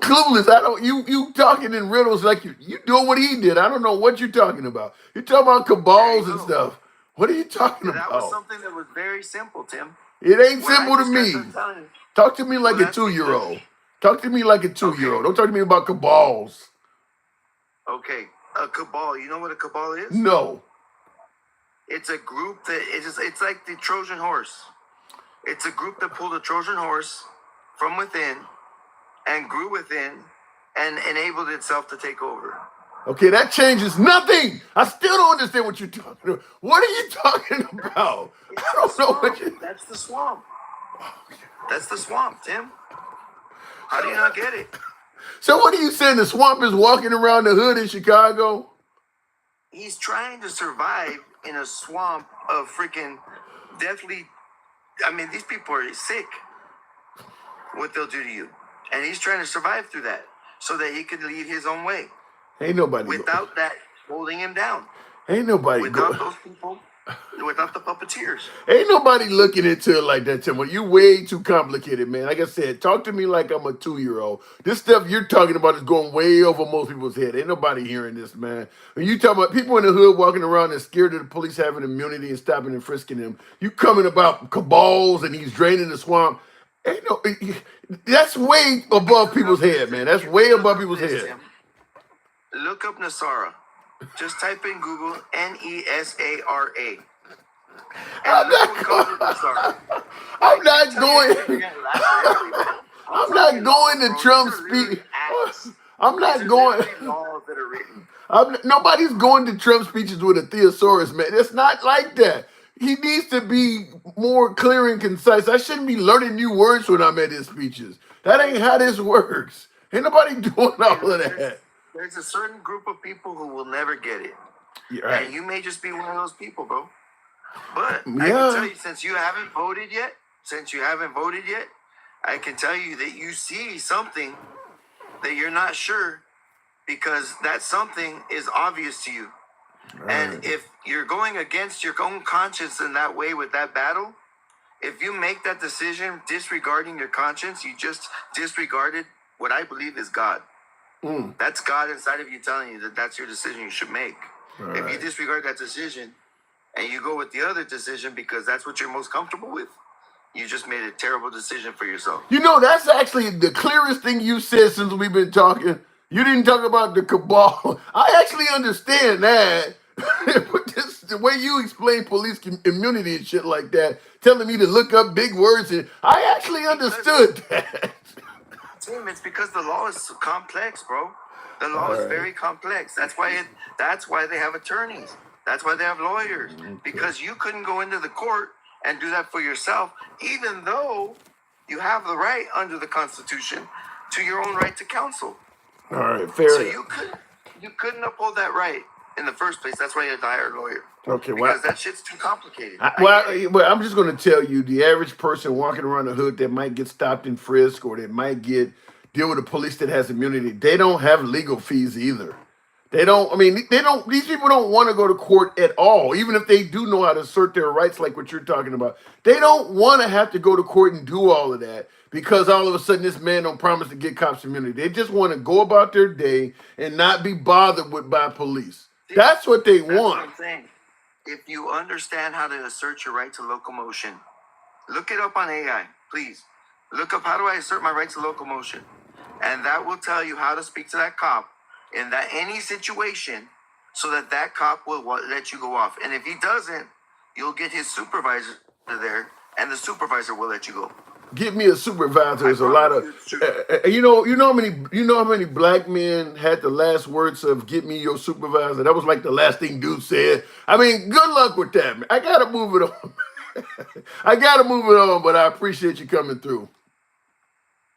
clueless. You talking in riddles like you doing what he did. I don't know what you're talking about. You're talking about cabals and stuff. What are you talking about? That was something that was very simple, Tim. It ain't simple to me. Talk to me like a 2-year-old. Talk to me like a 2-year-old. Don't talk to me about cabals. Okay, a cabal. You know what a cabal is? No. It's a group that it's like the Trojan horse. It's a group that pulled a Trojan horse from within and grew within and enabled itself to take over. Okay, that changes nothing. I still don't understand what you're talking about. What are you talking about? I don't know what you... That's the swamp. That's the swamp, Tim. How do you not get it? So what are you saying? The swamp is walking around the hood in Chicago? He's trying to survive in a swamp of freaking deathly. I mean, these people are sick. What they'll do to you, and he's trying to survive through that so that he can lead his own way. Ain't nobody without that holding him down. Ain't nobody without those people. Without the puppeteers. Ain't nobody looking into it like that, Tim. You way too complicated, man. Like I said, talk to me like I'm a 2-year-old. This stuff you're talking about is going way over most people's head. Ain't nobody hearing this, man. When you talk about people in the hood walking around and scared of the police having immunity and stopping and frisking them, you coming about cabals and he's draining the swamp. Ain't no, that's way above people's head, man. That's way above people's head. Look up Nasara. Just type in Google Nesara. I'm not going to Trump's speech. I'm not going. Nobody's going to Trump speeches with a thesaurus, man. It's not like that. He needs to be more clear and concise. I shouldn't be learning new words when I'm at his speeches. That ain't how this works. Ain't nobody doing all of that. There's a certain group of people who will never get it. Right. And you may just be one of those people, bro. But yeah. I can tell you, since you haven't voted yet, I can tell you that you see something that you're not sure, because that something is obvious to you. Right. And if you're going against your own conscience in that way with that battle, if you make that decision disregarding your conscience, you just disregarded what I believe is God. That's God inside of you telling you that that's your decision you should make. Right. If you disregard that decision and you go with the other decision because that's what you're most comfortable with, you just made a terrible decision for yourself. You know, that's actually the clearest thing you said since we've been talking. You didn't talk about the cabal. I actually understand that. But the way you explain police immunity and shit like that, telling me to look up big words, and I actually understood that. Tim, it's because the law is so complex, bro. The law is very complex. That's why they have attorneys. That's why they have lawyers. Because you couldn't go into the court and do that for yourself, even though you have the right under the Constitution to your own right to counsel. All right, fair. So you couldn't uphold that right in the first place. That's why you had to hire a lawyer. Okay, because that shit's too complicated. Well, I'm just going to tell you, the average person walking around the hood that might get stopped and frisked, or that might deal with a police that has immunity, they don't have legal fees either. These people don't want to go to court at all, even if they do know how to assert their rights like what you're talking about. They don't want to have to go to court and do all of that because all of a sudden this man don't promise to get cops immunity. They just want to go about their day and not be bothered with by police. That's what they want. What I'm saying. If you understand how to assert your right to locomotion, look it up on AI, please. Look up, how do I assert my right to locomotion? And that will tell you how to speak to that cop in any situation so that cop will let you go off. And if he doesn't, you'll get his supervisor there, and the supervisor will let you go. Get me a supervisor. There's a lot of, you know how many black men had the last words of "get me your supervisor." That was like the last thing dude said. I mean, good luck with that, man. I gotta move it on. But I appreciate you coming through.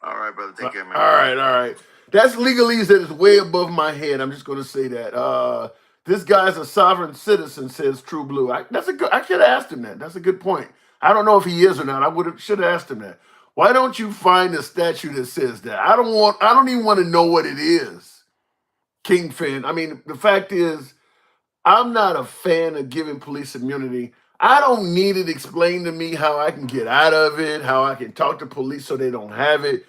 All right, brother. Take care, man. All right. That's legalese that is way above my head. I'm just gonna say that. This guy's a sovereign citizen, says True Blue. I should have asked him that. That's a good point. I don't know if he is or not. Should have asked him that. Why don't you find a statute that says that? I don't even want to know what it is. Kingpin. I mean, the fact is, I'm not a fan of giving police immunity. I don't need it explained to me how I can get out of it, how I can talk to police so they don't have it.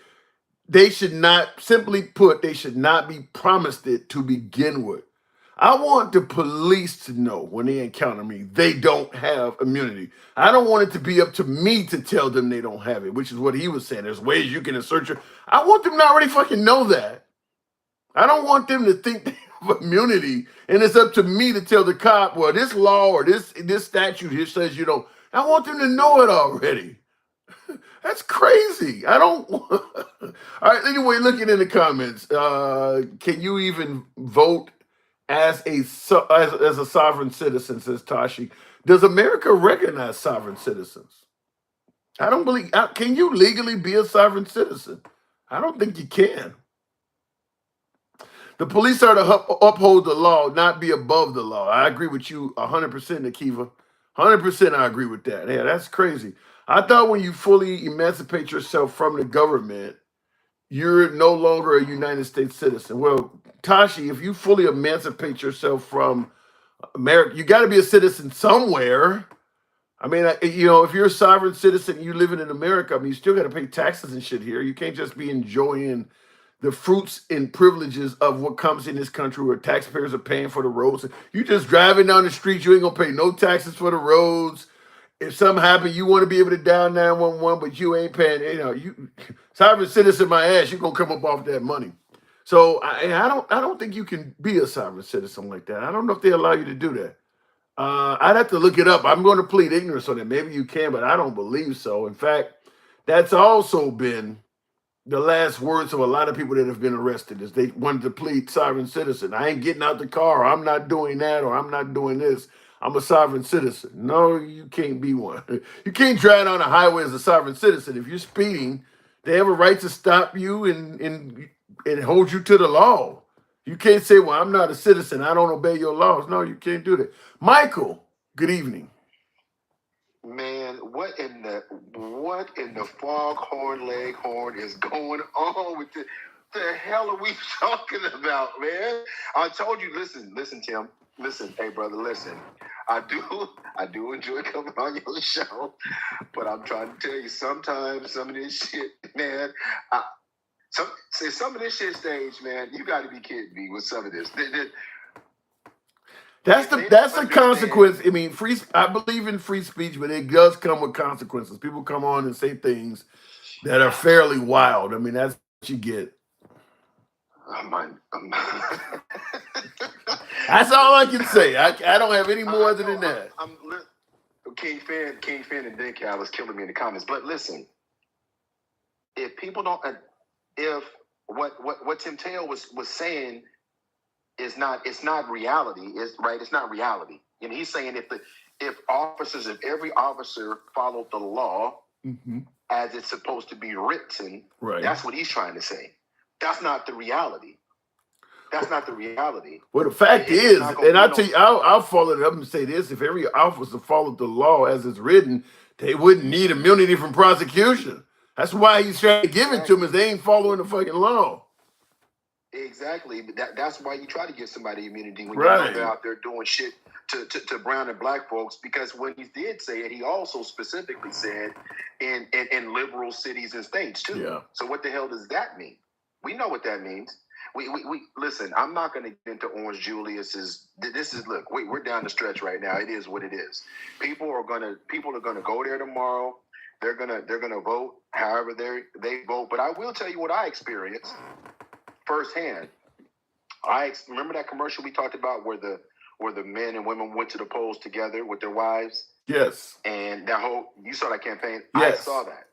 They should not, simply put, they should not be promised it to begin with. I want the police to know when they encounter me, they don't have immunity. I don't want it to be up to me to tell them they don't have it, which is what he was saying. There's ways you can assert your... I want them to already fucking know that. I don't want them to think they have immunity and it's up to me to tell the cop, well, this law or this statute here says you don't. I want them to know it already. That's crazy. I don't... All right, anyway, looking in the comments, can you even vote as a sovereign citizen, says Tashi? Does America recognize sovereign citizens? I don't believe. Can you legally be a sovereign citizen? I don't think you can. The police are to uphold the law, not be above the law. I agree with you 100%, Akiva. 100% I agree with that. Yeah, that's crazy. I thought when you fully emancipate yourself from the government, you're no longer a United States citizen. Well, Tashi, if you fully emancipate yourself from America, you got to be a citizen somewhere. I mean, if you're a sovereign citizen, you living in America, I mean, you still got to pay taxes and shit here. You can't just be enjoying the fruits and privileges of what comes in this country where taxpayers are paying for the roads. You just driving down the street, you ain't gonna pay no taxes for the roads. If something happen, you want to be able to dial 911, but you ain't paying. You sovereign citizen, my ass, you gonna come up off that money. So I don't think you can be a sovereign citizen like that. I don't know if they allow you to do that. I'd have to look it up. I'm going to plead ignorance on that. Maybe you can, but I don't believe so. In fact, that's also been the last words of a lot of people that have been arrested is they wanted to plead sovereign citizen. I ain't getting out the car. Or I'm not doing that, or I'm not doing this. I'm a sovereign citizen. No, you can't be one. You can't drive on a highway as a sovereign citizen. If you're speeding, they have a right to stop you and hold you to the law. You can't say, well, I'm not a citizen. I don't obey your laws. No, you can't do that. Michael, good evening. Man, what in the foghorn leghorn is going on with the hell are we talking about, man? I told you, listen, Tim. Listen, hey brother, listen. I do enjoy coming on your show, but I'm trying to tell you sometimes some of this shit, man. Some of this shit stage, man, you gotta be kidding me with some of this. That's the consequence. I mean, I believe in free speech, but it does come with consequences. People come on and say things that are fairly wild. I mean, that's what you get. That's all I can say. I don't have any more other than that. King Fan and Dick Cal is killing me in the comments. But listen, if people don't, if what Tim Tail was saying is not, it's not reality. It's not reality. And he's saying if every officer followed the law as it's supposed to be written, right? That's what he's trying to say. That's not the reality. That's not the reality. Well, the fact is, and I'll tell you, I'll follow it up and say this: if every officer followed the law as it's written, they wouldn't need immunity from prosecution. That's why he's trying to give it to them, is they ain't following the fucking law. Exactly. That's why you try to get somebody immunity when right. you know they're out there doing shit to brown and black folks. Because when he did say it, he also specifically said in liberal cities and states too. Yeah. So what the hell does that mean? We know what that means. We listen. I'm not going to get into Orange Julius's. Look. We're down the stretch right now. It is what it is. People are gonna go there tomorrow. They're gonna vote however they vote. But I will tell you what I experienced firsthand. I remember that commercial we talked about where the men and women went to the polls together with their wives. Yes. And you saw that campaign. Yes. I saw that.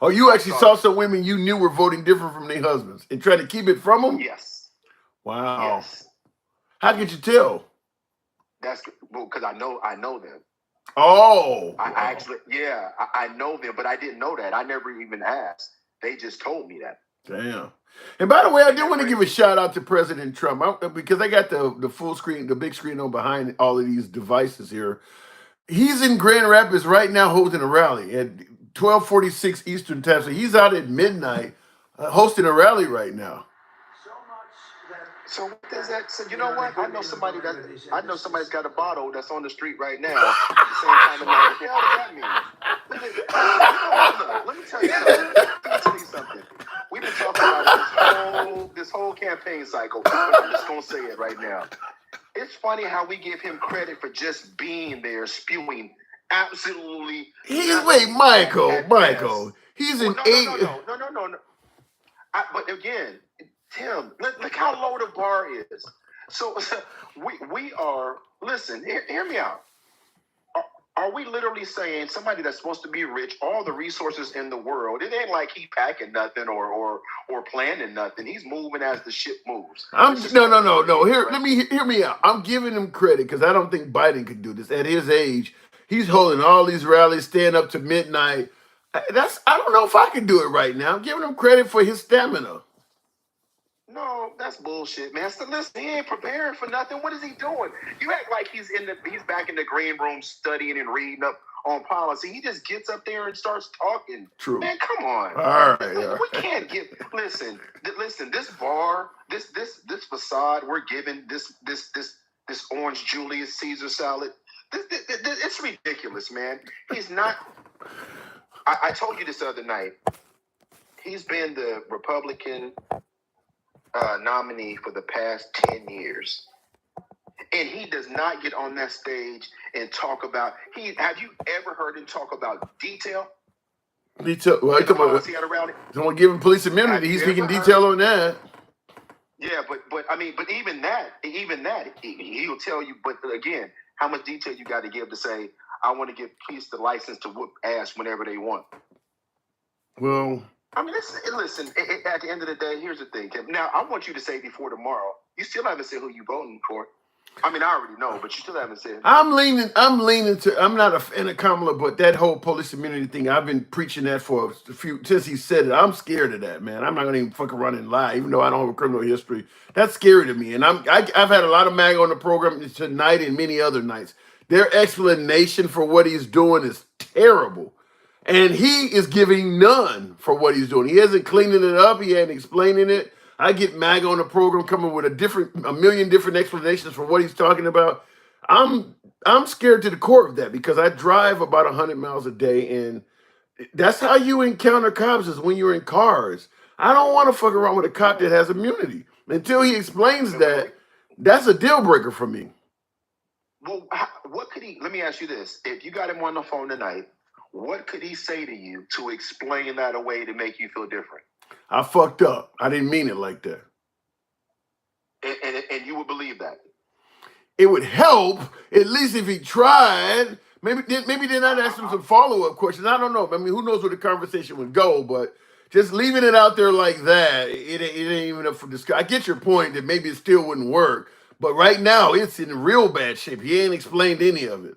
Oh, you actually saw some women you knew were voting different from their husbands and trying to keep it from them? Yes. Wow. Yes. How could you tell? That's because I know them. Oh. I know them, but I didn't know that. I never even asked. They just told me that. Damn. And by the way, I do want to give a shout out to President Trump because I got the full screen, the big screen on behind all of these devices here. He's in Grand Rapids right now holding a rally at 12:46 Eastern time. So he's out at midnight hosting a rally right now. So what does that? So you know what? I know somebody's got a bottle that's on the street right now at the same time of night. What the hell does that mean? Let me tell you something. We've been talking about this whole campaign cycle, but I'm just gonna say it right now. It's funny how we give him credit for just being there, spewing absolutely. Michael. He's an No. But again, Tim, look how low the bar is. So we are. Listen, hear me out. Are we literally saying somebody that's supposed to be rich, all the resources in the world? It ain't like he packing nothing or planning nothing. He's moving as the ship moves. No. Hear me out. I'm giving him credit because I don't think Biden could do this at his age. He's holding all these rallies, staying up to midnight. I don't know if I can do it right now. I'm giving him credit for his stamina. No, that's bullshit, man. So listen, he ain't preparing for nothing. What is he doing? You act like he's back in the green room studying and reading up on policy. He just gets up there and starts talking. True. Man, come on. All right. We can't get listen. This bar, this facade we're giving this orange Julius Caesar salad. It's ridiculous, man. He's not. I told you this the other night. He's been the Republican nominee for the past 10 years. And he does not get on that stage and talk about have you ever heard him talk about detail? Detail. Well, don't give him police immunity. He's speaking detail on that. Yeah, but even that, he'll tell you. But again, how much detail you got to give to say I want to give police the license to whoop ass whenever they want? Well, I mean, listen. At the end of the day, here's the thing, Kim. Now, I want you to say before tomorrow. You still haven't said who you voting for. I mean, I already know, but you still haven't said. I'm leaning to. I'm not a fan of Kamala, but that whole police immunity thing, I've been preaching that for a few since he said it. I'm scared of that, man. I'm not gonna even fuck around and lie, even though I don't have a criminal history. That's scary to me, and I've had a lot of MAGA on the program tonight and many other nights. Their explanation for what he's doing is terrible. And he is giving none for what he's doing. He hasn't cleaning it up. He ain't explaining it. I get MAGA on the program coming with a million different explanations for what he's talking about. I'm scared to the core of that because I drive about 100 miles a day, and that's how you encounter cops is when you're in cars. I don't want to fuck around with a cop that has immunity. Until he explains that, that's a deal breaker for me. Well, what could he? Let me ask you this: if you got him on the phone tonight, what could he say to you to explain that away to make you feel different? I fucked up. I didn't mean it like that. And you would believe that? It would help, at least if he tried. Maybe then I'd ask him some follow-up questions. I don't know. I mean, who knows where the conversation would go, but just leaving it out there like that, it ain't even up for discussion. I get your point that maybe it still wouldn't work, but right now it's in real bad shape. He ain't explained any of it.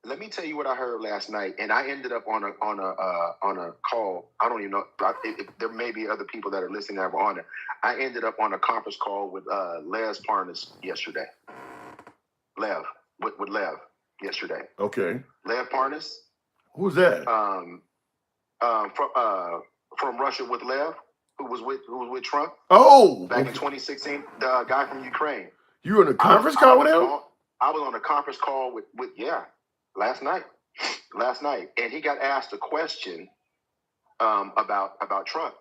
Let me tell you what I heard last night, and I ended up on a call. I don't even know. There may be other people that are listening that were on it. I ended up on a conference call with Les Parnas yesterday. With Lev yesterday. Okay. Lev Parnas. Who's that? From Russia with Lev, who was with Trump. Oh, back in 2016, the guy from Ukraine. You were in a conference call with him? I was on a conference call with last night, and he got asked a question about Trump,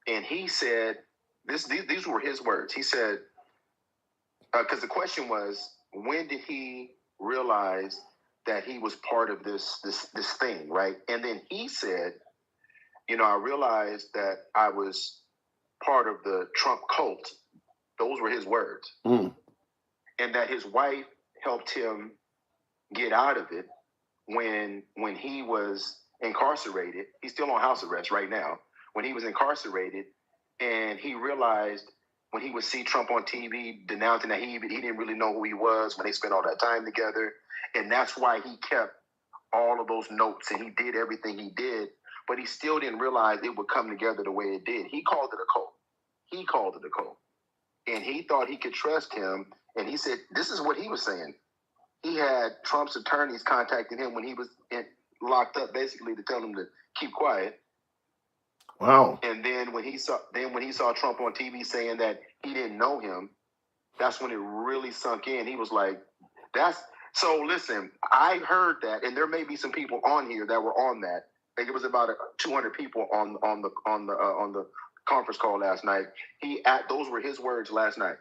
and he said these were his words. He said, because the question was, when did he realize that he was part of this thing, right? And then he said, I realized that I was part of the Trump cult. Those were his words. Mm. And that his wife helped him get out of it when he was incarcerated. He's still on house arrest right now. When he was incarcerated, and he realized when he would see Trump on TV denouncing that he didn't really know who he was when they spent all that time together, and that's why he kept all of those notes and he did everything he did, but he still didn't realize it would come together the way it did. He called it a cult. And he thought he could trust him, and he said, this is what he was saying. He had Trump's attorneys contacting him when he was locked up, basically to tell him to keep quiet. Wow. And then when he saw Trump on TV saying that he didn't know him, that's when it really sunk in. He was like, so listen, I heard that, and there may be some people on here that were on that. I think it was about 200 people on the conference call last night. Those were his words last night.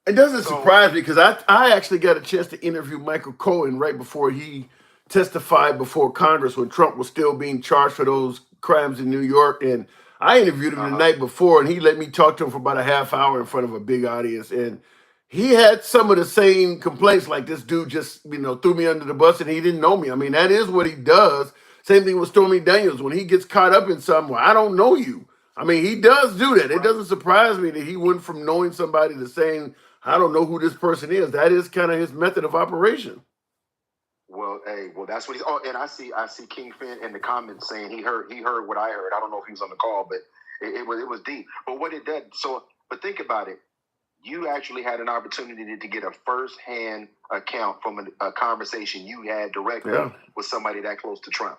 It doesn't surprise me because I actually got a chance to interview Michael Cohen right before he testified before Congress when Trump was still being charged for those crimes in New York. And I interviewed him the night before, and he let me talk to him for about a half hour in front of a big audience. And he had some of the same complaints, like this dude just, threw me under the bus and he didn't know me. I mean, that is what he does. Same thing with Stormy Daniels. When he gets caught up in something, well, I don't know you. I mean, he does do that. It doesn't surprise me that he went from knowing somebody to saying, I don't know who this person is. That is kind of his method of operation. Well, hey, well, that's what he's. Oh, and I see King Finn in the comments saying he heard what I heard. I don't know if he was on the call, but it was deep. But what it did, but think about it. You actually had an opportunity to get a first-hand account from a conversation you had directly with somebody that close to Trump.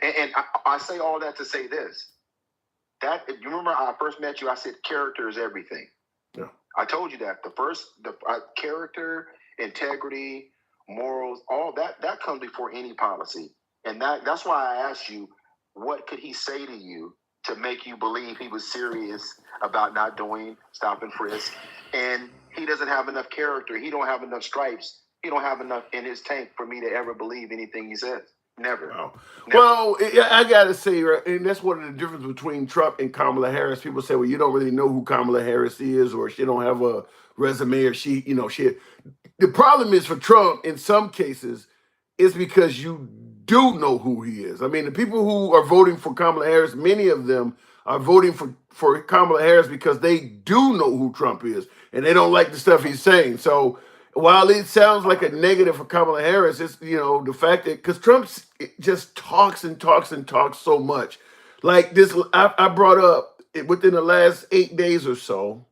And I say all that to say this. That if you remember, I first met you, I said character is everything. Yeah. I told you that the character, integrity, morals, all that comes before any policy. And that's why I asked you, what could he say to you to make you believe he was serious about not doing stop and frisk? And he doesn't have enough character. He don't have enough stripes. He don't have enough in his tank for me to ever believe anything he says. Never. Wow. Never. Well, I got to say, right, and that's one of the difference between Trump and Kamala Harris. People say, well, you don't really know who Kamala Harris is, or she don't have a resume, or she. The problem is for Trump, in some cases, is because you do know who he is. I mean, the people who are voting for Kamala Harris, many of them are voting for Kamala Harris because they do know who Trump is, and they don't like the stuff he's saying. So while it sounds like a negative for Kamala Harris, it's, the fact that, because Trump just talks and talks and talks so much. Like this, I brought up within the last 8 days or so,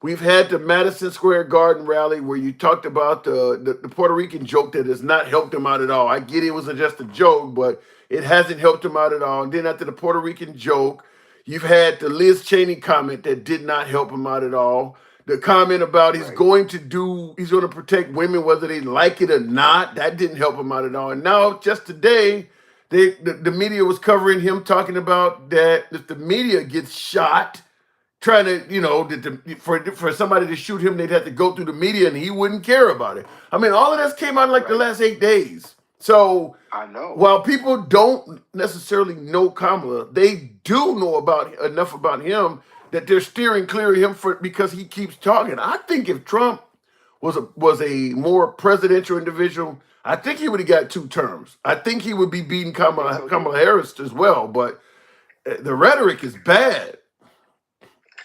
we've had the Madison Square Garden rally where you talked about the Puerto Rican joke that has not helped him out at all. I get it was just a joke, but it hasn't helped him out at all. And then after the Puerto Rican joke, you've had the Liz Cheney comment that did not help him out at all. The comment about he's going to protect women whether they like it or not, that didn't help him out at all. And now just today, the media was covering him talking about that if the media gets shot, trying to, for somebody to shoot him, they'd have to go through the media and he wouldn't care about it. I mean, all of this came out in like the last 8 days. So I know. While people don't necessarily know Kamala, they do know enough about him that they're steering clear of him because he keeps talking. I think if Trump was a more presidential individual, I think he would have got 2 terms. I think he would be beating Kamala Harris as well. But the rhetoric is bad.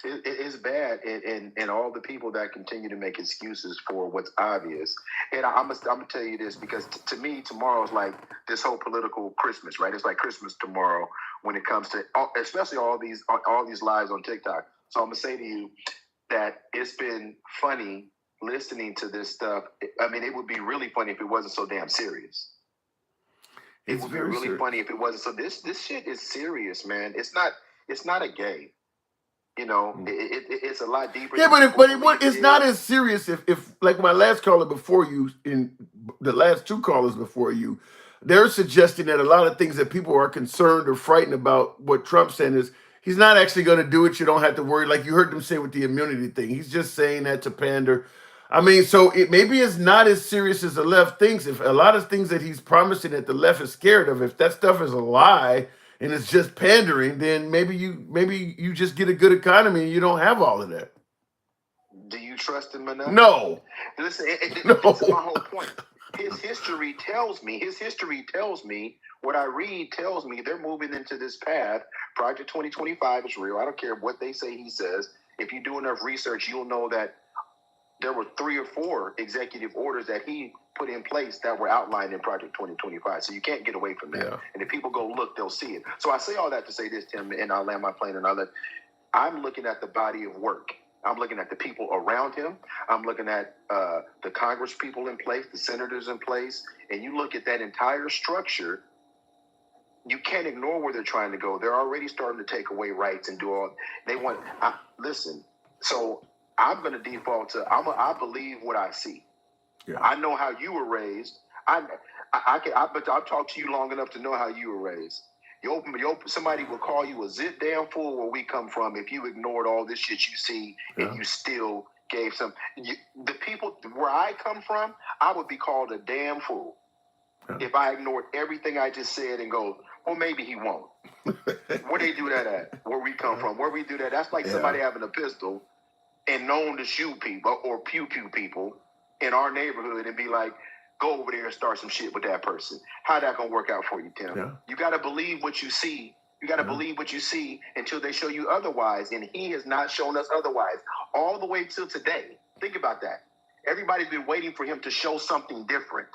It is bad, and all the people that continue to make excuses for what's obvious. And I'm gonna tell you this because to me, tomorrow is like this whole political Christmas, right? It's like Christmas tomorrow when it comes to, especially all these lives on TikTok. So I'm gonna say to you that it's been funny listening to this stuff. I mean, it would be really funny if it wasn't so damn serious. It would be really funny if it wasn't. So this shit is serious, man. It's not a game. It's a lot deeper. Yeah, but it's not as serious if like my last caller before you, in the last 2 callers before you, they're suggesting that a lot of things that people are concerned or frightened about what Trump's saying is he's not actually going to do it. You don't have to worry. Like you heard them say with the immunity thing. He's just saying that to pander. I mean, so maybe it's not as serious as the left thinks. If a lot of things that he's promising that the left is scared of, if that stuff is a lie, and it's just pandering, then maybe you just get a good economy and you don't have all of that. Do you trust him enough? No. Listen, that's my whole point. His history tells me, what I read tells me they're moving into this path. Project 2025 is real. I don't care what they say he says. If you do enough research, you'll know that there were 3 or 4 executive orders that he put in place that were outlined in Project 2025. So you can't get away from that. Yeah. And if people go look, they'll see it. So I say all that to say this, Tim, and I'll land my plane and I'm looking at the body of work. I'm looking at the people around him. I'm looking at the Congress people in place, the senators in place. And you look at that entire structure, you can't ignore where they're trying to go. They're already starting to take away rights and do all they want. Listen, so I'm going to default to, I believe what I see. Yeah. I know how you were raised. But I've talked to you long enough to know how you were raised. Somebody will call you a zit damn fool where we come from if you ignored all this shit you see and you still gave some. The people where I come from, I would be called a damn fool if I ignored everything I just said and go, well, maybe he won't. Where they do that at? Where we come from? Where we do that? That's like somebody having a pistol and known to shoot people or pew people in our neighborhood and be like, go over there and start some shit with that person. How that gonna work out for you, Tim? Yeah. You gotta believe what you see. You gotta believe what you see until they show you otherwise. And he has not shown us otherwise all the way till today. Think about that. Everybody's been waiting for him to show something different.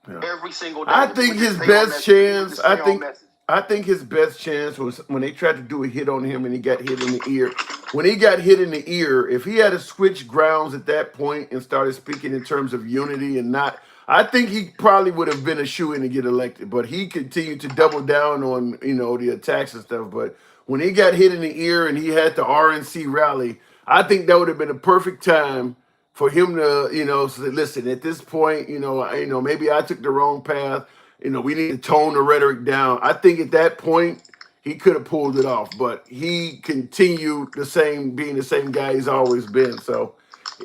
Yeah. every single day. I If we think just his stay on best message, if we chance. just stay on message. I think his best chance was when they tried to do a hit on him and he got hit in the ear. When he got hit in the ear, if he had to switch grounds at that point and started speaking in terms of unity and not, I think he probably would have been a shoo-in to get elected. But he continued to double down on the attacks and stuff. But when he got hit in the ear and he had the RNC rally, I think that would have been a perfect time for him to, say, listen, at this point, maybe I took the wrong path. We need to tone the rhetoric down. I think at that point he could have pulled it off, but he continued being the same guy he's always been. So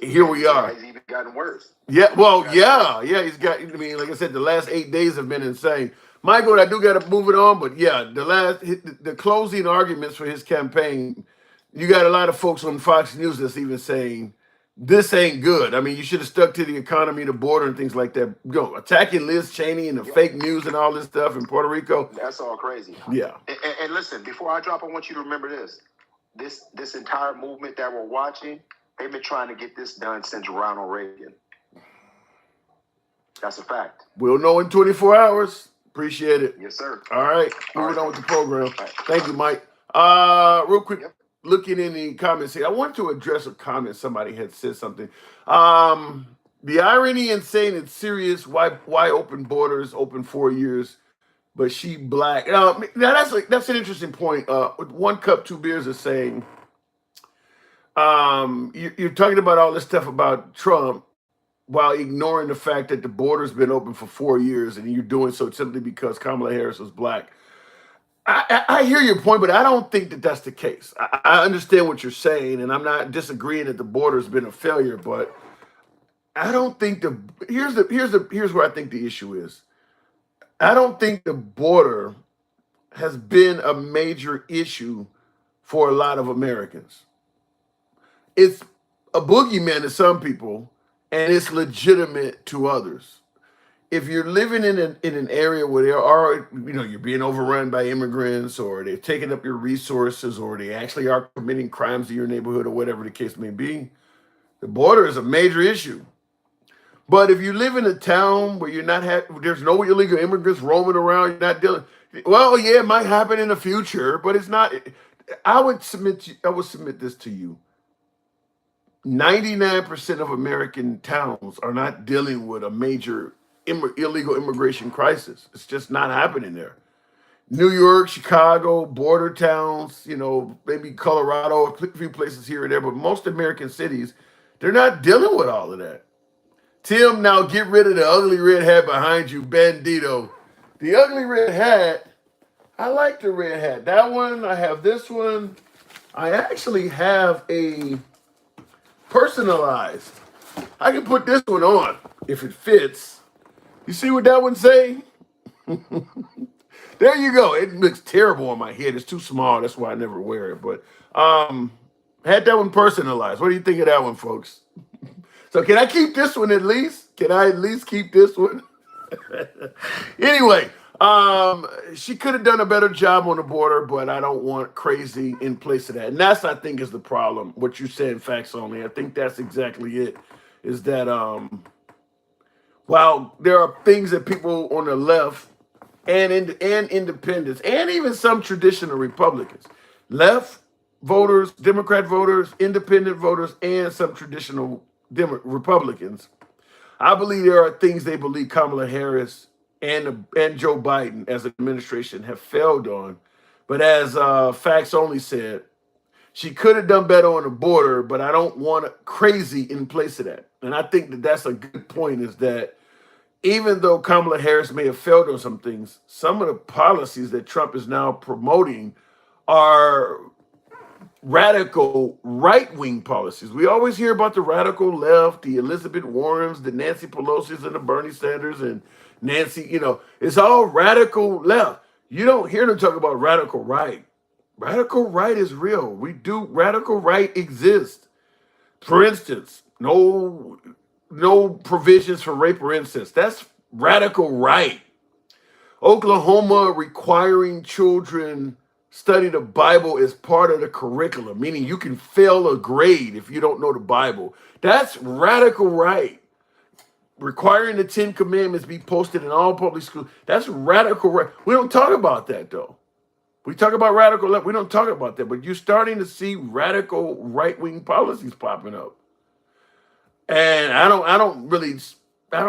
here we are. It's even gotten worse. Yeah, well, yeah, he's got. I mean, like I said, the last 8 days have been insane. Michael, I do got to move it on, but yeah, the closing arguments for his campaign, you got a lot of folks on Fox News that's even saying this ain't good. I mean, you should have stuck to the economy, the border, and things like that. Attacking Liz Cheney and the fake news and all this stuff in Puerto Rico. That's all crazy. Yeah. And listen, before I drop, I want you to remember this entire movement that we're watching, they've been trying to get this done since Ronald Reagan. That's a fact. We'll know in 24 hours. Appreciate it. Yes, sir. All right. Moving on with the program. Thank you, Mike. Real quick, looking in the comments here, I want to address a comment. Somebody had said something. The irony in saying it's serious, why open borders, open 4 years, but she black. Now that's an interesting point. With 1 cup, 2 beers is saying, you're talking about all this stuff about Trump while ignoring the fact that the border's been open for 4 years and you're doing so simply because Kamala Harris was black. I hear your point, but I don't think that that's the case. I understand what you're saying, and I'm not disagreeing that the border's been a failure, but I don't think here's where I think the issue is. I don't think the border has been a major issue for a lot of Americans. It's a boogeyman to some people, and it's legitimate to others. If you're living in an area where there are, you're being overrun by immigrants, or they're taking up your resources, or they actually are committing crimes in your neighborhood, or whatever the case may be, the border is a major issue. But if you live in a town where there's no illegal immigrants roaming around, you're not dealing. Well, yeah, it might happen in the future, but it's not. I would submit this to you. 99% of American towns are not dealing with a major illegal immigration crisis. It's just not happening there. New York, Chicago, border towns, maybe Colorado, a few places here and there, but most American cities, they're not dealing with all of that. Tim, now get rid of the ugly red hat behind you, Bandito. The ugly red hat, I like the red hat. That one, I have this one. I actually have a personalized. I can put this one on if it fits. You see what that one say? There you go. It looks terrible on my head. It's too small. That's why I never wear it. But had that one personalized. What do you think of that one, folks? So can I keep this one at least? Can I at least keep this one? Anyway, she could have done a better job on the border, but I don't want crazy in place of that. And that's, I think, is the problem. What you said, facts only. I think that's exactly it. Is that while there are things that people on the left and independents and even some traditional Republicans, left voters, Democrat voters, independent voters, and some traditional Republicans, I believe there are things they believe Kamala Harris and Joe Biden as an administration have failed on. But as Facts Only said, she could have done better on the border, but I don't want crazy in place of that. And I think that that's a good point, is that even though Kamala Harris may have failed on some things, some of the policies that Trump is now promoting are radical right-wing policies. We always hear about the radical left, the Elizabeth Warrens, the Nancy Pelosi's and the Bernie Sanders and Nancy, it's all radical left. You don't hear them talk about radical right. Radical right is real. Radical right exists. For instance, no provisions for rape or incest. That's radical right. Oklahoma requiring children study the Bible as part of the curriculum, meaning you can fail a grade if you don't know the Bible. That's radical right. requiring the 10 Commandments be posted in all public schools. That's radical. We don't talk about that, though. We talk about radical left. We don't talk about that. But you're starting to see radical right-wing policies popping up. And I don't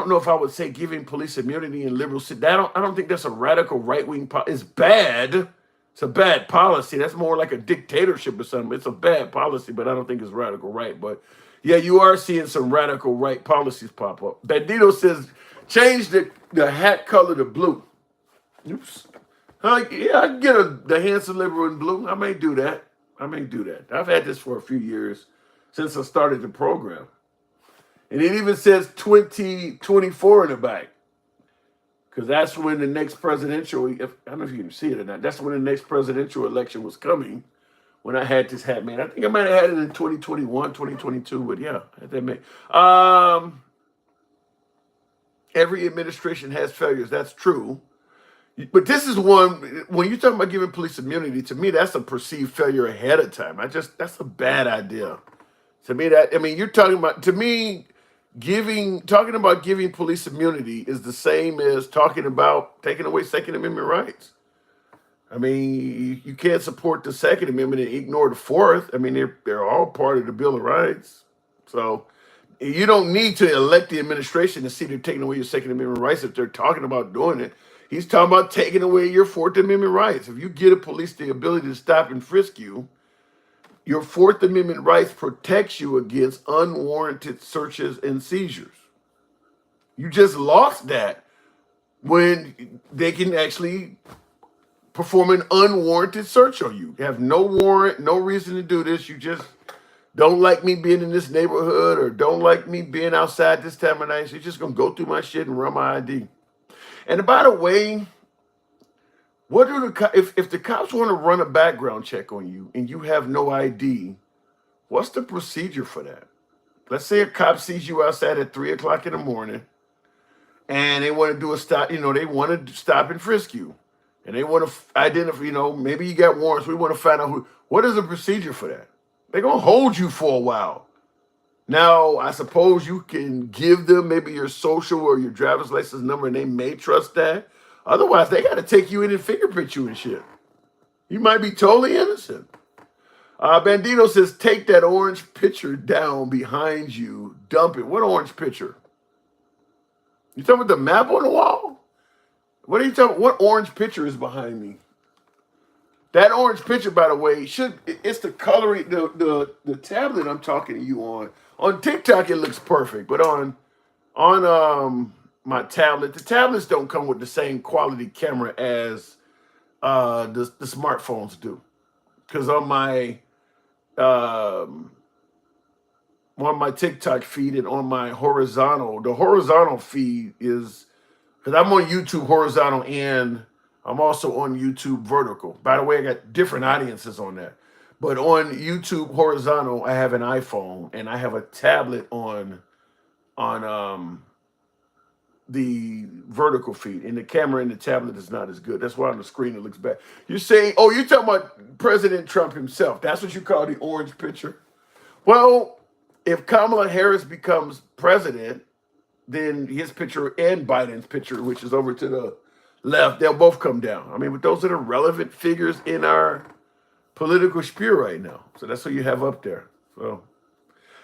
know if I would say giving police immunity and liberal. I don't think that's a radical right-wing. It's bad. It's a bad policy. That's more like a dictatorship or something. It's a bad policy, but I don't think it's radical right. But yeah, you are seeing some radical right policies pop up. Bandito says, change the hat color to blue. Oops. Yeah, I can get the handsome liberal in blue. I may do that. I've had this for a few years since I started the program. And it even says 2024 in the back. Because that's when the next presidential, I don't know if you can see it or not, that's when the next presidential election was coming when I had this hat made. I think I might have had it in 2021, 2022, but yeah, I had that made. Every administration has failures. That's true. But this is one, when you're talking about giving police immunity, to me, that's a perceived failure ahead of time. That's a bad idea. To me, you're talking about, to me, talking about giving police immunity is the same as talking about taking away Second Amendment rights. I mean, you can't support the Second Amendment and ignore the Fourth. I mean, they're all part of the Bill of Rights. So you don't need to elect the administration to see they're taking away your Second Amendment rights if they're talking about doing it. He's talking about taking away your Fourth Amendment rights. If you give the police the ability to stop and frisk you, your Fourth Amendment rights protects you against unwarranted searches and seizures. You just lost that when they can actually perform an unwarranted search on you. You have no warrant, no reason to do this. You just don't like me being in this neighborhood or don't like me being outside this time of night. So you're just going to go through my shit and run my ID. And by the way, what do if the cops want to run a background check on you and you have no ID, what's the procedure for that? Let's say a cop sees you outside at 3 o'clock in the morning and they want to do a stop, they want to stop and frisk you. And they want to identify, maybe you got warrants. We want to find out what is the procedure for that? They're going to hold you for a while. Now, I suppose you can give them maybe your social or your driver's license number and they may trust that. Otherwise, they got to take you in and fingerprint you and shit. You might be totally innocent. Bandito says, take that orange picture down behind you. Dump it. What orange picture? You talking about the map on the wall? What are you talking? What orange picture is behind me? That orange picture, by the way, it's the coloring, the tablet I'm talking to you on. On TikTok, it looks perfect, but on my tablet, the tablets don't come with the same quality camera as the smartphones do. Because on my TikTok feed and on my horizontal, the horizontal feed is, because I'm on YouTube horizontal and I'm also on YouTube vertical. By the way, I got different audiences on that. But on YouTube horizontal, I have an iPhone and I have a tablet on the vertical feed. And the camera in the tablet is not as good. That's why on the screen it looks bad. You're saying, oh, you're talking about President Trump himself. That's what you call the orange picture? Well, if Kamala Harris becomes president, then his picture and Biden's picture, which is over to the left, they'll both come down. I mean, but those are the relevant figures in our political sphere right now. So that's what you have up there. So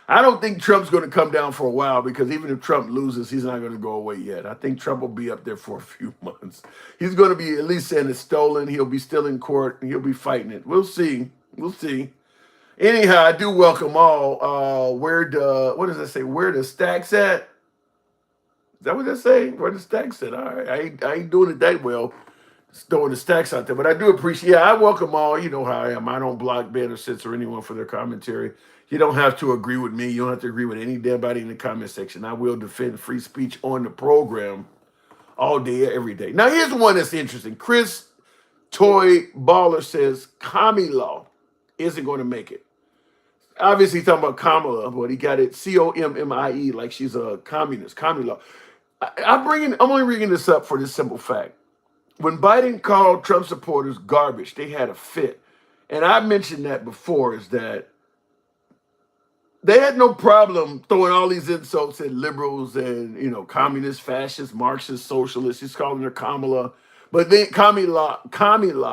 I don't think Trump's going to come down for a while, because even if Trump loses, he's not going to go away yet. I think Trump will be up there for a few months. He's going to be at least saying it's stolen. He'll be still in court and he'll be fighting it. We'll see. We'll see. Anyhow, I do welcome all. What does that say? Where the stacks at? Is that what they say? Where the stacks at? All right. I ain't doing it that well, throwing the stacks out there. But I do appreciate, I welcome all. You know how I am. I don't block Banner Sits or anyone for their commentary. You don't have to agree with me. You don't have to agree with any damn body in the comment section. I will defend free speech on the program all day, every day. Now, here's one that's interesting. Chris Toy Baller says Kamala isn't going to make it. Obviously, he's talking about Kamala, but he got it Commie, like she's a communist. Kamala. I'm only bringing this up for this simple fact. When Biden called Trump supporters garbage, they had a fit. And I mentioned that before, is that they had no problem throwing all these insults at liberals and, you know, communists, fascists, Marxists, socialists. He's calling her Kamala. But then Kamala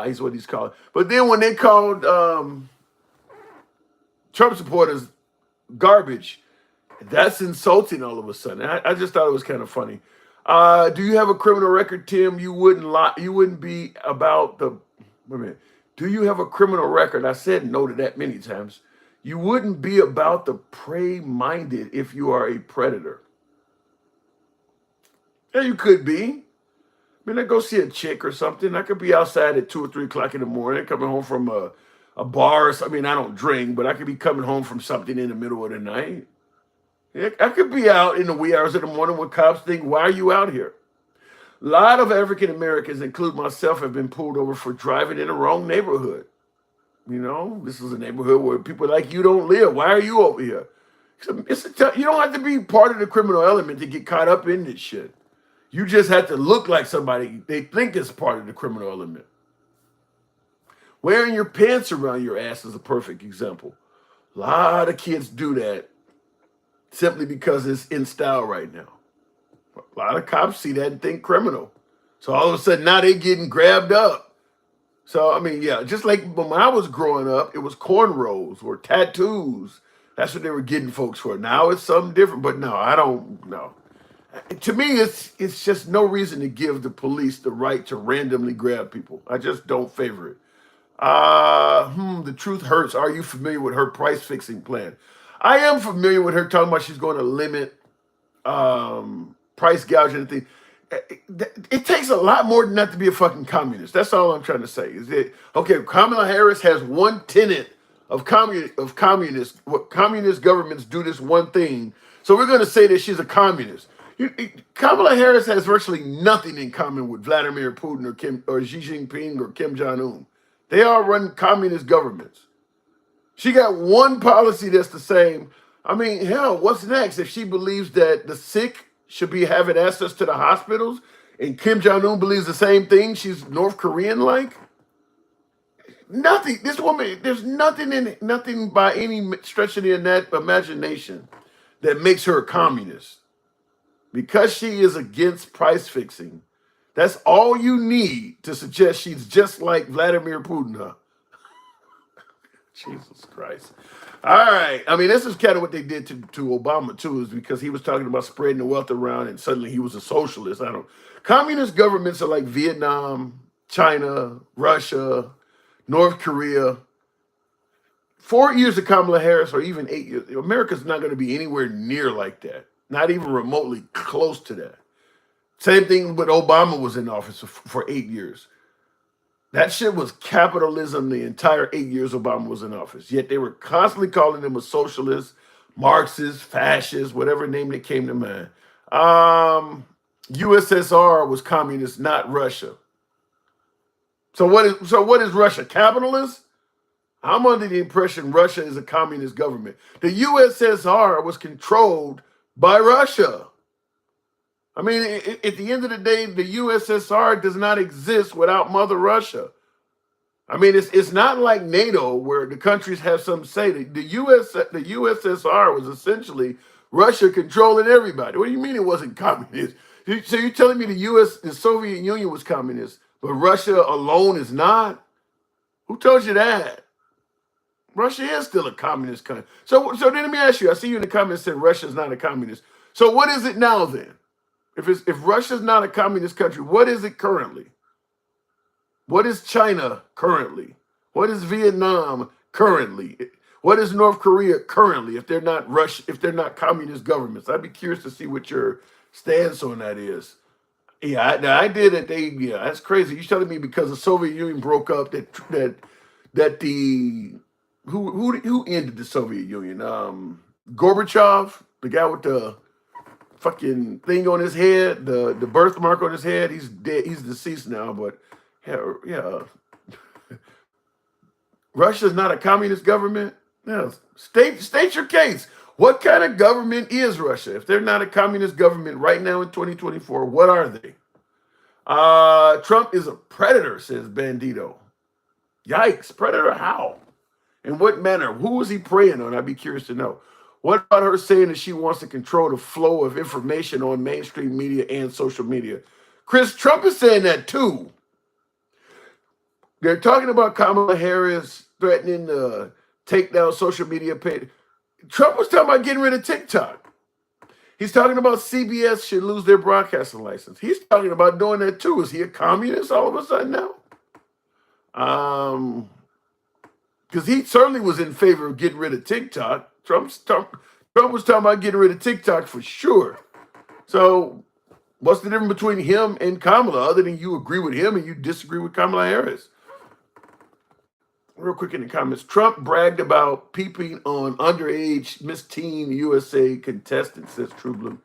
is what he's called. But then when they called Trump supporters garbage, that's insulting all of a sudden. I just thought it was kind of funny. Do you have a criminal record, Tim? You wouldn't lie. You wouldn't be about the. Wait a minute. Do you have a criminal record? I said no to that many times. You wouldn't be about the prey-minded if you are a predator. Yeah, you could be. I mean, I go see a chick or something. I could be outside at 2 or 3 o'clock in the morning, coming home from a bar. I mean, I don't drink, but I could be coming home from something in the middle of the night. Yeah, I could be out in the wee hours of the morning when cops think, why are you out here? A lot of African Americans, including myself, have been pulled over for driving in the wrong neighborhood. You know, this is a neighborhood where people like you don't live. Why are you over here? You don't have to be part of the criminal element to get caught up in this shit. You just have to look like somebody they think is part of the criminal element. Wearing your pants around your ass is a perfect example. A lot of kids do that simply because it's in style right now. A lot of cops see that and think criminal. So all of a sudden now they're getting grabbed up. So, I mean, yeah, just like when I was growing up, it was cornrows or tattoos. That's what they were getting folks for. Now it's something different, but no, I don't know. To me, it's just no reason to give the police the right to randomly grab people. I just don't favor it. The truth hurts. Are you familiar with her price fixing plan? I am familiar with her talking about she's going to limit price gouging and things. It takes a lot more than that to be a fucking communist. That's all I'm trying to say. Is that okay? Kamala Harris has one tenet of communist. What communist governments do this one thing. So we're going to say that she's a communist. Kamala Harris has virtually nothing in common with Vladimir Putin or Xi Jinping or Kim Jong-un. They all run communist governments. She got one policy that's the same. I mean, hell, what's next if she believes that the sick should be having access to the hospitals, and Kim Jong-un believes the same thing? She's North Korean-like? Nothing. This woman, there's nothing by any stretch of the imagination that makes her a communist. Because she is against price fixing, that's all you need to suggest she's just like Vladimir Putin, huh? Jesus Christ. All right. I mean, this is kind of what they did to Obama, too, is because he was talking about spreading the wealth around and suddenly he was a socialist. Communist governments are like Vietnam, China, Russia, North Korea. 4 years of Kamala Harris, or even 8 years, America's not going to be anywhere near like that. Not even remotely close to that. Same thing with Obama was in office for 8 years. That shit was capitalism the entire 8 years Obama was in office. Yet they were constantly calling him a socialist, Marxist, fascist, whatever name that came to mind. USSR was communist, not Russia. So what is Russia? Capitalist? I'm under the impression Russia is a communist government. The USSR was controlled by Russia. I mean, at the end of the day, the USSR does not exist without Mother Russia. I mean, it's not like NATO where the countries have some say. The USSR was essentially Russia controlling everybody. What do you mean it wasn't communist? So you're telling me the Soviet Union was communist, but Russia alone is not? Who told you that? Russia is still a communist country. So then let me ask you. I see you in the comments said Russia is not a communist. So what is it now then? If Russia's not a communist country, what is it currently? What is China currently? What is Vietnam currently? What is North Korea currently? If they're not communist governments, I'd be curious to see what your stance on that is. Yeah, I did it. That's crazy. You're telling me because the Soviet Union broke up that who ended the Soviet Union? Gorbachev, the guy with the fucking thing on his head, the birthmark on his head. He's dead. He's deceased now, but yeah. Russia's not a communist government. Yeah. State your case. What kind of government is Russia? If they're not a communist government right now in 2024, what are they? Trump is a predator, says Bandito. Yikes. Predator how? In what manner? Who was he preying on? I'd be curious to know. What about her saying that she wants to control the flow of information on mainstream media and social media? Chris, Trump is saying that too. They're talking about Kamala Harris threatening to take down social media page. Trump was talking about getting rid of TikTok. He's talking about CBS should lose their broadcasting license. He's talking about doing that too. Is he a communist all of a sudden now? Because he certainly was in favor of getting rid of TikTok. Trump was talking about getting rid of TikTok for sure. So what's the difference between him and Kamala other than you agree with him and you disagree with Kamala Harris? Real quick in the comments, Trump bragged about peeping on underage Miss Teen USA contestants, says True Blue.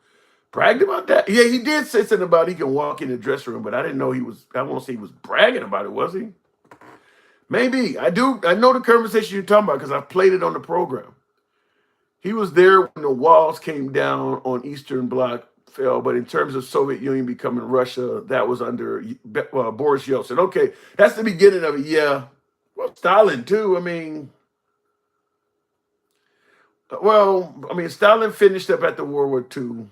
Bragged about that? Yeah, he did say something about he can walk in the dressing room, but I didn't know I won't say he was bragging about it, was he? Maybe. I know the conversation you're talking about because I played it on the program. He was there when the walls came down on Eastern Bloc fell, but in terms of Soviet Union becoming Russia, that was under Boris Yeltsin. Okay, that's the beginning of it, yeah. Well, Stalin too. Stalin finished up after World War II.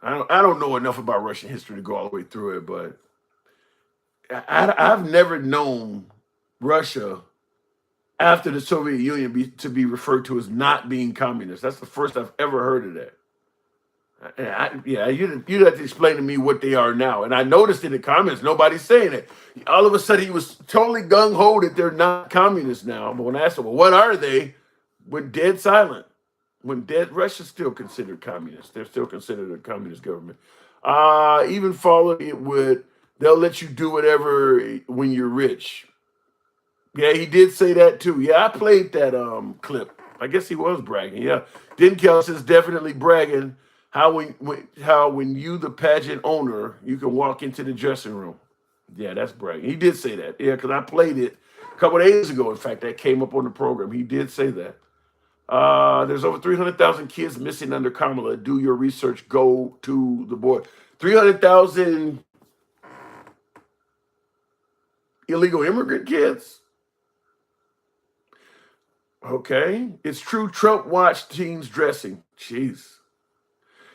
I don't know enough about Russian history to go all the way through it, but I've never known Russia after the Soviet Union to be referred to as not being communist. That's the first I've ever heard of that. You'd have to explain to me what they are now. And I noticed in the comments, nobody's saying it. All of a sudden, he was totally gung-ho that they're not communists now. But when I asked him, well, what are they? Went dead silent. Russia's still considered communist. They're still considered a communist government. Even following it with, they'll let you do whatever when you're rich. Yeah, he did say that too. Yeah, I played that clip. I guess he was bragging. Yeah, Denkel says definitely bragging. How when you the pageant owner, you can walk into the dressing room. Yeah, that's bragging. He did say that. Yeah, because I played it a couple of days ago. In fact, that came up on the program. He did say that. There's over 300,000 kids missing under Kamala. Do your research. Go to the board. 300,000 illegal immigrant kids. Okay. It's true Trump watched teens dressing. Jeez.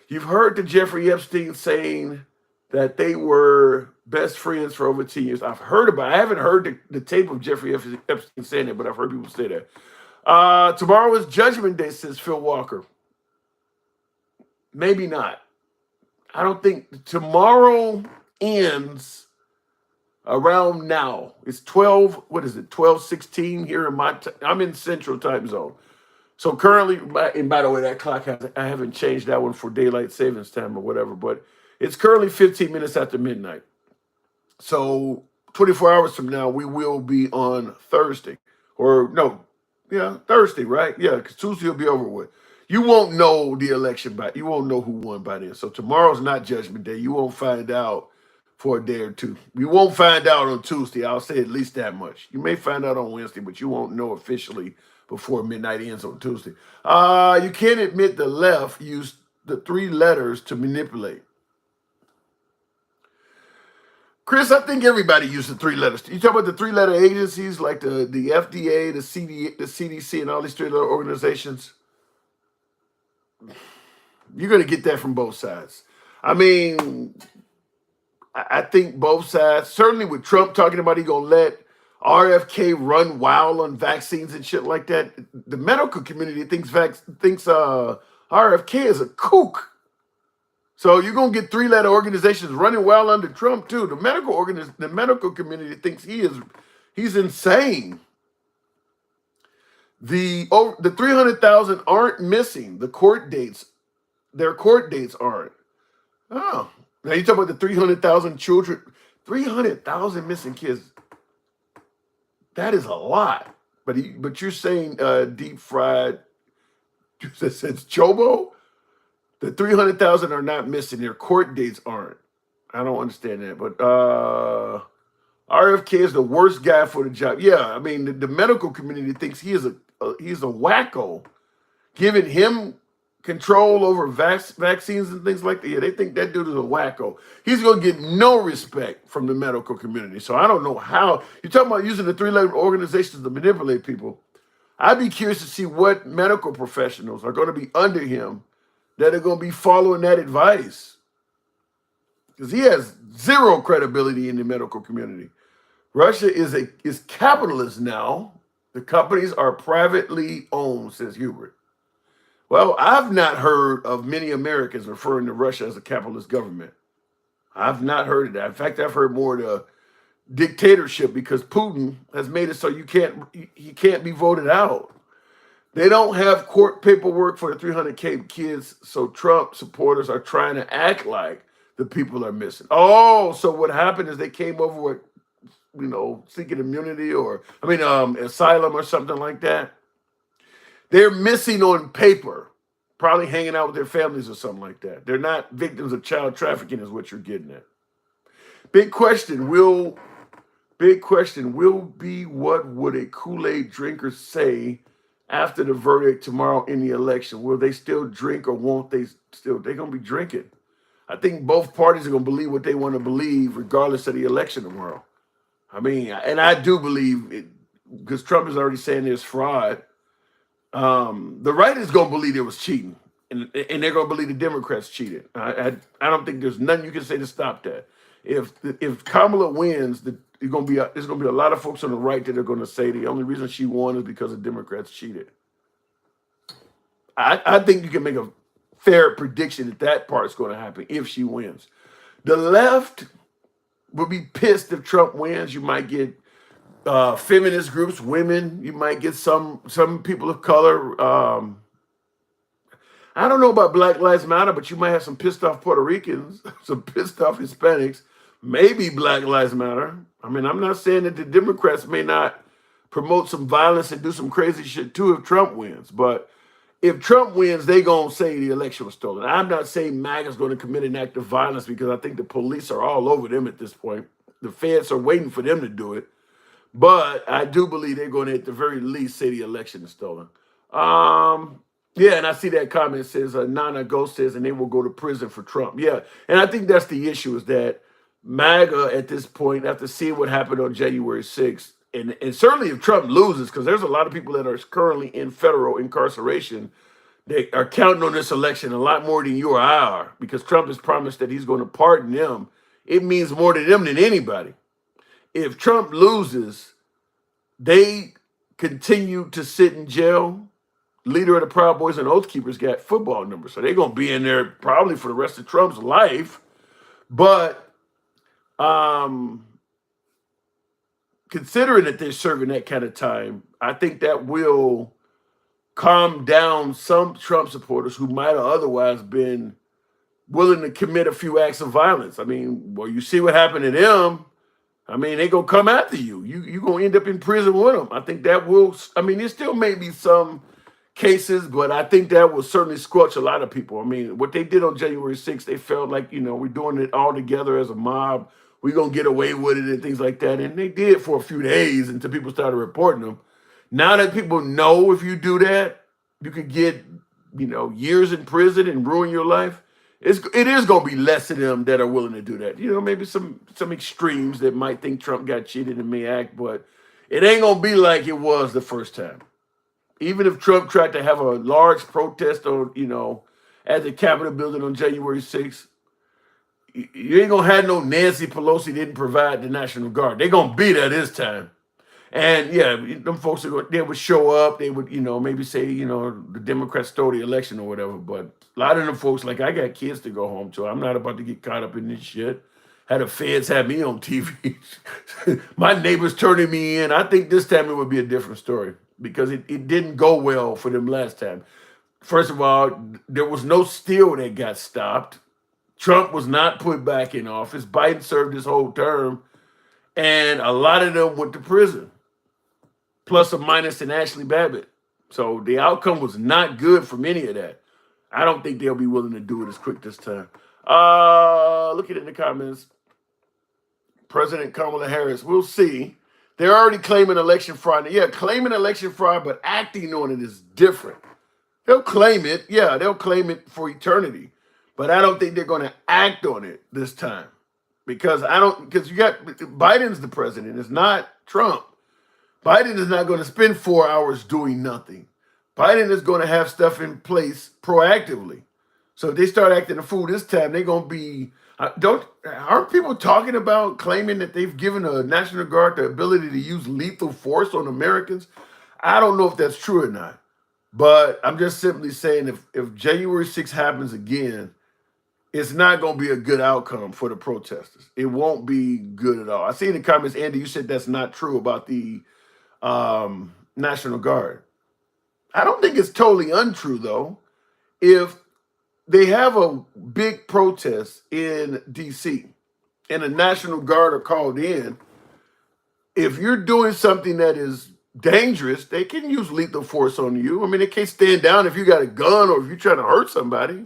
You've heard the Jeffrey Epstein saying that they were best friends for over 10 years. I haven't heard the tape of Jeffrey Epstein saying it, but I've heard people say that. Tomorrow is Judgment Day, says Phil Walker. Maybe not. I don't think tomorrow ends around now. It's 12:16 here in I'm in Central Time Zone. So currently, and by the way, that clock I haven't changed that one for daylight savings time or whatever, but it's currently 15 minutes after midnight. So 24 hours from now, we will be on Thursday. Thursday, right? Yeah, because Tuesday will be over with. You won't know the election you won't know who won by then. So tomorrow's not Judgment Day. You won't find out for a day or two. You won't find out on Tuesday. I'll say at least that much. You may find out on Wednesday, but you won't know officially before midnight ends on Tuesday. You can't admit the left used the 3 letters to manipulate. Chris, I think everybody used the 3 letters. You talk about the 3-letter agencies like the FDA, the CDC, and all these 3-letter organizations. You're going to get that from both sides. I think both sides, certainly with Trump talking about he going to let RFK run wild on vaccines and shit like that. The medical community thinks RFK is a kook. So you're gonna get 3-letter organizations running wild under Trump too. The medical community thinks he's insane. The 300,000 aren't missing. The court dates, their court dates aren't. Oh, now you talk about the 300,000 children, 300,000 missing kids. That is a lot. But you're saying deep fried, since Chobo, the 300,000 are not missing. Their court dates aren't. I don't understand that. But RFK is the worst guy for the job. Yeah, the medical community thinks he's a wacko, giving him control over vaccines and things like that. Yeah, they think that dude is a wacko. He's going to get no respect from the medical community. So I don't know how. You're talking about using the 3-letter organizations to manipulate people. I'd be curious to see what medical professionals are going to be under him that are going to be following that advice, because he has zero credibility in the medical community. Russia is capitalist now. The companies are privately owned, says Hubert. Well, I've not heard of many Americans referring to Russia as a capitalist government. I've not heard of that. In fact, I've heard more the dictatorship, because Putin has made it so he can't be voted out. They don't have court paperwork for the 300K kids, so Trump supporters are trying to act like the people are missing. Oh, so what happened is they came over with, seeking immunity or asylum or something like that. They're missing on paper, probably hanging out with their families or something like that. They're not victims of child trafficking, is what you're getting at. Big question will be, what would a Kool-Aid drinker say after the verdict tomorrow in the election? Will they still drink, or won't they still? They're going to be drinking. I think both parties are going to believe what they want to believe regardless of the election tomorrow. And I do believe it, because Trump is already saying there's fraud. The right is going to believe there was cheating, and they're going to believe the Democrats cheated. I don't think there's nothing you can say to stop that. If Kamala wins, there's going to be a lot of folks on the right that are going to say the only reason she won is because the Democrats cheated. I think you can make a fair prediction that part's going to happen if she wins. The left will be pissed if Trump wins. You might get feminist groups, women. You might get some people of color. I don't know about Black Lives Matter, but you might have some pissed off Puerto Ricans, some pissed off Hispanics, maybe Black Lives Matter. I'm not saying that the Democrats may not promote some violence and do some crazy shit too if Trump wins, but if Trump wins, they gonna say the election was stolen. I'm not saying MAGA's going to commit an act of violence, because I think the police are all over them at this point. The feds are waiting for them to do it. But I do believe they're going to, at the very least, say the election is stolen. Yeah, and I see that comment says, Nana Ghost says, and they will go to prison for Trump. Yeah, and I think that's the issue, is that MAGA at this point, after seeing what happened on January 6th, and certainly if Trump loses, because there's a lot of people that are currently in federal incarceration, they are counting on this election a lot more than you or I are, because Trump has promised that he's going to pardon them. It means more to them than anybody. If Trump loses, they continue to sit in jail. Leader of the Proud Boys and Oath Keepers got football numbers, so they're going to be in there probably for the rest of Trump's life. But considering that they're serving that kind of time, I think that will calm down some Trump supporters who might have otherwise been willing to commit a few acts of violence. You see what happened to them. They gonna come after you. You gonna end up in prison with them. I think that will. There still may be some cases, but I think that will certainly squelch a lot of people. What they did on January 6th, they felt like, we're doing it all together as a mob. We're gonna get away with it and things like that. And they did for a few days until people started reporting them. Now that people know if you do that, you could get, years in prison and ruin your life. It is going to be less of them that are willing to do that. Maybe some extremes that might think Trump got cheated and may act, but it ain't going to be like it was the first time. Even if Trump tried to have a large protest at the Capitol building on January 6th, you ain't going to have no Nancy Pelosi didn't provide the National Guard. They're going to be there this time. And yeah, them folks they would show up. They would, maybe say, the Democrats stole the election or whatever. But a lot of them folks, like, I got kids to go home to. I'm not about to get caught up in this shit. Had the feds have me on TV. My neighbors turning me in. I think this time it would be a different story, because it didn't go well for them last time. First of all, there was no steal that got stopped. Trump was not put back in office. Biden served his whole term. And a lot of them went to prison. Plus or minus an Ashley Babbitt. So the outcome was not good from any of that. I don't think they'll be willing to do it as quick this time. Looking in the comments, President Kamala Harris, we'll see. They're already claiming election fraud. Yeah, claiming election fraud, but acting on it is different. They'll claim it. Yeah, they'll claim it for eternity. But I don't think they're going to act on it this time. Because you got Biden's the president. It's not Trump. Biden is not going to spend 4 hours doing nothing. Biden is going to have stuff in place proactively. So if they start acting a fool this time, they're going to be, aren't people talking about claiming that they've given a National Guard the ability to use lethal force on Americans? I don't know if that's true or not, but I'm just simply saying if January 6th happens again, it's not going to be a good outcome for the protesters. It won't be good at all. I see in the comments, Andy, you said that's not true about the National Guard. I don't think it's totally untrue, though. If they have a big protest in D.C. and the National Guard are called in, if you're doing something that is dangerous, they can use lethal force on you. I mean, they can't stand down if you got a gun or if you're trying to hurt somebody.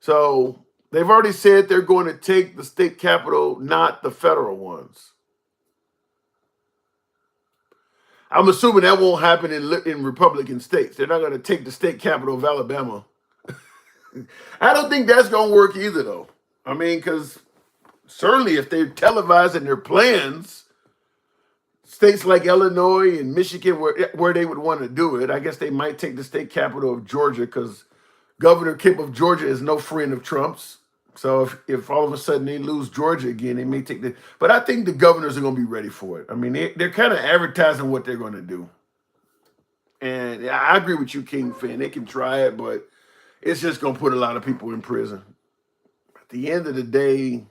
So they've already said they're going to take the state capitol, not the federal ones. I'm assuming that won't happen in Republican states. They're not going to take the state capital of Alabama. I don't think that's going to work either, though. I mean, because certainly if they're televising their plans, states like Illinois and Michigan, where they would want to do it, I guess they might take the state capital of Georgia because Governor Kemp of Georgia is no friend of Trump's. So if all of a sudden they lose Georgia again, they may take the. But I think the governors are going to be ready for it. I mean, they're kind of advertising what they're going to do. And I agree with you, King Finn. They can try it, but it's just going to put a lot of people in prison. At the end of the day,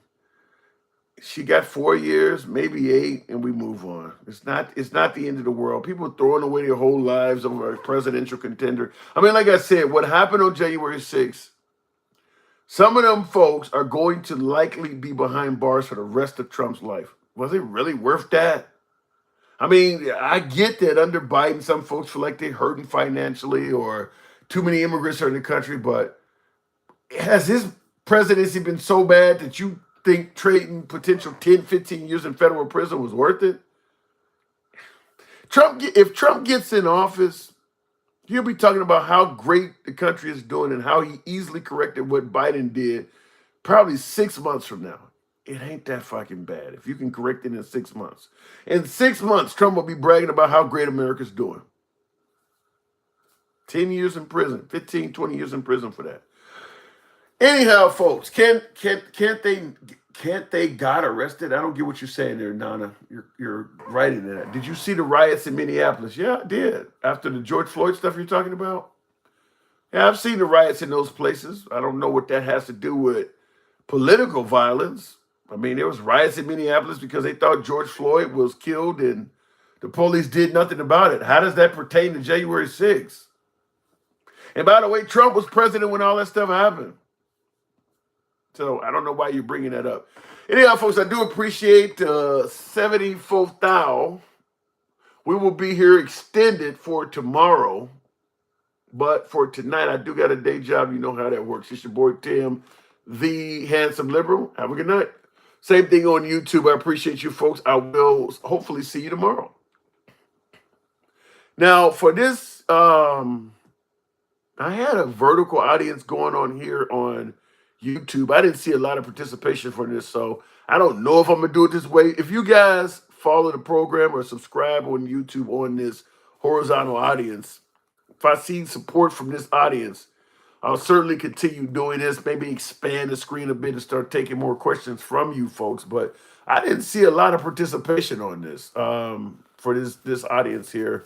she got 4 years, maybe 8, and we move on. It's not the end of the world. People are throwing away their whole lives over a presidential contender. I mean, like I said, what happened on January 6th, some of them folks are going to likely be behind bars for the rest of Trump's life. Was it really worth that? I mean, I get that under Biden, some folks feel like they're hurting financially or too many immigrants are in the country, but has his presidency been so bad that you think trading potential 10, 15 years in federal prison was worth it? If Trump gets in office, he'll be talking about how great the country is doing and how he easily corrected what Biden did probably 6 months from now. It ain't that fucking bad if you can correct it in 6 months. In 6 months, Trump will be bragging about how great America's doing. 10 years in prison, 15, 20 years in prison for that. Anyhow, folks, can't they got arrested? I don't get what you're saying there, Nana. You're right in that. Did you see the riots in Minneapolis? Yeah, I did. After the George Floyd stuff you're talking about? Yeah, I've seen the riots in those places. I don't know what that has to do with political violence. I mean, there was riots in Minneapolis because they thought George Floyd was killed and the police did nothing about it. How does that pertain to January 6th? And by the way, Trump was president when all that stuff happened. So I don't know why you're bringing that up. Anyhow, folks, I do appreciate 74th thou. We will be here extended for tomorrow. But for tonight, I do got a day job. You know how that works. It's your boy, Tim, the Handsome Liberal. Have a good night. Same thing on YouTube. I appreciate you, folks. I will hopefully see you tomorrow. Now, for this, I had a vertical audience going on here on YouTube. I didn't see a lot of participation for this, so I don't know if I'm going to do it this way. If you guys follow the program or subscribe on YouTube on this horizontal audience, if I see support from this audience, I'll certainly continue doing this, maybe expand the screen a bit and start taking more questions from you folks. But I didn't see a lot of participation on this for this audience here.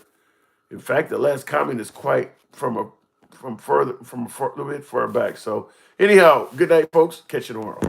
In fact, the last comment is quite from a little bit far back. So anyhow, good night, folks. Catch you tomorrow.